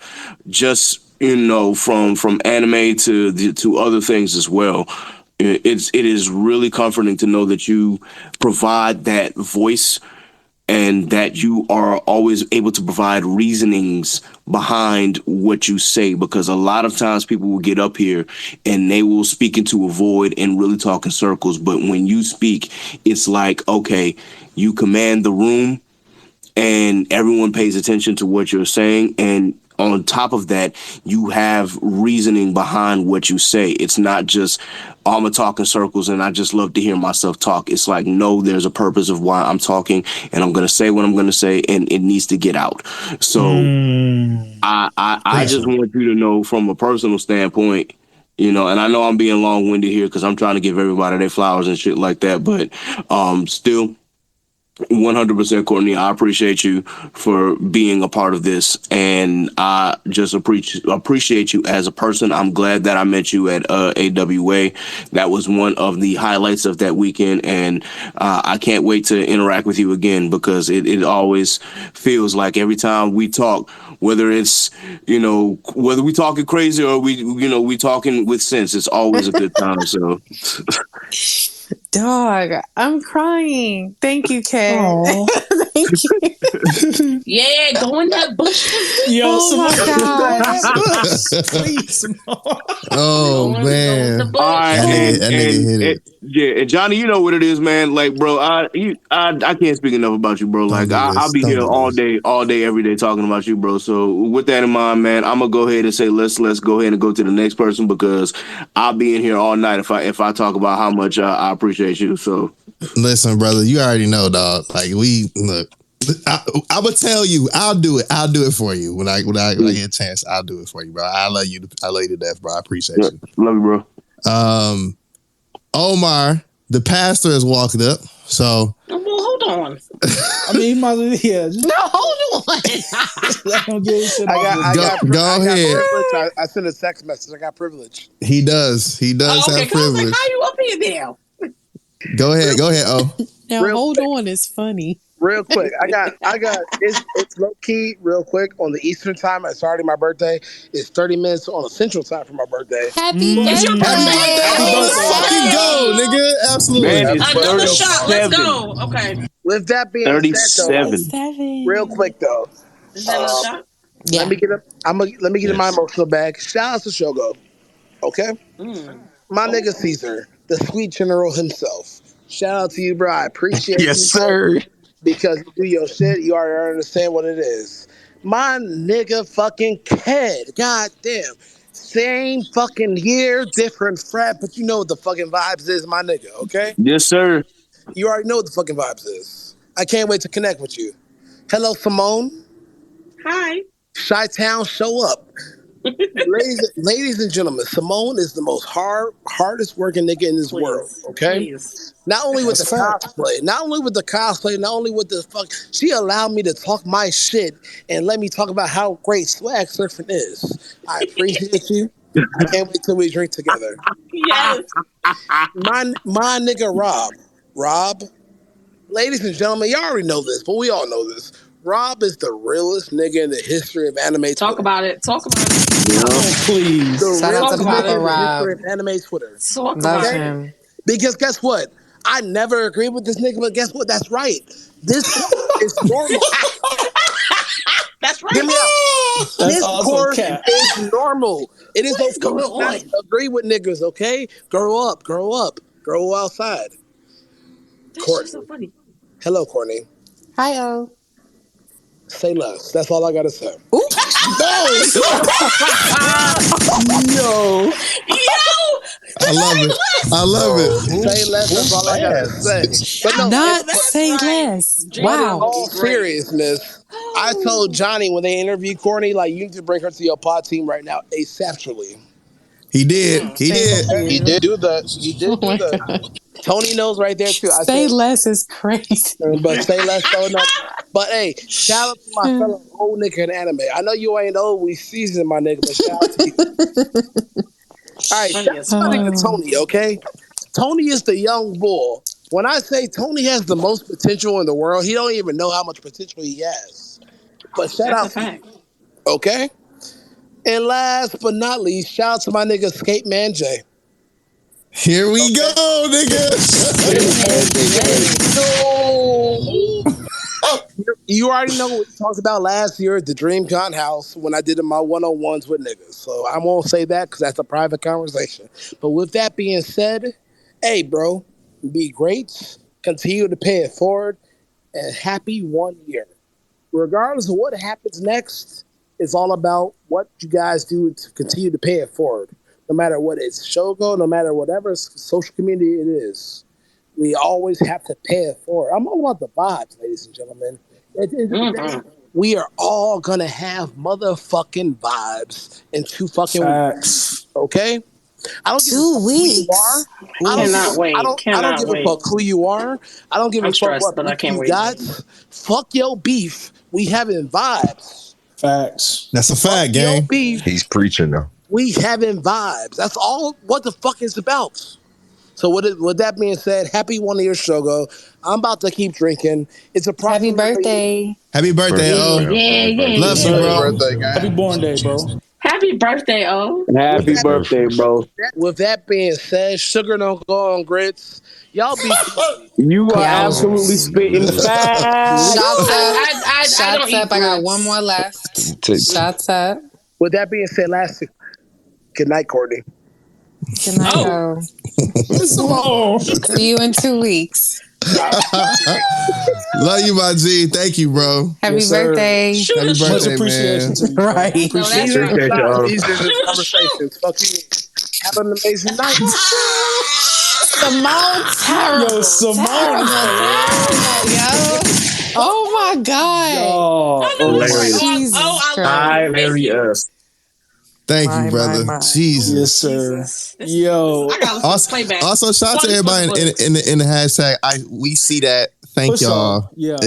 [SPEAKER 13] just from anime to other things as well. It is really comforting to know that you provide that voice, and that you are always able to provide reasonings behind what you say, because a lot of times people will get up here and they will speak into a void and really talk in circles. But when you speak, it's like, okay, you command the room and everyone pays attention to what you're saying. And on top of that, you have reasoning behind what you say. It's not just, I'm going to talk in circles and I just love to hear myself talk. It's like, no, there's a purpose of why I'm talking, and I'm going to say what I'm going to say, and it needs to get out. So I just want you to know, from a personal standpoint, and I know I'm being long-winded here because I'm trying to give everybody their flowers and shit like that, but still, 100%, Courtney, I appreciate you for being a part of this, and I just appreciate you as a person. I'm glad that I met you at AWA. That was one of the highlights of that weekend, and I can't wait to interact with you again, because it always feels like every time we talk, whether it's, whether we talking crazy or we talking with sense, it's always a good time. So
[SPEAKER 4] Dog, I'm crying. Thank you, Kay. Thank you.
[SPEAKER 3] Yeah, go in that bush.
[SPEAKER 10] Yo,
[SPEAKER 4] Oh my
[SPEAKER 10] God. Please.
[SPEAKER 2] Oh, man.
[SPEAKER 13] All right,
[SPEAKER 2] that nigga hit it.
[SPEAKER 13] Yeah, and Johnny, you know what it is, man. Like, bro, I can't speak enough about you, bro. Like, I'll be here all day, every day talking about you, bro. So with that in mind, man, I'm gonna go ahead and say let's go ahead and go to the next person, because I'll be in here all night if I talk about how much I appreciate you. So
[SPEAKER 2] listen, brother, you already know, dog. Like, I would tell you, I'll do it. I'll do it for you when I get a chance. I'll do it for you, bro. I love you to death, bro. I appreciate you.
[SPEAKER 13] Love you, bro.
[SPEAKER 2] Omar, the pastor, has walked up. So,
[SPEAKER 3] well, hold on.
[SPEAKER 10] I mean, he might as well, yeah.
[SPEAKER 3] No, hold on.
[SPEAKER 10] Let him get his shit
[SPEAKER 2] Go ahead.
[SPEAKER 18] I sent a text message. I got privilege.
[SPEAKER 2] He does. He does have privilege.
[SPEAKER 3] I was like, how you up here now?
[SPEAKER 2] Go ahead. Oh.
[SPEAKER 19] Now hold on, it's funny.
[SPEAKER 18] Real quick, I got. It's low key. Real quick, on the Eastern time. It's already my birthday. It's 30 minutes on the Central time for my birthday.
[SPEAKER 19] Happy birthday!
[SPEAKER 3] It's your birthday.
[SPEAKER 2] Fucking go, nigga! Absolutely.
[SPEAKER 13] Man, it's
[SPEAKER 3] Another shot. Let's go. Okay.
[SPEAKER 18] With that being
[SPEAKER 13] 37.
[SPEAKER 18] said, though, real quick though,
[SPEAKER 3] Is that another shot?
[SPEAKER 19] Yeah.
[SPEAKER 18] let me get in my emotional bag. Shout out to Shougo. Okay, my nigga Caesar, the sweet general himself. Shout out to you, bro. I appreciate you.
[SPEAKER 13] Yes, sir.
[SPEAKER 18] Because you do your shit, you already understand what it is. My nigga fucking Ked, goddamn. Same fucking year, different frat, but you know what the fucking vibes is, my nigga, okay?
[SPEAKER 13] Yes, sir.
[SPEAKER 18] You already know what the fucking vibes is. I can't wait to connect with you. Hello, Simone.
[SPEAKER 3] Hi.
[SPEAKER 18] Chi-Town, show up. ladies and gentlemen, Simone is the most hardest working nigga in this world, okay?
[SPEAKER 3] Please.
[SPEAKER 18] Not only with the cosplay, not only with the fuck, she allowed me to talk my shit and let me talk about how great swag surfing is. I appreciate you. I can't wait till we drink together.
[SPEAKER 3] Yes.
[SPEAKER 18] My nigga Rob, ladies and gentlemen, y'all already know this, but we all know this. Rob is the realest nigga in the history of anime Twitter.
[SPEAKER 3] Talk about it.
[SPEAKER 10] Oh, please.
[SPEAKER 18] The
[SPEAKER 4] Shout out
[SPEAKER 18] realest
[SPEAKER 4] to
[SPEAKER 18] nigga
[SPEAKER 4] Papa
[SPEAKER 18] in the
[SPEAKER 4] Rob.
[SPEAKER 18] history of anime Twitter.
[SPEAKER 3] Talk
[SPEAKER 4] Love
[SPEAKER 3] about
[SPEAKER 4] him.
[SPEAKER 3] it.
[SPEAKER 18] Because guess what? I never agreed with this nigga, but guess what? That's right. This is normal.
[SPEAKER 3] That's right.
[SPEAKER 18] Hear me out.
[SPEAKER 10] That's
[SPEAKER 18] This
[SPEAKER 10] also
[SPEAKER 18] course
[SPEAKER 10] cap.
[SPEAKER 18] is normal. It is okay
[SPEAKER 3] going
[SPEAKER 18] to not
[SPEAKER 3] on?
[SPEAKER 18] agree with niggas, okay? Grow up. Grow outside.
[SPEAKER 3] This
[SPEAKER 18] Courtney.
[SPEAKER 3] is so funny.
[SPEAKER 18] Hello, Courtney.
[SPEAKER 4] Hi, O.
[SPEAKER 18] Say less. That's all I gotta say.
[SPEAKER 4] Ooh.
[SPEAKER 10] Yo.
[SPEAKER 2] I love it.
[SPEAKER 18] Say less. That's all I gotta say. But no,
[SPEAKER 19] Not
[SPEAKER 3] that's
[SPEAKER 19] say
[SPEAKER 3] right.
[SPEAKER 19] less.
[SPEAKER 18] but in
[SPEAKER 19] Wow.
[SPEAKER 18] all seriousness, I told Johnny when they interviewed Courtney, like, you need to bring her to your pod team right now, asaptually.
[SPEAKER 2] He did. He did.
[SPEAKER 14] He did do that. He did do that.
[SPEAKER 18] Tony knows right there too. I
[SPEAKER 19] Say
[SPEAKER 18] said,
[SPEAKER 19] less is crazy.
[SPEAKER 18] but say less so enough. But hey, shout out to my fellow old nigga in anime. I know you ain't old, we seasoned, my nigga, but shout out to you. All right, shout out to my nigga Tony, okay? Tony is the young bull. When I say Tony has the most potential in the world, he don't even know how much potential he has. But shout
[SPEAKER 3] That's
[SPEAKER 18] out
[SPEAKER 3] a fact.
[SPEAKER 18] to you, okay? And last but not least, shout out to my nigga Skate Man J.
[SPEAKER 2] Here we go, nigga.
[SPEAKER 18] You already know what we talked about last year at the DreamCon house when I did my one-on-ones with niggas. So I won't say that because that's a private conversation. But with that being said, hey, bro, be great. Continue to pay it forward. And happy 1 year. Regardless of what happens next, it's all about what you guys do to continue to pay it forward. No matter what it's Shougo, no matter whatever social community it is. We always have to pay it forward. I'm all about the vibes, ladies and gentlemen. At the end of the day, we are all gonna have motherfucking vibes in 2 fucking weeks. Okay? I don't give a fuck who you are. I don't give a fuck who you are. I don't give a fuck what beef you got. Fuck your beef. We having vibes.
[SPEAKER 10] Facts.
[SPEAKER 2] That's a fact, gang.
[SPEAKER 18] Your beef.
[SPEAKER 6] He's preaching now.
[SPEAKER 18] We having vibes. That's all what the fuck is about. So with that being said, happy 1 year Shougo. I'm about to keep drinking. It's
[SPEAKER 4] Happy birthday.
[SPEAKER 2] Happy birthday, O.
[SPEAKER 3] Yeah.
[SPEAKER 2] Love you, bro.
[SPEAKER 14] Birthday, guy.
[SPEAKER 10] Happy born day, bro.
[SPEAKER 3] Happy birthday, O.
[SPEAKER 13] Happy birthday, bro.
[SPEAKER 18] With that being said, sugar don't go on grits. Y'all be
[SPEAKER 13] You are absolutely spitting fast.
[SPEAKER 4] Shots up.
[SPEAKER 3] I
[SPEAKER 4] Shots
[SPEAKER 3] don't
[SPEAKER 4] up.
[SPEAKER 3] eat
[SPEAKER 4] I got
[SPEAKER 3] grits.
[SPEAKER 4] one more left. Shots up.
[SPEAKER 18] With that being said, good night, Courtney.
[SPEAKER 4] Good night, O. See you in 2 weeks.
[SPEAKER 2] Love you, my G. Thank you, bro.
[SPEAKER 4] Happy birthday.
[SPEAKER 2] Happy birthday,
[SPEAKER 10] Much appreciation
[SPEAKER 2] man.
[SPEAKER 10] to you.
[SPEAKER 4] Right.
[SPEAKER 18] These are the conversations. Fuck you. Have an amazing night.
[SPEAKER 4] Simone terrible.
[SPEAKER 10] Yo, Simone.
[SPEAKER 4] Yo. Oh my God.
[SPEAKER 13] Hilarious.
[SPEAKER 4] Jesus
[SPEAKER 13] Hilarious.
[SPEAKER 2] Thank you, brother. Jesus.
[SPEAKER 10] Yes, sir. Yo.
[SPEAKER 2] Also, shout out to everybody in the hashtag. We see that. Thank y'all.
[SPEAKER 10] Yeah.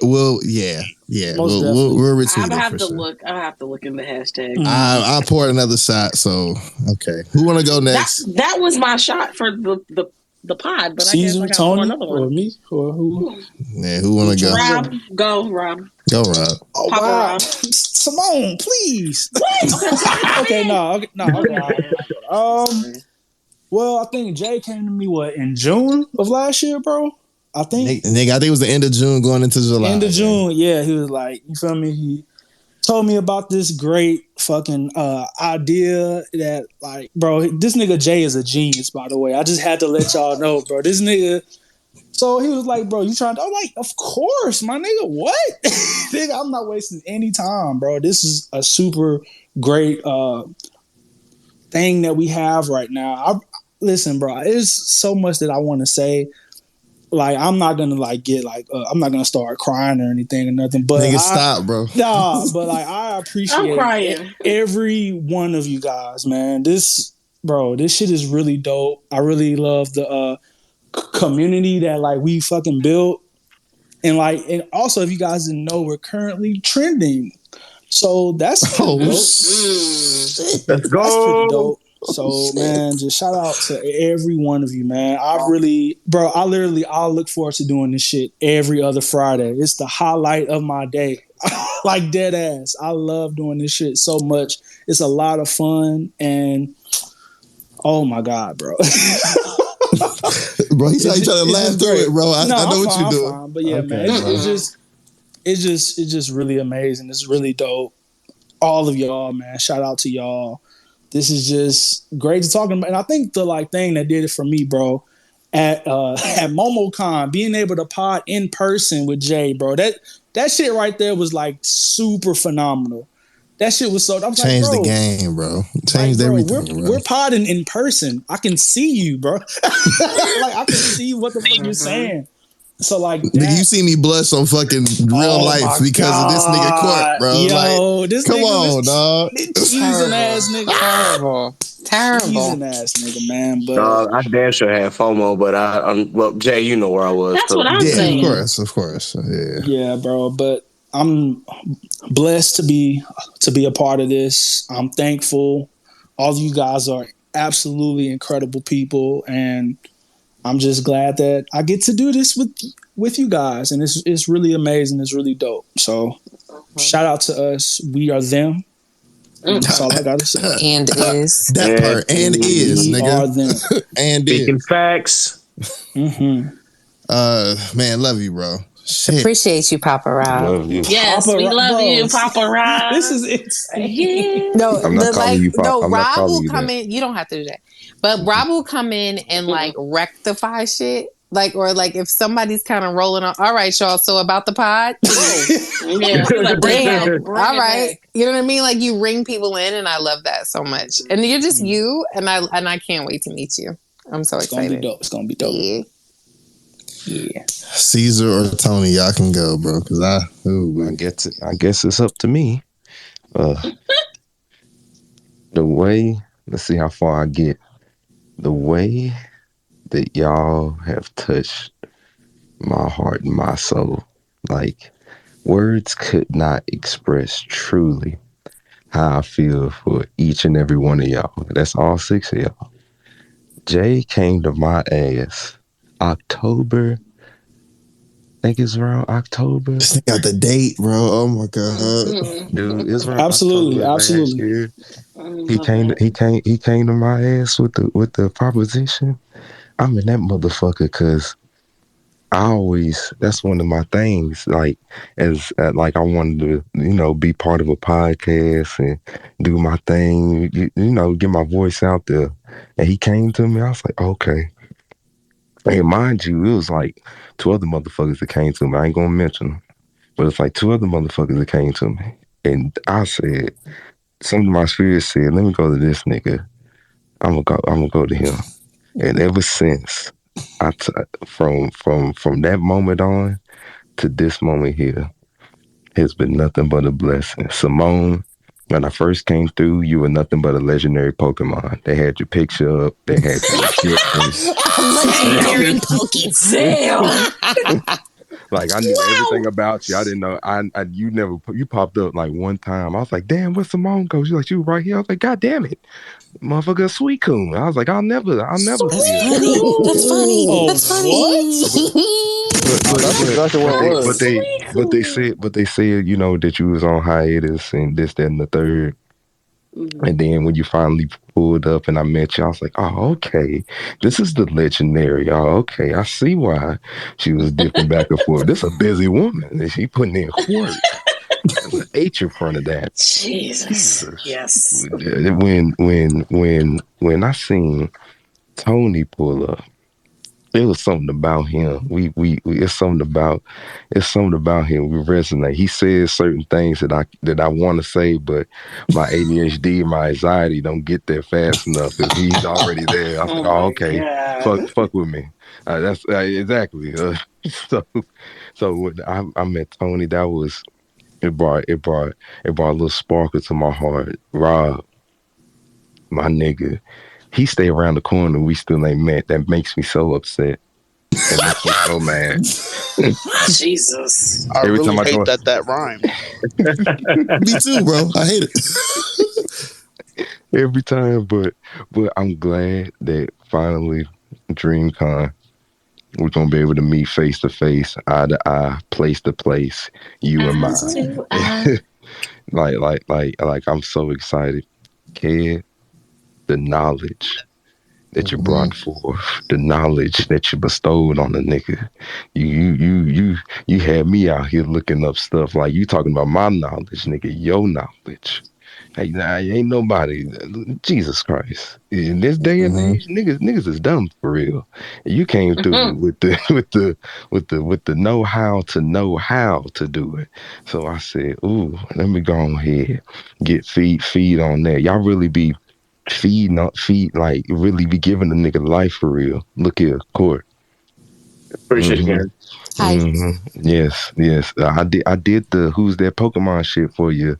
[SPEAKER 2] We'll retweet
[SPEAKER 3] I'll
[SPEAKER 2] it
[SPEAKER 3] have
[SPEAKER 2] for
[SPEAKER 3] to
[SPEAKER 2] sure.
[SPEAKER 3] look. I'll have to look in the hashtag.
[SPEAKER 2] I poured another shot, so okay. Who want to go next?
[SPEAKER 3] That was my shot for the pod, but
[SPEAKER 10] Caesar,
[SPEAKER 3] I guess I got
[SPEAKER 10] Tony,
[SPEAKER 3] another one.
[SPEAKER 10] or me, or who?
[SPEAKER 2] Yeah, who want to go?
[SPEAKER 3] Rob, go, Rob.
[SPEAKER 2] Go, Rob.
[SPEAKER 10] Oh,
[SPEAKER 3] Papa
[SPEAKER 10] wow.
[SPEAKER 3] Rob.
[SPEAKER 10] Simone, please. Okay, no. Well, I think Jay came to me in June of last year, bro. I think.
[SPEAKER 2] Nigga, I think it was the end of June going into July.
[SPEAKER 10] End of June, yeah. He was like, you feel me? He told me about this great fucking idea that, like, bro, this nigga Jay is a genius, by the way. I just had to let y'all know, bro. This nigga. So he was like, bro, you trying to? I'm like, of course, my nigga. What? Nigga, I'm not wasting any time, bro. This is a super great thing that we have right now. Listen, bro, there's so much that I want to say. Like, I'm not gonna I'm not gonna start crying or anything or nothing. But
[SPEAKER 2] nigga, stop, bro.
[SPEAKER 10] Nah, but like I appreciate every one of you guys, man. This shit is really dope. I really love the community that like we fucking built, and also if you guys didn't know, we're currently trending So that's pretty dope.
[SPEAKER 13] Let's go.
[SPEAKER 10] That's pretty dope. So man, just shout out to every one of you, man. I'll look forward to doing this shit every other Friday. It's the highlight of my day. Like dead ass. I love doing this shit so much. It's a lot of fun and oh my God, bro.
[SPEAKER 2] Bro, he's trying to laugh through it, bro. I know what you're doing.
[SPEAKER 10] Fine. But yeah, okay, man, it's just really amazing. It's really dope. All of y'all, man. Shout out to y'all. This is just great to talk about. And I think the thing that did it for me, bro, at MomoCon, being able to pod in person with Jay, bro, that shit right there was like super phenomenal. That shit was so.
[SPEAKER 2] Changed the game, bro. Changed everything.
[SPEAKER 10] We're podding in person. I can see you, bro. I can see what the fuck you're saying. So
[SPEAKER 2] nigga, you see me blush on fucking real life because of this nigga court, bro.
[SPEAKER 10] Yo, this
[SPEAKER 2] come
[SPEAKER 10] nigga
[SPEAKER 2] on, dog.
[SPEAKER 10] Cheesing ass nigga.
[SPEAKER 4] Terrible.
[SPEAKER 10] Cheesing ass nigga, man. But
[SPEAKER 13] I damn sure had FOMO, but Jay, you know where I was.
[SPEAKER 3] That's what I'm saying.
[SPEAKER 2] Of course.
[SPEAKER 10] Yeah, bro. But I'm blessed to be a part of this. I'm thankful. All of you guys are absolutely incredible people, and I'm just glad that I get to do this with you guys, and it's really amazing. It's really dope. So, shout out to us. We are them. That's all I gotta say.
[SPEAKER 4] And is
[SPEAKER 2] that part and is nigga.
[SPEAKER 10] Are them.
[SPEAKER 2] And
[SPEAKER 13] speaking
[SPEAKER 2] is
[SPEAKER 13] facts.
[SPEAKER 2] Man, love you, bro. Shit.
[SPEAKER 4] Appreciate you, Papa Rob.
[SPEAKER 6] Love you.
[SPEAKER 3] Yes,
[SPEAKER 10] Papa
[SPEAKER 3] we love you, Papa Rob.
[SPEAKER 10] This is insane.
[SPEAKER 4] No,
[SPEAKER 6] I'm not calling you Papa. I'm not
[SPEAKER 4] Rob
[SPEAKER 6] calling
[SPEAKER 4] will
[SPEAKER 6] you
[SPEAKER 4] come
[SPEAKER 6] that.
[SPEAKER 4] in. You don't have to do that. But Rob will come in and rectify shit. Or if somebody's kind of rolling on, all right, y'all, so about the pod?
[SPEAKER 3] Yeah.
[SPEAKER 4] Damn. All right. You know what I mean? Like you ring people in, and I love that so much. And you're just you, and I can't wait to meet you. I'm so excited.
[SPEAKER 10] It's gonna be dope. Yeah.
[SPEAKER 2] Caesar or Tony, y'all can go, bro. Because I
[SPEAKER 6] guess it's up to me. The way, let's see how far I get. The way that y'all have touched my heart and my soul, like words could not express truly how I feel for each and every one of y'all. That's all 6 of y'all. Jay came to my ass October. I think it's around October.
[SPEAKER 2] Just got the date, bro. Oh my God,
[SPEAKER 6] dude, it's around
[SPEAKER 10] absolutely.
[SPEAKER 6] He came to my ass with the proposition. I'm in that motherfucker because that's one of my things. Like I wanted to, be part of a podcast and do my thing, get my voice out there. And he came to me. I was like, okay. And mind you, it was like 2 other motherfuckers that came to me. I ain't gonna mention them, but it's like 2 other motherfuckers that came to me. And I said, something in my spirit said, let me go to this nigga. I'm gonna go to him. And ever since, from that moment on to this moment here, has been nothing but a blessing. Simone, when I first came through, you were nothing but a legendary Pokemon. They had your picture up. They had your shit.
[SPEAKER 3] Legendary Pokemon.
[SPEAKER 6] Like I knew everything about you. I didn't know. You popped up like one time. I was like, damn, where's Simone go? She's like, you right here. I was like, God damn it, motherfucker, Sweet Coon. I was like, I'll never.
[SPEAKER 4] That's funny. That's funny.
[SPEAKER 6] But they said, that you was on hiatus and this, that, and the third. And then when you finally pulled up and I met you, I was like, oh, okay. This is the legendary. Oh, okay. I see why she was dipping back and forth. This is a busy woman. And she putting in work. There's an H in front of that.
[SPEAKER 3] Jesus. Yes.
[SPEAKER 6] When I seen Tony pull up, it was something about him. It's something about him. We resonate. He says certain things that I want to say, but my ADHD and my anxiety don't get there fast enough. If he's already there, I'm like, oh, okay, fuck with me. That's exactly. So when I met Tony, that was it brought a little sparkle to my heart. Rob, my nigga. He stay around the corner. We still ain't met. That makes me so upset. It makes me so mad.
[SPEAKER 3] Jesus.
[SPEAKER 5] I
[SPEAKER 6] Every
[SPEAKER 5] really
[SPEAKER 6] time I
[SPEAKER 5] hate
[SPEAKER 6] go-
[SPEAKER 5] that rhymed.
[SPEAKER 2] Me too, bro. I hate it.
[SPEAKER 6] Every time, but I'm glad that finally DreamCon we're gonna be able to meet face to face, eye to eye, place to place, you and mine. like I'm so excited. Kid, the knowledge that you brought forth, the knowledge that you bestowed on the nigga. You had me out here looking up stuff like you talking about my knowledge, nigga, your knowledge. Hey, nah, ain't nobody. Jesus Christ! In this day and age, niggas is dumb for real. You came through with the know how to do it. So I said, ooh, let me go ahead, get feed on that. Y'all really be feed like really be giving the nigga life for real. Look here, Court.
[SPEAKER 13] Appreciate you.
[SPEAKER 6] Yes. I did the who's that Pokemon shit for your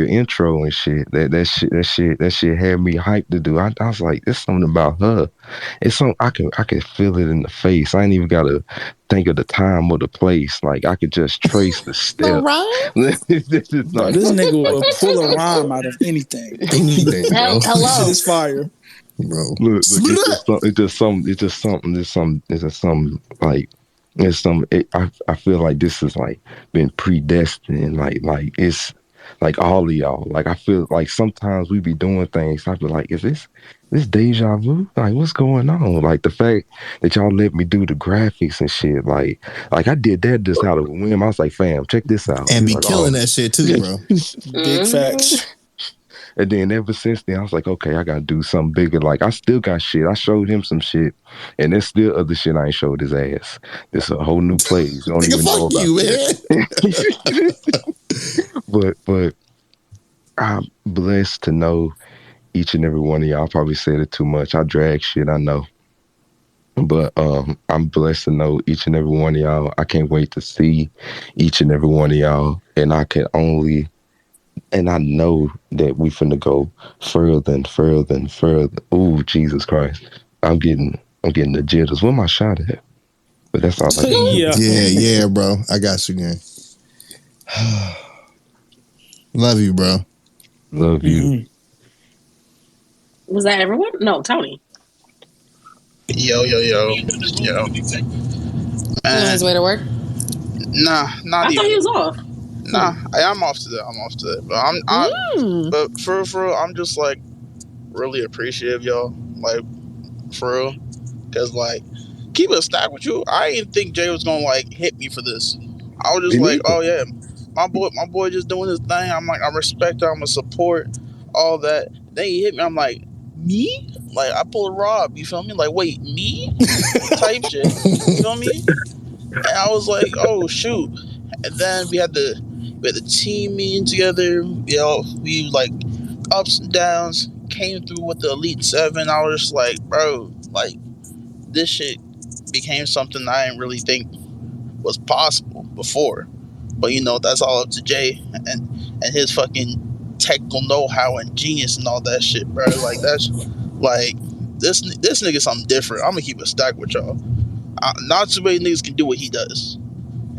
[SPEAKER 6] intro and shit. That shit had me hyped to do. I was like, there's something about her. It's something I can feel it in the face. I ain't even gotta think of the time or the place. Like I could just trace the step.
[SPEAKER 10] This nigga will pull a rhyme out of anything.
[SPEAKER 2] Anything, bro.
[SPEAKER 10] Shit is fire.
[SPEAKER 2] Bro.
[SPEAKER 6] Look, it's just something like it's some. I feel like this is like been predestined. Like it's like all of y'all. Like I feel like sometimes we be doing things. I feel like is this deja vu? Like what's going on? Like the fact that y'all let me do the graphics and shit. Like I did that just out of a whim. I was like, fam, check this out.
[SPEAKER 2] And be
[SPEAKER 6] like,
[SPEAKER 2] killing that shit too, bro.
[SPEAKER 10] Big facts.
[SPEAKER 6] And then ever since then, I was like, okay, I gotta do something bigger. Like I still got shit. I showed him some shit, and there's still other shit I ain't showed his ass. It's a whole new place. You don't even know about it. But I'm blessed to know each and every one of y'all. I probably said it too much. I drag shit, I know. But I'm blessed to know each and every one of y'all. I can't wait to see each and every one of y'all, and I know that we finna go further and further and further. Ooh, Jesus Christ. I'm getting the jitters. Where my shot at? But that's all I got.
[SPEAKER 2] Yeah, bro. I got you, gang. Love you, bro.
[SPEAKER 6] Love you.
[SPEAKER 3] Was that everyone? No, Tony.
[SPEAKER 5] Yo.
[SPEAKER 4] On his way to work?
[SPEAKER 5] Nah, not
[SPEAKER 3] I
[SPEAKER 5] even.
[SPEAKER 3] thought he was off.
[SPEAKER 5] Nah, I'm off today. But but for real, I'm just like really appreciative, y'all. Like for real, because like keep it a stack with you. I didn't think Jay was gonna like hit me for this. I was just like, oh yeah, my boy just doing his thing. I'm like, I respect her. I'm gonna support all that. Then he hit me. I'm like, me? Like I pull a Rob. You feel me? Like wait, me? Type shit. You feel me? And I was like, oh shoot. And then we had the team meeting together. You know, we like ups and downs. Came through with the Elite 7. I was just like, bro, like this shit became something I didn't really think was possible before. But you know, that's all up to Jay and his fucking technical know-how and genius and all that shit, bro. Like that's like this nigga something different. I'm gonna keep it stacked with y'all. Not too many niggas can do what he does.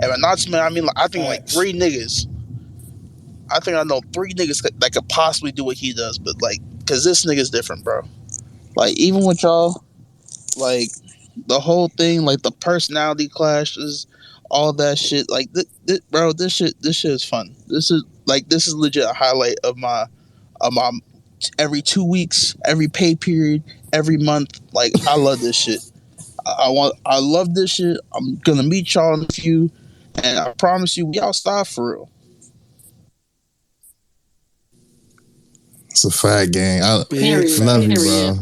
[SPEAKER 5] And by not too many, I mean like, I think like 3 niggas. I think I know 3 niggas that could possibly do what he does, but like, cause this nigga's different, bro. Like even with y'all, like the whole thing, like the personality clashes, all that shit. Like, bro, this shit is fun. This is legit a highlight of my every 2 weeks, every pay period, every month. Like, I love this shit. I love this shit. I'm gonna meet y'all in a few, and I promise you, we outside for real.
[SPEAKER 2] It's a fat gang. I love you, bro.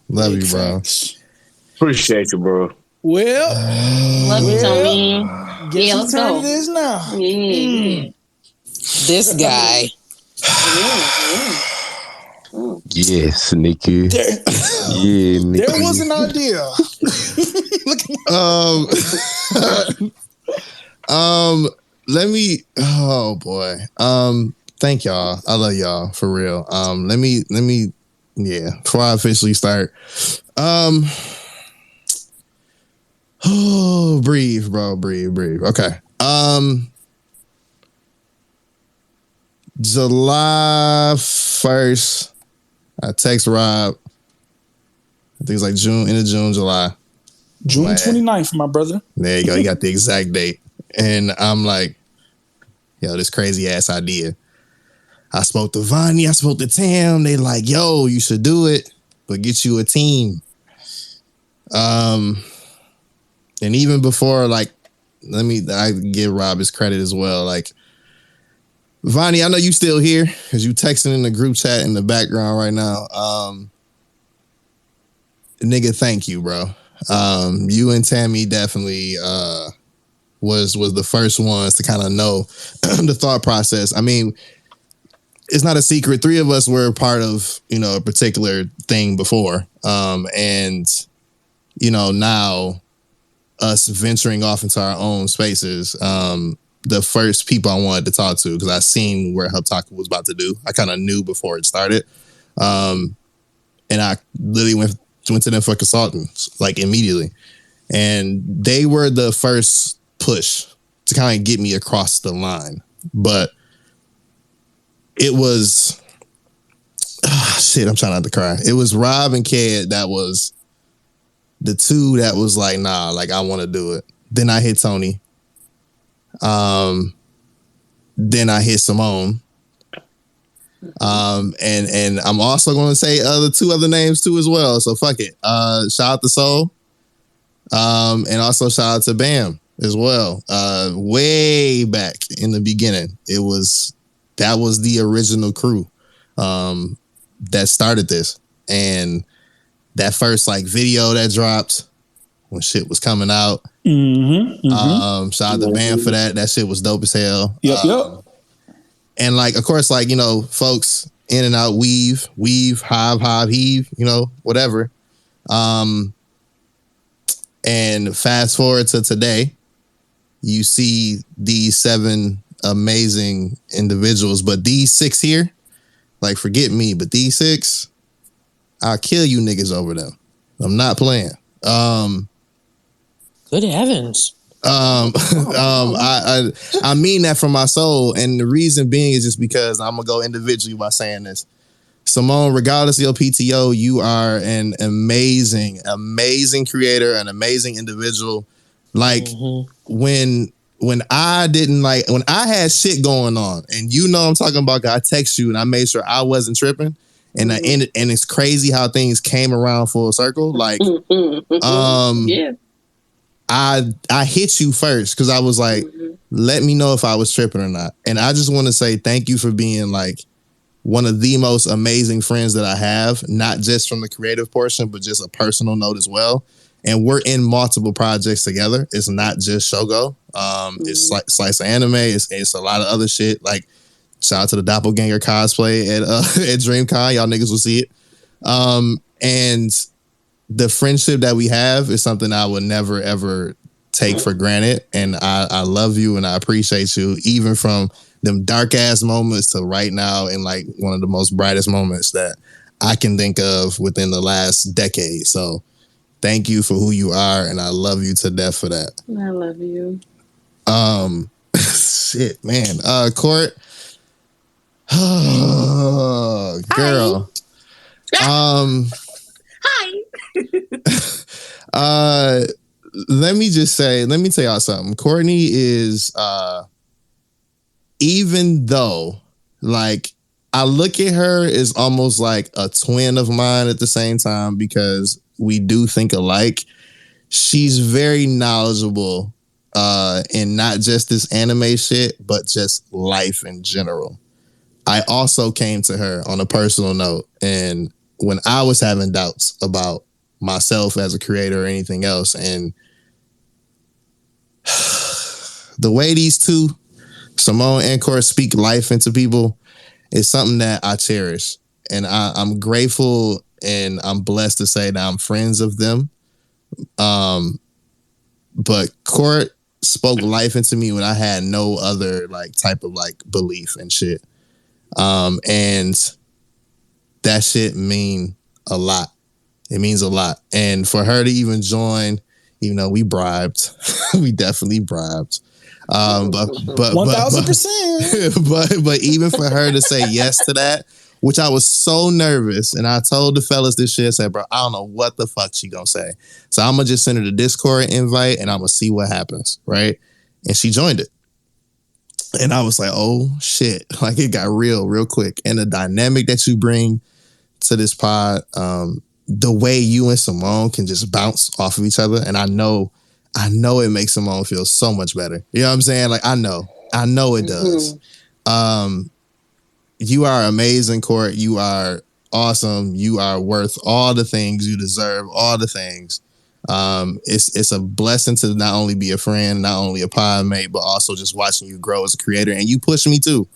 [SPEAKER 2] Love you, bro.
[SPEAKER 13] Appreciate you, bro.
[SPEAKER 10] Well,
[SPEAKER 3] love you, Tony.
[SPEAKER 10] Guess
[SPEAKER 3] Yeah,
[SPEAKER 10] whose
[SPEAKER 3] let's
[SPEAKER 10] turn
[SPEAKER 3] go.
[SPEAKER 10] it is now?
[SPEAKER 3] Yeah.
[SPEAKER 4] This guy.
[SPEAKER 6] Yes, Nikki. Yeah, Nikki.
[SPEAKER 10] There was an idea.
[SPEAKER 2] Let me. Oh boy. Thank y'all. I love y'all for real. Let me. Yeah. Before I officially start. breathe, bro. Breathe. Okay. July 1st, I text Rob. I think it's like end of June, July.
[SPEAKER 10] June 29th, my brother.
[SPEAKER 2] There you go. You got the exact date. And I'm like, yo, this crazy ass idea. I spoke to Vonny, I spoke to Tam. They like, yo, you should do it, but get you a team. And even before, like, I give Rob his credit as well. Like, Vonny, I know you still here because you texting in the group chat in the background right now. Nigga, thank you, bro. You and Tammy definitely was the first ones to kind of know the thought process. I mean, it's not a secret. 3 of us were part of, a particular thing before. And, now us venturing off into our own spaces, the first people I wanted to talk to, because I seen where Hubtaku was about to do. I kind of knew before it started. And I literally went to them for consultants, like immediately. And they were the first push to kind of get me across the line. But it was, I'm trying not to cry. It was Rob and Ked that was the 2 that was like, nah, like I want to do it. Then I hit Tony. Then I hit Simone. And I'm also going to say 2 other names too as well. So fuck it. Shout out to Soul. And also shout out to Bam as well. Way back in the beginning, that was the original crew that started this. And that first like video that dropped when shit was coming out. Shout out to Bam for that. That shit was dope as hell.
[SPEAKER 10] Yep.
[SPEAKER 2] And like, of course, like, folks in and out, weave, hive, heave, whatever. And fast forward to today, you see these 7 amazing individuals, but these 6 here, like, forget me, but these 6, I'll kill you niggas over them. I'm not playing.
[SPEAKER 19] Good heavens.
[SPEAKER 2] I mean that from my soul, and the reason being is just because I'm gonna go individually by saying this. Simone, regardless of your PTO, you are an amazing creator, an amazing individual. Like when I had shit going on, and I'm talking about, I text you and I made sure I wasn't tripping, and and it's crazy how things came around full circle. Like, yeah. I hit you first because I was like, let me know if I was tripping or not. And I just want to say thank you for being like one of the most amazing friends that I have, not just from the creative portion, but just a personal note as well. And we're in multiple projects together. It's not just Shougo. It's like Slice of Anime. It's a lot of other shit. Like, shout out to the Doppelganger cosplay at DreamCon. Y'all niggas will see it. And the friendship that we have is something I would never, ever take for granted. And I love you and I appreciate you, even from them dark ass moments to right now in like one of the most brightest moments that I can think of within the last decade. So thank you for who you are. And I love you to death for that.
[SPEAKER 3] I love you.
[SPEAKER 2] Shit, man. Court. Oh, girl.
[SPEAKER 3] Hi.
[SPEAKER 2] Let me tell y'all something. Courtney is even though like I look at her as almost like a twin of mine at the same time because we do think alike, she's very knowledgeable in not just this anime shit, but just life in general. I also came to her on a personal note, and when I was having doubts about myself as a creator or anything else, and the way these 2, Simone and Cor, speak life into people is something that I cherish, and I'm grateful and I'm blessed to say that I'm friends of them. But Court spoke life into me when I had no other like type of like belief and shit. And that shit mean a lot. It means a lot. And for her to even join, even though we bribed. We definitely bribed. But
[SPEAKER 10] 1000%.
[SPEAKER 2] but even for her to say yes to that, which I was so nervous, and I told the fellas this shit, I said, bro, I don't know what the fuck she gonna say. So I'm gonna just send her the Discord invite and I'm gonna see what happens, right? And she joined it. And I was like, oh shit. Like it got real quick. And the dynamic that you bring to this pod, the way you and Simone can just bounce off of each other. And I know it makes Simone feel so much better. You know what I'm saying? Like I know it does. You are amazing, Court. You are awesome. You are worth all the things. You deserve all the things. It's a blessing to not only be a friend, not only a pod mate, but also just watching you grow as a creator. And you push me too.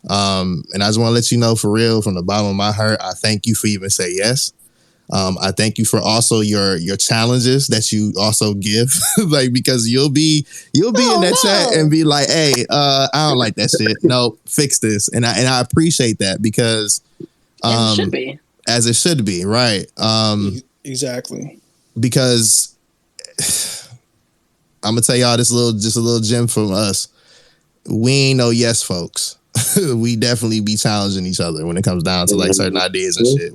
[SPEAKER 2] And I just want to let you know for real, from the bottom of my heart, I thank you for even say yes. I thank you for also your challenges that you also give, like, because you'll be in that chat and be like, hey, I don't like that shit. No, fix this. And I appreciate that because
[SPEAKER 3] it should be.
[SPEAKER 2] As it should be, right?
[SPEAKER 10] Exactly.
[SPEAKER 2] Because I'm gonna tell y'all just a little gem from us. We ain't no yes folks. We definitely be challenging each other when it comes down to like certain ideas and shit.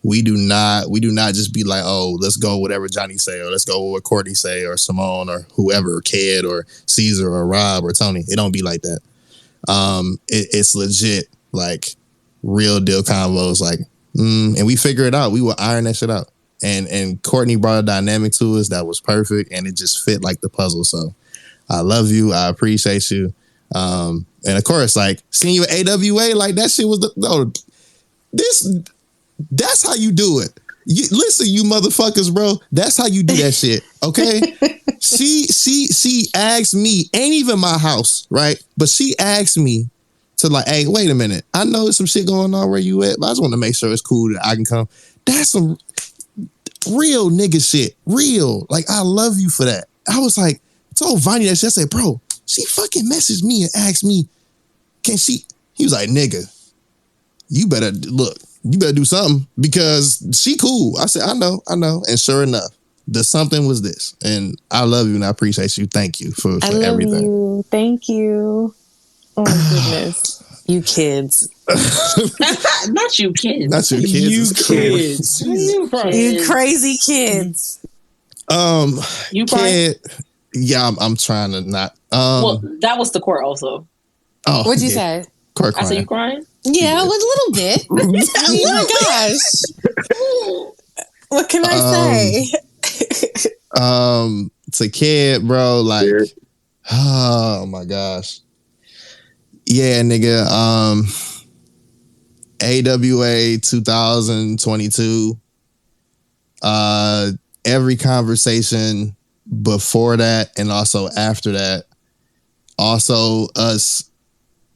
[SPEAKER 2] We do not just be like, oh, let's go whatever Johnny say, or let's go what Courtney say, or Simone, or whoever, or Ked, or Caesar, or Rob, or Tony. It don't be like that. It's legit, like real deal convos, like, and we figure it out. We will iron that shit out. And Courtney brought a dynamic to us that was perfect, and it just fit like the puzzle. So I love you. I appreciate you. And of course, like seeing you at AWA, like that shit was that's how you do it. Listen, you motherfuckers, bro. That's how you do that shit. Okay. She asked me, ain't even my house, right? But she asked me to like, hey, wait a minute. I know there's some shit going on where you at, but I just want to make sure it's cool that I can come. That's some real nigga shit. Real. Like, I love you for that. I was like, told Vonny that shit. I said, bro, she fucking messaged me and asked me, can she? He was like, nigga, you better do something because she cool. I said, I know. And sure enough, the something was this. And I love you and I appreciate you. Thank you for everything.
[SPEAKER 19] I love you. Thank you. Oh my goodness. You kids.
[SPEAKER 3] Not you kids.
[SPEAKER 2] Not you kids.
[SPEAKER 19] You crazy kids.
[SPEAKER 3] You
[SPEAKER 2] kid. Yeah, I'm trying to not.
[SPEAKER 3] Well, that was the court also.
[SPEAKER 2] Oh,
[SPEAKER 4] what'd you say?
[SPEAKER 2] Court
[SPEAKER 3] I said you crying?
[SPEAKER 4] Yeah, a little bit. Oh my gosh. What can I say?
[SPEAKER 2] To Kid, bro, like, oh my gosh. Yeah, nigga. AWA 2022. Every conversation before that and also after that. Also us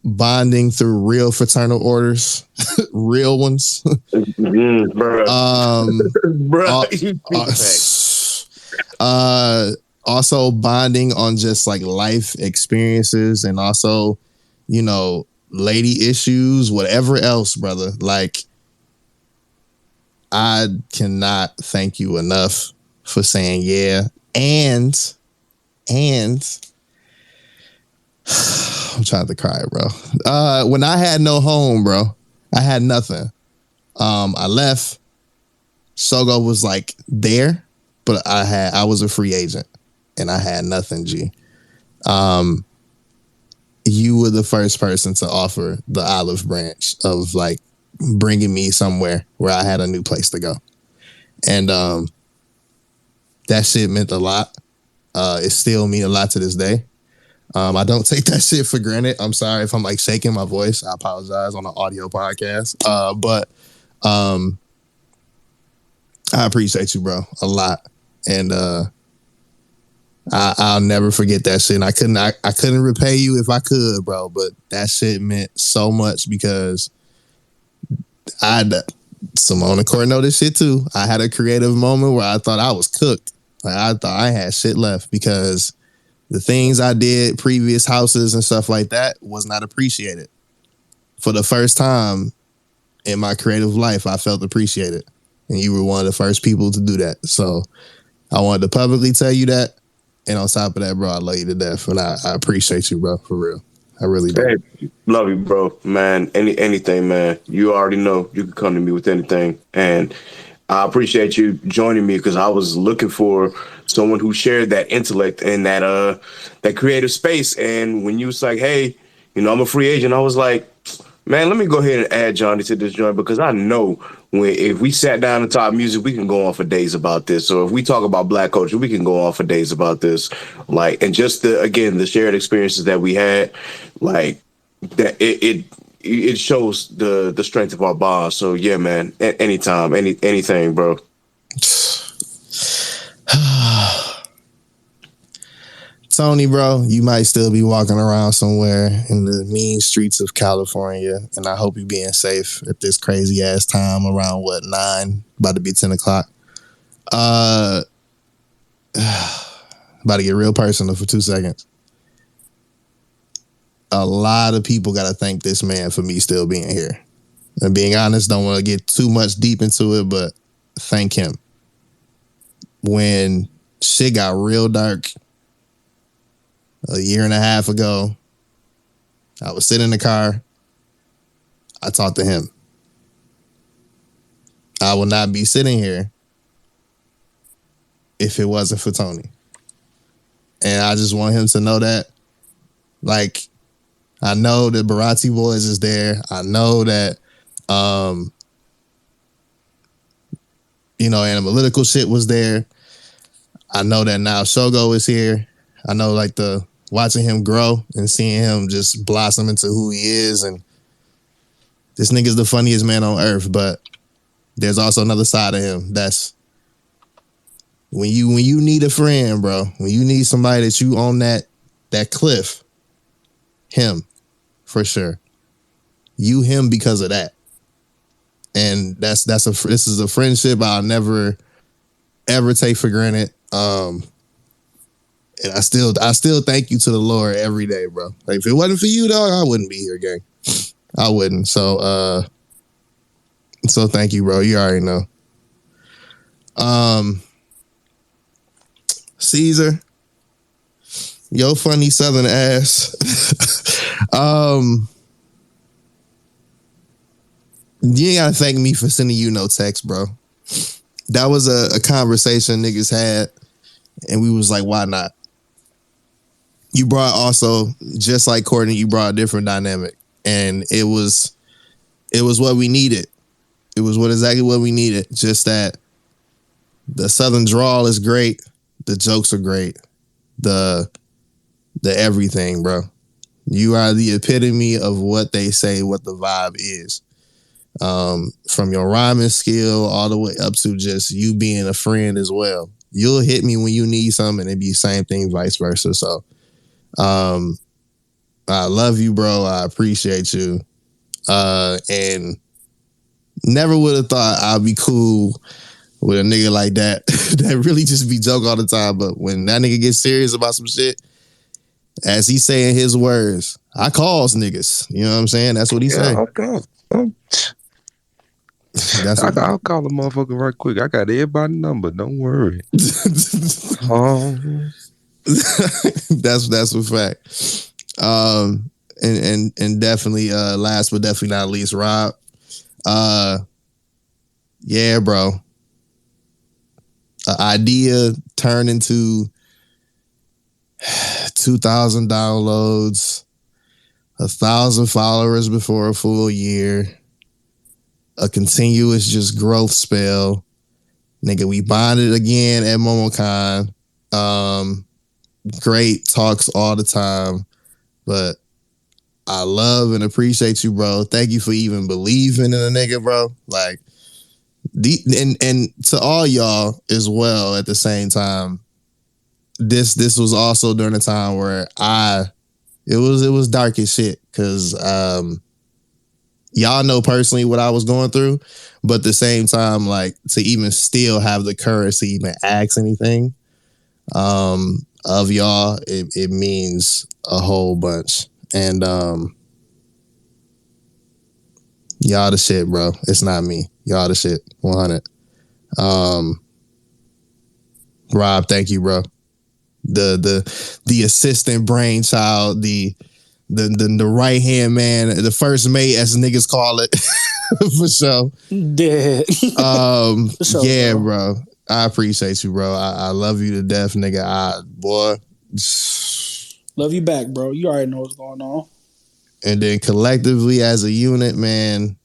[SPEAKER 2] bonding through real fraternal orders, real ones. Also bonding on just like life experiences and also, you know, lady issues, whatever else, brother. Like, I cannot thank you enough for saying yeah. And I'm trying to cry, bro. When I had no home, bro, I had nothing. I left. Shougo was like there, but I was a free agent and I had nothing, G. You were the first person to offer the olive branch of like bringing me somewhere where I had a new place to go. And that shit meant a lot. It still means a lot to this day. I don't take that shit for granted. I'm sorry if I'm like shaking my voice. I apologize on an audio podcast. But I appreciate you, bro, a lot. And I'll never forget that shit. And I couldn't repay you if I could, bro. But that shit meant so much because Simone and Court know this shit too. I had a creative moment where I thought I was cooked. Like, I thought I had shit left because the things I did, previous houses and stuff like that, was not appreciated. For the first time in my creative life, I felt appreciated. And you were one of the first people to do that. So I wanted to publicly tell you that. And on top of that, bro, I love you to death. And I appreciate you, bro, for real. I really do.
[SPEAKER 13] Hey, love you, bro. Man, anything, man. You already know you can come to me with anything. And I appreciate you joining me because I was looking for someone who shared that intellect and that creative space. And when you was like, hey, I'm a free agent, I was like, man, let me go ahead and add Johnny to this joint because I know if we sat down and talk music, we can go on for days about this. Or if we talk about Black culture, we can go on for days about this. Like, and just the shared experiences that we had, like that it shows the strength of our bond. So yeah, man, anytime, anything, bro.
[SPEAKER 2] Tony, bro, you might still be walking around somewhere in the mean streets of California, and I hope you're being safe at this crazy ass time around 9, about to be 10 o'clock. About to get real personal for 2 seconds. A lot of people got to thank this man for me still being here. And being honest, don't want to get too much deep into it, but thank him. When shit got real dark a year and a half ago, I was sitting in the car. I talked to him. I would not be sitting here if it wasn't for Tony. And I just want him to know that. Like, I know that Barati Boys is there. I know that, analytical shit was there. I know that now Shougo is here. I know, like, watching him grow and seeing him just blossom into who he is. And this nigga's the funniest man on earth, but there's also another side of him. That's when you need a friend, bro, when you need somebody that you on that cliff, him, for sure. You him because of that. And this is a friendship I'll never ever take for granted. And I still thank you to the Lord every day, bro. Like, if it wasn't for you, dog, I wouldn't be here, gang. I wouldn't. So thank you, bro. You already know. Caesar, yo funny Southern ass. You ain't gotta thank me for sending you no text, bro. That was a conversation niggas had, and we was like, why not? You brought also, just like Courtney, you brought a different dynamic. And it was what we needed. It was exactly what we needed. Just that the Southern drawl is great. The jokes are great. The everything, bro. You are the epitome of what they say, what the vibe is. From your rhyming skill all the way up to just you being a friend as well. You'll hit me when you need something, and it'd be the same thing, vice versa. So, I love you, bro. I appreciate you. And never would have thought I'd be cool with a nigga like that that really just be joke all the time. But when that nigga gets serious about some shit, as he say in his words, I calls niggas. You know what I'm saying? That's what he say.
[SPEAKER 6] I'll call a motherfucker right quick. I got everybody's number. Don't worry.
[SPEAKER 2] That's a fact. And definitely last but definitely not least, Rob. Yeah, bro. An idea turned into 2,000 downloads, 1,000 followers before a full year, a continuous just growth spell. Nigga, we bonded again at MomoCon. Great talks all the time. But I love and appreciate you, bro. Thank you for even believing in a nigga, bro. Like, and to all y'all as well at the same time, this was also during a time where it was dark as shit, because y'all know personally what I was going through, but at the same time, like, to even still have the courage to even ask anything of y'all, it means a whole bunch. And y'all the shit, bro. It's not me. Y'all the shit. 100. Rob, thank you, bro. The assistant brainchild, the right hand man, the first mate, as niggas call it, for sure.
[SPEAKER 10] Dead.
[SPEAKER 2] For sure, yeah, bro. I appreciate you, bro. I love you to death, nigga. Boy.
[SPEAKER 10] Love you back, bro. You already know what's going on.
[SPEAKER 2] And then collectively as a unit, man,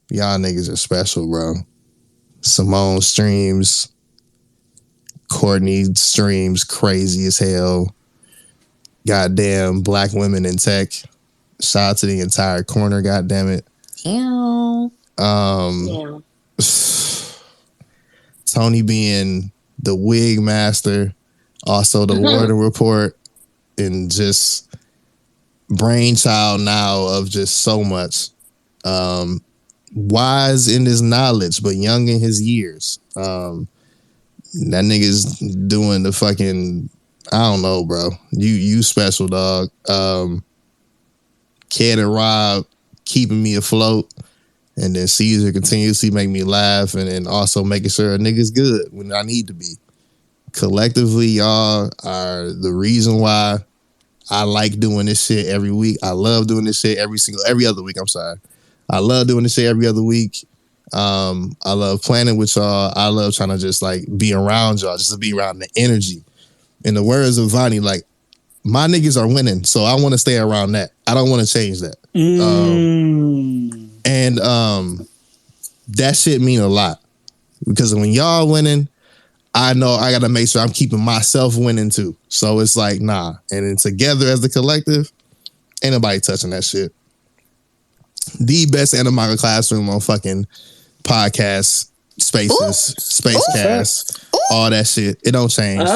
[SPEAKER 2] y'all niggas are special, bro. Simone streams, Courtney streams crazy as hell. Goddamn black women in tech. Shout out to the entire corner, goddamn it.
[SPEAKER 4] Ew.
[SPEAKER 2] Tony being the wig master, also the Warden Report, and just brainchild now of just so much. Wise in his knowledge, but young in his years. That nigga's doing the fucking, I don't know, bro. You special, dog. Ked and Rob keeping me afloat. And then Caesar continuously make me laugh and also making sure a nigga's good when I need to be. Collectively, y'all are the reason why I like doing this shit every week. I love doing this shit every other week. I'm sorry. I love doing this shit every other week. I love planning with y'all. I love trying to just like be around y'all, just to be around the energy. In the words of Vonny, like, my niggas are winning, so I want to stay around that. I don't want to change that. And that shit mean a lot. Because when y'all winning, I know I got to make sure I'm keeping myself winning too. So it's like, nah. And then together as the collective, ain't nobody touching that shit. The best Animoca Classroom on fucking podcast, spaces, Spacecast, all that shit. It don't change.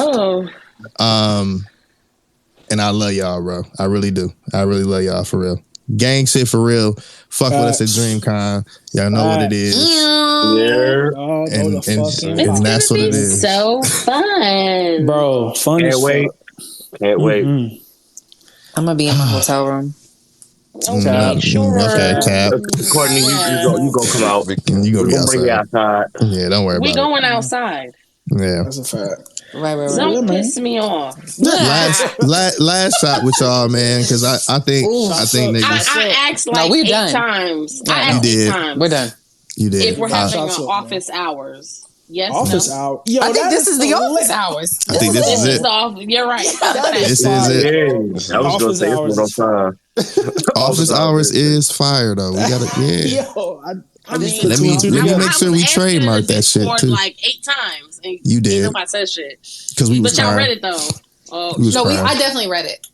[SPEAKER 2] And I love y'all, bro. I really do. I really love y'all for real. Gang shit for real. Fuck with us at DreamCon. Y'all know what it is.
[SPEAKER 13] Yeah.
[SPEAKER 2] And that's what it is.
[SPEAKER 3] So fun.
[SPEAKER 10] Bro, fun
[SPEAKER 13] Can't
[SPEAKER 10] as
[SPEAKER 13] wait.
[SPEAKER 10] fuck.
[SPEAKER 13] Can't wait.
[SPEAKER 4] I'm gonna be in my hotel room.
[SPEAKER 3] Okay, sure.
[SPEAKER 2] Okay, Cap.
[SPEAKER 13] Courtney, you gonna come out.
[SPEAKER 2] You gonna be
[SPEAKER 13] bring you outside.
[SPEAKER 2] Yeah, don't worry
[SPEAKER 3] We
[SPEAKER 2] about
[SPEAKER 3] going outside.
[SPEAKER 2] it. Yeah.
[SPEAKER 10] That's a fact.
[SPEAKER 4] Right.
[SPEAKER 3] Don't piss me off.
[SPEAKER 2] Last shot with y'all, man, because I think niggas.
[SPEAKER 3] I asked like
[SPEAKER 4] we
[SPEAKER 3] 8
[SPEAKER 4] done.
[SPEAKER 3] times.
[SPEAKER 4] Yeah,
[SPEAKER 3] I asked
[SPEAKER 2] you
[SPEAKER 3] 8
[SPEAKER 2] did.
[SPEAKER 3] times.
[SPEAKER 4] We're done.
[SPEAKER 2] You did.
[SPEAKER 3] If we're having office hours. Yes,
[SPEAKER 10] office hour. Yo,
[SPEAKER 4] I think this is the office hours.
[SPEAKER 2] I think this is it.
[SPEAKER 3] You're right.
[SPEAKER 2] This is it.
[SPEAKER 13] I was gonna say this one time.
[SPEAKER 2] Office hours is fire though. We gotta, yeah.
[SPEAKER 10] Yo,
[SPEAKER 2] let me make sure we trademark that shit too.
[SPEAKER 3] Like 8 times. And
[SPEAKER 2] you did.
[SPEAKER 3] Nobody said shit.
[SPEAKER 2] Because we was
[SPEAKER 3] But y'all
[SPEAKER 2] crying.
[SPEAKER 3] read it though.
[SPEAKER 4] I definitely read it.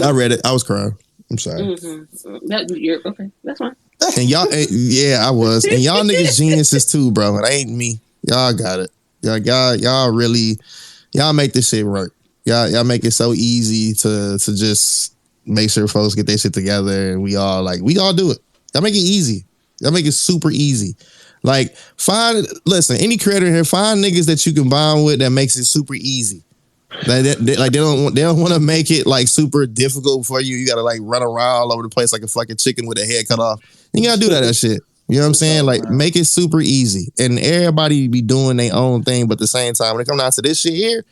[SPEAKER 2] I read it. I was crying. I'm sorry.
[SPEAKER 3] Mm-hmm. Okay, that's fine.
[SPEAKER 2] And y'all, I was. And y'all niggas geniuses too, bro. It ain't me. Y'all got it. Y'all really, y'all make this shit work. Y'all make it so easy to just make sure folks get their shit together, and we all do it. Y'all make it easy. Y'all make it super easy. Like, listen, any creator here, find niggas that you can bond with that makes it super easy. They don't want to make it like super difficult for you. You gotta like run around all over the place like a fucking chicken with a head cut off. You gotta do that shit. You know what I'm saying? Like, make it super easy. And everybody be doing their own thing, but at the same time, when it comes down to this shit here,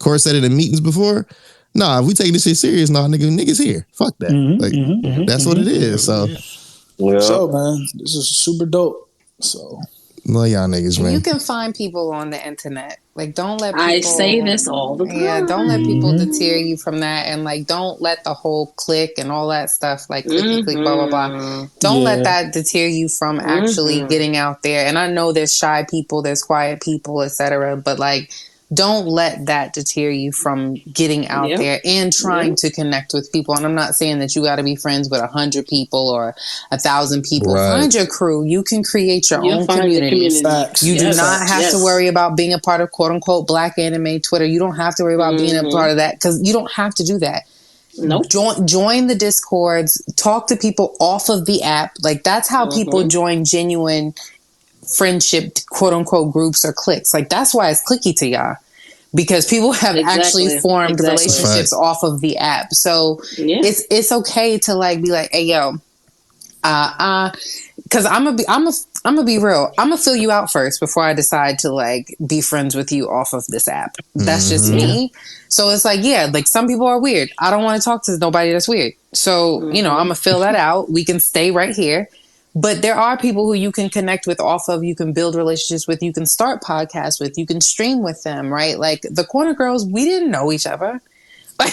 [SPEAKER 2] Court said it in meetings before, nah, if we take this shit serious, niggas here. Fuck that. That's what it is. So,
[SPEAKER 10] man, this is super dope. So,
[SPEAKER 2] love y'all niggas, man.
[SPEAKER 4] You can find people on the internet. Like, don't let people...
[SPEAKER 3] I say this all the time.
[SPEAKER 4] Yeah, don't let people deter you from that. And, like, don't let the whole click and all that stuff, like, click, blah, blah, blah. Don't let that deter you from actually getting out there. And I know there's shy people, there's quiet people, etc. But, like, don't let that deter you from getting out there and trying to connect with people. And I'm not saying that you got to be friends with 100 people or 1,000 people.
[SPEAKER 2] Right.
[SPEAKER 4] Find your crew. You can create your own community. You do not have to worry about being a part of quote unquote Black Anime Twitter. You don't have to worry about being a part of that because you don't have to do that.
[SPEAKER 3] Nope.
[SPEAKER 4] Join the Discords. Talk to people off of the app. Like, that's how people join genuine friendship quote unquote groups or cliques. Like, that's why it's clicky to y'all, because people have actually formed relationships off of the app. So it's okay to like be like, hey yo, Because I'm gonna be real. I'm gonna fill you out first before I decide to like be friends with you off of this app. That's just me. So it's like, yeah, like some people are weird. I don't want to talk to nobody that's weird. So I'm gonna fill that out. We can stay right here. But there are people who you can connect with off of, you can build relationships with, you can start podcasts with, you can stream with them, right? Like the Corner Girls, we didn't know each other.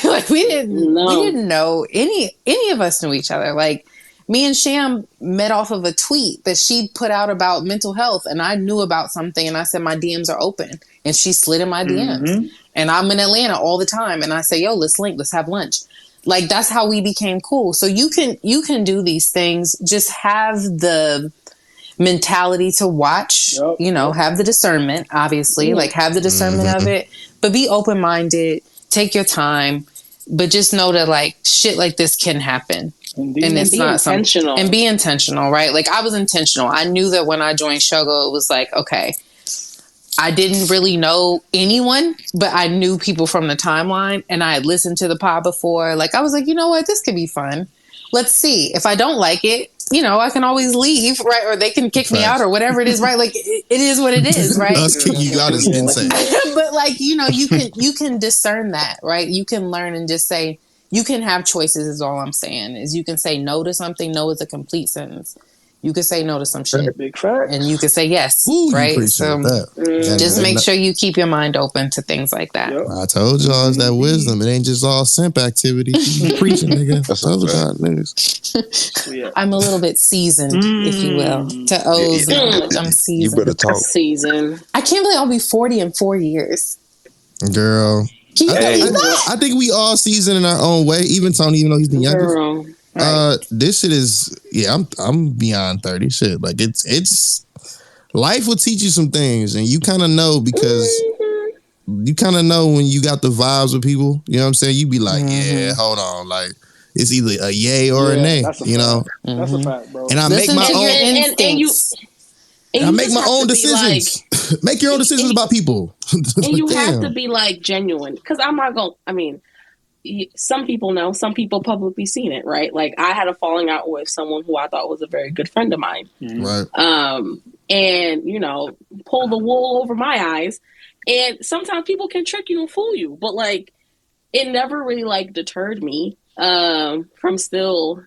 [SPEAKER 4] Like we didn't know any of us knew each other. Like me and Sham met off of a tweet that she put out about mental health, and I knew about something, and I said my DMs are open, and she slid in my DMs. And I'm in Atlanta all the time, and I say, yo, let's link, let's have lunch. Like that's how we became cool. So you can do these things. Just have the mentality to watch. Have the discernment. Obviously, like have the discernment of it, but be open minded. Take your time, but just know that like shit like this can happen. And it's not intentional. And be intentional, right? Like I was intentional. I knew that when I joined Shougo, it was like, okay, I didn't really know anyone, but I knew people from the timeline, and I had listened to the pod before. Like I was like, you know what, this could be fun. Let's see. If I don't like it, I can always leave, right? Or they can kick me out or whatever it is, right? Like it is what it is, right?
[SPEAKER 2] Us kicking you out is insane.
[SPEAKER 4] But like, you can discern that, right? You can learn and just say, you can have choices is all I'm saying. Is you can say no to something. No is a complete sentence. You can say no to some shit.
[SPEAKER 14] Big fact.
[SPEAKER 4] And you can say yes,
[SPEAKER 2] Ooh,
[SPEAKER 4] right? So just make sure you keep your mind open to things like that.
[SPEAKER 2] I told y'all it's that wisdom. It ain't just all simp activity. You preaching, nigga. I told y'all, niggas.
[SPEAKER 4] I'm a little bit seasoned, if you will. To O's knowledge, I'm seasoned.
[SPEAKER 6] You better talk.
[SPEAKER 3] Seasoned.
[SPEAKER 4] I can't believe I'll be 40 in 4 years.
[SPEAKER 2] Girl. I think we all seasoned in our own way. Even Tony, even though he's the youngest.
[SPEAKER 3] Girl.
[SPEAKER 2] This shit is I'm beyond 30. Shit, like it's life will teach you some things, and you kind of know because you kind of know when you got the vibes with people. You know what I'm saying? You be like, yeah, hold on, like it's either a yay or a nay.
[SPEAKER 14] That's a fact, bro.
[SPEAKER 2] And I make my own. I make my own decisions. Like, make your own decisions about people.
[SPEAKER 3] And you have to be like genuine, because I'm not going. I mean. Some people know, some people publicly seen it, right? Like I had a falling out with someone who I thought was a very good friend of mine.
[SPEAKER 2] Right.
[SPEAKER 3] And pull the wool over my eyes. And sometimes people can trick you and fool you, but like it never really like deterred me from still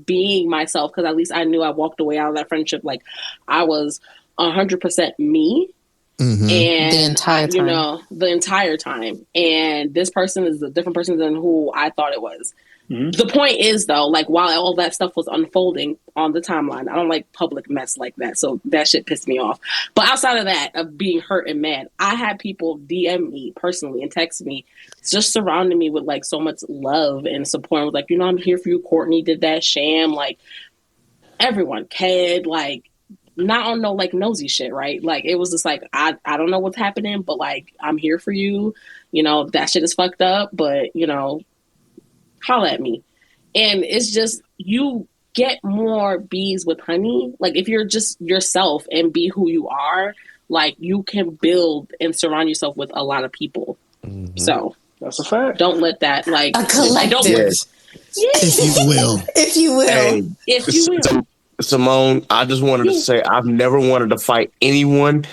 [SPEAKER 3] being myself, because at least I knew I walked away out of that friendship like I was 100% me.
[SPEAKER 2] Mm-hmm.
[SPEAKER 3] And
[SPEAKER 4] the entire time.
[SPEAKER 3] The entire time. And this person is a different person than who I thought it was. Mm-hmm. The point is, though, like while all that stuff was unfolding on the timeline, I don't like public mess like that. So that shit pissed me off. But outside of that, of being hurt and mad, I had people DM me personally and text me, just surrounding me with like so much love and support. I was like, I'm here for you. Courtney did that. Sham, like everyone, Ked, like. Not on no like nosy shit, right? Like it was just like I don't know what's happening, but like I'm here for you. That shit is fucked up, but holla at me. And it's just you get more bees with honey. Like if you're just yourself and be who you are, like you can build and surround yourself with a lot of people. Mm-hmm. So
[SPEAKER 14] that's a fact.
[SPEAKER 3] Don't let that like
[SPEAKER 4] a collective.
[SPEAKER 2] If you will.
[SPEAKER 4] If you will.
[SPEAKER 13] Hey,
[SPEAKER 3] if you will.
[SPEAKER 13] Simone, I just wanted to say I've never wanted to fight anyone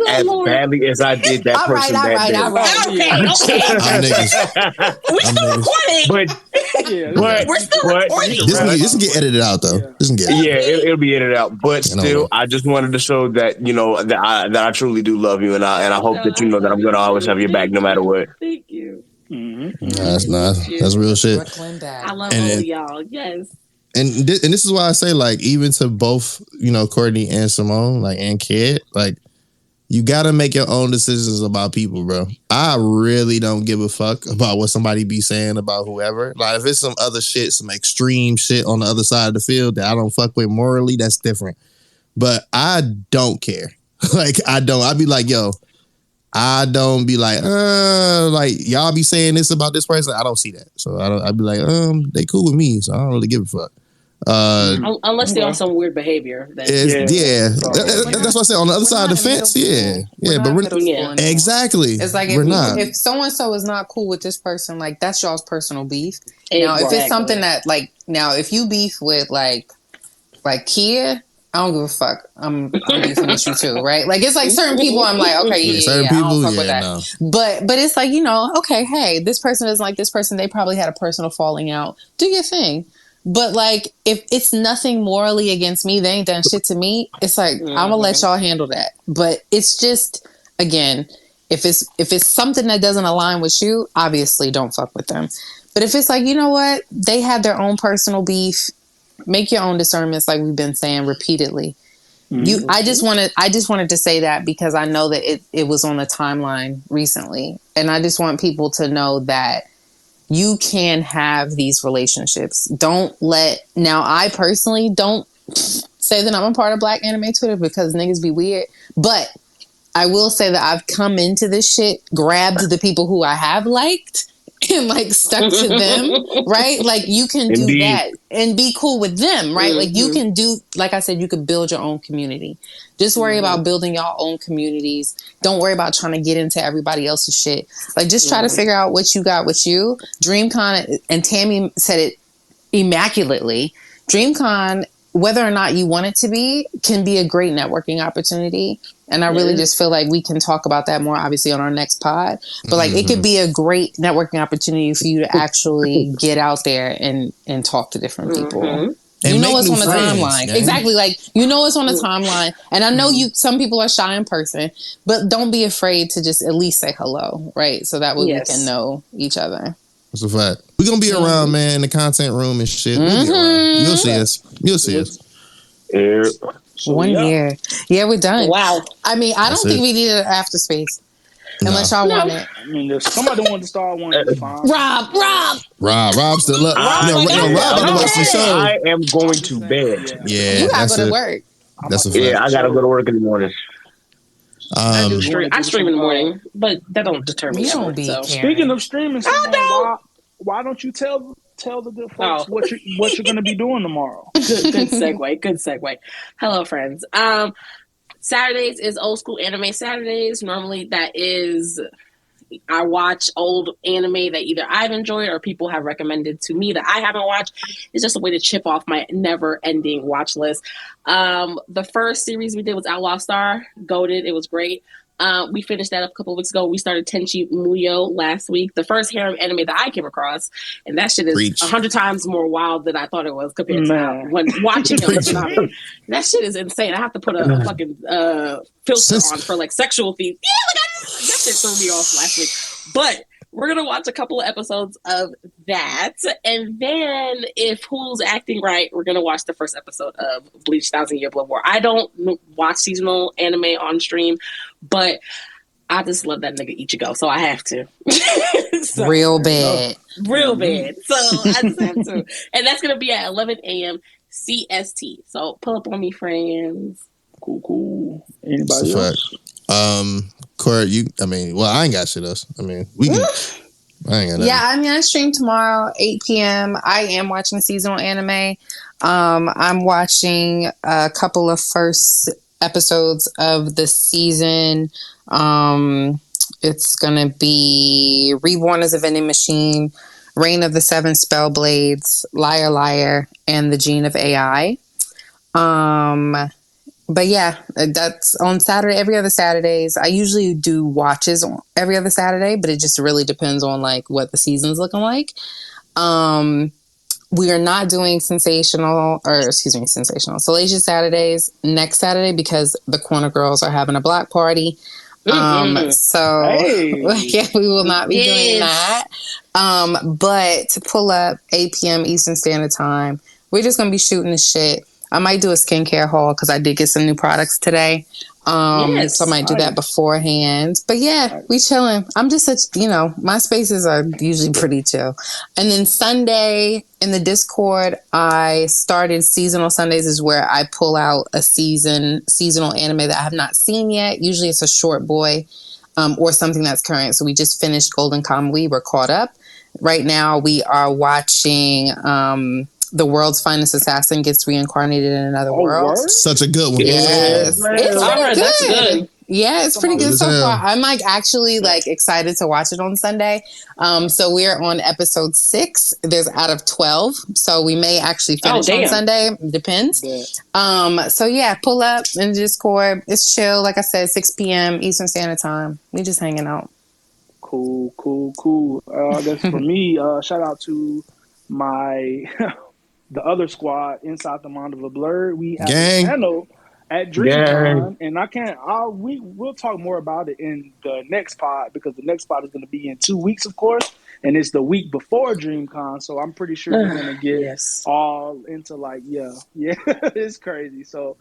[SPEAKER 13] as badly as I did that person that day.
[SPEAKER 3] All right.
[SPEAKER 13] But
[SPEAKER 3] we're still recording.
[SPEAKER 2] This can get edited out though. This can get
[SPEAKER 13] it'll be edited out. But still, I just wanted to show that that I truly do love you, and I hope that you know that I'm gonna always have your back no matter what.
[SPEAKER 3] Thank you.
[SPEAKER 2] Mm-hmm. That's nice. That's real shit.
[SPEAKER 3] I love all of y'all. Yes.
[SPEAKER 2] And this is why I say, like, even to both, Courtney and Simone, like, and Kid, like, you got to make your own decisions about people, bro. I really don't give a fuck about what somebody be saying about whoever. Like, if it's some other shit, some extreme shit on the other side of the field that I don't fuck with morally, that's different. But I don't care. Like, I don't. I'd be like, yo, I don't be like y'all be saying this about this person. I don't see that. So I'd be like, they cool with me, so I don't really give a fuck.
[SPEAKER 3] Unless they're on some weird behavior.
[SPEAKER 2] That's what I said. On the other side of the fence, but we're exactly.
[SPEAKER 4] It's like if so and so is not cool with this person, like that's y'all's personal beef. Now, if it's something that like if you beef with like Like Kia, I don't give a fuck. I'm beefing with you too, right? Like it's like certain people I'm like, okay, yeah, I don't fuck with that.
[SPEAKER 2] No.
[SPEAKER 4] But it's like, okay, hey, this person doesn't like this person. They probably had a personal falling out. Do your thing. But like if it's nothing morally against me, they ain't done shit to me. It's like I'm gonna let y'all handle that. But it's just, again, if it's something that doesn't align with you, obviously don't fuck with them. But if it's like, you know what, they have their own personal beef. Make your own discernments, like we've been saying repeatedly. I just wanted to say that because I know that it was on the timeline recently, and I just want people to know that you can have these relationships. Now I personally don't say that I'm a part of Black Anime Twitter because niggas be weird, but I will say that I've come into this shit, grabbed the people who I have liked, and like stuck to them, right? Like you can do that and be cool with them, right? Like you can do, like I said, you could build your own community. Just worry about building your own communities. Don't worry about trying to get into everybody else's shit. Like just try to figure out what you got with you. DreamCon, and Tammy said it immaculately. DreamCon, whether or not you want it to be, can be a great networking opportunity. And I really just feel like we can talk about that more, obviously, on our next pod. But like, it could be a great networking opportunity for you to actually get out there and talk to different people. You know what's on the timeline. Yeah. Exactly. Like, you know what's on the timeline. And I know some people are shy in person, but don't be afraid to just at least say hello, right? So that way we can know each other.
[SPEAKER 2] That's a fact. We're going to be around, man, in the content room and shit. We'll be around. You'll see us. You'll see us.
[SPEAKER 13] Yeah.
[SPEAKER 4] So, 1 year. Yeah, we're done.
[SPEAKER 3] Wow.
[SPEAKER 4] I mean, I don't think we need an after space. Unless y'all want it.
[SPEAKER 10] I mean, if somebody wanted to start one, it's fine.
[SPEAKER 4] Rob
[SPEAKER 2] still up. Rob about to watch the show.
[SPEAKER 13] I am going to bed.
[SPEAKER 2] Yeah.
[SPEAKER 4] You gotta go to work.
[SPEAKER 2] That's a fact.
[SPEAKER 13] Yeah, I gotta go to work in the morning.
[SPEAKER 3] I stream in the morning, but that don't determine me.
[SPEAKER 10] Speaking of streaming, why don't you tell the good folks what you're going to be doing tomorrow?
[SPEAKER 3] Good segue. Hello, friends. Saturdays is Old School Anime Saturdays. Normally, that is I watch old anime that either I've enjoyed or people have recommended to me that I haven't watched. It's just a way to chip off my never-ending watch list. The first series we did was Outlaw Star. Goated. It was great. We finished that up a couple of weeks ago. We started Tenchi Muyo last week. The first harem anime that I came across, and that shit is 100 times more wild than I thought it was compared to when watching it. That shit is insane. I have to put a fucking filter on for like sexual themes. Yeah, that shit threw me off last week. But we're going to watch a couple of episodes of that. And then if Hulu's acting right, we're going to watch the first episode of Bleach 1,000 Year Blood War. I don't watch seasonal anime on stream, but I just love that nigga Ichigo, so I have to.
[SPEAKER 4] Real bad.
[SPEAKER 3] So I just have to. And that's going to be at 11 a.m. CST. So pull up on me, friends.
[SPEAKER 10] Cool. Anybody else?
[SPEAKER 2] Corey, I ain't got shit else. I mean, we can. I ain't got nothing.
[SPEAKER 4] Yeah, I stream tomorrow, 8 p.m. I am watching seasonal anime. I'm watching a couple of first episodes of the season. It's gonna be Reborn as a Vending Machine, Reign of the Seven Spellblades, Liar Liar, and The Gene of AI. But yeah, that's on Saturday, every other Saturdays. I usually do watches every other Saturday, but it just really depends on like what the season's looking like. We are not doing Salacious Saturdays next Saturday because the Corner Girls are having a block party. So yeah, we will not be doing that. But to pull up 8 p.m. Eastern Standard Time, we're just going to be shooting the shit. I might do a skincare haul because I did get some new products today. So I might do that beforehand. But yeah, we chilling. I'm just my spaces are usually pretty chill. And then Sunday in the Discord, I started Seasonal Sundays is where I pull out a seasonal anime that I have not seen yet. Usually it's a short boy or something that's current. So we just finished Golden Kamuy. We're caught up. Right now we are watching The World's Finest Assassin Gets Reincarnated in Another World.
[SPEAKER 2] Such a good one.
[SPEAKER 4] Yes. It's
[SPEAKER 3] That's good.
[SPEAKER 4] Yeah, it's pretty good
[SPEAKER 2] Good
[SPEAKER 4] so
[SPEAKER 2] as
[SPEAKER 4] far.
[SPEAKER 2] hell.
[SPEAKER 4] I'm like actually like excited to watch it on Sunday. So we're on episode 6. There's out of 12, so we may actually finish on Sunday. Depends. So yeah, pull up in Discord. It's chill. Like I said, 6 p.m. Eastern Standard Time. We just hanging out.
[SPEAKER 10] Cool. I guess for me, shout out to my the other squad inside the Mind of a Blur. We have a panel at DreamCon, and we'll talk more about it in the next pod, because the next pod is going to be in 2 weeks, of course, and it's the week before DreamCon. So I'm pretty sure we're going to get all into it's crazy. So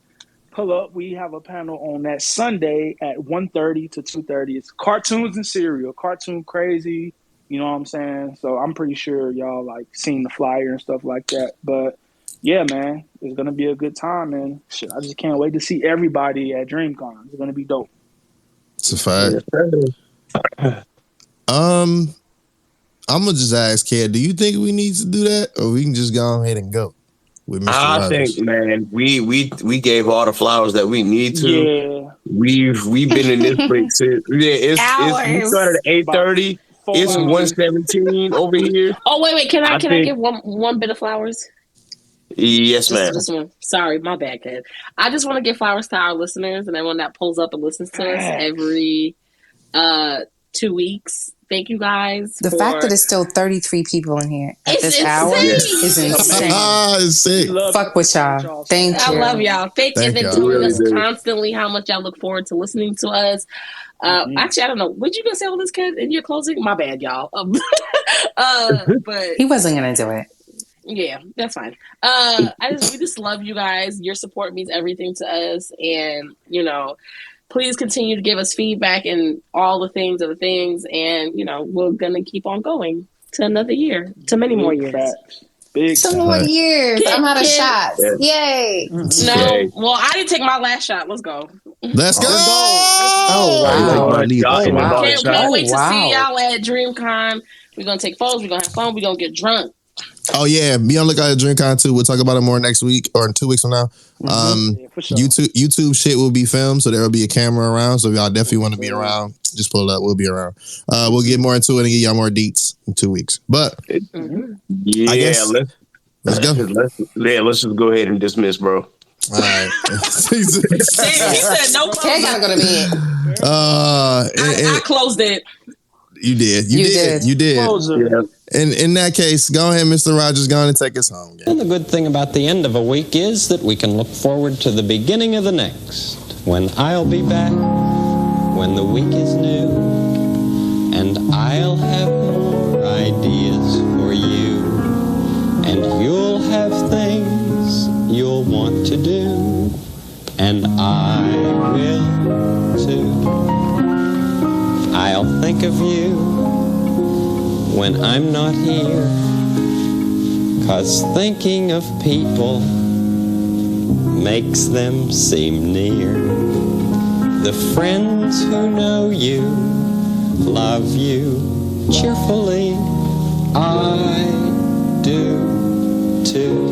[SPEAKER 10] pull up. We have a panel on that Sunday at 1:30 to 2:30. It's cartoons and cereal, cartoon crazy. You know what I'm saying? So I'm pretty sure y'all like seen the flyer and stuff like that. But yeah, man, it's gonna be a good time, and shit, I just can't wait to see everybody at DreamCon. It's gonna be dope.
[SPEAKER 2] It's a fact. I'm gonna just ask Kat, do you think we need to do that, or we can just go ahead and go with Mr.
[SPEAKER 13] I
[SPEAKER 2] Rogers?
[SPEAKER 13] think, man, we gave all the flowers that we need to.
[SPEAKER 10] Yeah.
[SPEAKER 13] We've been in this break since we started at 8:30. It's 1:17 over here.
[SPEAKER 3] Oh wait, can I give one bit of flowers?
[SPEAKER 13] Yes,
[SPEAKER 3] Just
[SPEAKER 13] ma'am.
[SPEAKER 3] this one. Sorry, my bad, kid. I just want to give flowers to our listeners and everyone that pulls up and listens to us every 2 weeks. Thank you guys.
[SPEAKER 4] The fact that it's still 33 people in here at this
[SPEAKER 3] insane.
[SPEAKER 4] hour is insane.
[SPEAKER 2] It's sick.
[SPEAKER 4] Fuck with y'all. Thank you.
[SPEAKER 3] I love y'all. Thank you. And then
[SPEAKER 2] y'all.
[SPEAKER 3] telling us
[SPEAKER 2] Really do.
[SPEAKER 3] constantly how much y'all look forward to listening to us. Actually, I don't know. What you gonna say all this, kid, in your closing? My bad, y'all. But
[SPEAKER 4] He wasn't gonna do it.
[SPEAKER 3] yeah, that's fine. We just love you guys. Your support means everything to us, and please continue to give us feedback and all the things, and we're gonna keep on going to another year, to many more years.
[SPEAKER 4] Some more years. I'm out of shots. Yay.
[SPEAKER 3] No, well, I didn't take my last shot. Let's go.
[SPEAKER 2] Let's go.
[SPEAKER 4] Oh, wow.
[SPEAKER 3] Can't wait to see y'all at DreamCon. We're gonna take photos. We're gonna have fun. We're gonna get drunk.
[SPEAKER 2] Oh yeah, be on the lookout at DreamCon too. We'll talk about it more next week or in 2 weeks from now.
[SPEAKER 10] For sure.
[SPEAKER 2] YouTube shit will be filmed, so there will be a camera around. So if y'all definitely want to be around, just pull it up. We'll be around. We'll get more into it and get y'all more deets in 2 weeks. But
[SPEAKER 13] Yeah,
[SPEAKER 2] I guess, let's go.
[SPEAKER 13] Let's just go ahead and dismiss, bro.
[SPEAKER 2] All right.
[SPEAKER 3] He said no.
[SPEAKER 4] Can't gotta go to bed.
[SPEAKER 3] I closed it.
[SPEAKER 2] You did. You did.
[SPEAKER 10] Yeah.
[SPEAKER 2] And in that case, go ahead, Mr. Rogers. Go on and take us home.
[SPEAKER 20] And the good thing about the end of a week is that we can look forward to the beginning of the next, when I'll be back, when the week is new, and I'll have more ideas for you, and you'll have things you'll want to do, and I will too. I'll think of you when I'm not here, 'cause thinking of people makes them seem near. The friends who know you, love you cheerfully, I do too.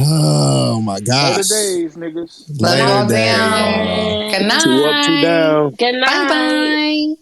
[SPEAKER 2] Oh my gosh.
[SPEAKER 10] Later days, niggas.
[SPEAKER 2] Later days.
[SPEAKER 4] Good night.
[SPEAKER 13] 2 up, 2 down.
[SPEAKER 3] Good night.
[SPEAKER 4] Bye-bye.